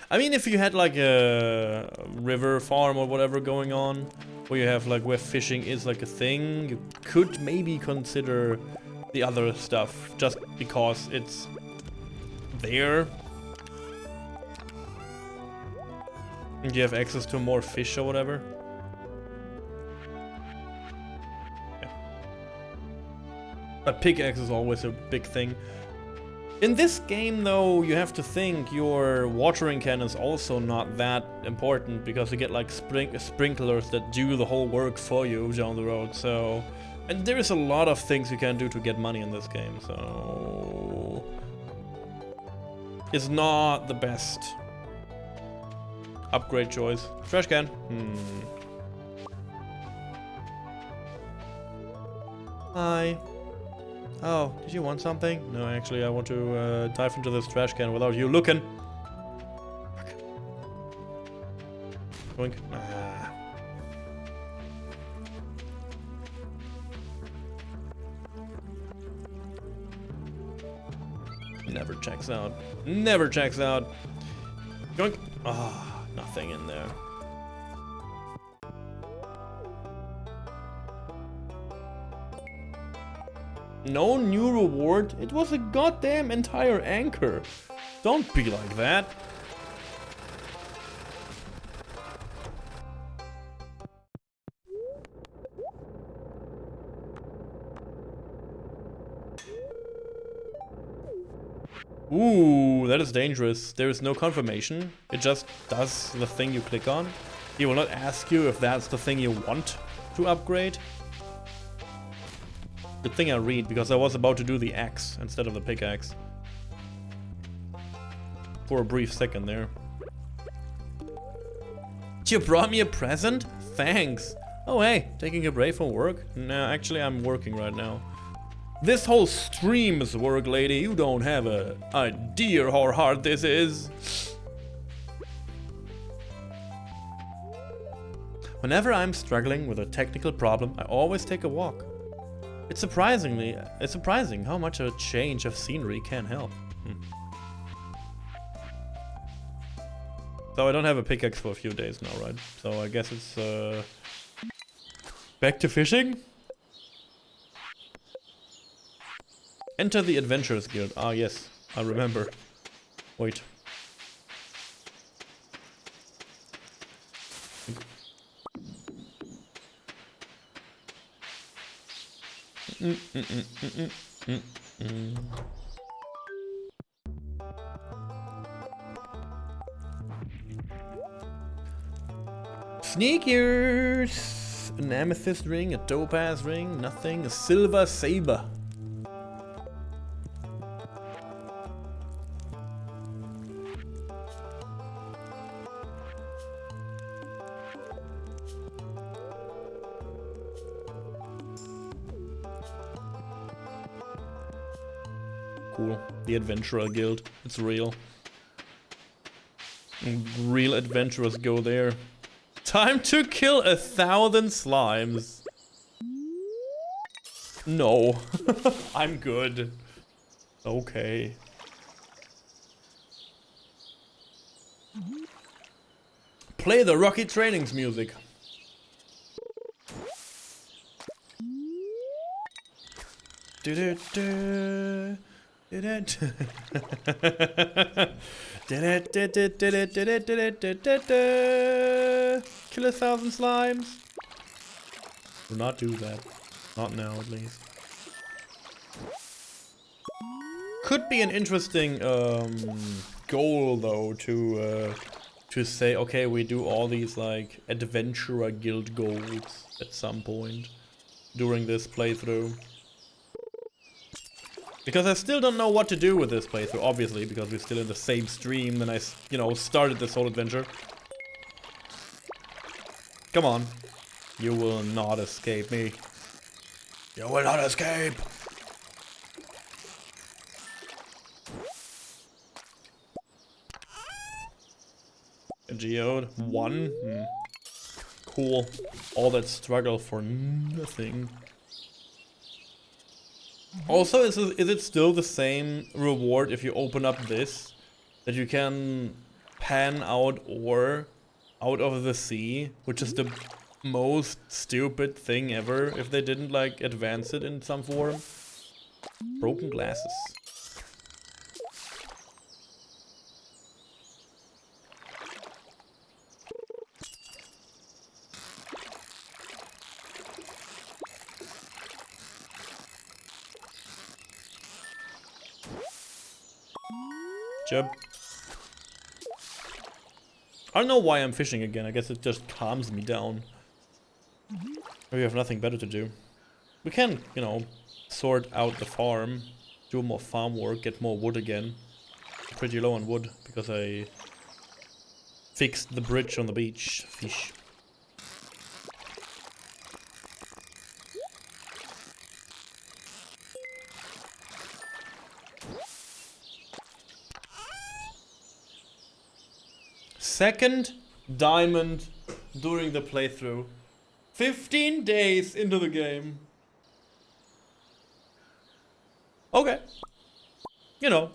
I mean, if you had like a river farm or whatever going on, where you have like where fishing is like a thing, you could maybe consider the other stuff just because it's there. And you have access to more fish or whatever. Yeah. But pickaxe is always a big thing. In this game, though, you have to think your watering can is also not that important because you get like sprinklers that do the whole work for you down the road. So, and there is a lot of things you can do to get money in this game. So, it's not the best upgrade choice. Trash can. Hi. Oh, did you want something? No, actually, I want to dive into this trash can without you looking. Fuck. Boink. Ah. Never checks out. Never checks out. Boink. Ah, nothing in there. No new reward? It was a goddamn entire anchor. Don't be like that. Ooh, that is dangerous. There is no confirmation. It just does the thing you click on. He will not ask you if that's the thing you want to upgrade. Good thing I read, because I was about to do the axe instead of the pickaxe. For a brief second there. You brought me a present? Thanks. Oh hey, taking a break from work? No, actually I'm working right now. This whole stream is work, lady. You don't have an idea how hard this is. Whenever I'm struggling with a technical problem, I always take a walk. It's surprising how much a change of scenery can help. So I don't have a pickaxe for a few days now, right? So I guess it's back to fishing? Enter the Adventurers Guild. Ah yes, I remember. Wait. Sneakers! An amethyst ring, a topaz ring, nothing, a silver saber. Cool. The Adventurer Guild. It's real. Real adventurers go there. Time to kill 1,000 slimes. No. I'm good. Okay. Play the Rocky Trainings music. Du-du-du. Kill 1,000 slimes. Do not do that. Not now, at least. Could be an interesting goal though to say, okay, we do all these like adventurer guild goals at some point during this playthrough. Because I still don't know what to do with this playthrough, obviously, because we're still in the same stream when I, you know, started this whole adventure. Come on. You will not escape me. You will not escape! A geode? 1? Cool. All that struggle for nothing. Also, is it still the same reward if you open up this? That you can pan out ore out of the sea? Which is the most stupid thing ever if they didn't like advance it in some form. Broken glasses. Jump. I don't know why I'm fishing again. I guess it just calms me down. We have nothing better to do. We can, you know, sort out the farm, do more farm work, get more wood again. I'm pretty low on wood because I fixed the bridge on the beach. Fish. Second diamond during the playthrough. 15 days into the game. Okay. You know.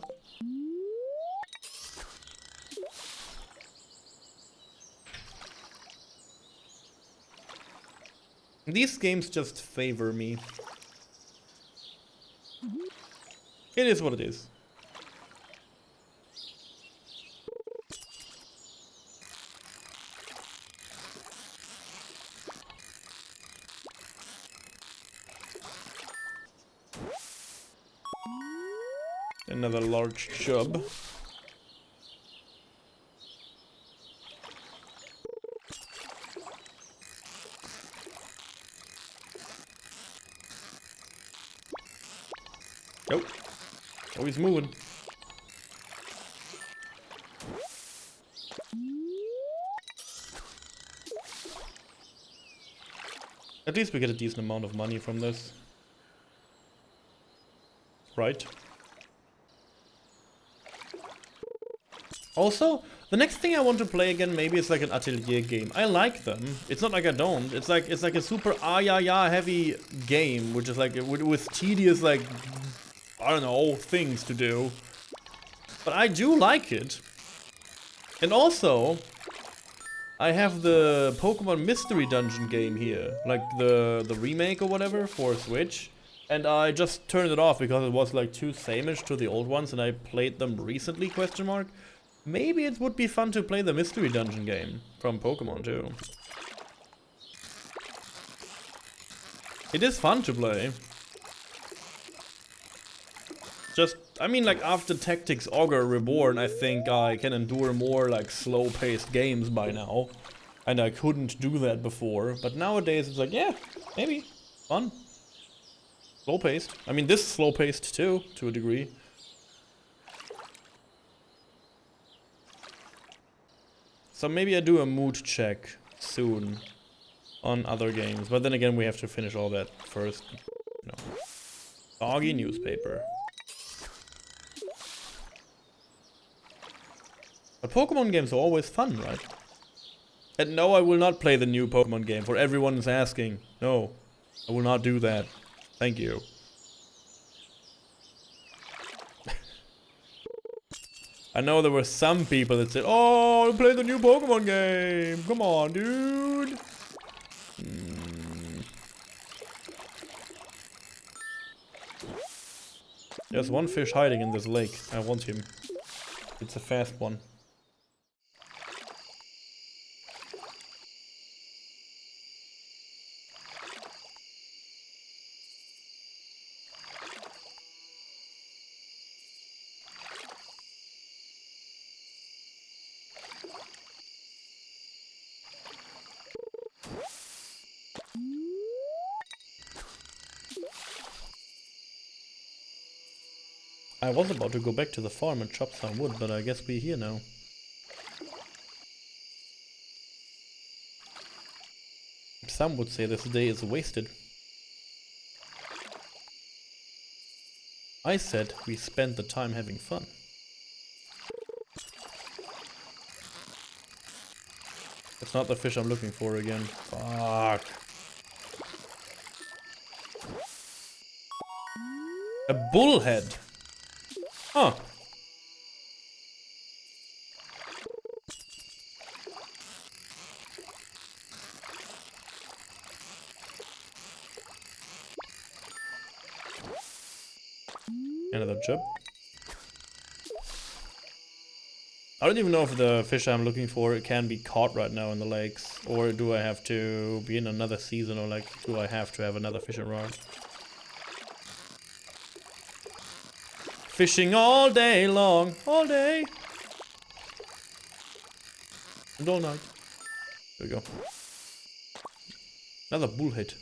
These games just favor me. It is what it is. Another large chub. Nope. Oh, he's moving. At least we get a decent amount of money from this. Right? Also, the next thing I want to play again maybe is like an atelier game. I like them. It's not like I don't. It's like a super heavy game, which is like with tedious like I don't know things to do. But I do like it. And also, I have the Pokemon Mystery Dungeon game here, like the remake or whatever for Switch. And I just turned it off because it was like too sameish to the old ones, and I played them recently, question mark. Maybe it would be fun to play the Mystery Dungeon game from Pokemon too. It is fun to play. Just, I mean, like after Tactics Augur Reborn, I think I can endure more like slow-paced games by now. And I couldn't do that before. But nowadays it's like, yeah, maybe. Fun. Slow-paced. I mean, this is slow-paced too, to a degree. So maybe I do a mood check soon on other games. But then again, we have to finish all that first. You know. Doggy newspaper. But Pokemon games are always fun, right? And no, I will not play the new Pokemon game, for everyone is asking. No, I will not do that. Thank you. I know there were some people that said, oh, play the new Pokemon game. Come on, dude. There's one fish hiding in this lake. I want him. It's a fast one. I was about to go back to the farm and chop some wood, but I guess we're here now. Some would say this day is wasted. I said we spent the time having fun. It's not the fish I'm looking for again. Fuck. A bullhead. Huh. Another job. I don't even know if the fish I'm looking for can be caught right now in the lakes, or do I have to be in another season, or like do I have to have another fishing rod? Fishing all day long, all day and all night. There we go. Another bullhead.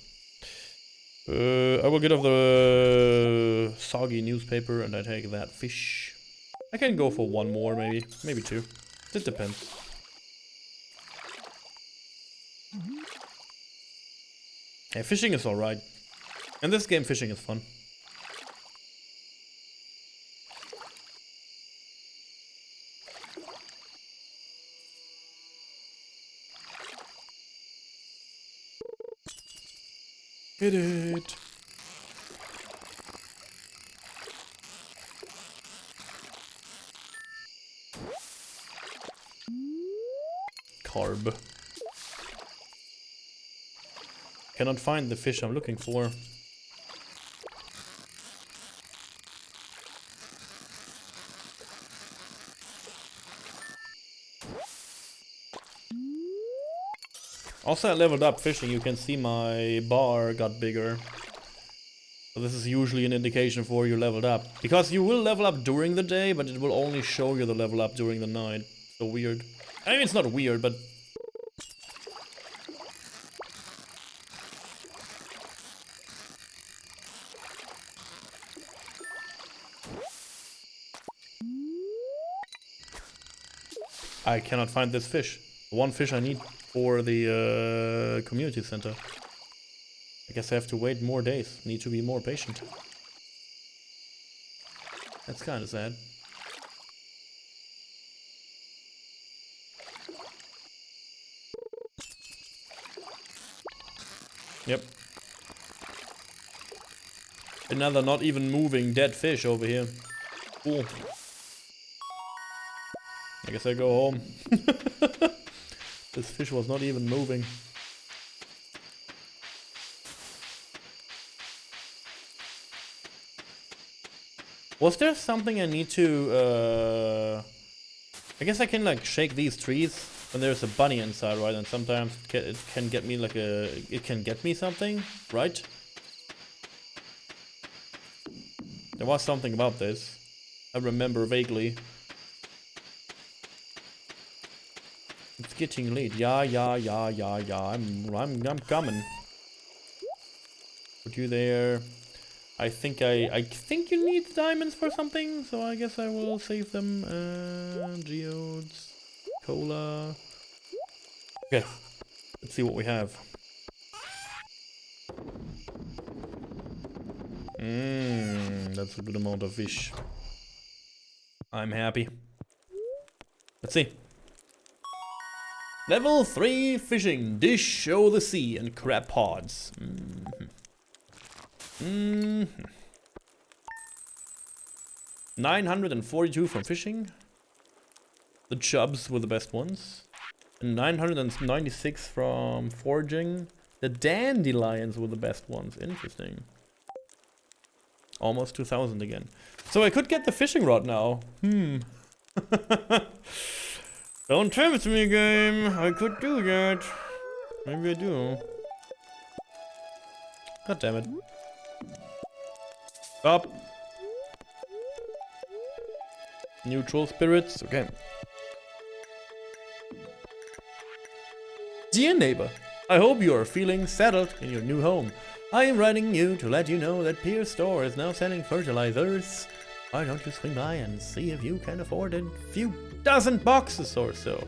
I will get off the soggy newspaper and I take that fish. I can go for one more, maybe two. It depends. Hey, fishing is alright. In this game, fishing is fun. Hit it. Carb. Cannot find the fish I'm looking for. Also, I leveled up fishing. You can see my bar got bigger. So this is usually an indication for you leveled up. Because you will level up during the day, but it will only show you the level up during the night. So weird. I mean, it's not weird, but... I cannot find this fish. The one fish I need for the community center. I guess I have to wait more days. Need to be more patient. That's kind of sad. Yep. Another not even moving dead fish over here. Cool. I guess I go home. This fish was not even moving. Was there something I need to... I guess I can like shake these trees when there's a bunny inside, right? And sometimes it can get me like a... It can get me something, right? There was something about this. I remember vaguely. It's getting late. Yeah. I'm coming. Put you there. I think you need diamonds for something, so I guess I will save them. Geodes, cola. Okay, let's see what we have. That's a good amount of fish. I'm happy. Let's see. Level 3 fishing, dish over the sea and crab pods. 942 from fishing. The chubs were the best ones. And 996 from foraging. The dandelions were the best ones. Interesting. Almost 2000 again. So I could get the fishing rod now. Don't tempt me, game. I could do that. Maybe I do. God damn it. Stop. Neutral spirits. Okay. Dear neighbor, I hope you are feeling settled in your new home. I am writing you to let you know that Pierre's store is now selling fertilizers. Why don't you swing by and see if you can afford a few dozen boxes or so?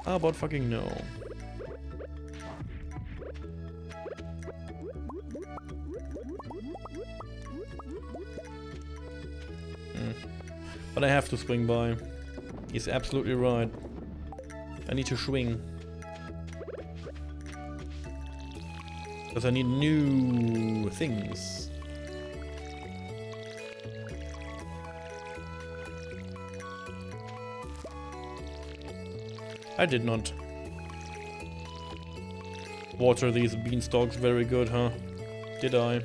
How about fucking no? But I have to swing by. He's absolutely right. I need to swing. Because I need new things. I did not water these beanstalks very good, huh? Did I?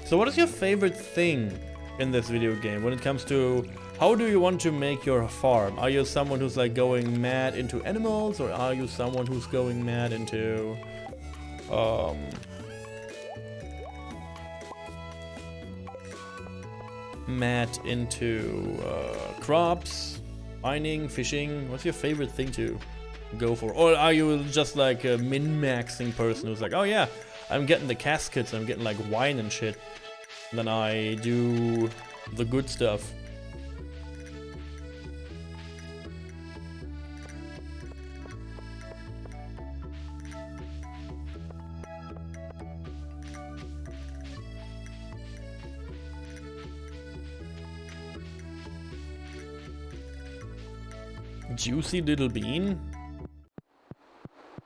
So what is your favorite thing in this video game when it comes to how do you want to make your farm? Are you someone who's like going mad into animals, or are you someone who's going mad into crops, mining, fishing? What's your favorite thing to go for? Or are you just like a min-maxing person who's like, oh yeah, I'm getting the caskets, I'm getting like wine and shit. And then I do the good stuff. Juicy little bean?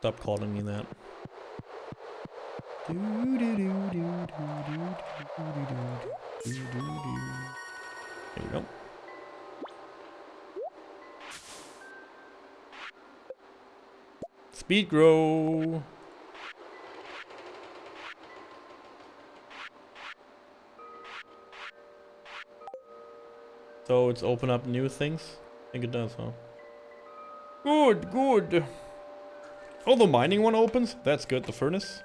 Stop calling me that. There we go. Speed grow. So it's open up new things? I think it does, huh? Good, good. Oh, the mining one opens? That's good, the furnace.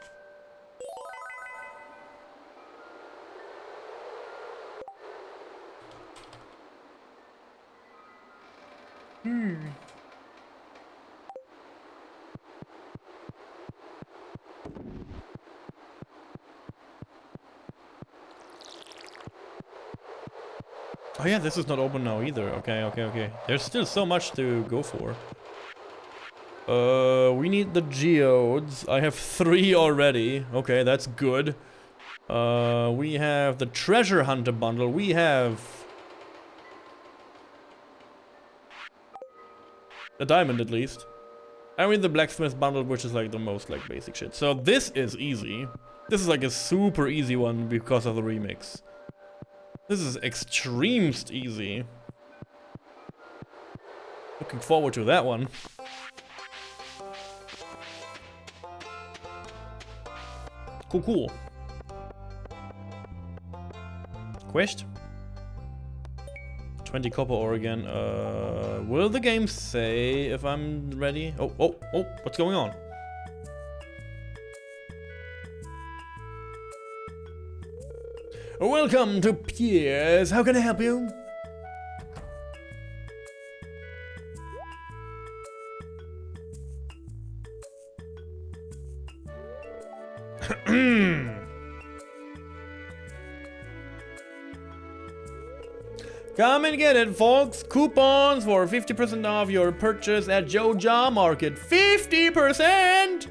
Oh yeah, this is not open now either. Okay, okay, okay. There's still so much to go for. We need the geodes. I have 3 already. Okay, that's good. We have the treasure hunter bundle. We have a diamond at least. I mean the blacksmith bundle, which is like the most like basic shit. So this is easy. This is like a super easy one because of the remix. This is extremest easy. Looking forward to that one. Cool, cool. Quest? 20 copper ore again. Will the game say if I'm ready? Oh, oh, oh, what's going on? Welcome to Piers. How can I help you? Come and get it, folks. Coupons for 50% off your purchase at Joja Market. 50%?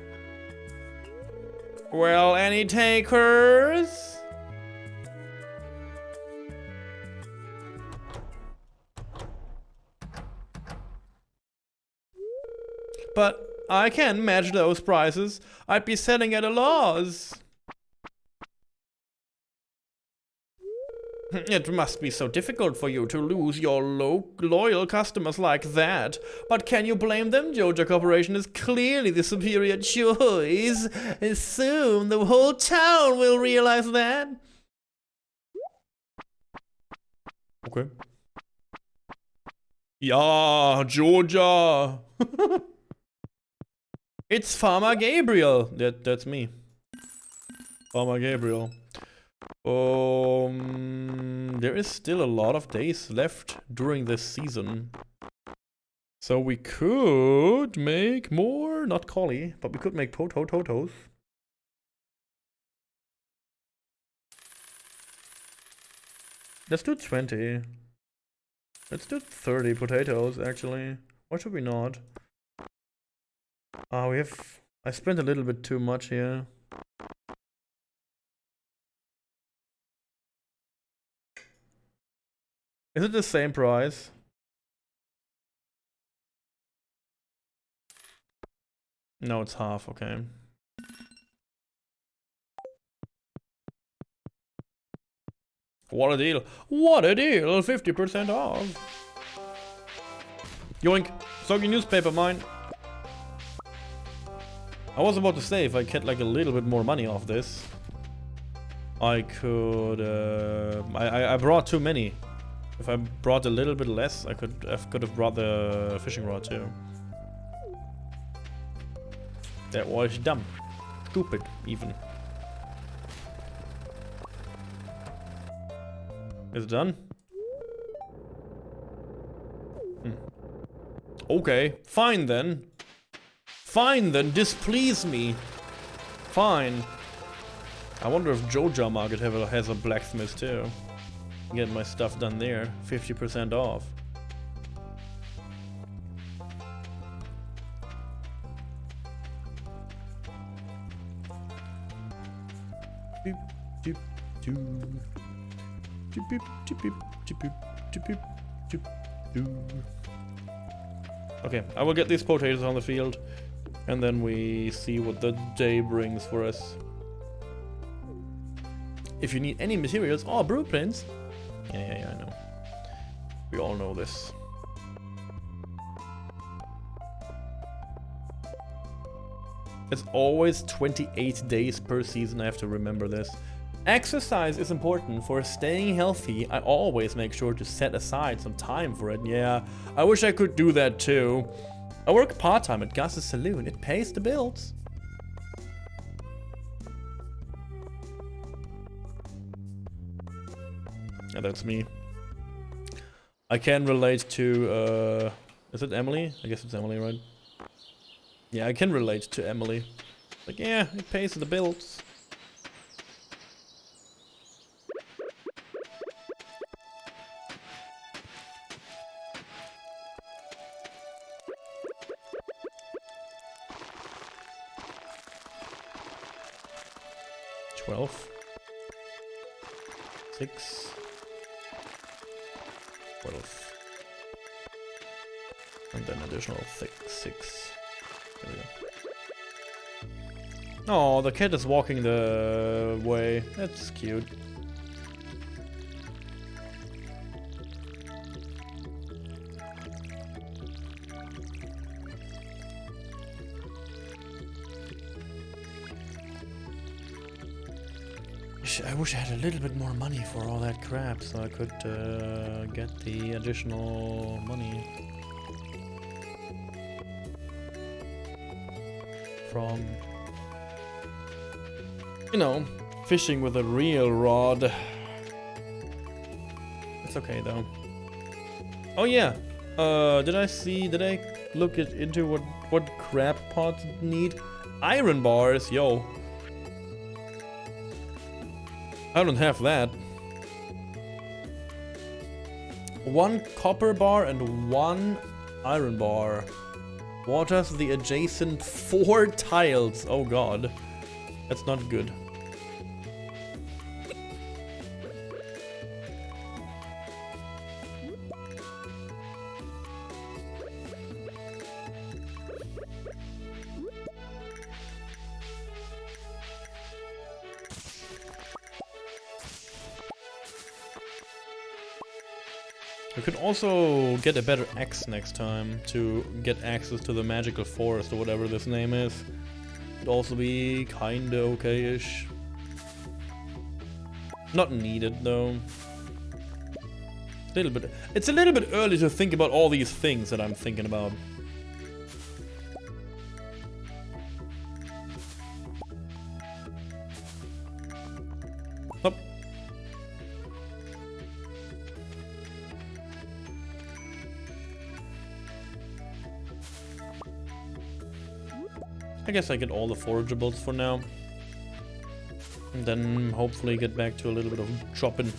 Well, any takers? But I can't match those prices. I'd be selling at a loss. It must be so difficult for you to lose your loyal customers like that. But can you blame them? Joja Corporation is clearly the superior choice. And soon the whole town will realize that. Okay. Yeah, Joja. It's Farmer Gabriel. That's me. Farmer Gabriel. There is still a lot of days left during this season. So we could make more, not collie, but we could make potatoes. Let's do 20. Let's do 30 potatoes, actually. Why should we not? Ah, I spent a little bit too much here. Is it the same price? No, it's half, okay. What a deal! What a deal! 50% off! Yoink! Soggy newspaper mine! I was about to say, if I get like a little bit more money off this, I could... I brought too many. If I brought a little bit less, I could have brought the fishing rod too. That was dumb. Stupid, even. Is it done? Okay, fine then. Fine then, displease me. Fine. I wonder if Joja Market has a blacksmith too. Get my stuff done there. 50% off. Doop, doop, doop. Doop, doop, doop, doop, doop, doop, doop, doop. Okay, I will get these potatoes on the field, and then we see what the day brings for us. If you need any materials or blueprints, yeah, I know. We all know this. It's always 28 days per season, I have to remember this. Exercise is important for staying healthy. I always make sure to set aside some time for it. Yeah, I wish I could do that too. I work part-time at Gus's Saloon. It pays the bills. Yeah, that's me. I can relate to, is it Emily? I guess it's Emily, right? Yeah, I can relate to Emily. Like, yeah, it pays the bills. $12. $6. $12. And then additional six. There we go. Oh, the kid is walking the way. That's cute. I wish I had a little bit more money for all that crap, so I could get the additional money from, you know, fishing with a real rod. It's okay though. Oh yeah, did I look into what crab pots need? Iron bars, yo. I don't have that. 1 copper bar and 1 iron bar. Waters the adjacent 4 tiles. Oh god. That's not good. We could also get a better axe next time to get access to the magical forest or whatever this name is. It'd also be kinda okay-ish. Not needed though. It's a little bit early to think about all these things that I'm thinking about. Up. I guess I get all the forageables for now. And then hopefully get back to a little bit of chopping.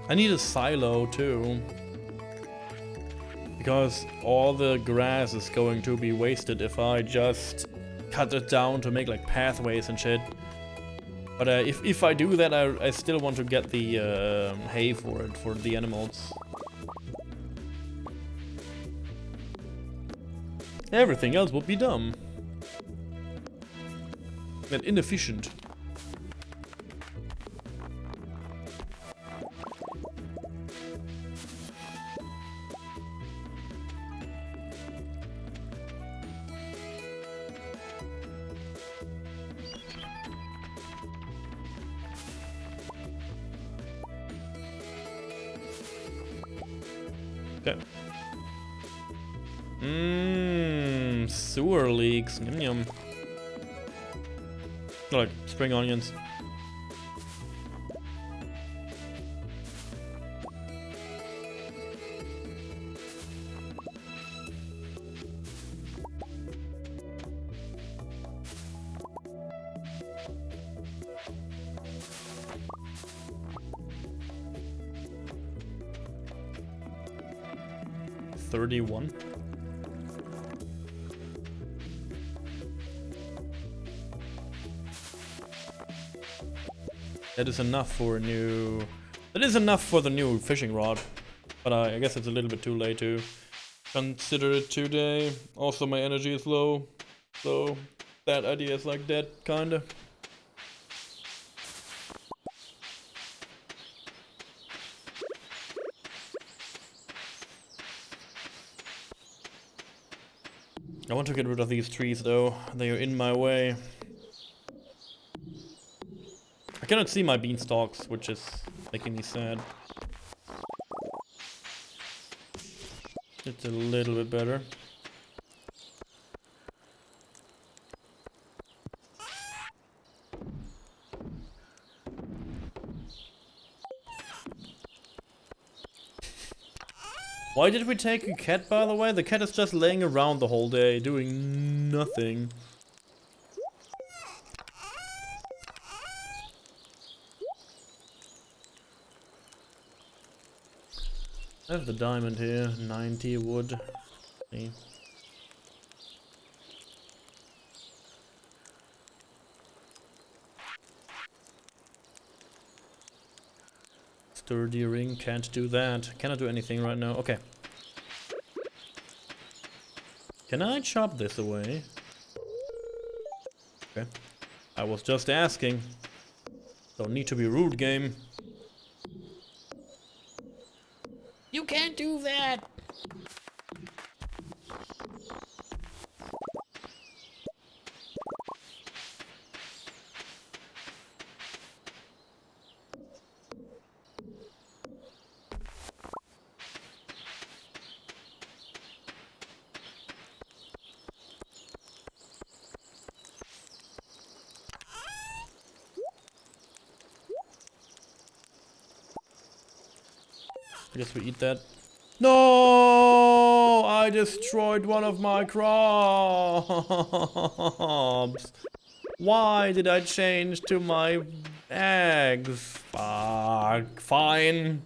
I need a silo too. Because all the grass is going to be wasted if I just cut it down to make like pathways and shit. But if I do that, I still want to get the hay for it, for the animals. Everything else would be dumb. And inefficient. Okay. Sewer leaks. Yum yum. Like spring onions. $31. That is enough for a new... That is enough for the new fishing rod. But I guess it's a little bit too late to consider it today. Also my energy is low. So that idea is like dead, kinda. I want to get rid of these trees though, they are in my way. I cannot see my beanstalks, which is making me sad. It's a little bit better. Why did we take a cat, by the way? The cat is just laying around the whole day, doing nothing. I have the diamond here, 90 wood. See. Sturdy ring, can't do that. Cannot do anything right now. Okay. Can I chop this away? Okay. I was just asking. Don't need to be rude, game. You can't do that! I guess we eat that. No! I destroyed one of my crops! Why did I change to my eggs? Fuck. Fine.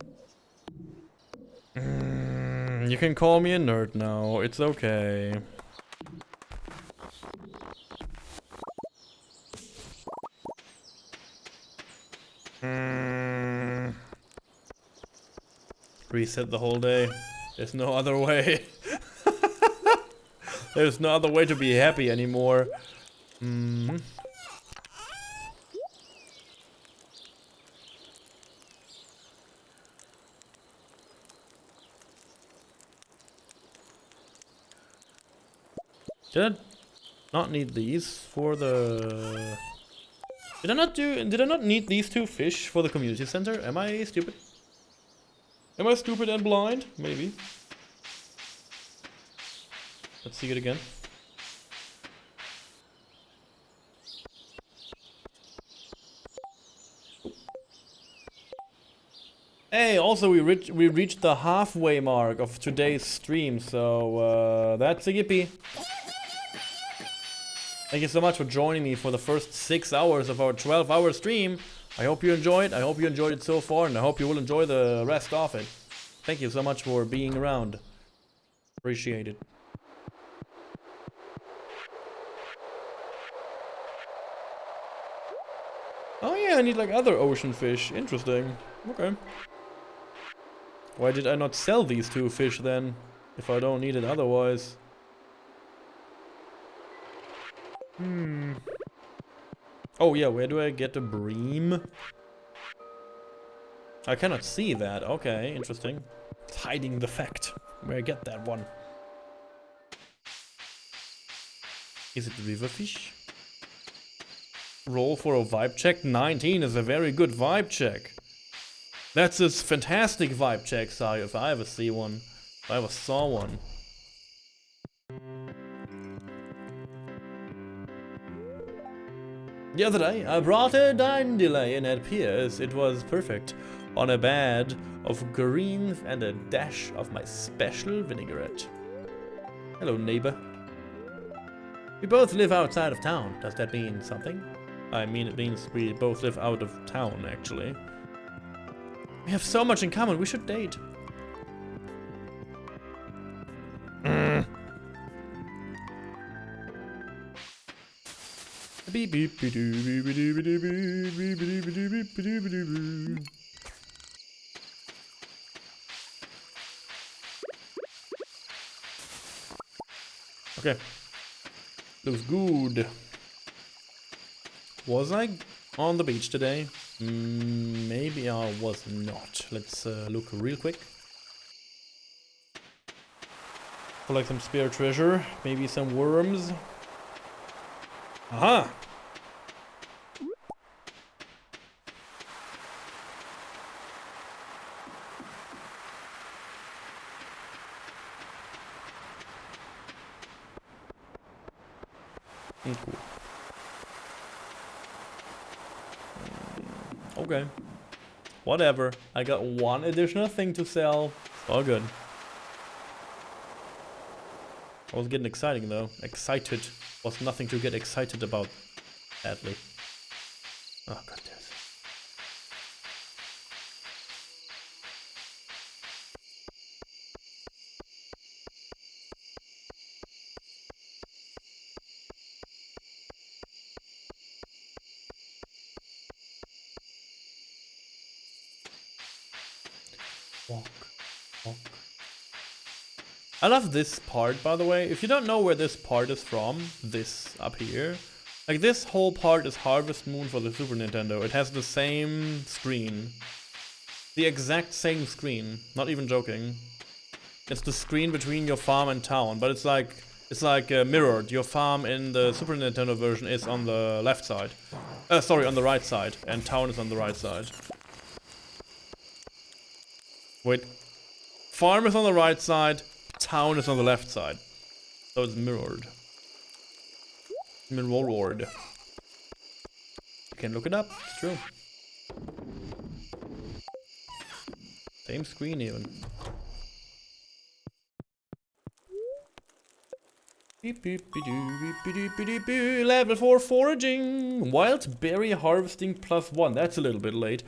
You can call me a nerd now. It's okay. Reset the whole day. There's no other way. There's no other way to be happy anymore. Did I not need these for the... Did I not need these two fish for the community center? Am I stupid? Am I stupid and blind? Maybe. Let's see it again. Hey, also we reached the halfway mark of today's stream, so that's a yippee. Thank you so much for joining me for the first 6 hours of our 12-hour stream. I hope you enjoyed. I hope you enjoyed it so far, and I hope you will enjoy the rest of it. Thank you so much for being around. Appreciate it. Oh yeah, I need like other ocean fish. Interesting. Okay. Why did I not sell these 2 fish then, if I don't need it otherwise? Oh yeah, where do I get a bream? I cannot see that. Okay, interesting. It's hiding the fact where I get that one. Is it river fish? Roll for a vibe check. 19 is a very good vibe check. That's a fantastic vibe check, sorry, if I ever see one. If I ever saw one. The other day, I brought a dine delay and at Piers. It was perfect. On a bed of greens and a dash of my special vinaigrette. Hello, neighbor. We both live outside of town. Does that mean something? I mean, it means we both live out of town, actually. We have so much in common, we should date. Okay. Looks good. Was I on the beach today? Maybe I was not. Let's look real quick. Collect some spare treasure. Maybe some worms. Aha! Cool. Okay. Whatever. I got one additional thing to sell. All good. I was getting exciting though. Excited. Was nothing to get excited about. Sadly. Oh goodness. Walk, walk. I love this part, by the way. If you don't know where this part is from, this up here, like this whole part is Harvest Moon for the Super Nintendo. It has the same screen. The exact same screen. Not even joking. It's the screen between your farm and town, but it's like mirrored. Your farm in the Super Nintendo version is on the left side. Sorry, on the right side, and town is on the right side. Wait. Farm is on the right side, town is on the left side. So it's mirrored. Mirrored. You can look it up, it's true. Same screen even. Beep, beep, beep, beep, beep, beep, beep. Level 4 foraging. Wild berry harvesting +1. That's a little bit late.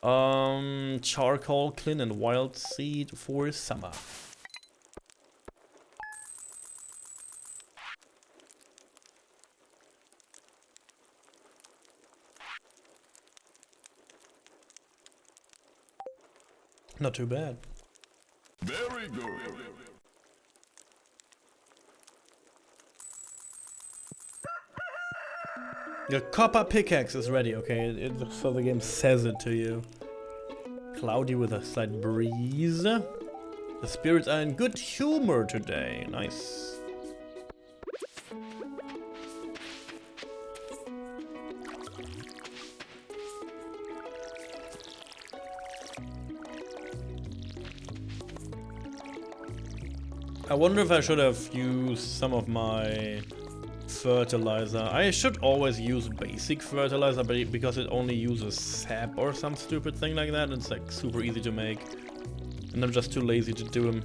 Charcoal, clean, and wild seed for summer. Not too bad. Very good. The copper pickaxe is ready, okay? So the game says it to you. Cloudy with a slight breeze. The spirits are in good humor today. Nice. I wonder if I should have used some of my fertilizer. I should always use basic fertilizer because it only uses sap or some stupid thing like that. It's like super easy to make. And I'm just too lazy to do them.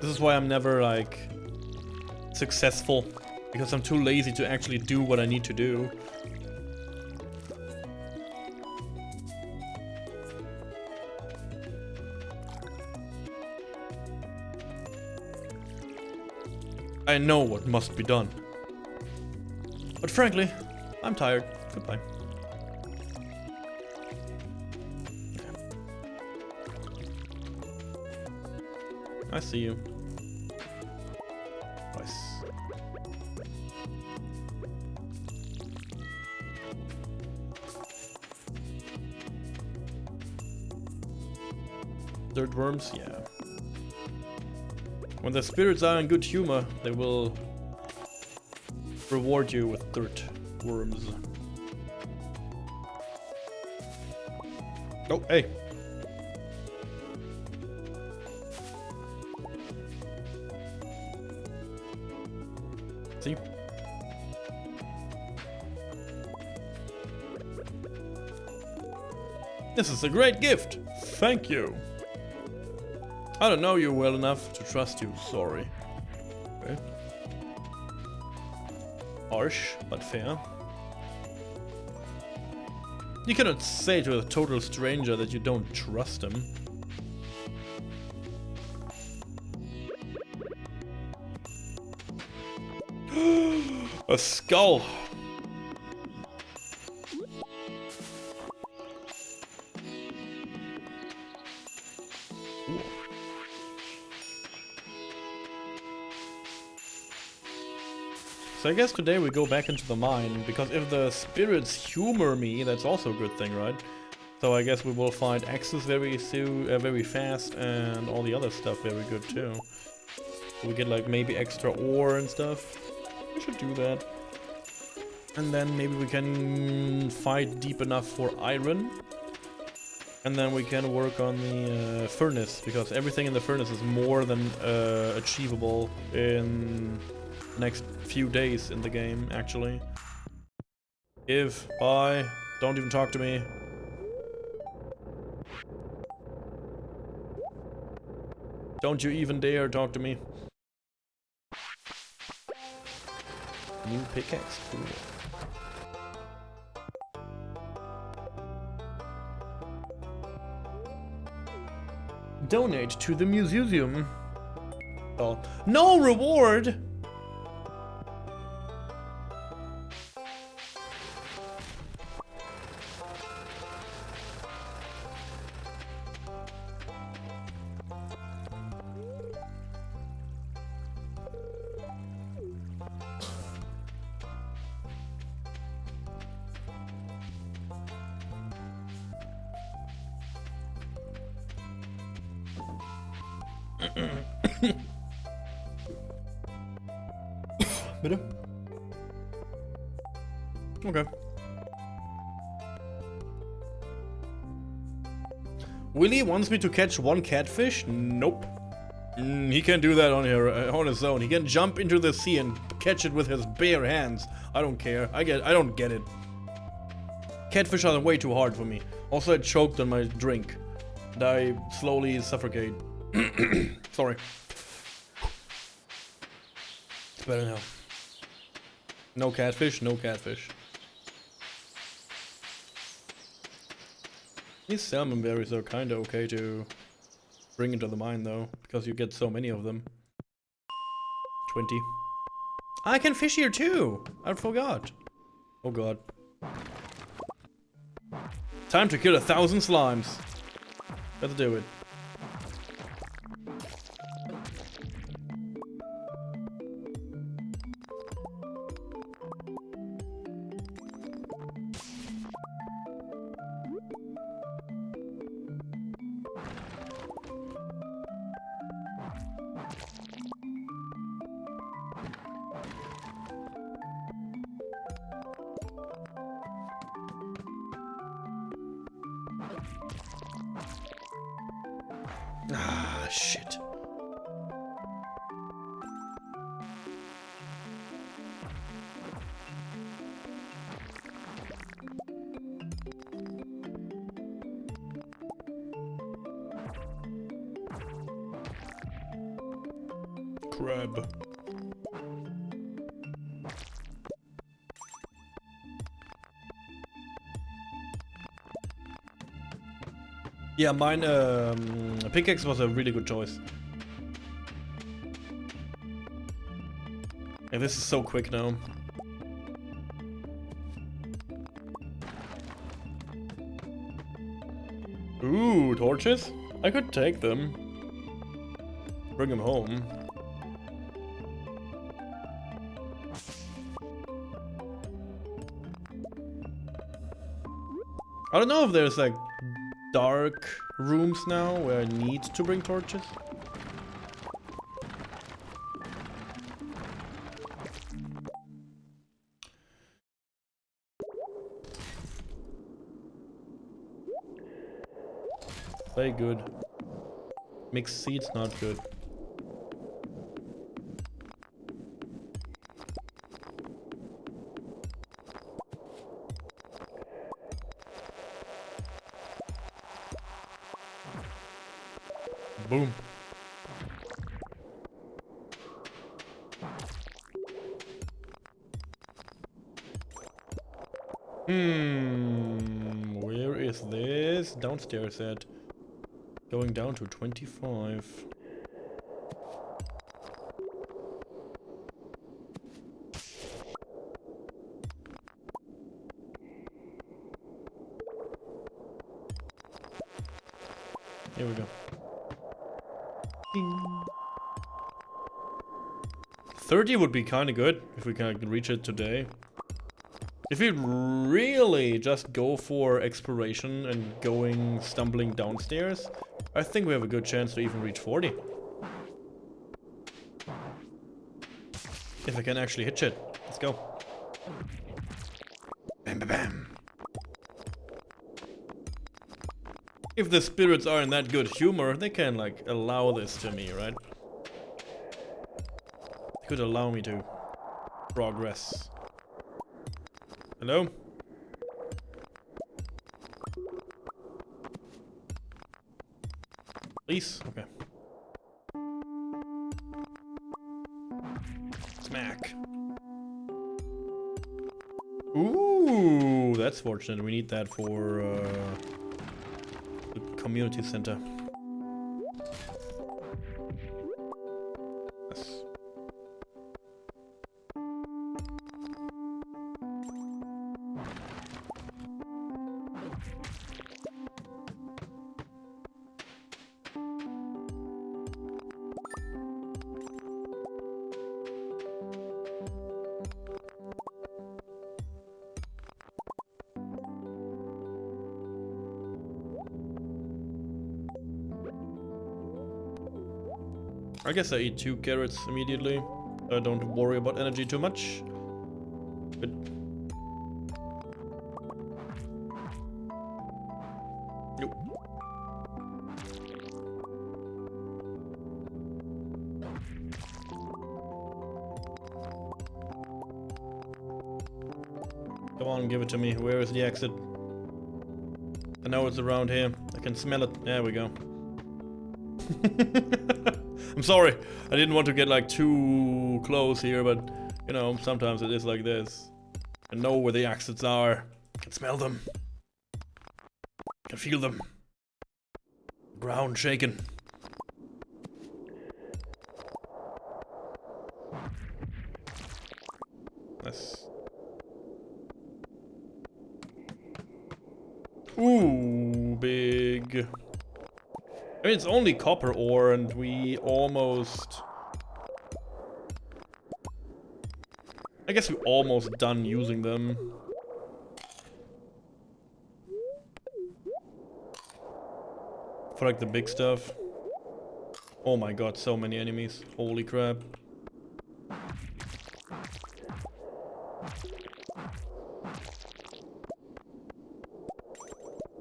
This is why I'm never like successful, because I'm too lazy to actually do what I need to do. I know what must be done. But frankly, I'm tired. Goodbye. I see you. Nice. Dirt worms? Yeah. When the spirits are in good humor, they will reward you with dirt worms. Oh, hey. See? This is a great gift. Thank you. I don't know you well enough to trust you, sorry. Okay. Harsh, but fair. You cannot say to a total stranger that you don't trust him. A skull! So I guess today we go back into the mine, because if the spirits humor me, that's also a good thing, right? So I guess we will find axes very soon, very fast, and all the other stuff very good too. So we get like maybe extra ore and stuff. We should do that. And then maybe we can fight deep enough for iron. And then we can work on the furnace, because everything in the furnace is more than achievable in next few days in the game, actually. Bye. Don't even talk to me. Don't you even dare talk to me. New pickaxe, cool. Donate to the museum. Oh, no reward! Bitte? Okay. Willy wants me to catch one catfish? Nope. He can't do that on his own. He can jump into the sea and catch it with his bare hands. I don't care. I don't get it. Catfish are way too hard for me. Also, I choked on my drink. And I slowly suffocate. Sorry. It's better now. No catfish, no catfish. These salmon berries are kinda okay to bring into the mine though, because you get so many of them. 20. I can fish here too! I forgot. Oh god. Time to kill 1,000 slimes. Let's do it. Ah, shit. Crab. Yeah, mine, pickaxe was a really good choice. Yeah, this is so quick now. Ooh, torches? I could take them. Bring them home. I don't know if there's like dark rooms now where I need to bring torches. Very good. Mixed seeds, not good. Boom. Where is this? Downstairs at. Going down to 25. Here we go. Ding. 30 would be kind of good if we can reach it today. If we really just go for exploration and going stumbling downstairs, I think we have a good chance to even reach 40. If I can actually hit shit. Let's go. Bam, bam, bam. If the spirits are in that good humor, they can, like, allow this to me, right? They could allow me to progress. Hello? Please? Okay. Smack. Ooh, that's fortunate. We need that for the community center. Yes. I guess I eat 2 carrots immediately. I don't worry about energy too much. But nope. Come on, give it to me. Where is the exit? I know it's around here. I can smell it. There we go. I'm sorry, I didn't want to get like too close here, but you know, sometimes it is like this. I know where the exits are. I can smell them. I can feel them. Ground shaking. Nice. Ooh, big. I mean, it's only copper ore, and we almost... I guess we're almost done using them. For like the big stuff. Oh my god, so many enemies. Holy crap.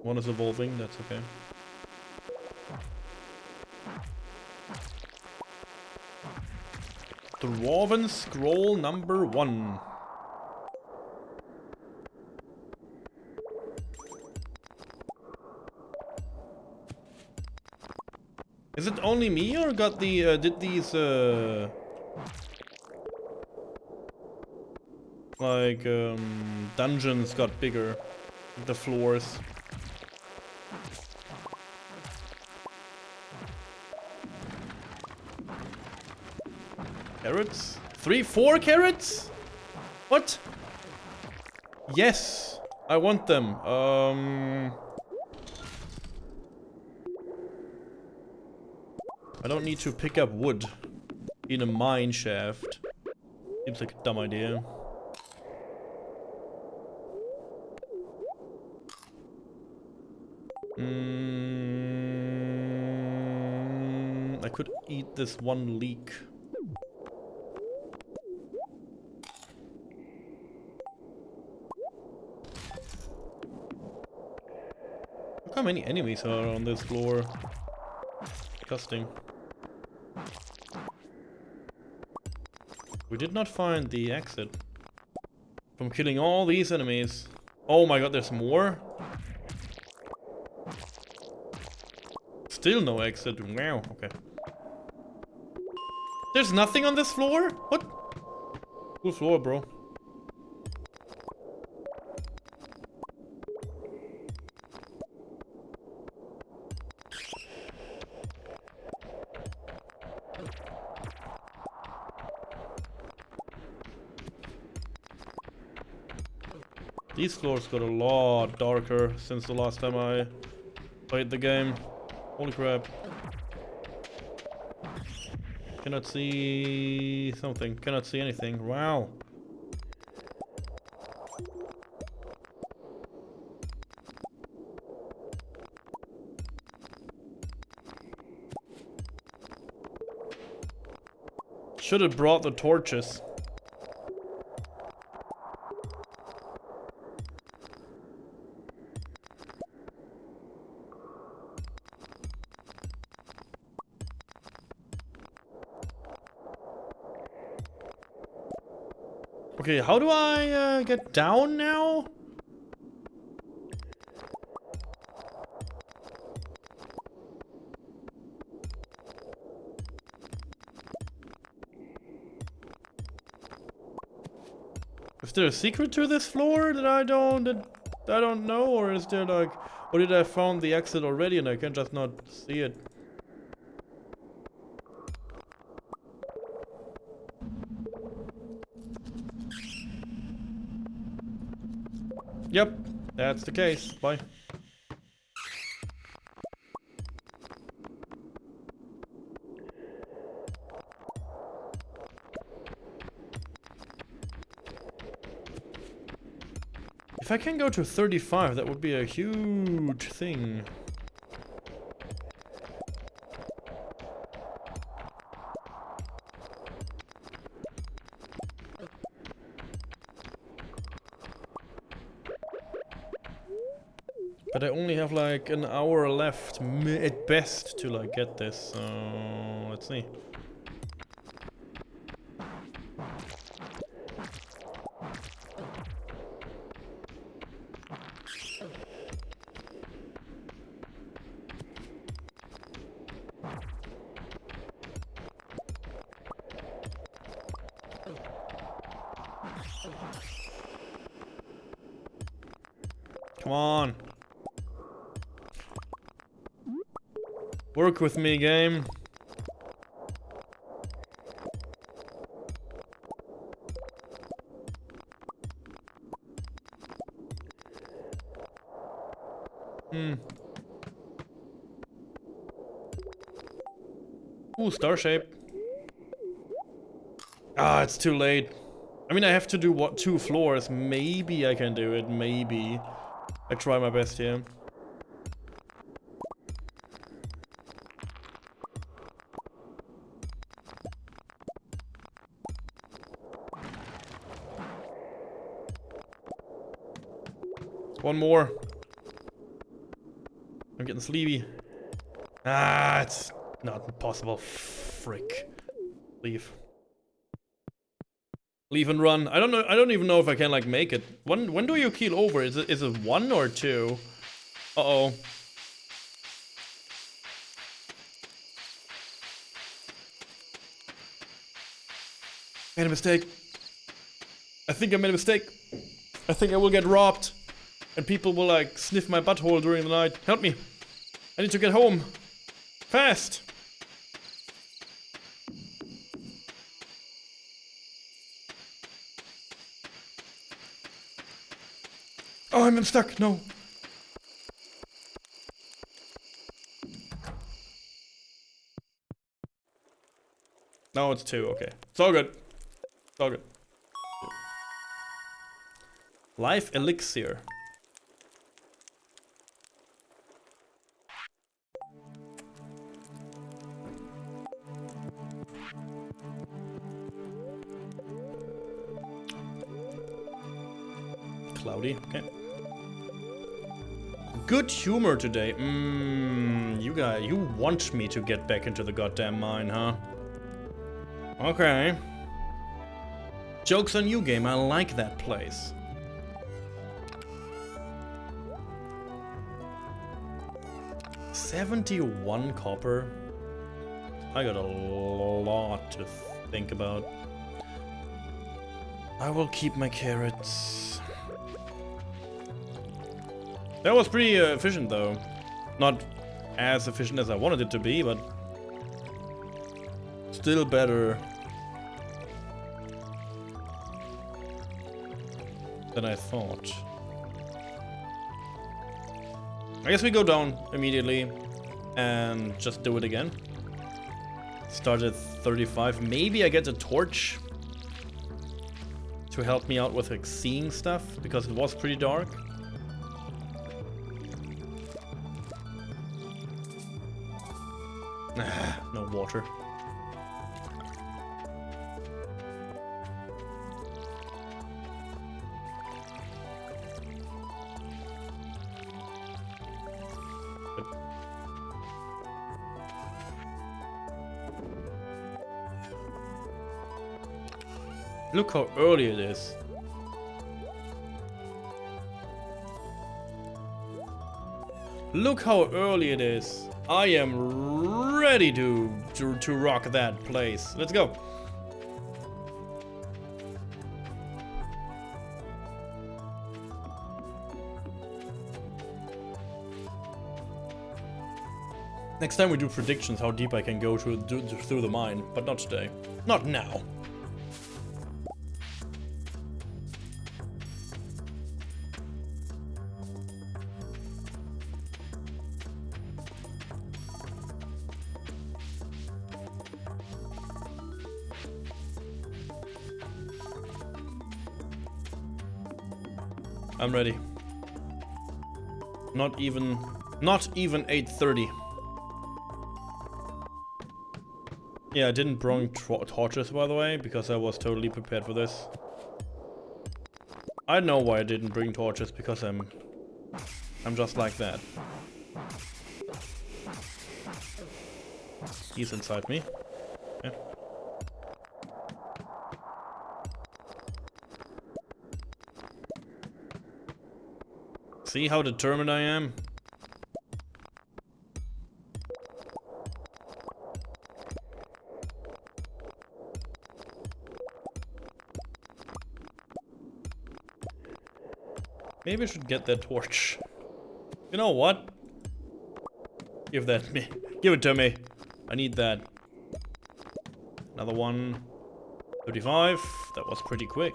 One is evolving, that's okay. Dwarven Scroll number 1. Is it only me, or got the did these like dungeons got bigger, the floors? Carrots? 4 carrots? What? Yes, I want them. I don't need to pick up wood in a mine shaft. Seems like a dumb idea. I could eat this one leek. Look how many enemies are on this floor. Disgusting. We did not find the exit from killing all these enemies. Oh my god, there's more? Still no exit. Wow, okay. There's nothing on this floor? What? Cool floor, bro. These floors got a lot darker since the last time I played the game. Holy crap. Cannot see something. Cannot see anything. Wow. Should have brought the torches. Okay, how do I get down now? Is there a secret to this floor that I don't know, or is there like, or did I found the exit already and I can just not see it? Yep, that's the case. Bye. If I can go to 35, that would be a huge thing. But I only have like an hour left at best to like get this, so let's see. Come on. Work with me, game. Ooh, star shape. Ah, it's too late. I mean, I have to do what, 2 floors. Maybe I can do it. Maybe. I try my best here. One more. I'm getting sleepy. Ah, it's not possible. Frick. Leave. Leave and run. I don't know. I don't even know if I can like make it. When do you keel over? Is it 1 or 2? Uh-oh. Made a mistake. I think I made a mistake. I think I will get robbed. And people will like sniff my butthole during the night. Help me. I need to get home. Fast. Oh, I'm stuck. No. No, it's 2. Okay. It's all good. It's all good. Life elixir. Cloudy. Okay. Good humor today. You want me to get back into the goddamn mine, huh? Okay. Joke's on you, game. I like that place. $71 copper. I got a lot to think about. I will keep my carrots. That was pretty efficient, though. Not as efficient as I wanted it to be, but still better than I thought. I guess we go down immediately and just do it again. Start at 35. Maybe I get a torch to help me out with like seeing stuff, because it was pretty dark. No water. Look how early it is. Look how early it is. I am ready to rock that place. Let's go. Next time we do predictions how deep I can go through the mine, but not today. Not now. I'm ready. Not even 8:30. Yeah, I didn't bring torches, by the way, because I was totally prepared for this. I know why I didn't bring torches, because I'm just like that. He's inside me. Okay. See how determined I am? Maybe I should get that torch. You know what? Give that me. Give it to me. I need that. Another one. 35. That was pretty quick.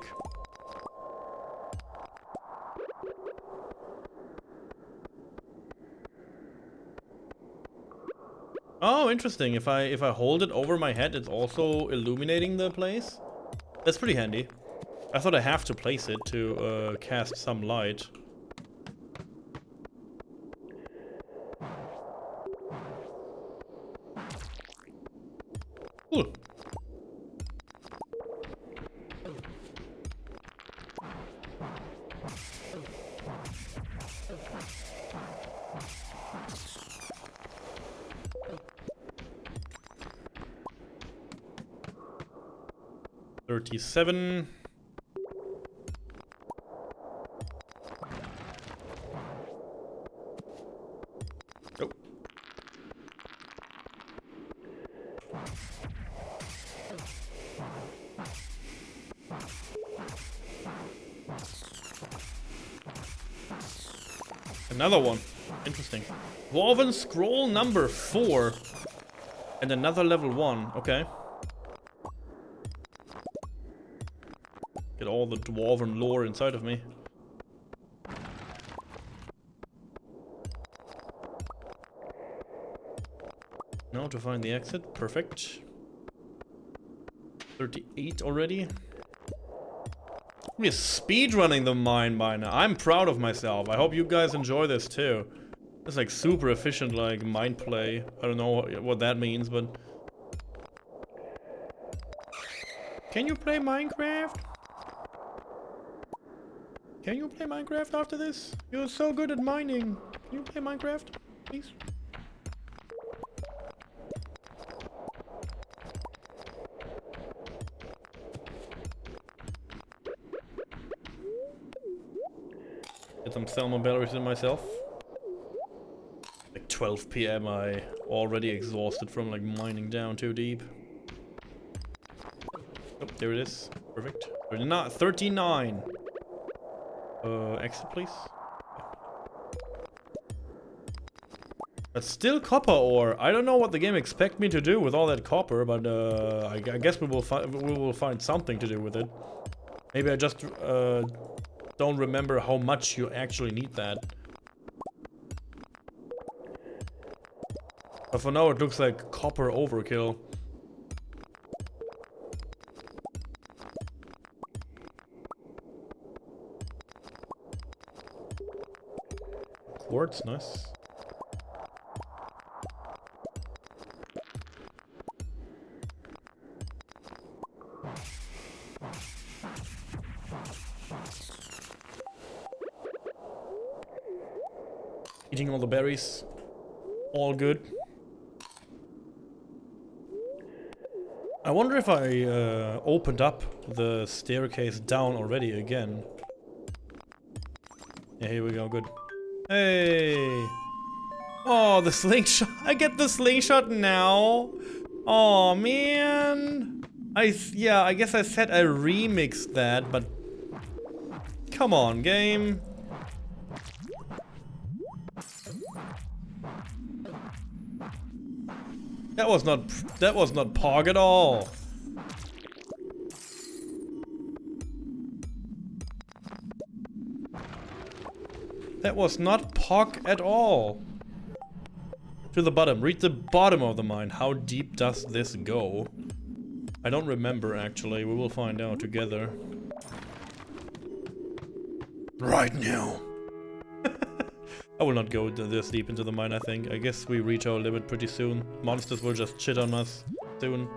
Oh, interesting. If I hold it over my head, it's also illuminating the place. That's pretty handy. I thought I have to place it to cast some light. Cool. $37. Another one. Interesting. Dwarven scroll number 4. And another level 1. Okay. Get all the dwarven lore inside of me. Now to find the exit. Perfect. 38 already. We're speedrunning the mine by now. I'm proud of myself. I hope you guys enjoy this too. It's like super efficient, like mine play. I don't know what that means, but can you play Minecraft? Can you play Minecraft after this? You're so good at mining. Can you play Minecraft, please? Get some thermal batteries in myself. Like 12 PM, I already exhausted from like mining down too deep. Oh, there it is. Perfect. 39. Exit please. That's still copper ore. I don't know what the game expect me to do with all that copper, but I guess we will find something to do with it. Maybe I just don't remember how much you actually need that. But for now it looks like copper overkill. Quartz, nice. Eating all the berries. All good. I wonder if I opened up the staircase down already again. Yeah, here we go, good. Hey! Oh, the slingshot. I get the slingshot now. Oh, man. Yeah, I guess I said I remixed that, but come on, game. That was not Pog at all. That was not Pog at all. To the bottom. Read the bottom of the mine. How deep does this go? I don't remember actually. We will find out together. Right now. I will not go this deep into the mine, I think. I guess we reach our limit pretty soon. Monsters will just shit on us soon.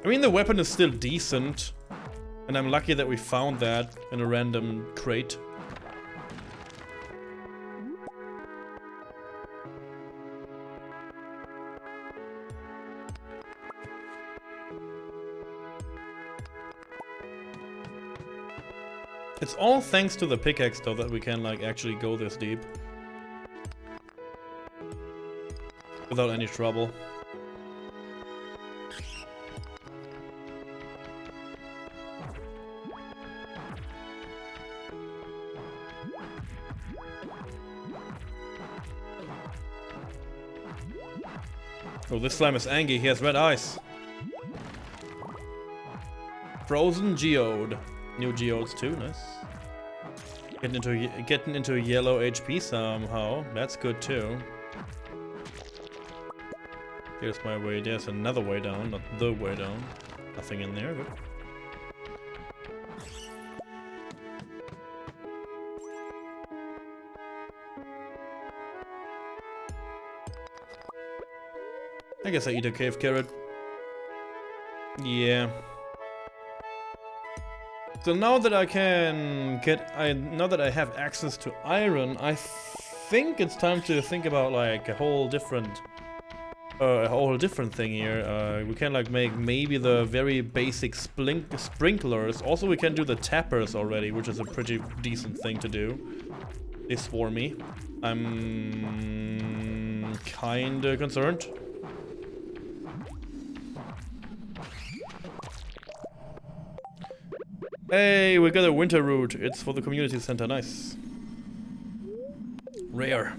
I mean, the weapon is still decent. And I'm lucky that we found that in a random crate. It's all thanks to the pickaxe though that we can like actually go this deep. Without any trouble. Oh, this slime is angry. He has red eyes. Frozen geode. New geodes too, nice. Getting into yellow HP somehow. That's good too. Here's my way. There's another way down, not the way down. Nothing in there, but I guess I eat a cave carrot. Yeah. So now that I can now that I have access to iron, I think it's time to think about like a whole different thing here. We can like make maybe the very basic sprinklers. Also, we can do the tappers already, which is a pretty decent thing to do. They swarm me. I'm kinda concerned. Hey, we got a winter route. It's for the community center. Nice. Rare.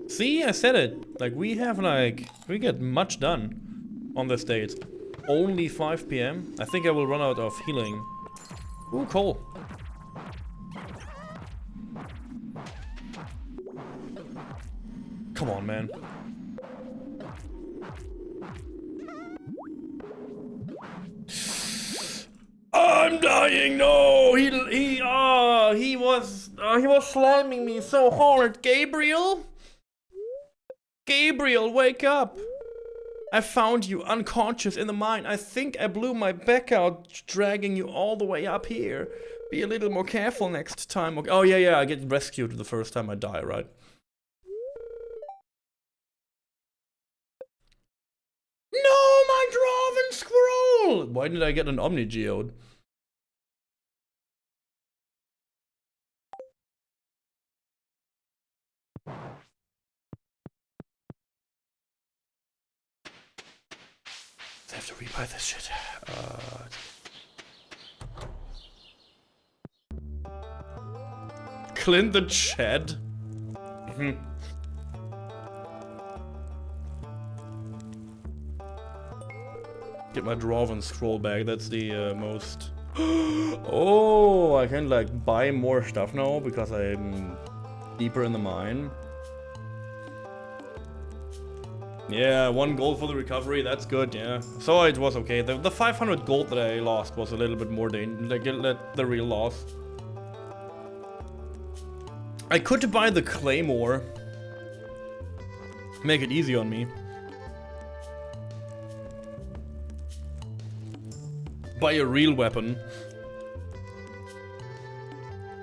See, I said it. Like, we get much done on this date. Only 5 PM. I think I will run out of healing. Ooh, coal. Come on, man. I'm dying. No, he was slamming me so hard. Gabriel, wake up! I found you unconscious in the mine. I think I blew my back out, dragging you all the way up here. Be a little more careful next time. Okay. Oh yeah, I get rescued the first time I die, right? No, my Draven scroll! Why did I get an Omni Geode? I have to rebuy this shit. Clint the Chad. Get my Draven scroll back. That's the most. Oh, I can like buy more stuff now because I'm deeper in the mine. Yeah, 1 gold for the recovery, that's good, yeah. So it was okay. The 500 gold that I lost was a little bit more like the real loss. I could buy the Claymore. Make it easy on me. Buy a real weapon.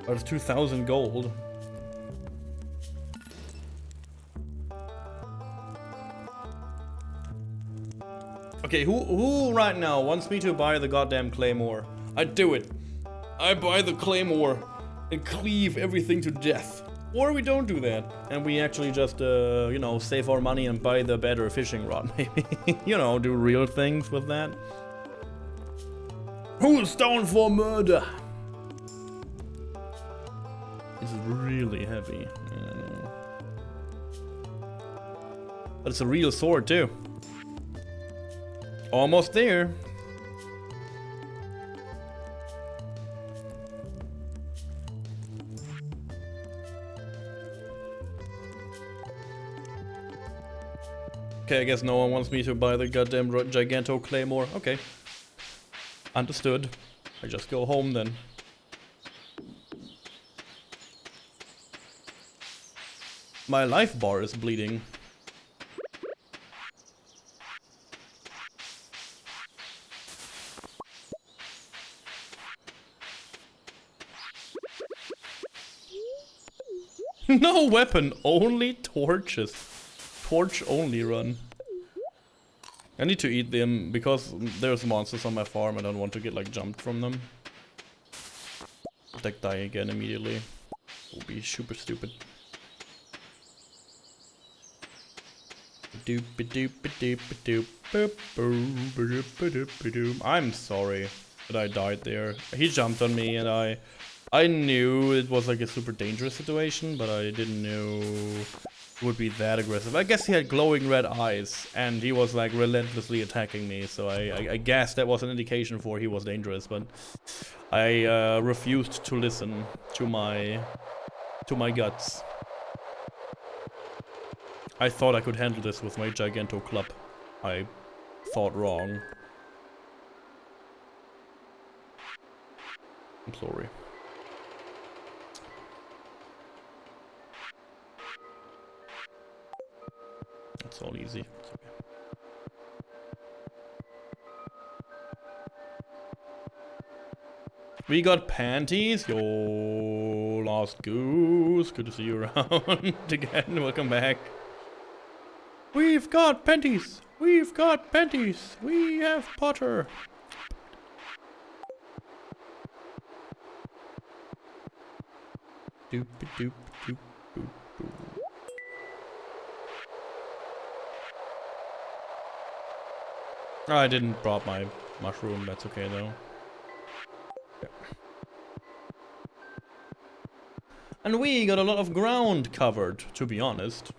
But it's 2,000 gold. Okay, who right now wants me to buy the goddamn Claymore? I do it. I buy the Claymore and cleave everything to death. Or we don't do that, and we actually just, you know, save our money and buy the better fishing rod, maybe. You know, do real things with that. Who's down for murder? It's really heavy. Yeah. But it's a real sword, too. Almost there. Okay, I guess no one wants me to buy the goddamn Giganto Claymore. Okay. Understood. I just go home then. My life bar is bleeding. No weapon, only torches. Torch only run. I need to eat them because there's monsters on my farm. I don't want to get like jumped from them. Like die again immediately. Will be super stupid. I'm sorry that I died there. He jumped on me and I knew it was like a super dangerous situation, but I didn't know it would be that aggressive. I guess he had glowing red eyes and he was like relentlessly attacking me, so I guess that was an indication for he was dangerous, but I refused to listen to my guts. I thought I could handle this with my Giganto club. I thought wrong. I'm sorry. It's all easy. It's okay. We got panties. Yo, Lost Goose. Good to see you around again. Welcome back. We've got panties. We've got panties. We have Potter. Doop doop doop doop doop. I didn't drop my mushroom, that's okay though. And we got a lot of ground covered, to be honest.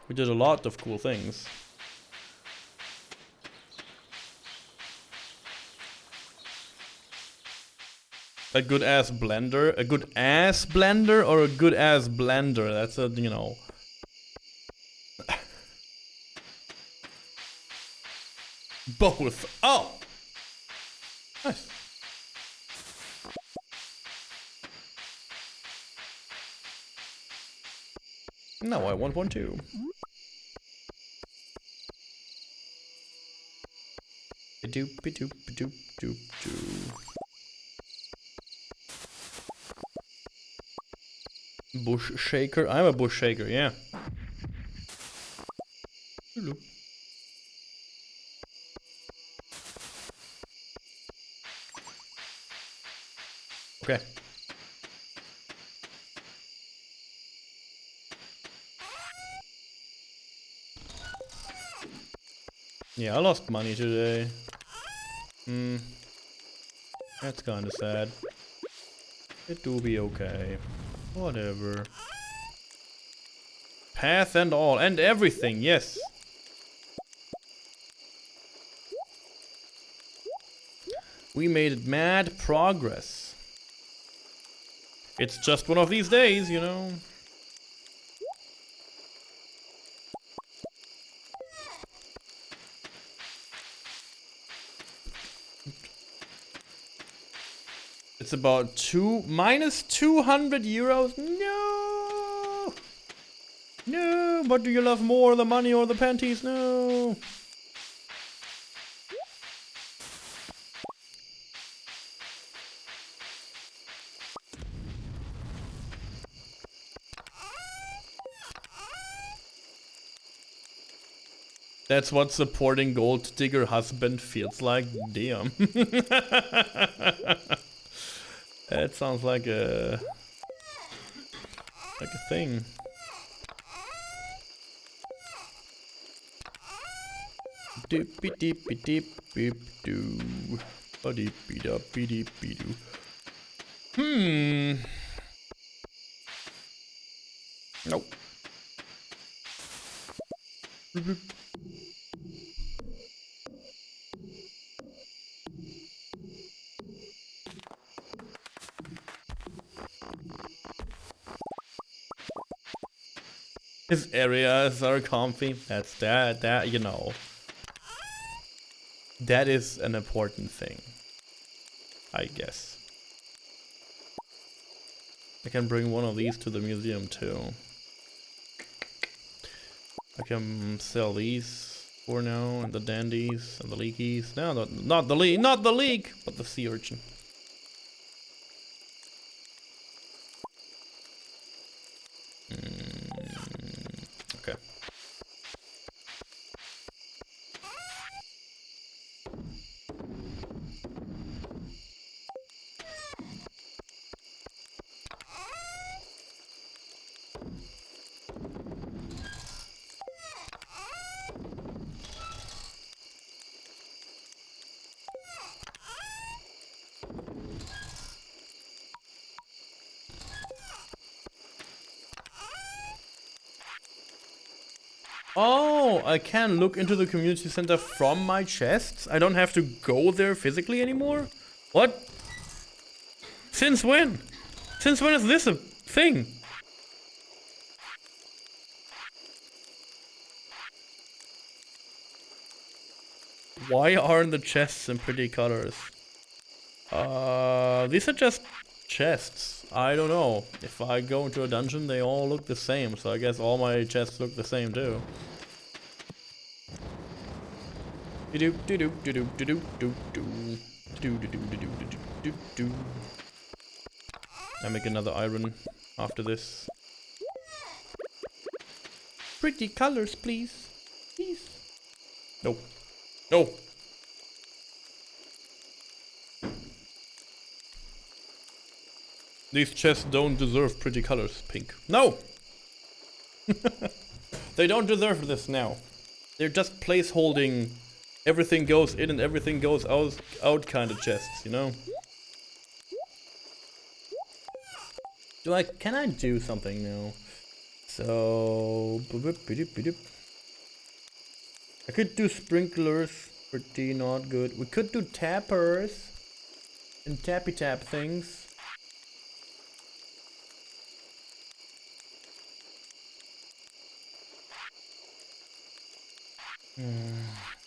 We did a lot of cool things. A good ass blender? A good ass blender or a good ass blender? That's a, you know. Both. Oh! Nice. Now I want one too. Ba-doop, ba-doop, ba-doop, doop, doop. Bush shaker? I'm a bush shaker, yeah. Hello. Okay. Yeah, I lost money today. That's kinda sad. It do be okay. Whatever. Path and all, and everything, yes. We made mad progress. It's just one of these days, you know. It's about minus 200 euros. No! No! What do you love more, the money or the panties? No! That's what supporting Gold Digger husband feels like. Damn. That sounds like a thing. Doopy deepy deep beep doo. Ba-deepy doopy deepy doo. Nope. His areas are comfy. That's that, you know. That is an important thing, I guess. I can bring one of these to the museum too. I can sell these for now, and the dandies, and the leakies. No, not the leak, but the sea urchin. Okay. Oh, I can look into the community center from my chests? I don't have to go there physically anymore? What? Since when? Since when is this a thing? Why aren't the chests in pretty colors? These are just chests. I don't know. If I go into a dungeon, they all look the same, so I guess all my chests look the same too. I make another iron after this. Pretty colors, please. Please. No. No. These chests don't deserve pretty colors, pink. No! They don't deserve this now. They're just placeholding everything goes in and everything goes out kind of chests, you know? Can I do something now? So... I could do sprinklers, pretty not good. We could do tappers and tappy tap things.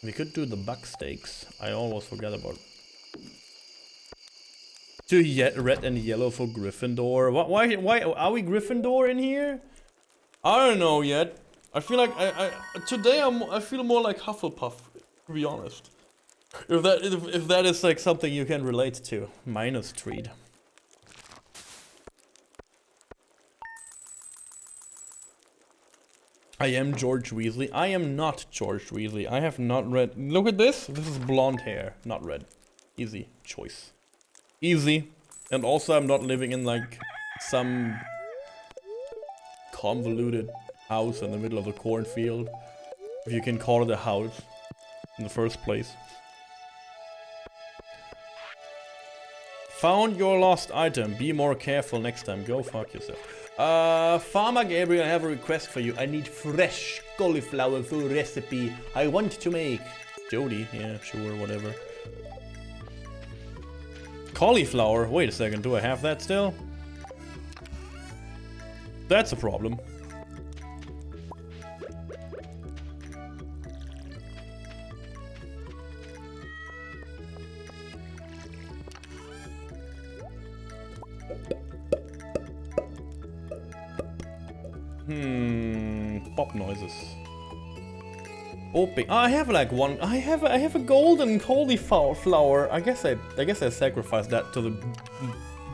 We could do the buck steaks. I almost forgot about. Do red and yellow for Gryffindor. Why are we Gryffindor in here? I don't know yet. I feel like today I feel more like Hufflepuff, to be honest. If that is like something you can relate to. Minus treat. I am George Weasley. I am not George Weasley. I have not read. Look at this. This is blonde hair, not red. Easy choice. Easy. And also I'm not living in like some convoluted house in the middle of a cornfield. If you can call it a house in the first place. Found your lost item. Be more careful next time. Go fuck yourself. Farmer Gabriel, I have a request for you. I need fresh cauliflower for a recipe I want to make. Jody, yeah, sure, whatever. Cauliflower? Wait a second, do I have that still? That's a problem. Pop noises. Open. I have like one. I have a golden cauliflower. I guess I sacrificed that to the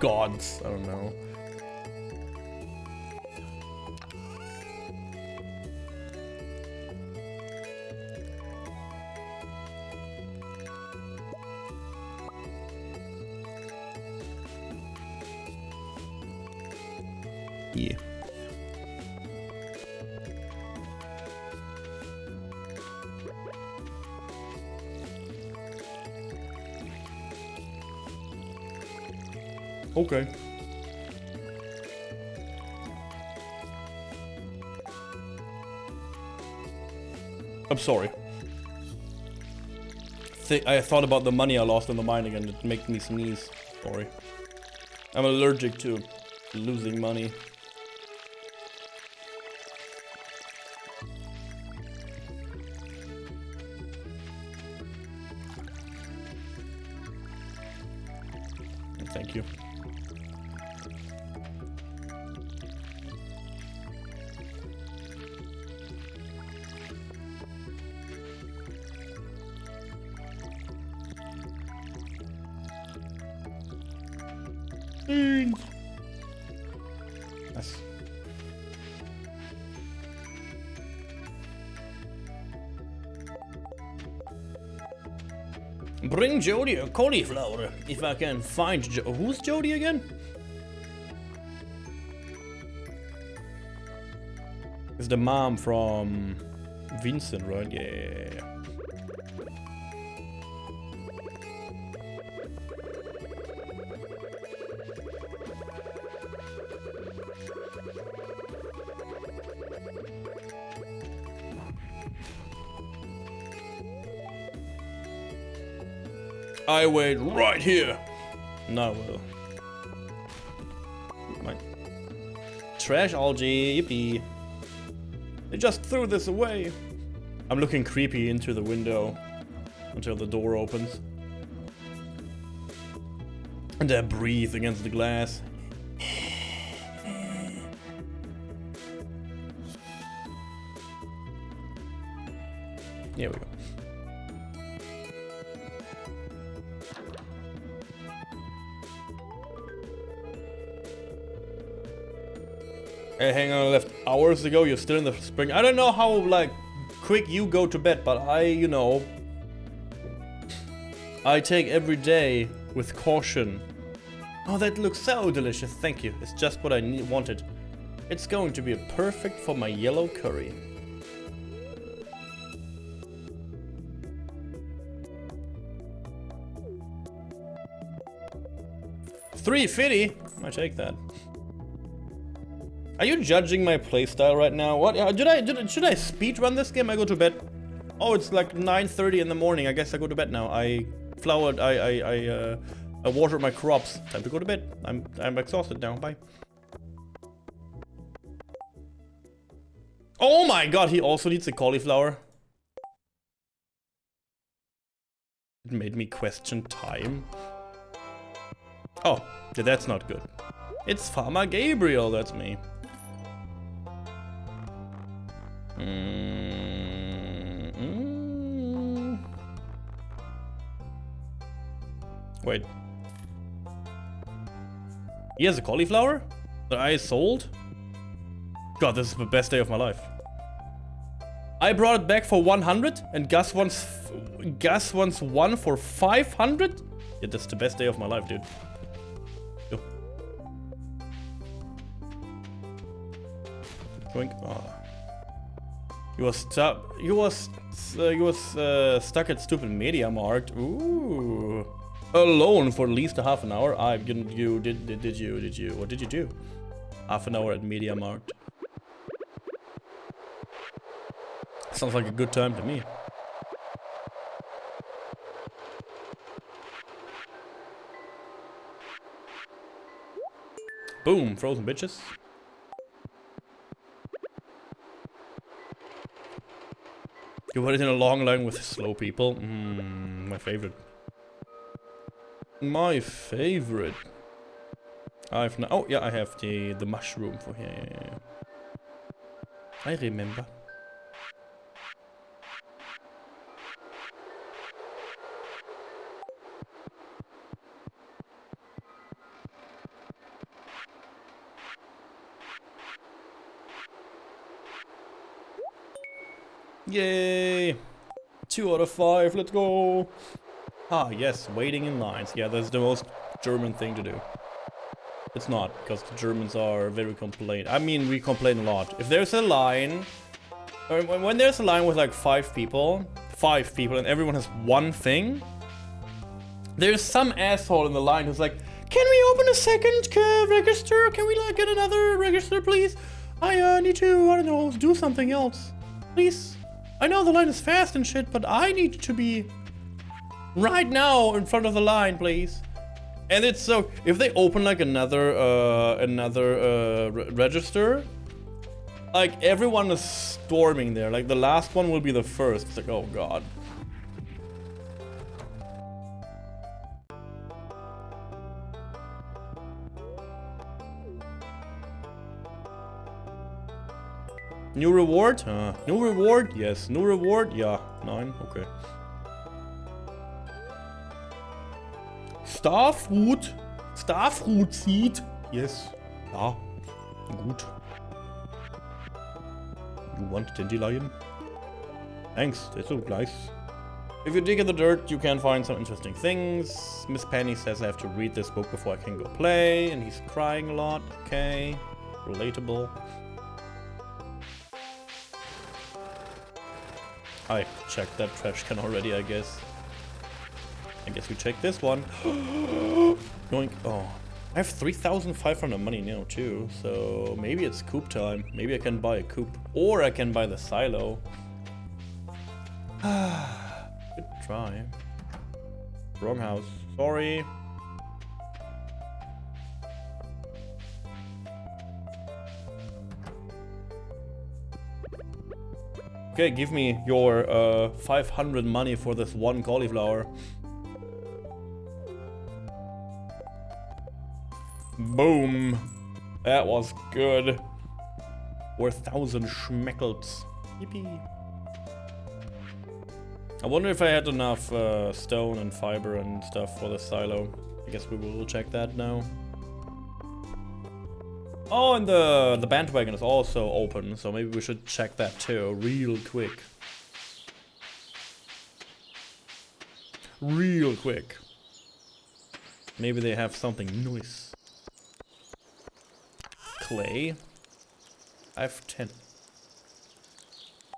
gods. I don't know. Yeah. Okay. I'm sorry. I thought about the money I lost in the mining and it made me sneeze. Sorry. I'm allergic to losing money. Thank you. Nice. Bring Jody a cauliflower if I can find who's Jody again? It's the mom from Vincent, right? Yeah. I wait right here. No, well. My trash algae, yippee. They just threw this away. I'm looking creepy into the window until the door opens. And I breathe against the glass. Here we go. Hey, hang on, I left hours ago, you're still in the spring. I don't know how, like, quick you go to bed, but you know, I take every day with caution. Oh, that looks so delicious, thank you. It's just what I wanted. It's going to be perfect for my yellow curry. 350? I take that. Are you judging my playstyle right now? What? Should I speed run this game? I go to bed. Oh, it's like 9:30 in the morning. I guess I go to bed now. I flowered. I watered my crops. Time to go to bed. I'm exhausted now. Bye. Oh my god, he also needs a cauliflower. It made me question time. Oh, yeah, that's not good. It's Farmer Gabriel, that's me. Wait. He has a cauliflower that I sold? God, this is the best day of my life. I brought it back for 100 and Gus wants one for 500? Yeah, that's the best day of my life, dude. Yo. Drink. Oh. He was stuck. He was stuck at stupid Media Markt. Ooh. Alone for at least a half an hour. Did you? What did you do? Half an hour at Media Markt. Sounds like a good time to me. Boom, frozen bitches. You waited in a long line with slow people. My favorite. My favorite. I've now. Oh yeah, I have the mushroom for here. Yeah. I remember. Yay! 2 out of 5, let's go! Ah, yes, waiting in lines. Yeah, that's the most German thing to do. It's not, because the Germans are very complain. I mean, we complain a lot. If there's a line... When there's a line with like 5 people, and everyone has one thing, there's some asshole in the line who's like, can we open a second register? Can we like get another register, please? I need to, I don't know, do something else. Please? I know the line is fast and shit, but I need to be right now in front of the line, please. And it's so, if they open like another register, like everyone is storming there. Like the last one will be the first. It's like, oh god. New reward? New reward? Yes. New reward? Yeah. 9. Okay. Starfruit. Starfruit seed. Yes. Ja. Gut. You want dandelion? Thanks. That's so nice. If you dig in the dirt, you can find some interesting things. Miss Penny says I have to read this book before I can go play, and he's crying a lot. Okay. Relatable. I checked that trash can already, I guess. I guess we check this one. Going. Oh, I have 3,500 money now too, so maybe it's coop time. Maybe I can buy a coop, or I can buy the silo. Good try. Wrong house. Sorry. Okay, give me your 500 money for this one cauliflower. Boom. That was good. 4,000 schmeckles. Yippee. I wonder if I had enough stone and fiber and stuff for the silo. I guess we will check that now. Oh, and the bandwagon is also open, so maybe we should check that too, real quick. Real quick. Maybe they have something nice. Clay. I have 10.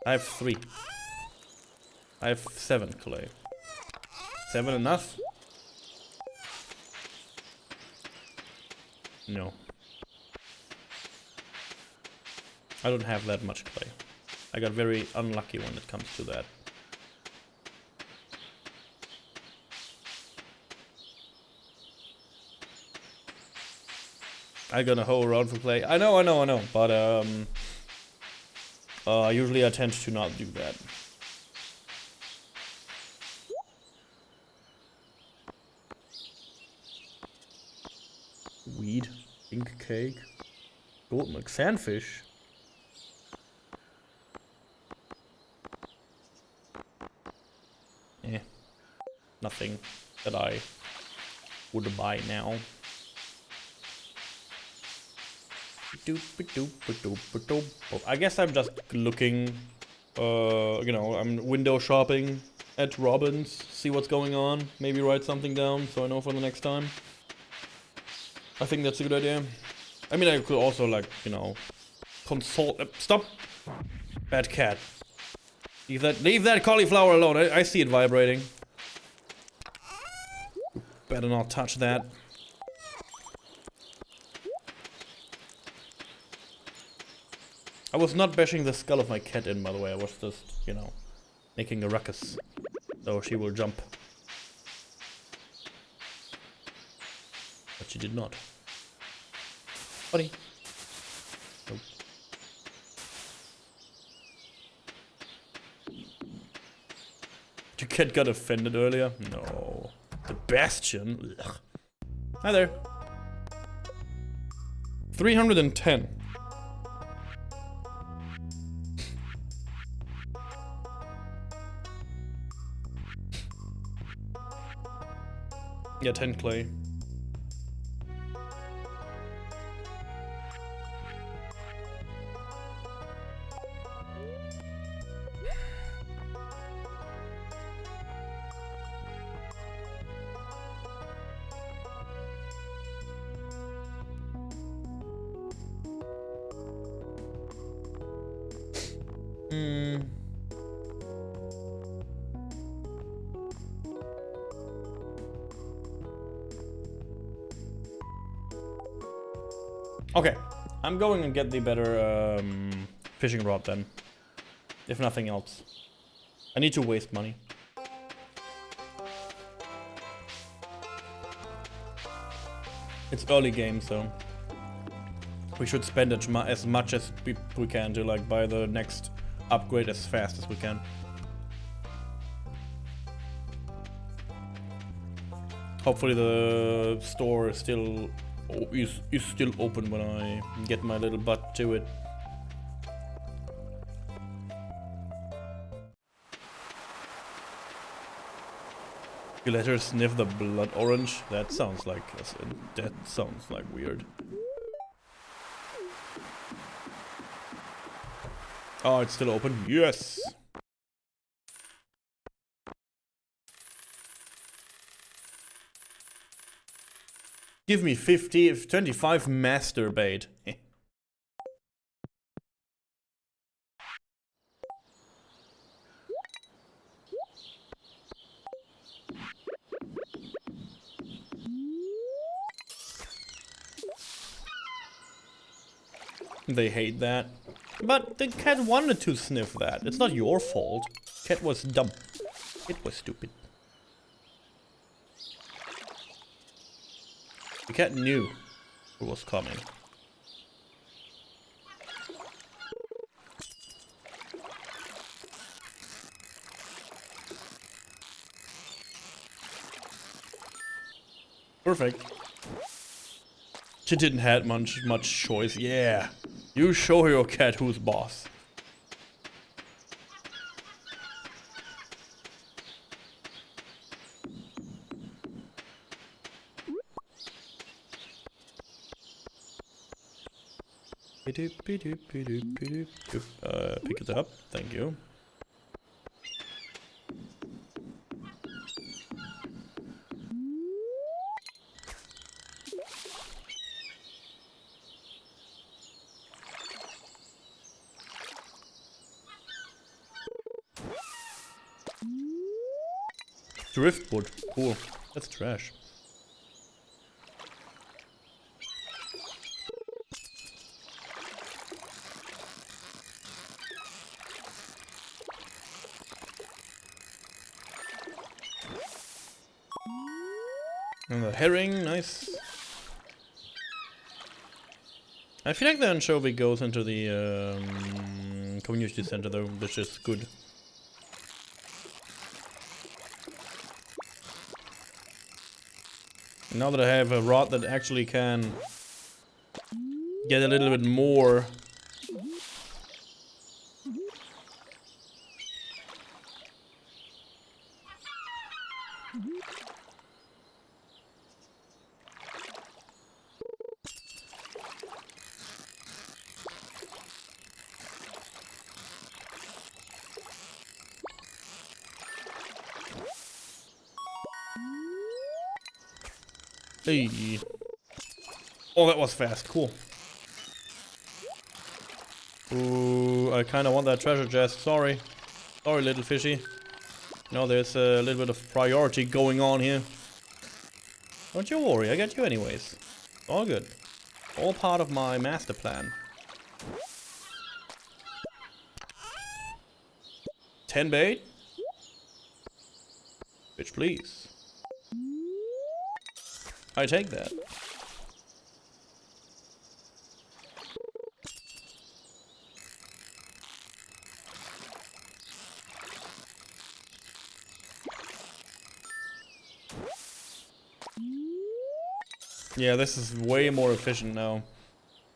I have 3. I have 7 clay. 7 enough? No. I don't have that much clay. I got very unlucky when it comes to that. I gonna hoe around for clay. I know. But usually I tend to not do that. Weed, ink cake, gold milk, sandfish. Nothing that I would buy now. I guess I'm just looking, you know, I'm window shopping at Robin's, see what's going on, maybe write something down so I know for the next time. I think that's a good idea. I mean, I could also, like, you know, consult. Stop! Bad cat. Leave that cauliflower alone. I see it vibrating. Better not touch that. I was not bashing the skull of my cat in, by the way. I was just, you know, making a ruckus. So she will jump. But she did not. Buddy. Nope. Your cat got offended earlier? No. The Bastion? Ugh. Hi there. 310. Yeah, 10 clay. Okay, I'm going and get the better fishing rod then, if nothing else. I need to waste money. It's early game, so we should spend as much as we can to like buy the next upgrade as fast as we can. Hopefully the store is still open when I get my little butt to it. You let her sniff the blood orange? That sounds like weird. Oh, it's still open? Yes! Give me 25 master bait. They hate that. But the cat wanted to sniff that. It's not your fault. Cat was dumb. It was stupid. The cat knew who was coming. Perfect. She didn't have much choice. Yeah. You show your cat who's boss. Pick it up, thank you. Driftwood, cool. That's trash. And the herring, nice. I feel like the anchovy goes into the community center though, which is good. Now that I have a rod that actually can get a little bit more. Hey. Oh, that was fast. Cool. Ooh, I kind of want that treasure chest. Sorry. Sorry, little fishy. No, there's a little bit of priority going on here. Don't you worry, I got you anyways. All good. All part of my master plan. 10 bait? Bitch, please. I take that. Yeah, this is way more efficient now.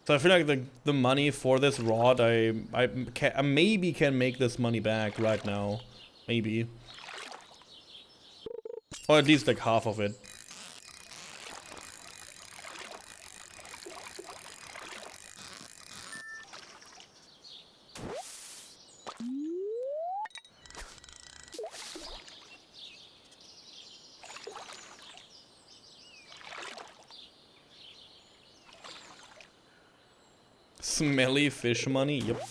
So I feel like the money for this rod, I maybe can make this money back right now. Maybe. Or at least like half of it. Smelly fish money, yep.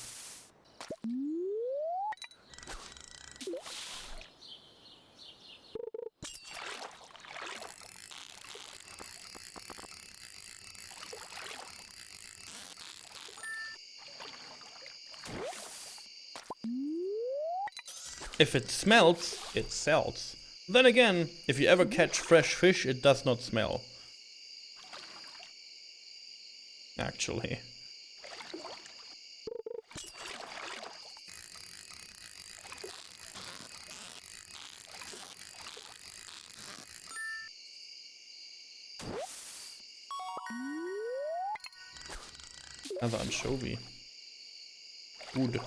If it smells, it sells. Then again, if you ever catch fresh fish, it does not smell. Actually. Another anchovy. Good.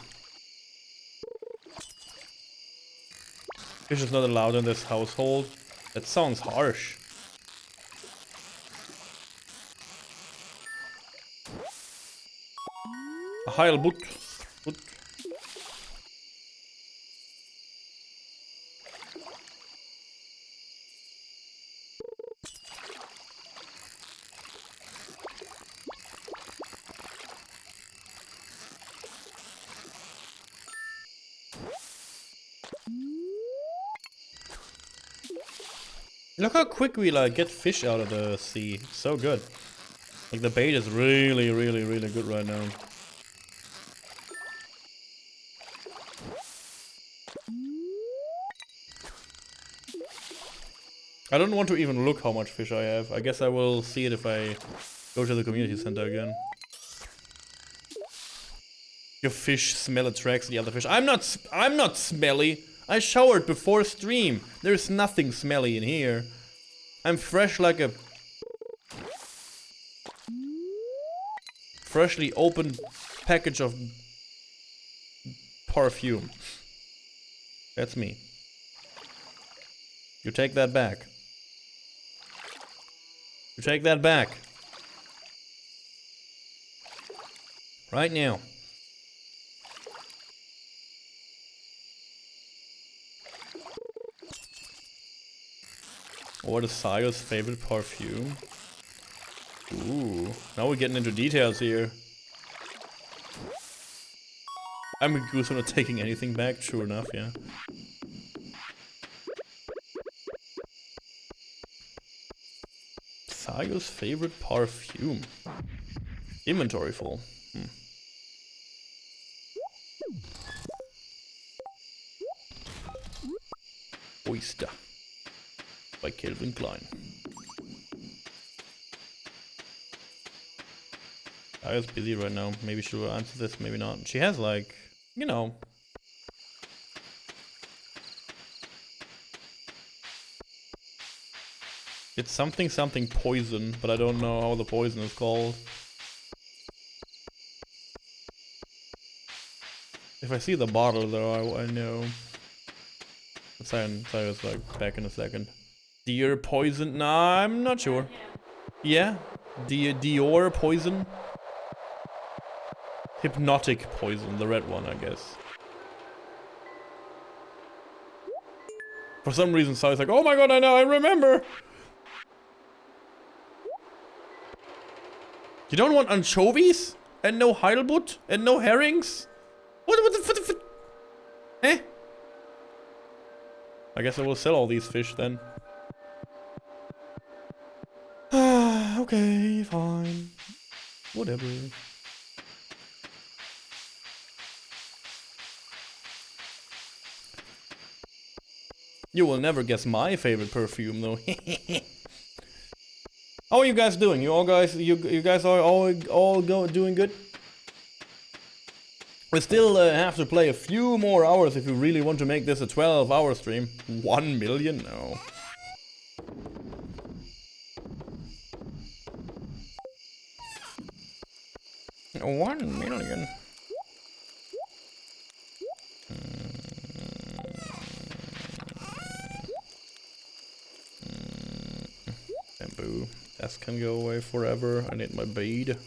Fish is not allowed in this household. That sounds harsh. A heilbutt. But. Look how quick we like get fish out of the sea. So good. Like the bait is really good right now. I don't want to even look how much fish I have. I guess I will see it if I go to the community center again. Your fish smell attracts the other fish. I'm not smelly. I showered before stream. There's nothing smelly in here. I'm fresh like a freshly opened package of perfume. That's me. You take that back. You take that back. Right now. What is Sayo's favorite perfume? Ooh, now we're getting into details here. I'm a goose for not taking anything back, true enough, yeah. Sayo's favorite perfume. Inventory full. Oyster by Calvin Klein. Aya's busy right now. Maybe she'll answer this, maybe not. She has like, you know. It's something poison, but I don't know how the poison is called. If I see the bottle though, I know. Saya's like back in a second. Deer poison? Nah, I'm not sure. Yeah? Dior poison? Hypnotic poison, the red one, I guess. For some reason, Saya's like, oh my god, I know, I remember! You don't want anchovies? And no Heidelbutt? And no herrings? What the eh? I guess I will sell all these fish then. Okay, fine. Whatever. You will never guess my favorite perfume though. How are you guys doing? You guys are all doing good? We still have to play a few more hours if you really want to make this a 12-hour stream. 1 million? No. $1 million. Bamboo. That can go away forever. I need my bead.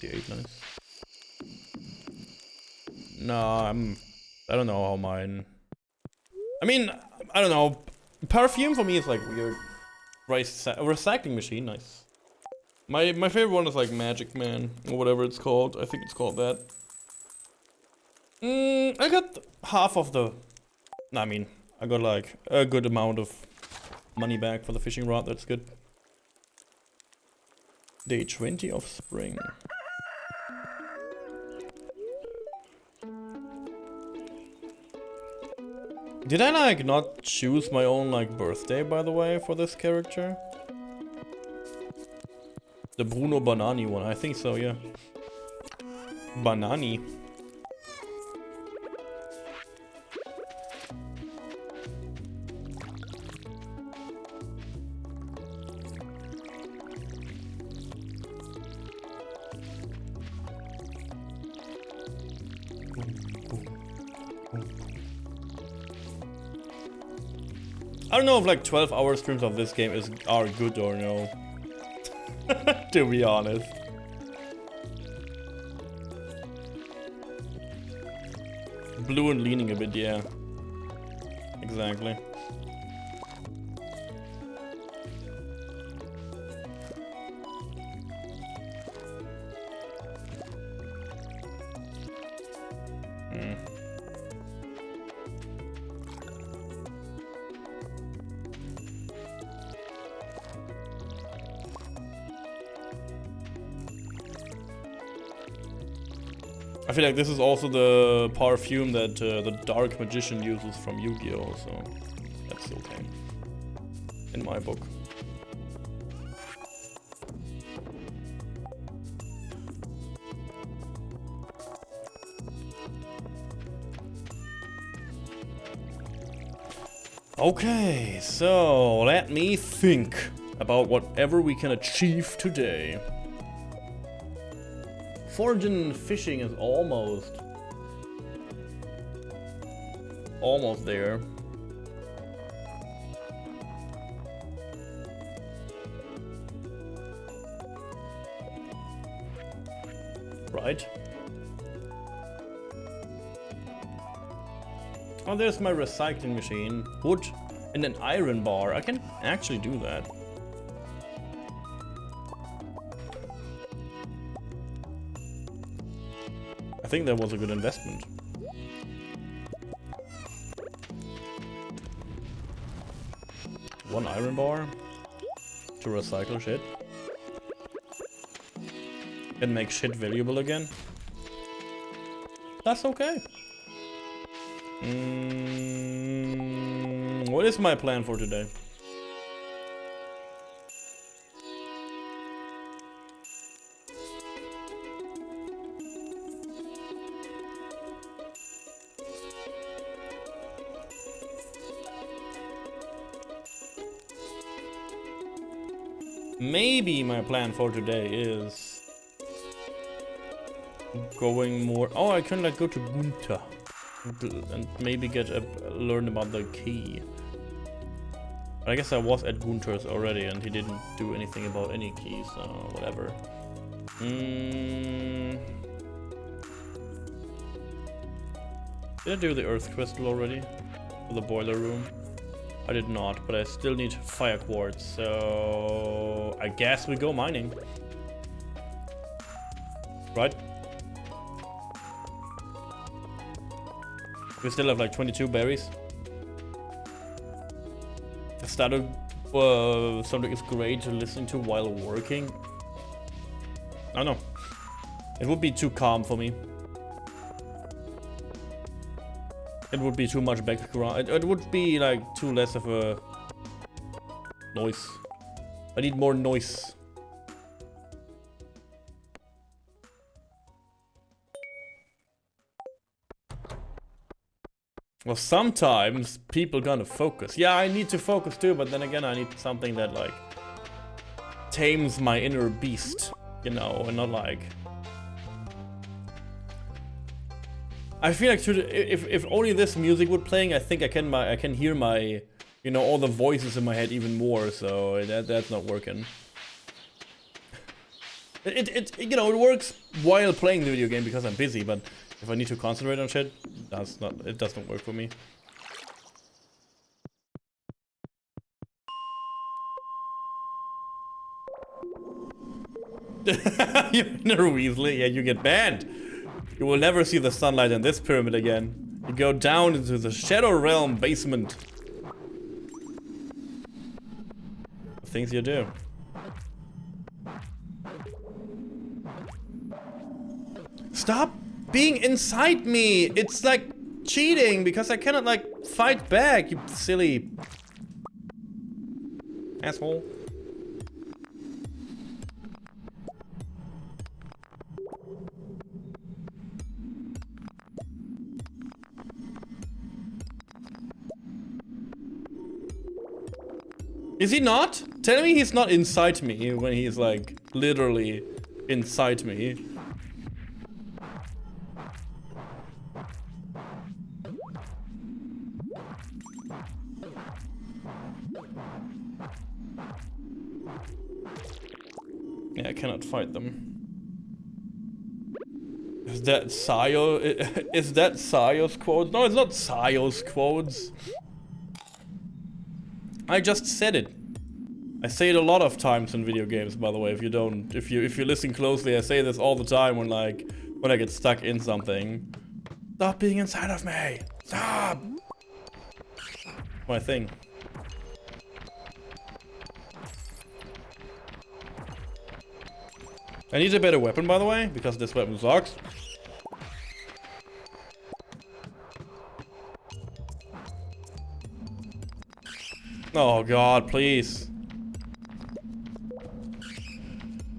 28, nice. No, I don't know how mine. I mean, I don't know. Perfume for me is like weird. Recycling machine, nice. My favorite one is like Magic Man or whatever it's called. I think it's called that. I got half of the. I mean, I got like a good amount of money back for the fishing rod. That's good. Day 20 of spring. Did I like not choose my own like birthday by the way for this character? The Bruno Banani one, I think so, yeah. Banani. I don't know if like 12-hour streams of this game are good or no. To be honest. Blue and leaning a bit, yeah. Exactly. I feel like this is also the perfume that the Dark Magician uses from Yu-Gi-Oh! So that's okay. In my book. Okay, so let me think about whatever we can achieve today. Foraging fishing is almost there. Right. Oh, there's my recycling machine. Wood and an iron bar. I can actually do that. I think that was a good investment. One iron bar to recycle shit. And make shit valuable again. That's okay. What is my plan for today? maybe my plan for today is going more. Oh, I can like go to Gunta and maybe learn about the key. But I guess I was at Gunter's already, and he didn't do anything about any keys, so whatever. Did I do the Earth Crystal already? For the boiler room? I did not, but I still need fire quartz, so I guess we go mining. Right? We still have like 22 berries. The Stardew soundtrack is great to listen to while working. I don't know. It would be too calm for me. It would be too much background. It would be like too less of a noise. I need more noise. Well, sometimes people gonna focus. Yeah, I need to focus too, but then again, I need something that like tames my inner beast, you know, and not like. I feel like if only this music would playing, I think I can hear my, you know, all the voices in my head even more. So that's not working. You know, it works while playing the video game because I'm busy, but if I need to concentrate on shit, it doesn't work for me. You're inner Weasley, yeah, you get banned. You will never see the sunlight in this pyramid again. You go down into the Shadow Realm basement. The things you do. Stop being inside me! It's like cheating because I cannot like fight back, you silly asshole. Is he not? Tell me he's not inside me when he's like literally inside me. Yeah, I cannot fight them. Is that Sayo? Is that Sayo's quotes? No, it's not Sayo's quotes. I just said it. I say it a lot of times in video games, by the way. If you listen closely, I say this all the time when I get stuck in something. Stop being inside of me. Stop. My thing. I need a better weapon, by the way, because this weapon sucks. Oh god, please.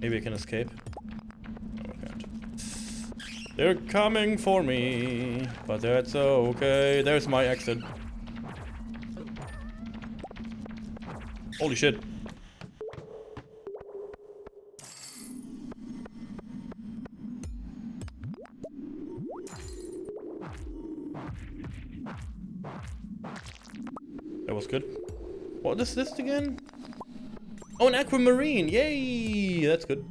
Maybe I can escape. No, I can't. They're coming for me, but that's okay. There's my exit. Holy shit. That was good. What is this again? Oh, an aquamarine! Yay! That's good.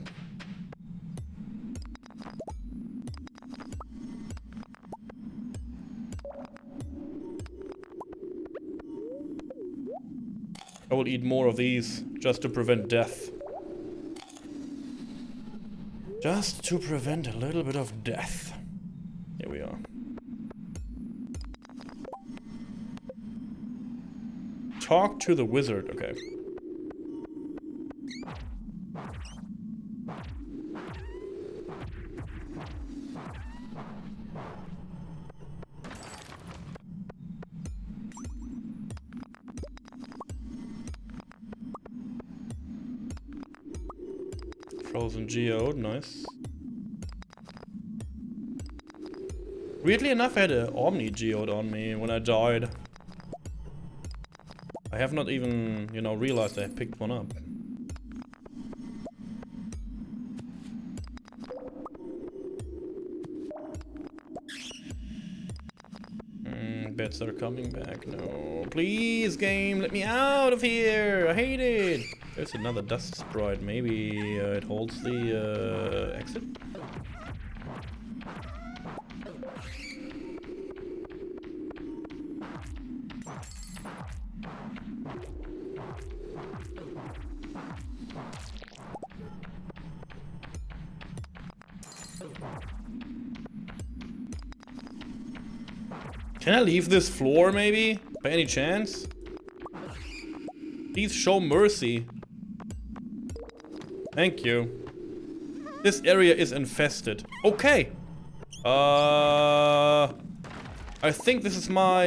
I will eat more of these just to prevent death. Just to prevent a little bit of death. Here we are. Talk to the wizard. Okay. Frozen geode, nice. Weirdly enough, I had an Omni geode on me when I died. I have not even, you know, realized I picked one up. bets are coming back. No, please, game, let me out of here. I hate it. There's another dust sprite. Maybe it holds the exit. Can I leave this floor, maybe? By any chance? Please show mercy. Thank you. This area is infested. Okay. I think this is my,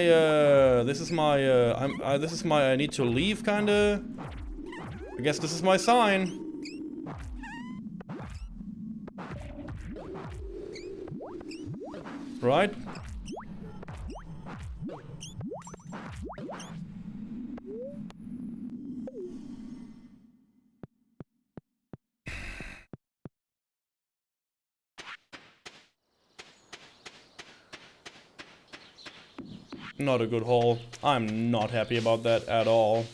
I need to leave, kinda. I guess this is my sign. Right? Not a good haul. I'm not happy about that at all.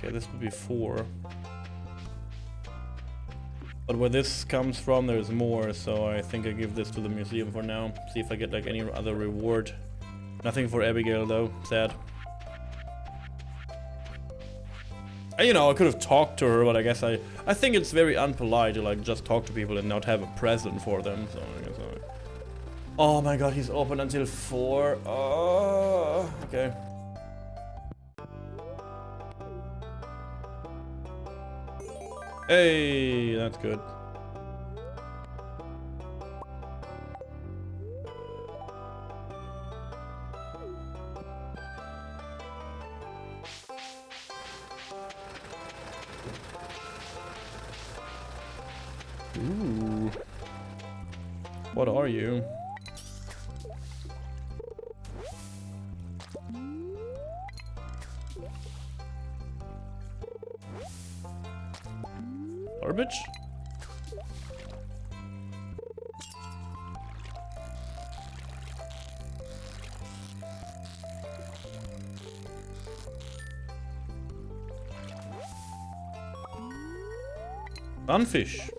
Okay, this would be 4. But where this comes from, there's more, so I think I give this to the museum for now. See if I get like any other reward. Nothing for Abigail though, sad. You know, I could have talked to her, but I guess I think it's very unpolite to like just talk to people and not have a present for them, so I guess oh my god, he's open until 4. Oh, okay. Hey, that's good. Ooh. What are you? Garbage? Sunfish.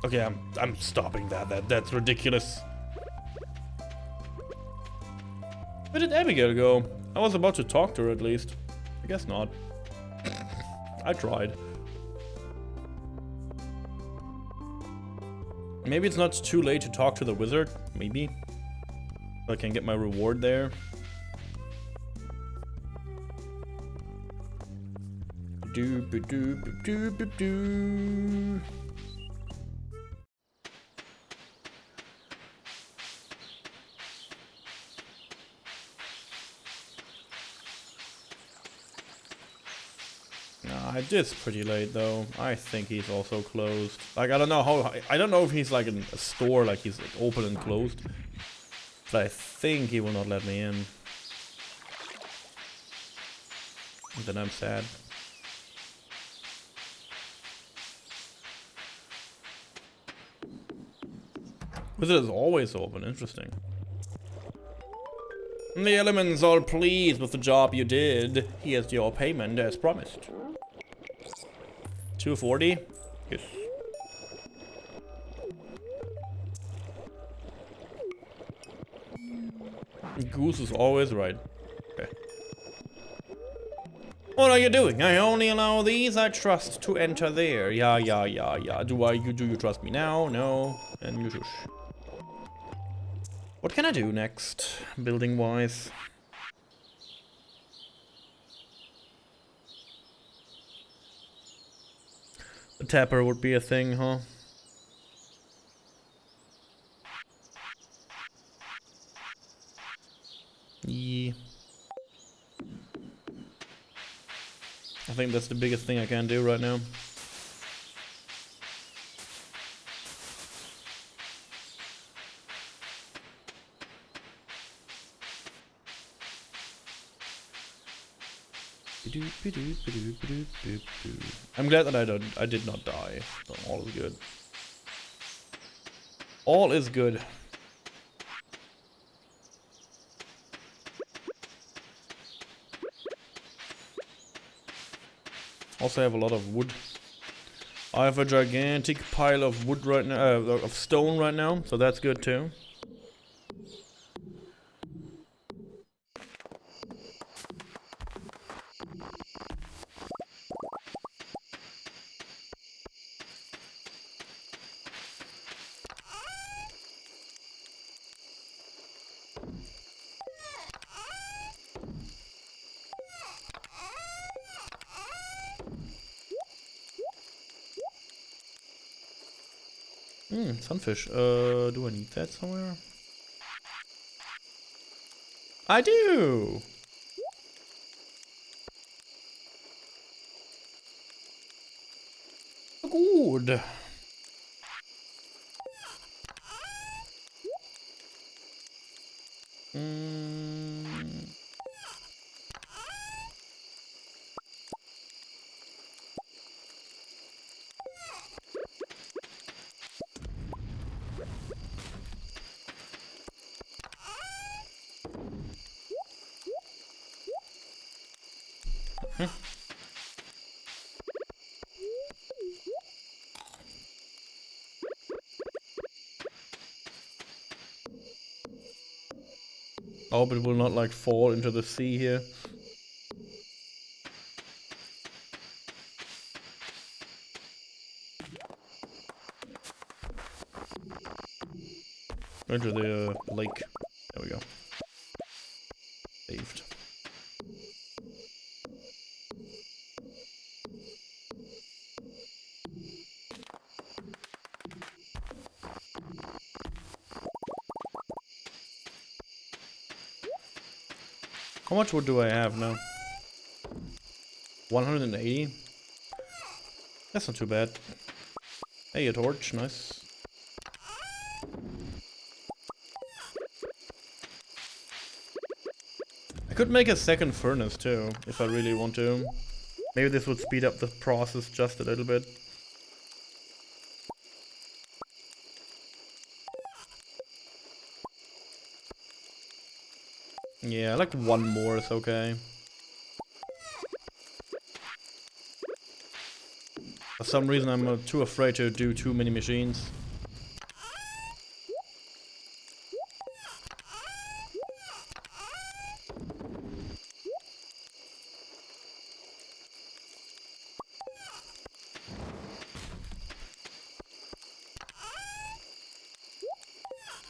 Okay, I'm stopping that. That's ridiculous. Where did Abigail go? I was about to talk to her at least. I guess not. I tried. Maybe it's not too late to talk to the wizard. Maybe. I can get my reward there. Doo-ba-doo-ba-doo-ba-doo. It is pretty late though. I think he's also closed. Like I don't know if he's like in a store, like he's like open and closed. But I think he will not let me in. And then I'm sad. Wizard is always open, interesting. The elements are pleased with the job you did. Here's your payment as promised. 240? Yes. Goose is always right. Okay. What are you doing? I only allow these I trust to enter there. Yeah. Do you trust me now? No. And you shush. What can I do next, building wise? The tapper would be a thing, huh? Yeah. I think that's the biggest thing I can do right now. I'm glad that I did not die. So all is good. All is good. Also have a lot of wood. I have a gigantic pile of wood right now, of stone right now, so that's good too. Sunfish. Do I need that somewhere? I do! Good. I hope it will not like fall into the sea here. Into the lake. There we go. Saved. How much wood do I have now? 180? That's not too bad. Hey, a torch, nice. I could make a second furnace too, if I really want to. Maybe this would speed up the process just a little bit. Yeah, like one more is okay. For some reason I'm too afraid to do too many machines.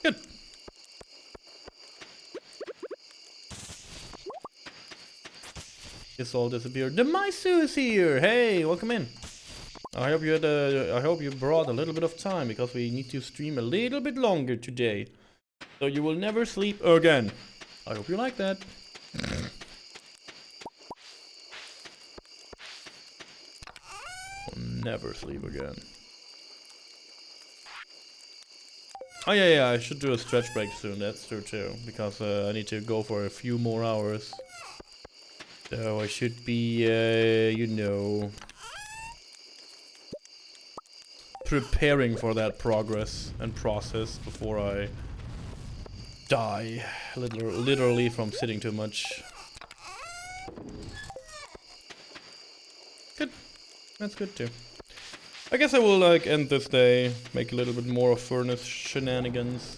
Good. It's all disappeared. The Maisu is here! Hey, welcome in. I hope you brought a little bit of time because we need to stream a little bit longer today. So you will never sleep again. I hope you like that. Will never sleep again. Oh yeah, I should do a stretch break soon, that's true too. Because I need to go for a few more hours. So I should be, you know, preparing for that progress and process before I die, literally from sitting too much. Good, that's good too. I guess I will like end this day, make a little bit more of furnace shenanigans.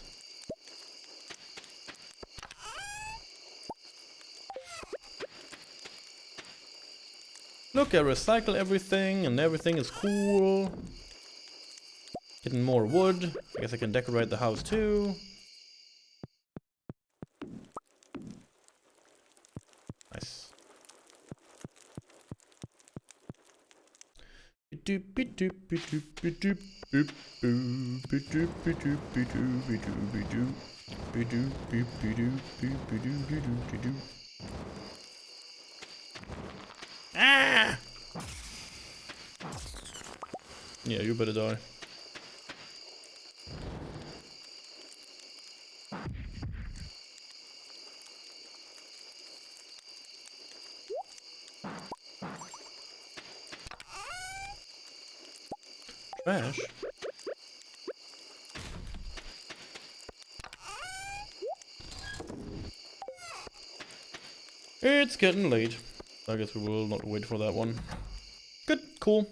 Look, I recycle everything and everything is cool. Getting more wood. I guess I can decorate the house too. Nice. Ah! Yeah, you better die. Trash? It's getting late. I guess we will not wait for that one. Good, cool.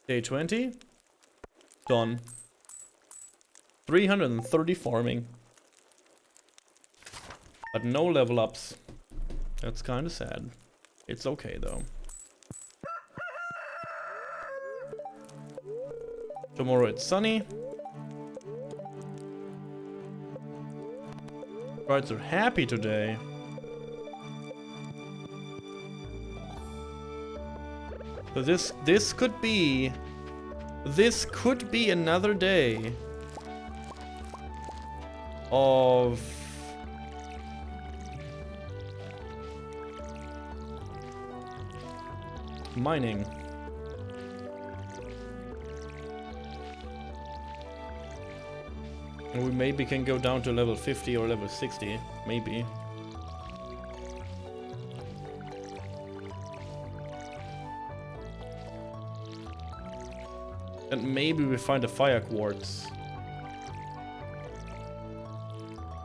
Day 20. Done. 330 farming. But no level ups. That's kind of sad. It's okay though. Tomorrow it's sunny. Brides are happy today. So this could be another day of mining. And we maybe can go down to level 50 or level 60, maybe. And maybe we find a fire quartz.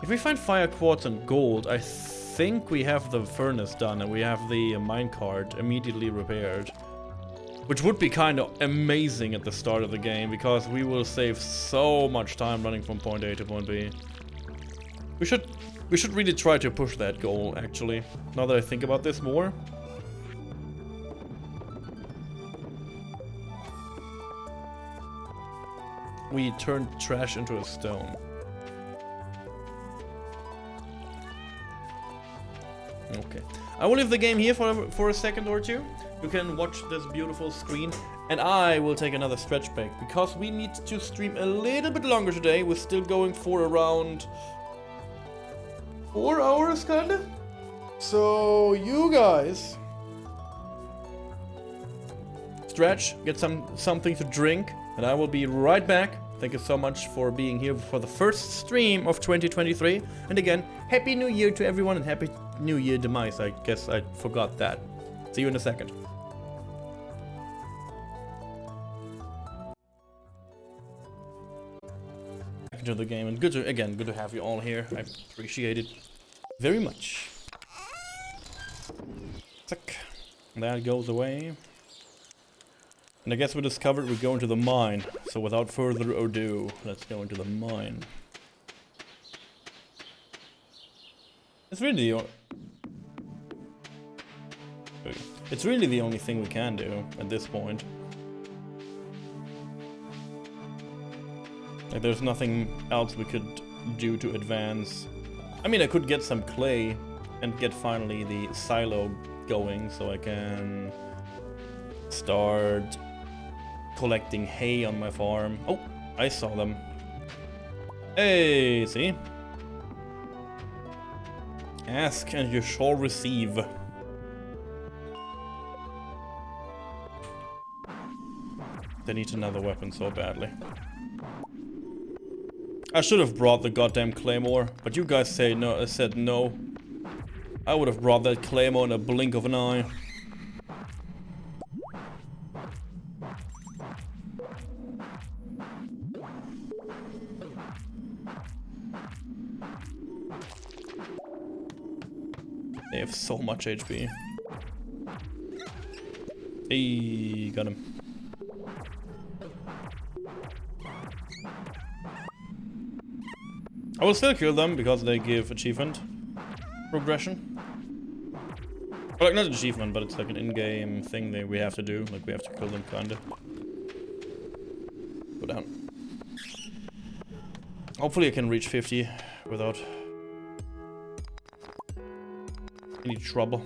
If we find fire quartz and gold, I think we have the furnace done and we have the minecart immediately repaired. Which would be kind of amazing at the start of the game, because we will save so much time running from point A to point B. We should really try to push that goal, actually. Now that I think about this more. We turned trash into a stone. Okay. I will leave the game here for a second or two. You can watch this beautiful screen, and I will take another stretch break because we need to stream a little bit longer today. We're still going for around 4 hours, kinda. So you guys stretch, get something to drink, and I will be right back. Thank you so much for being here for the first stream of 2023. And again, Happy New Year to everyone and Happy New Year demise. I guess I forgot that. See you in a second. Back into the game, and good to have you all here. I appreciate it very much. Zack. That goes away. And I guess we discovered we're going to the mine. So without further ado, let's go into the mine. It's really the only thing we can do at this point. Like, there's nothing else we could do to advance. I mean, I could get some clay and get finally the silo going so I can start collecting hay on my farm. Oh, I saw them. Hey, see? Ask and you shall receive. They need another weapon so badly. I should have brought the goddamn claymore, but you guys said no. I would have brought that claymore in a blink of an eye. They have so much HP. Hey, got him. I will still kill them because they give achievement progression. Or like, not achievement, but it's like an in-game thing that we have to do. Like, we have to kill them, kinda. Go down. Hopefully I can reach 50 without any trouble.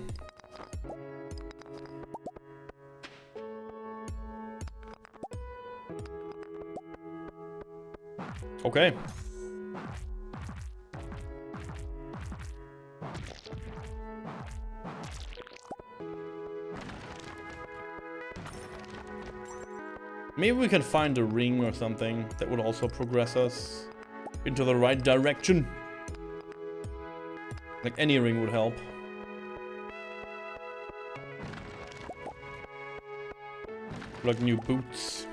Okay. Maybe we can find a ring or something that would also progress us into the right direction. Like any ring would help. Like new boots.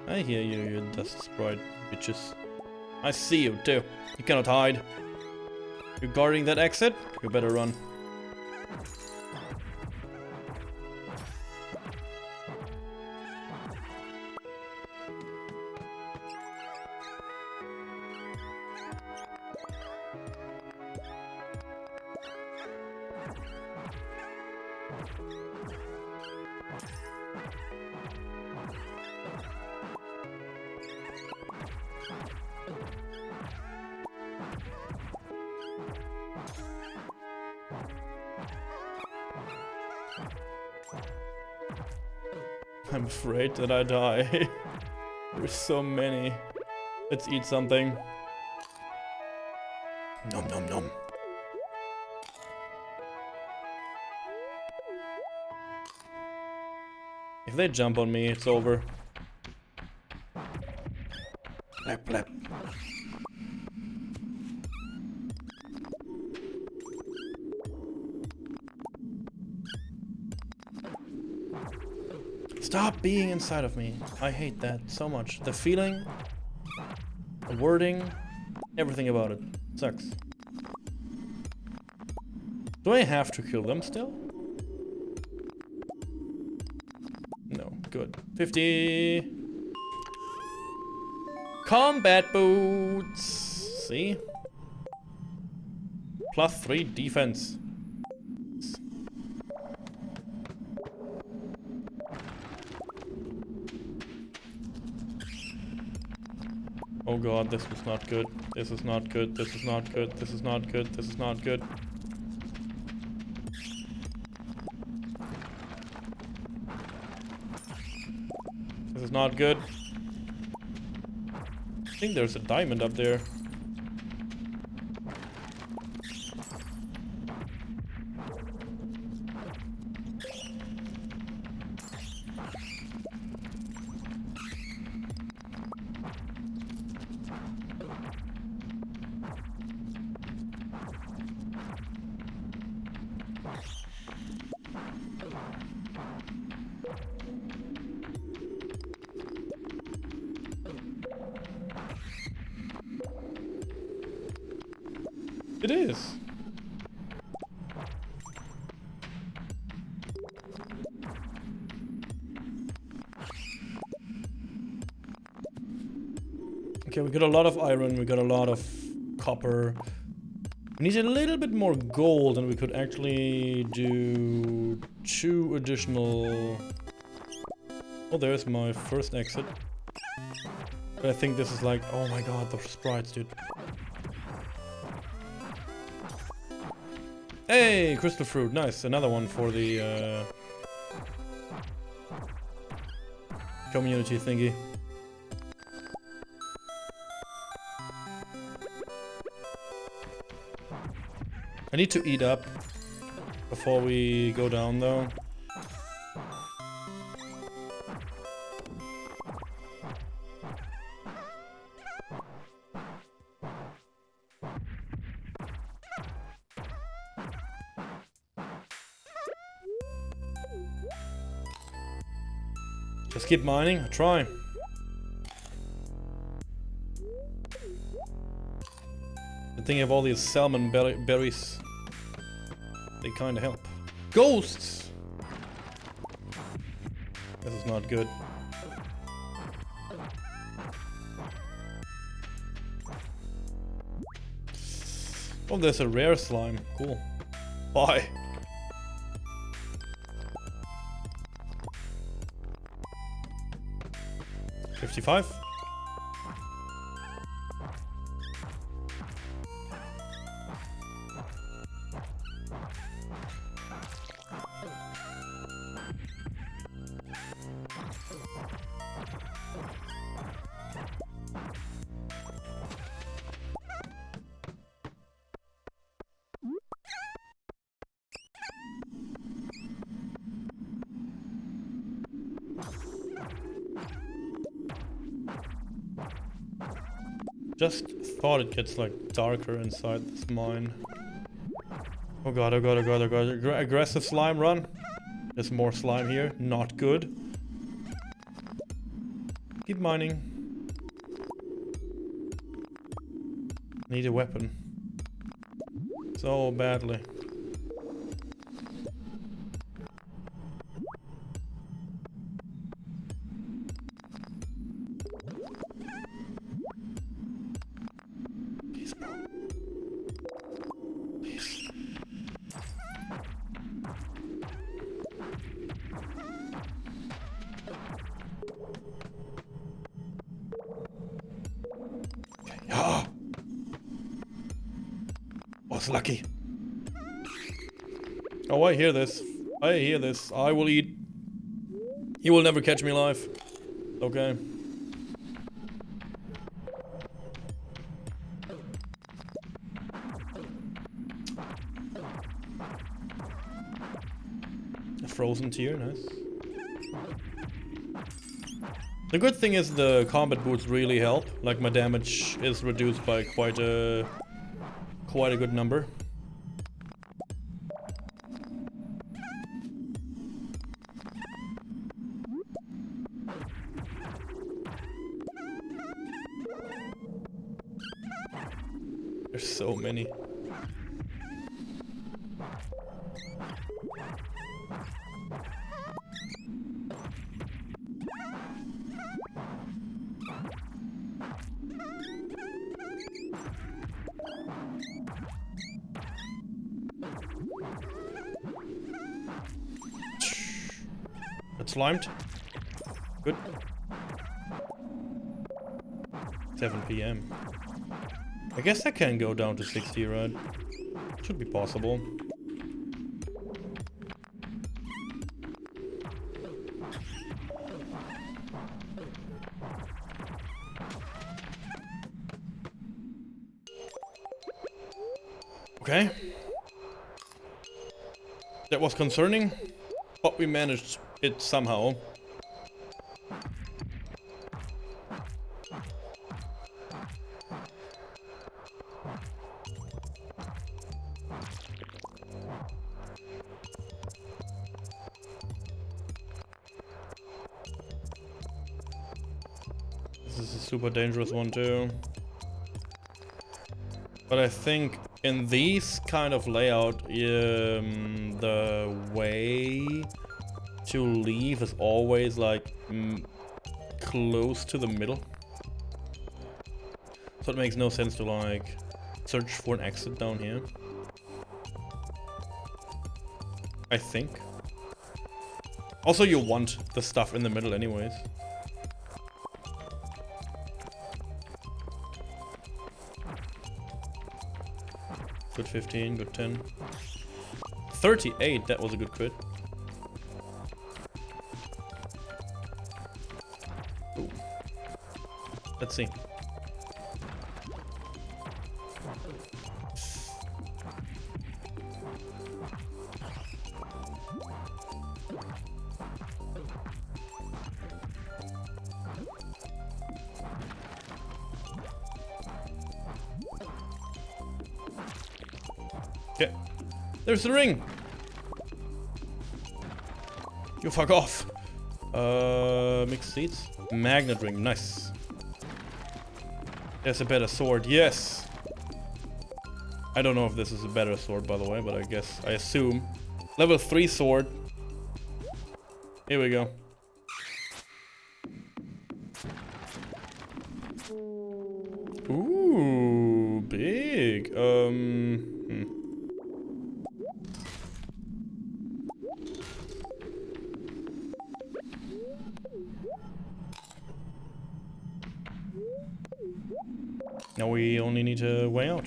I hear you, you dust sprite bitches. I see you too. You cannot hide. You're guarding that exit? You better run. I'm afraid that I die. There's so many. Let's eat something. Nom nom nom. If they jump on me, it's over. Blap blap. Stop being inside of me. I hate that so much. The feeling, the wording, everything about it sucks. Do I have to kill them still? No, good. 50. Combat boots. See? +3 defense. Oh god, this was not good. This is not good. This is not good. This is not good. This is not good. This is not good. I think there's a diamond up there. It is. Okay, we got a lot of iron, we got a lot of copper. We need a little bit more gold, and we could actually do 2 additional... Oh, there's my first exit. But I think this is like... Oh my god, the sprites, dude. Hey, crystal fruit, nice. Another one for the community thingy. I need to eat up before we go down though. Just keep mining, I try. The thing of all these salmon berries, they kinda help. Ghosts! This is not good. Oh, there's a rare slime. Cool. Bye. $55. Just thought it gets like darker inside this mine. Oh god, oh god, oh god, oh god. Aggressive slime, run. There's more slime here. Not good. Keep mining. Need a weapon. So badly. Please, bro. Please. Ah! Was lucky. Oh, I hear this. I hear this. I will eat. He will never catch me alive. Okay. A frozen tear, nice. The good thing is the combat boots really help. Like my damage is reduced by quite a good number. There's so many. It's slimed. Good. 7 PM. I guess I can go down to 60, right? Should be possible. Okay. That was concerning, but we managed it somehow. This is a super dangerous one too. But I think in these kind of layout, the way to leave is always like close to the middle. So it makes no sense to like search for an exit down here. I think. Also, you want the stuff in the middle anyways. Good 15, good 10. 38, that was a good crit. Ooh. Let's see. Okay, there's the ring. You fuck off. Mixed seeds. Magnet ring, nice. There's a better sword, yes. I don't know if this is a better sword, by the way, but I assume. Level 3 sword. Here we go. Ooh, big. Now we only need a way out.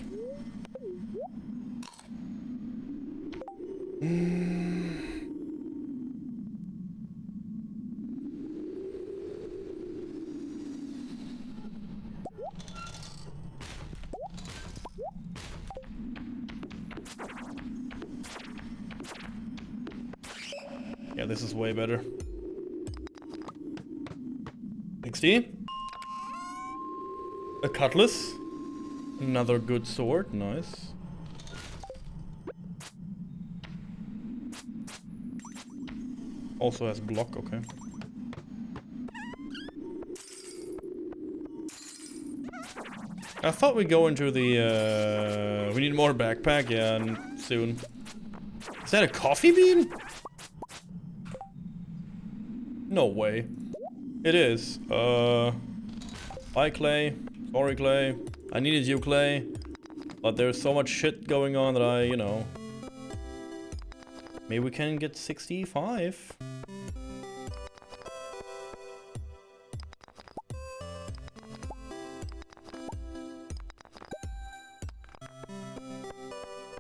Yeah, this is way better. XD? A cutlass. Another good sword, nice. Also has block, okay. I thought we'd go into the, we need more backpack, yeah, and soon. Is that a coffee bean? No way. It is. Bye, Clay. Sorry, Clay. I needed you, Clay. But there's so much shit going on that I, you know... Maybe we can get 65.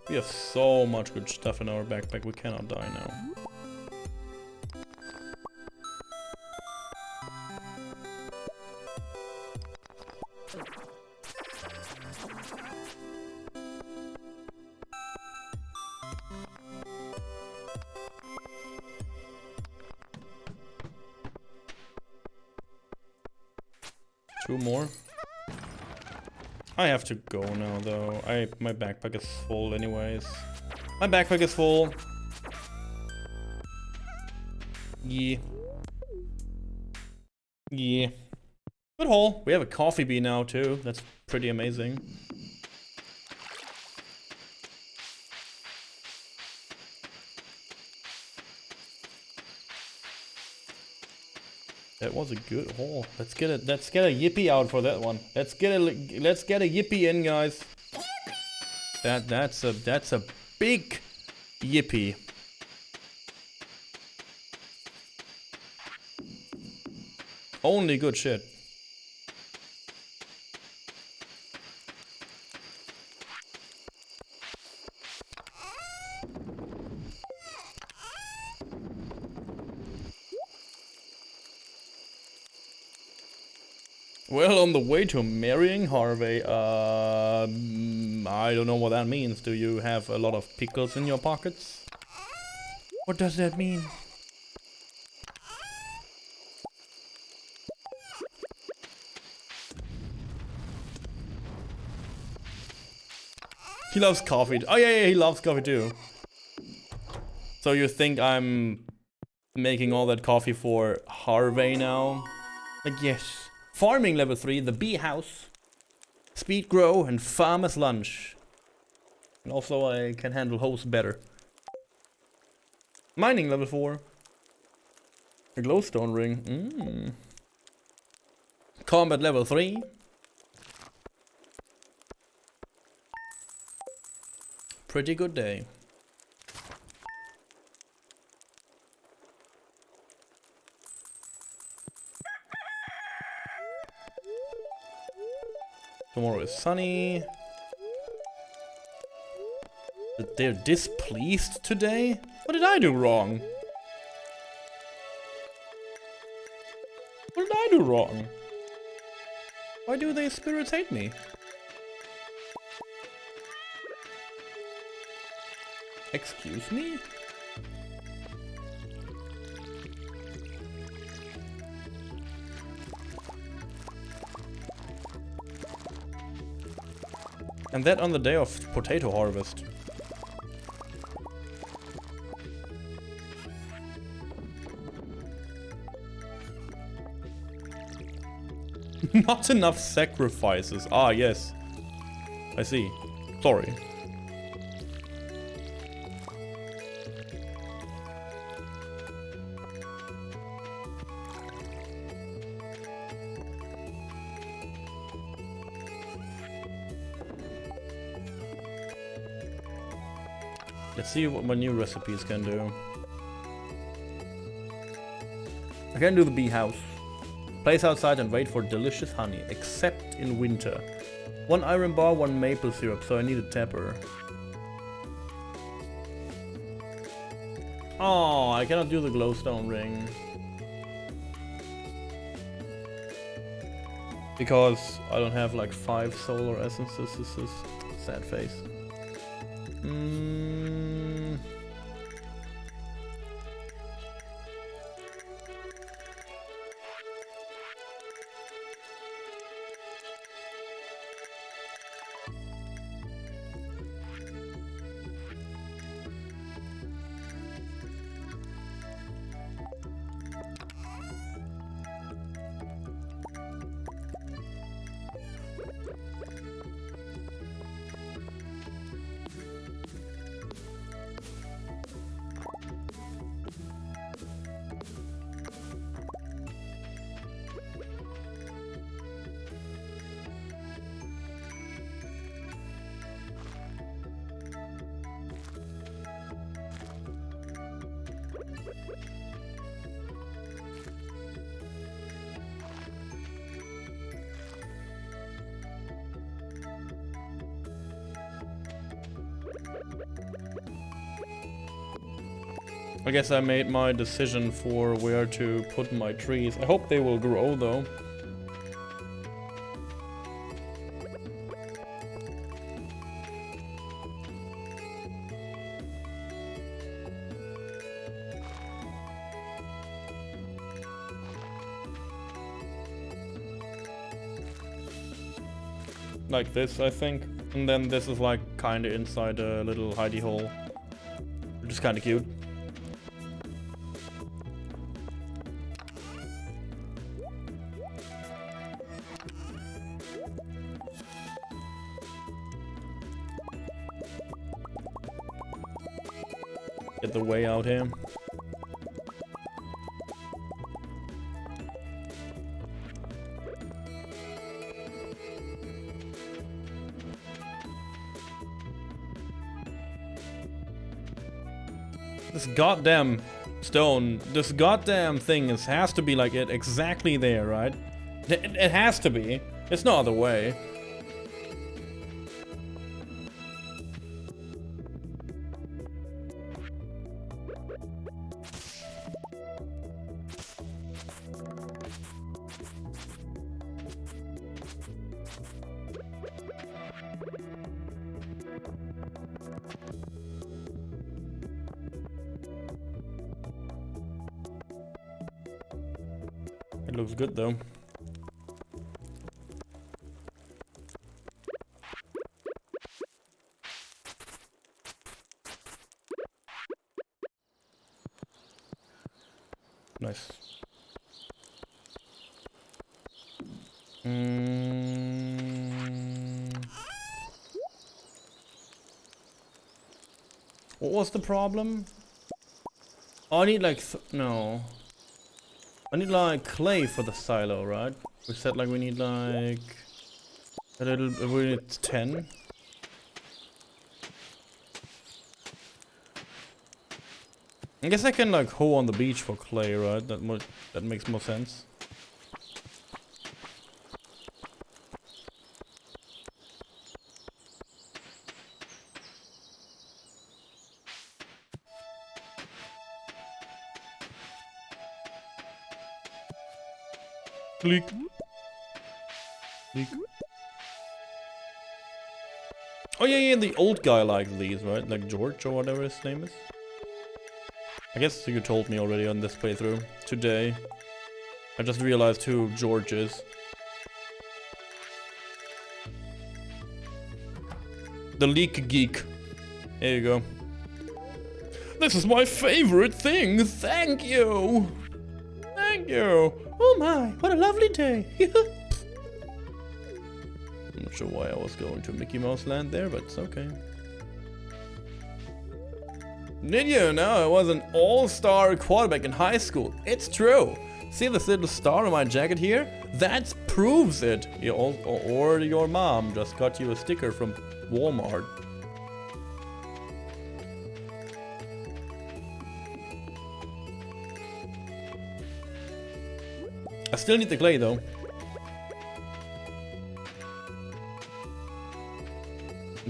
We have so much good stuff in our backpack, we cannot die now. Two more. I have to go now though. My backpack is full anyways. My backpack is full. Yeah. Yeah. Good haul. We have a coffee bean now too. That's pretty amazing. That was a good haul. Let's get a yippee out for that one. Let's get a yippee in, guys. That's a big yippee. Only good shit. Well, on the way to marrying Harvey, I don't know what that means. Do you have a lot of pickles in your pockets? What does that mean? He loves coffee. Oh yeah, he loves coffee too. So you think I'm making all that coffee for Harvey now? Like, yes. Farming level 3, the bee house. Speed grow and farmer's lunch. And also I can handle hoes better. Mining level 4. A glowstone ring. Combat level 3. Pretty good day. Tomorrow is sunny. They're displeased today? What did I do wrong? What did I do wrong? Why do they spirits hate me? Excuse me? And that on the day of potato harvest. Not enough sacrifices. Ah, yes. I see. Sorry. Let's see what my new recipes can do. I can do the bee house. Place outside and wait for delicious honey, except in winter. 1 iron bar, 1 maple syrup, so I need a tapper. Oh, I cannot do the glowstone ring. Because I don't have like 5 solar essences. This is sad face. I guess I made my decision for where to put my trees. I hope they will grow though. Like this, I think. And then this is like kinda inside a little hidey hole. Which is kinda cute. Get the way out here. This goddamn stone, this goddamn thing has to be like it exactly there, right? It has to be. There's no other way. It looks good though. Nice. What was the problem? Oh, I need like no. I need like clay for the silo, right? We said like we need like a little. We need 10. I guess I can like hoe on the beach for clay, right? That makes more sense. Click. Click. Oh yeah, the old guy likes these, right? Like George or whatever his name is. I guess you told me already on this playthrough today. I just realized who George is. The leak geek. There you go. This is my favorite thing. Thank you. Thank you. Oh my, what a lovely day. I'm not sure why I was going to Mickey Mouse Land there, but it's okay. Did you know I was an all-star quarterback in high school? It's true. See this little star on my jacket here? That proves it. Or your mom just got you a sticker from Walmart. I still need the clay though.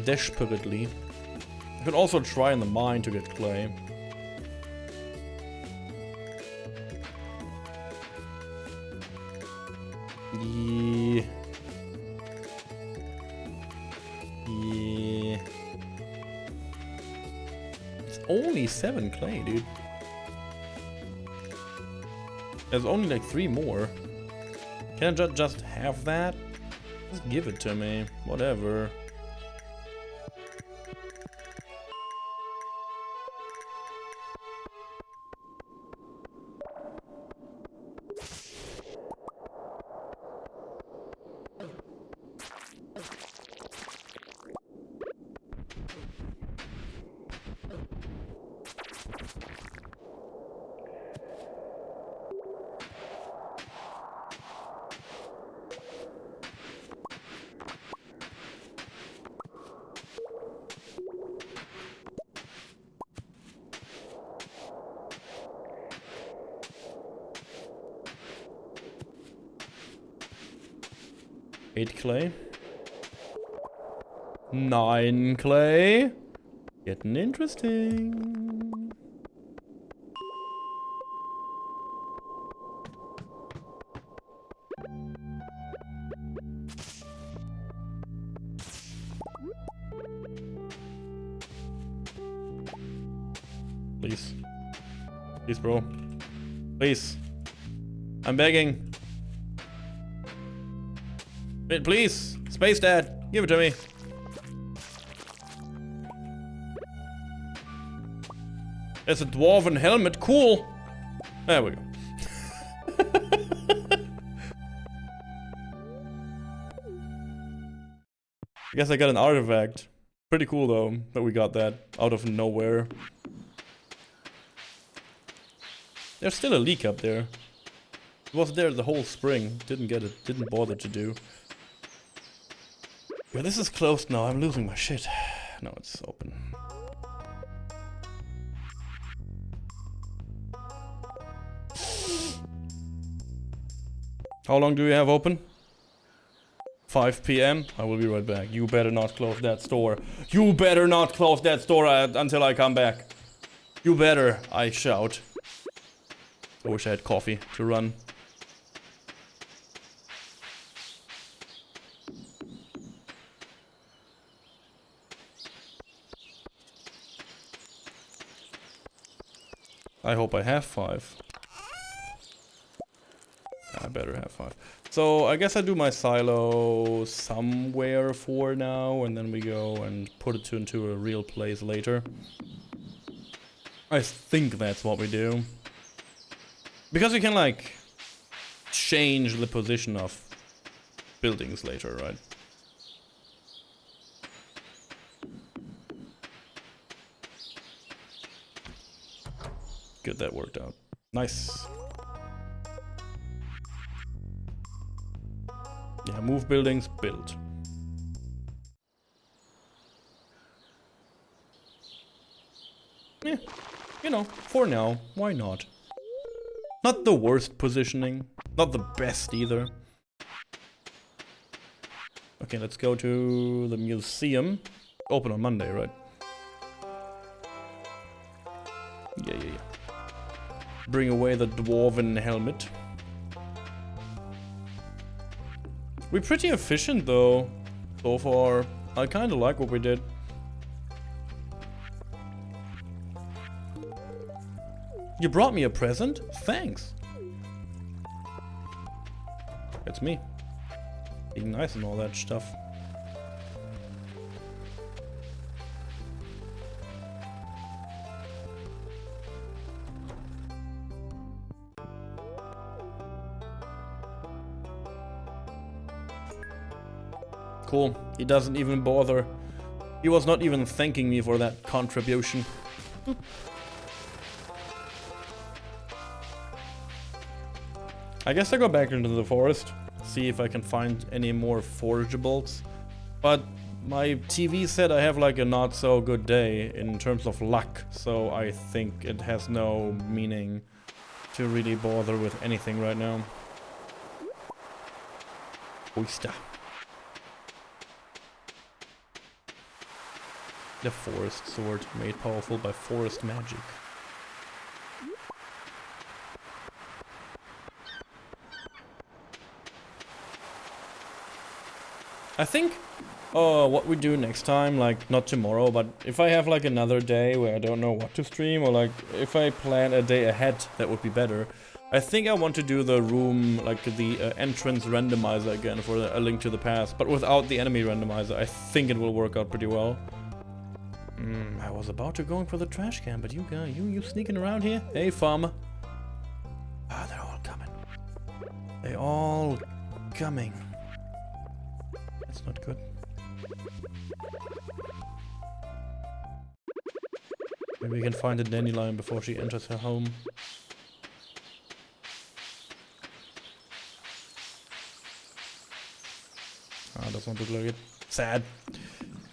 Desperately. I could also try in the mine to get clay. Yeah. Yeah. It's only 7 clay, dude. There's only like 3 more. Can I just have that? Just give it to me. Whatever. Eight clay. 9 clay. Getting interesting. Please. Please, bro. Please. I'm begging. Please. Space Dad. Give it to me. It's a dwarven helmet. Cool. There we go. I guess I got an artifact. Pretty cool though, that we got that out of nowhere. There's still a leak up there. It was there the whole spring. Didn't get it. Didn't bother to do. Yeah, this is closed now. I'm losing my shit. No, it's open. How long do we have open? 5 p.m. I will be right back. You better not close that store. You better not close that store until I come back. You better, I shout. I wish I had coffee to run. I hope I have 5. I better have 5. So I guess I do my silo somewhere for now, and then we go and put it into a real place later. I think that's what we do. Because we can like change the position of buildings later, right? Good, that worked out. Nice. Yeah, move buildings, build. Yeah, you know, for now, why not? Not the worst positioning, not the best either. Okay, let's go to the museum. Open on Monday, right? Yeah. Bring away the dwarven helmet. We're pretty efficient though, so far. I kinda like what we did. You brought me a present? Thanks. It's me. Being nice and all that stuff. Cool. He doesn't even bother. He was not even thanking me for that contribution. I guess I go back into the forest, see if I can find any more forageables. But my TV said I have like a not so good day in terms of luck, so I think it has no meaning to really bother with anything right now. Oyster. The forest sword made powerful by forest magic. I think what we do next time, like not tomorrow, but if I have like another day where I don't know what to stream, or like if I plan a day ahead, that would be better. I think I want to do the room, like the entrance randomizer again for A Link to the Past, but without the enemy randomizer. I think it will work out pretty well. I was about to go in for the trash can, but you sneaking around here? Hey, farmer. Ah, they're all coming. They all coming. That's not good. Maybe we can find a dandelion before she enters her home. Ah, does not look like it. Sad.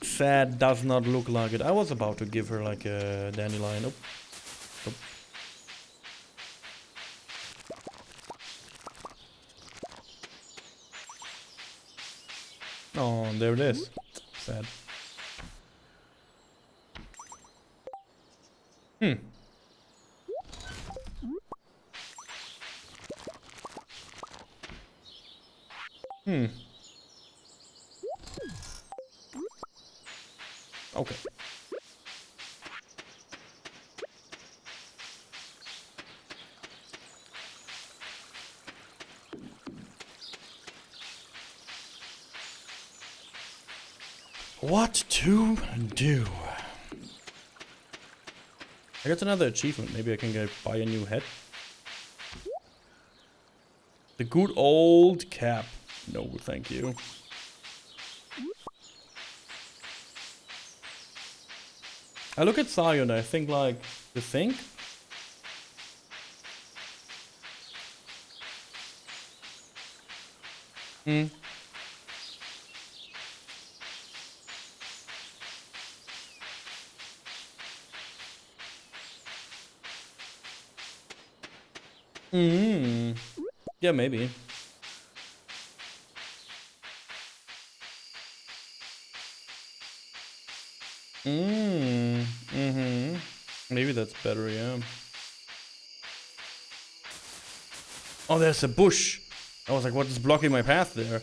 Sad, does not look like it. I was about to give her like a dandelion. Oh. Oh, there it is. Sad. Okay. What to do? I got another achievement. Maybe I can buy a new head. The good old cap. No, thank you. I look at Sayo and I think like, you think? Hmm. Hmm. Yeah, maybe. Mm-hmm. Maybe that's better, yeah. Oh, there's a bush. I was like, what is blocking my path there?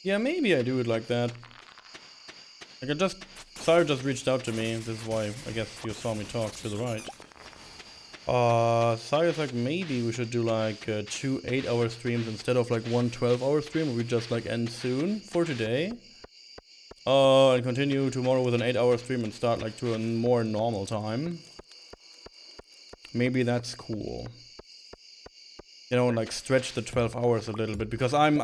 Yeah, maybe I do it like that. Like Sayo just reached out to me. This is why I guess you saw me talk to the right. Sayo's like, maybe we should do like 2 8-hour streams instead of like 1 12-hour stream, where we just like end soon for today. And continue tomorrow with an 8-hour stream and start like to a more normal time. Maybe that's cool. You know, like stretch the 12 hours a little bit, because I'm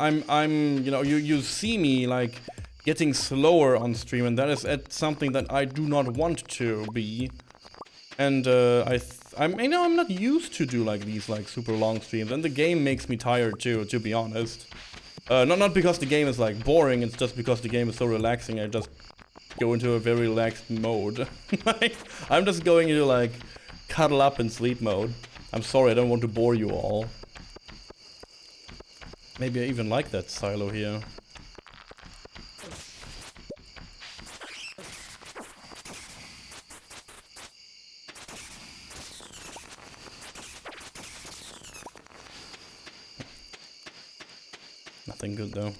you know, you see me like getting slower on stream, and that is something that I do not want to be. And I'm not used to do like these like super long streams, and the game makes me tired too, to be honest. Not because the game is like boring, it's just because the game is so relaxing. I just go into a very relaxed mode. Like, I'm just going into like cuddle up and sleep mode. I'm sorry, I don't want to bore you all. Maybe I even like that silo here. Nothing good though.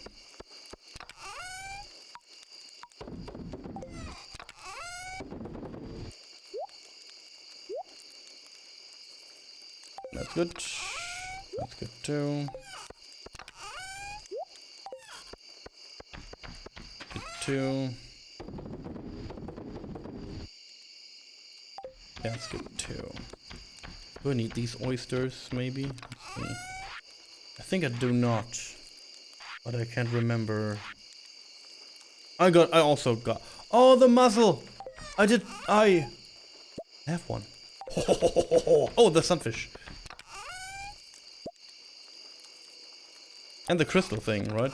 That's good. That's good too. Good too. That's good too. Do I need these oysters maybe? Let's see. I think I do not. But I can't remember. I also got. Oh, the muzzle! I have one. Oh, the sunfish. And the crystal thing, right?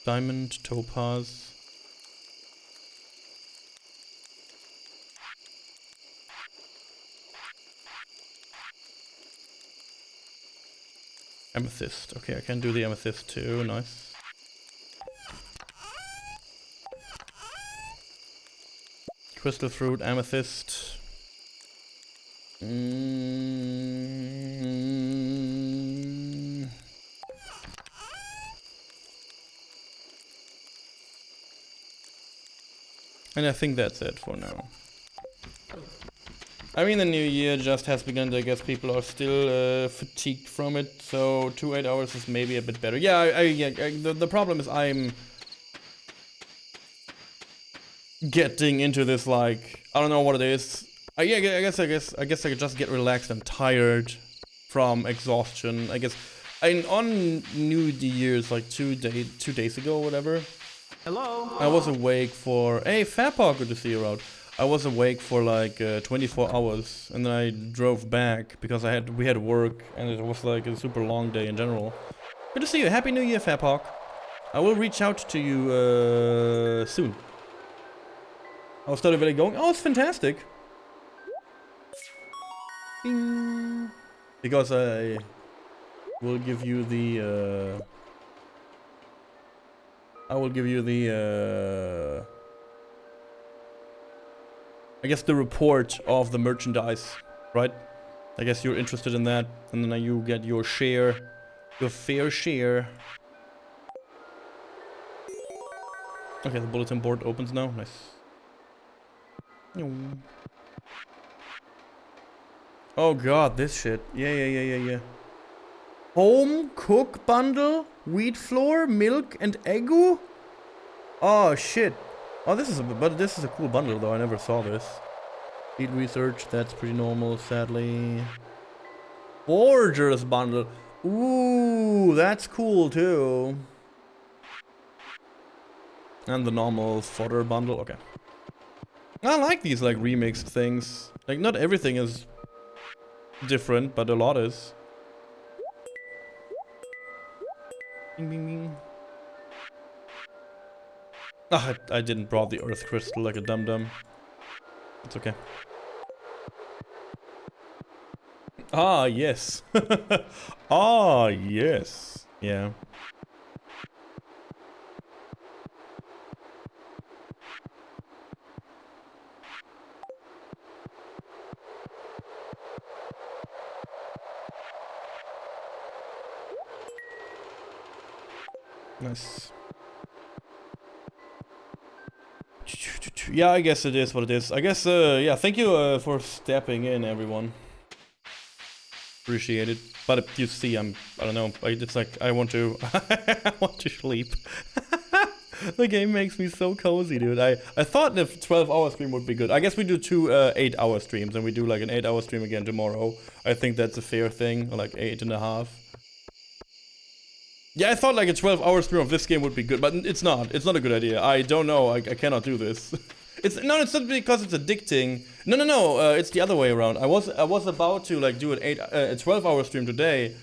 Diamond, topaz. Amethyst. Okay, I can do the amethyst too. Nice. Crystal fruit, amethyst. And I think that's it for now. I mean, the new year just has begun. I guess people are still fatigued from it, so 2 8 hours is maybe a bit better. Yeah, the problem is I'm getting into this, like, I don't know what it is. I guess I just get relaxed and tired from exhaustion. I guess on New Year's, like 2 days ago or whatever. Hello. I was awake for Fairpaw, good to see you out. I was awake for like 24 hours, and then I drove back because we had work, and it was like a super long day in general. Good to see you. Happy New Year, Fairpaw. I will reach out to you soon. How's Stardew Valley going? Oh, it's fantastic. Bing. Because I will give you the I guess the report of the merchandise, right? I guess you're interested in that, and then you get your share your fair share. Okay, the bulletin board opens now. Nice. Oh god, this shit. Yeah. Home cook bundle, wheat flour, milk, and egu. Oh shit. Oh, this is a cool bundle though. I never saw this. Eat research. That's pretty normal, sadly. Forger's bundle. Ooh, that's cool too. And the normal fodder bundle. Okay. I like these like remixed things. Like not everything is different, but a lot is. Bing, bing, bing. Ah, I didn't brought the earth crystal like a dum-dum. It's okay. Ah, yes. Ah, yes. Yeah. Nice. Yeah, I guess it is what it is. I guess, yeah, thank you for stepping in, everyone. Appreciate it. But you see, I don't know, it's like, I want to, I want to sleep. The game makes me so cozy, dude. I thought the 12-hour stream would be good. I guess we do two 8-hour streams, and we do like an 8-hour stream again tomorrow. I think that's a fair thing, like 8.5. Yeah, I thought like a 12-hour stream of this game would be good, but it's not. It's not a good idea. I don't know. I cannot do this. It's not because it's addicting. No. It's the other way around. I was about to like do a 12-hour stream today,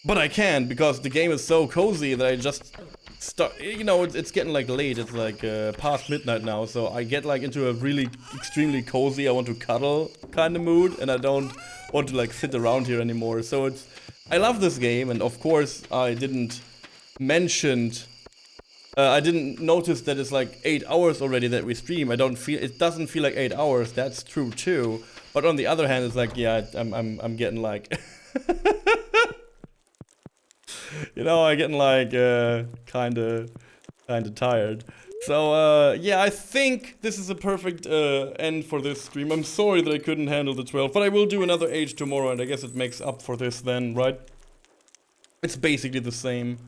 but I can't because the game is so cozy that I just start. You know, it's getting like late. It's like past midnight now, so I get like into a really extremely cozy, I want to cuddle kind of mood, and I don't want to like sit around here anymore. So it's. I love this game, and of course I didn't notice that it's like 8 hours already that we stream. It doesn't feel like 8 hours. That's true too. But on the other hand, it's like, yeah, I'm getting like, you know, I'm getting like kind of tired. So yeah, I think this is a perfect end for this stream. I'm sorry that I couldn't handle the 12, but I will do another 8 tomorrow, and I guess it makes up for this then, right? It's basically the same.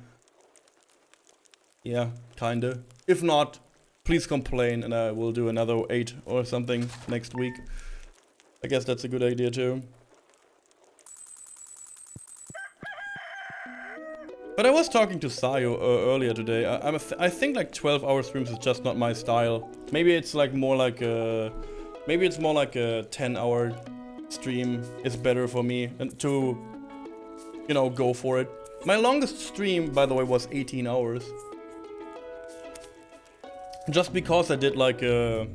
Yeah, kinda. If not, please complain, and I will do another 8 or something next week. I guess that's a good idea too. But I was talking to Sayo earlier today. I think like 12-hour streams is just not my style. Maybe it's like more like a 10-hour stream is better for me, and to, you know, go for it. My longest stream, by the way, was 18 hours. Just because I did like a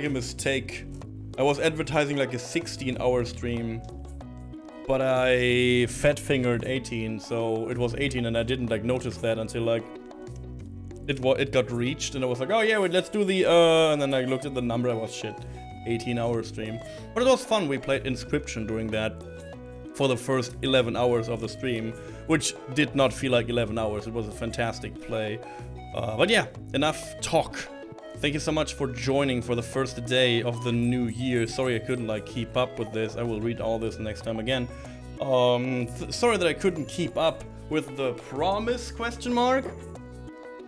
mistake. I was advertising like a 16-hour stream. But I fat-fingered 18, so it was 18, and I didn't like notice that until like it got reached, and I was like, oh yeah, wait, let's do the and then I looked at the number. I was shit, 18-hour stream. But it was fun. We played Inscription during that for the first 11 hours of the stream, which did not feel like 11 hours. It was a fantastic play. But yeah, enough talk. Thank you so much for joining for the first day of the new year. Sorry I couldn't like keep up with this. I will read all this next time again. Sorry that I couldn't keep up with the promise question mark.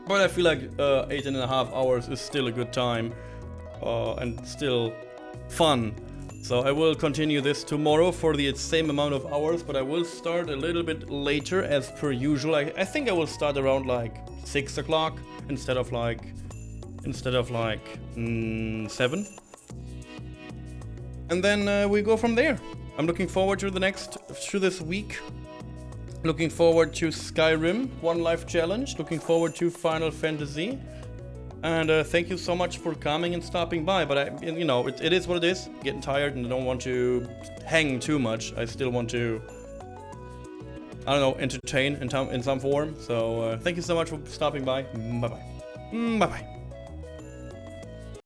But I feel like 8.5 hours is still a good time. And still fun. So I will continue this tomorrow for the same amount of hours, but I will start a little bit later as per usual. I think I will start around like 6 o'clock instead of like 7. And then we go from there. I'm looking forward to this week. Looking forward to Skyrim, One Life Challenge. Looking forward to Final Fantasy. And thank you so much for coming and stopping by. But you know, it is what it is. Getting tired and I don't want to hang too much. I still want to, I don't know, entertain in some form. So thank you so much for stopping by. Bye bye. Bye bye.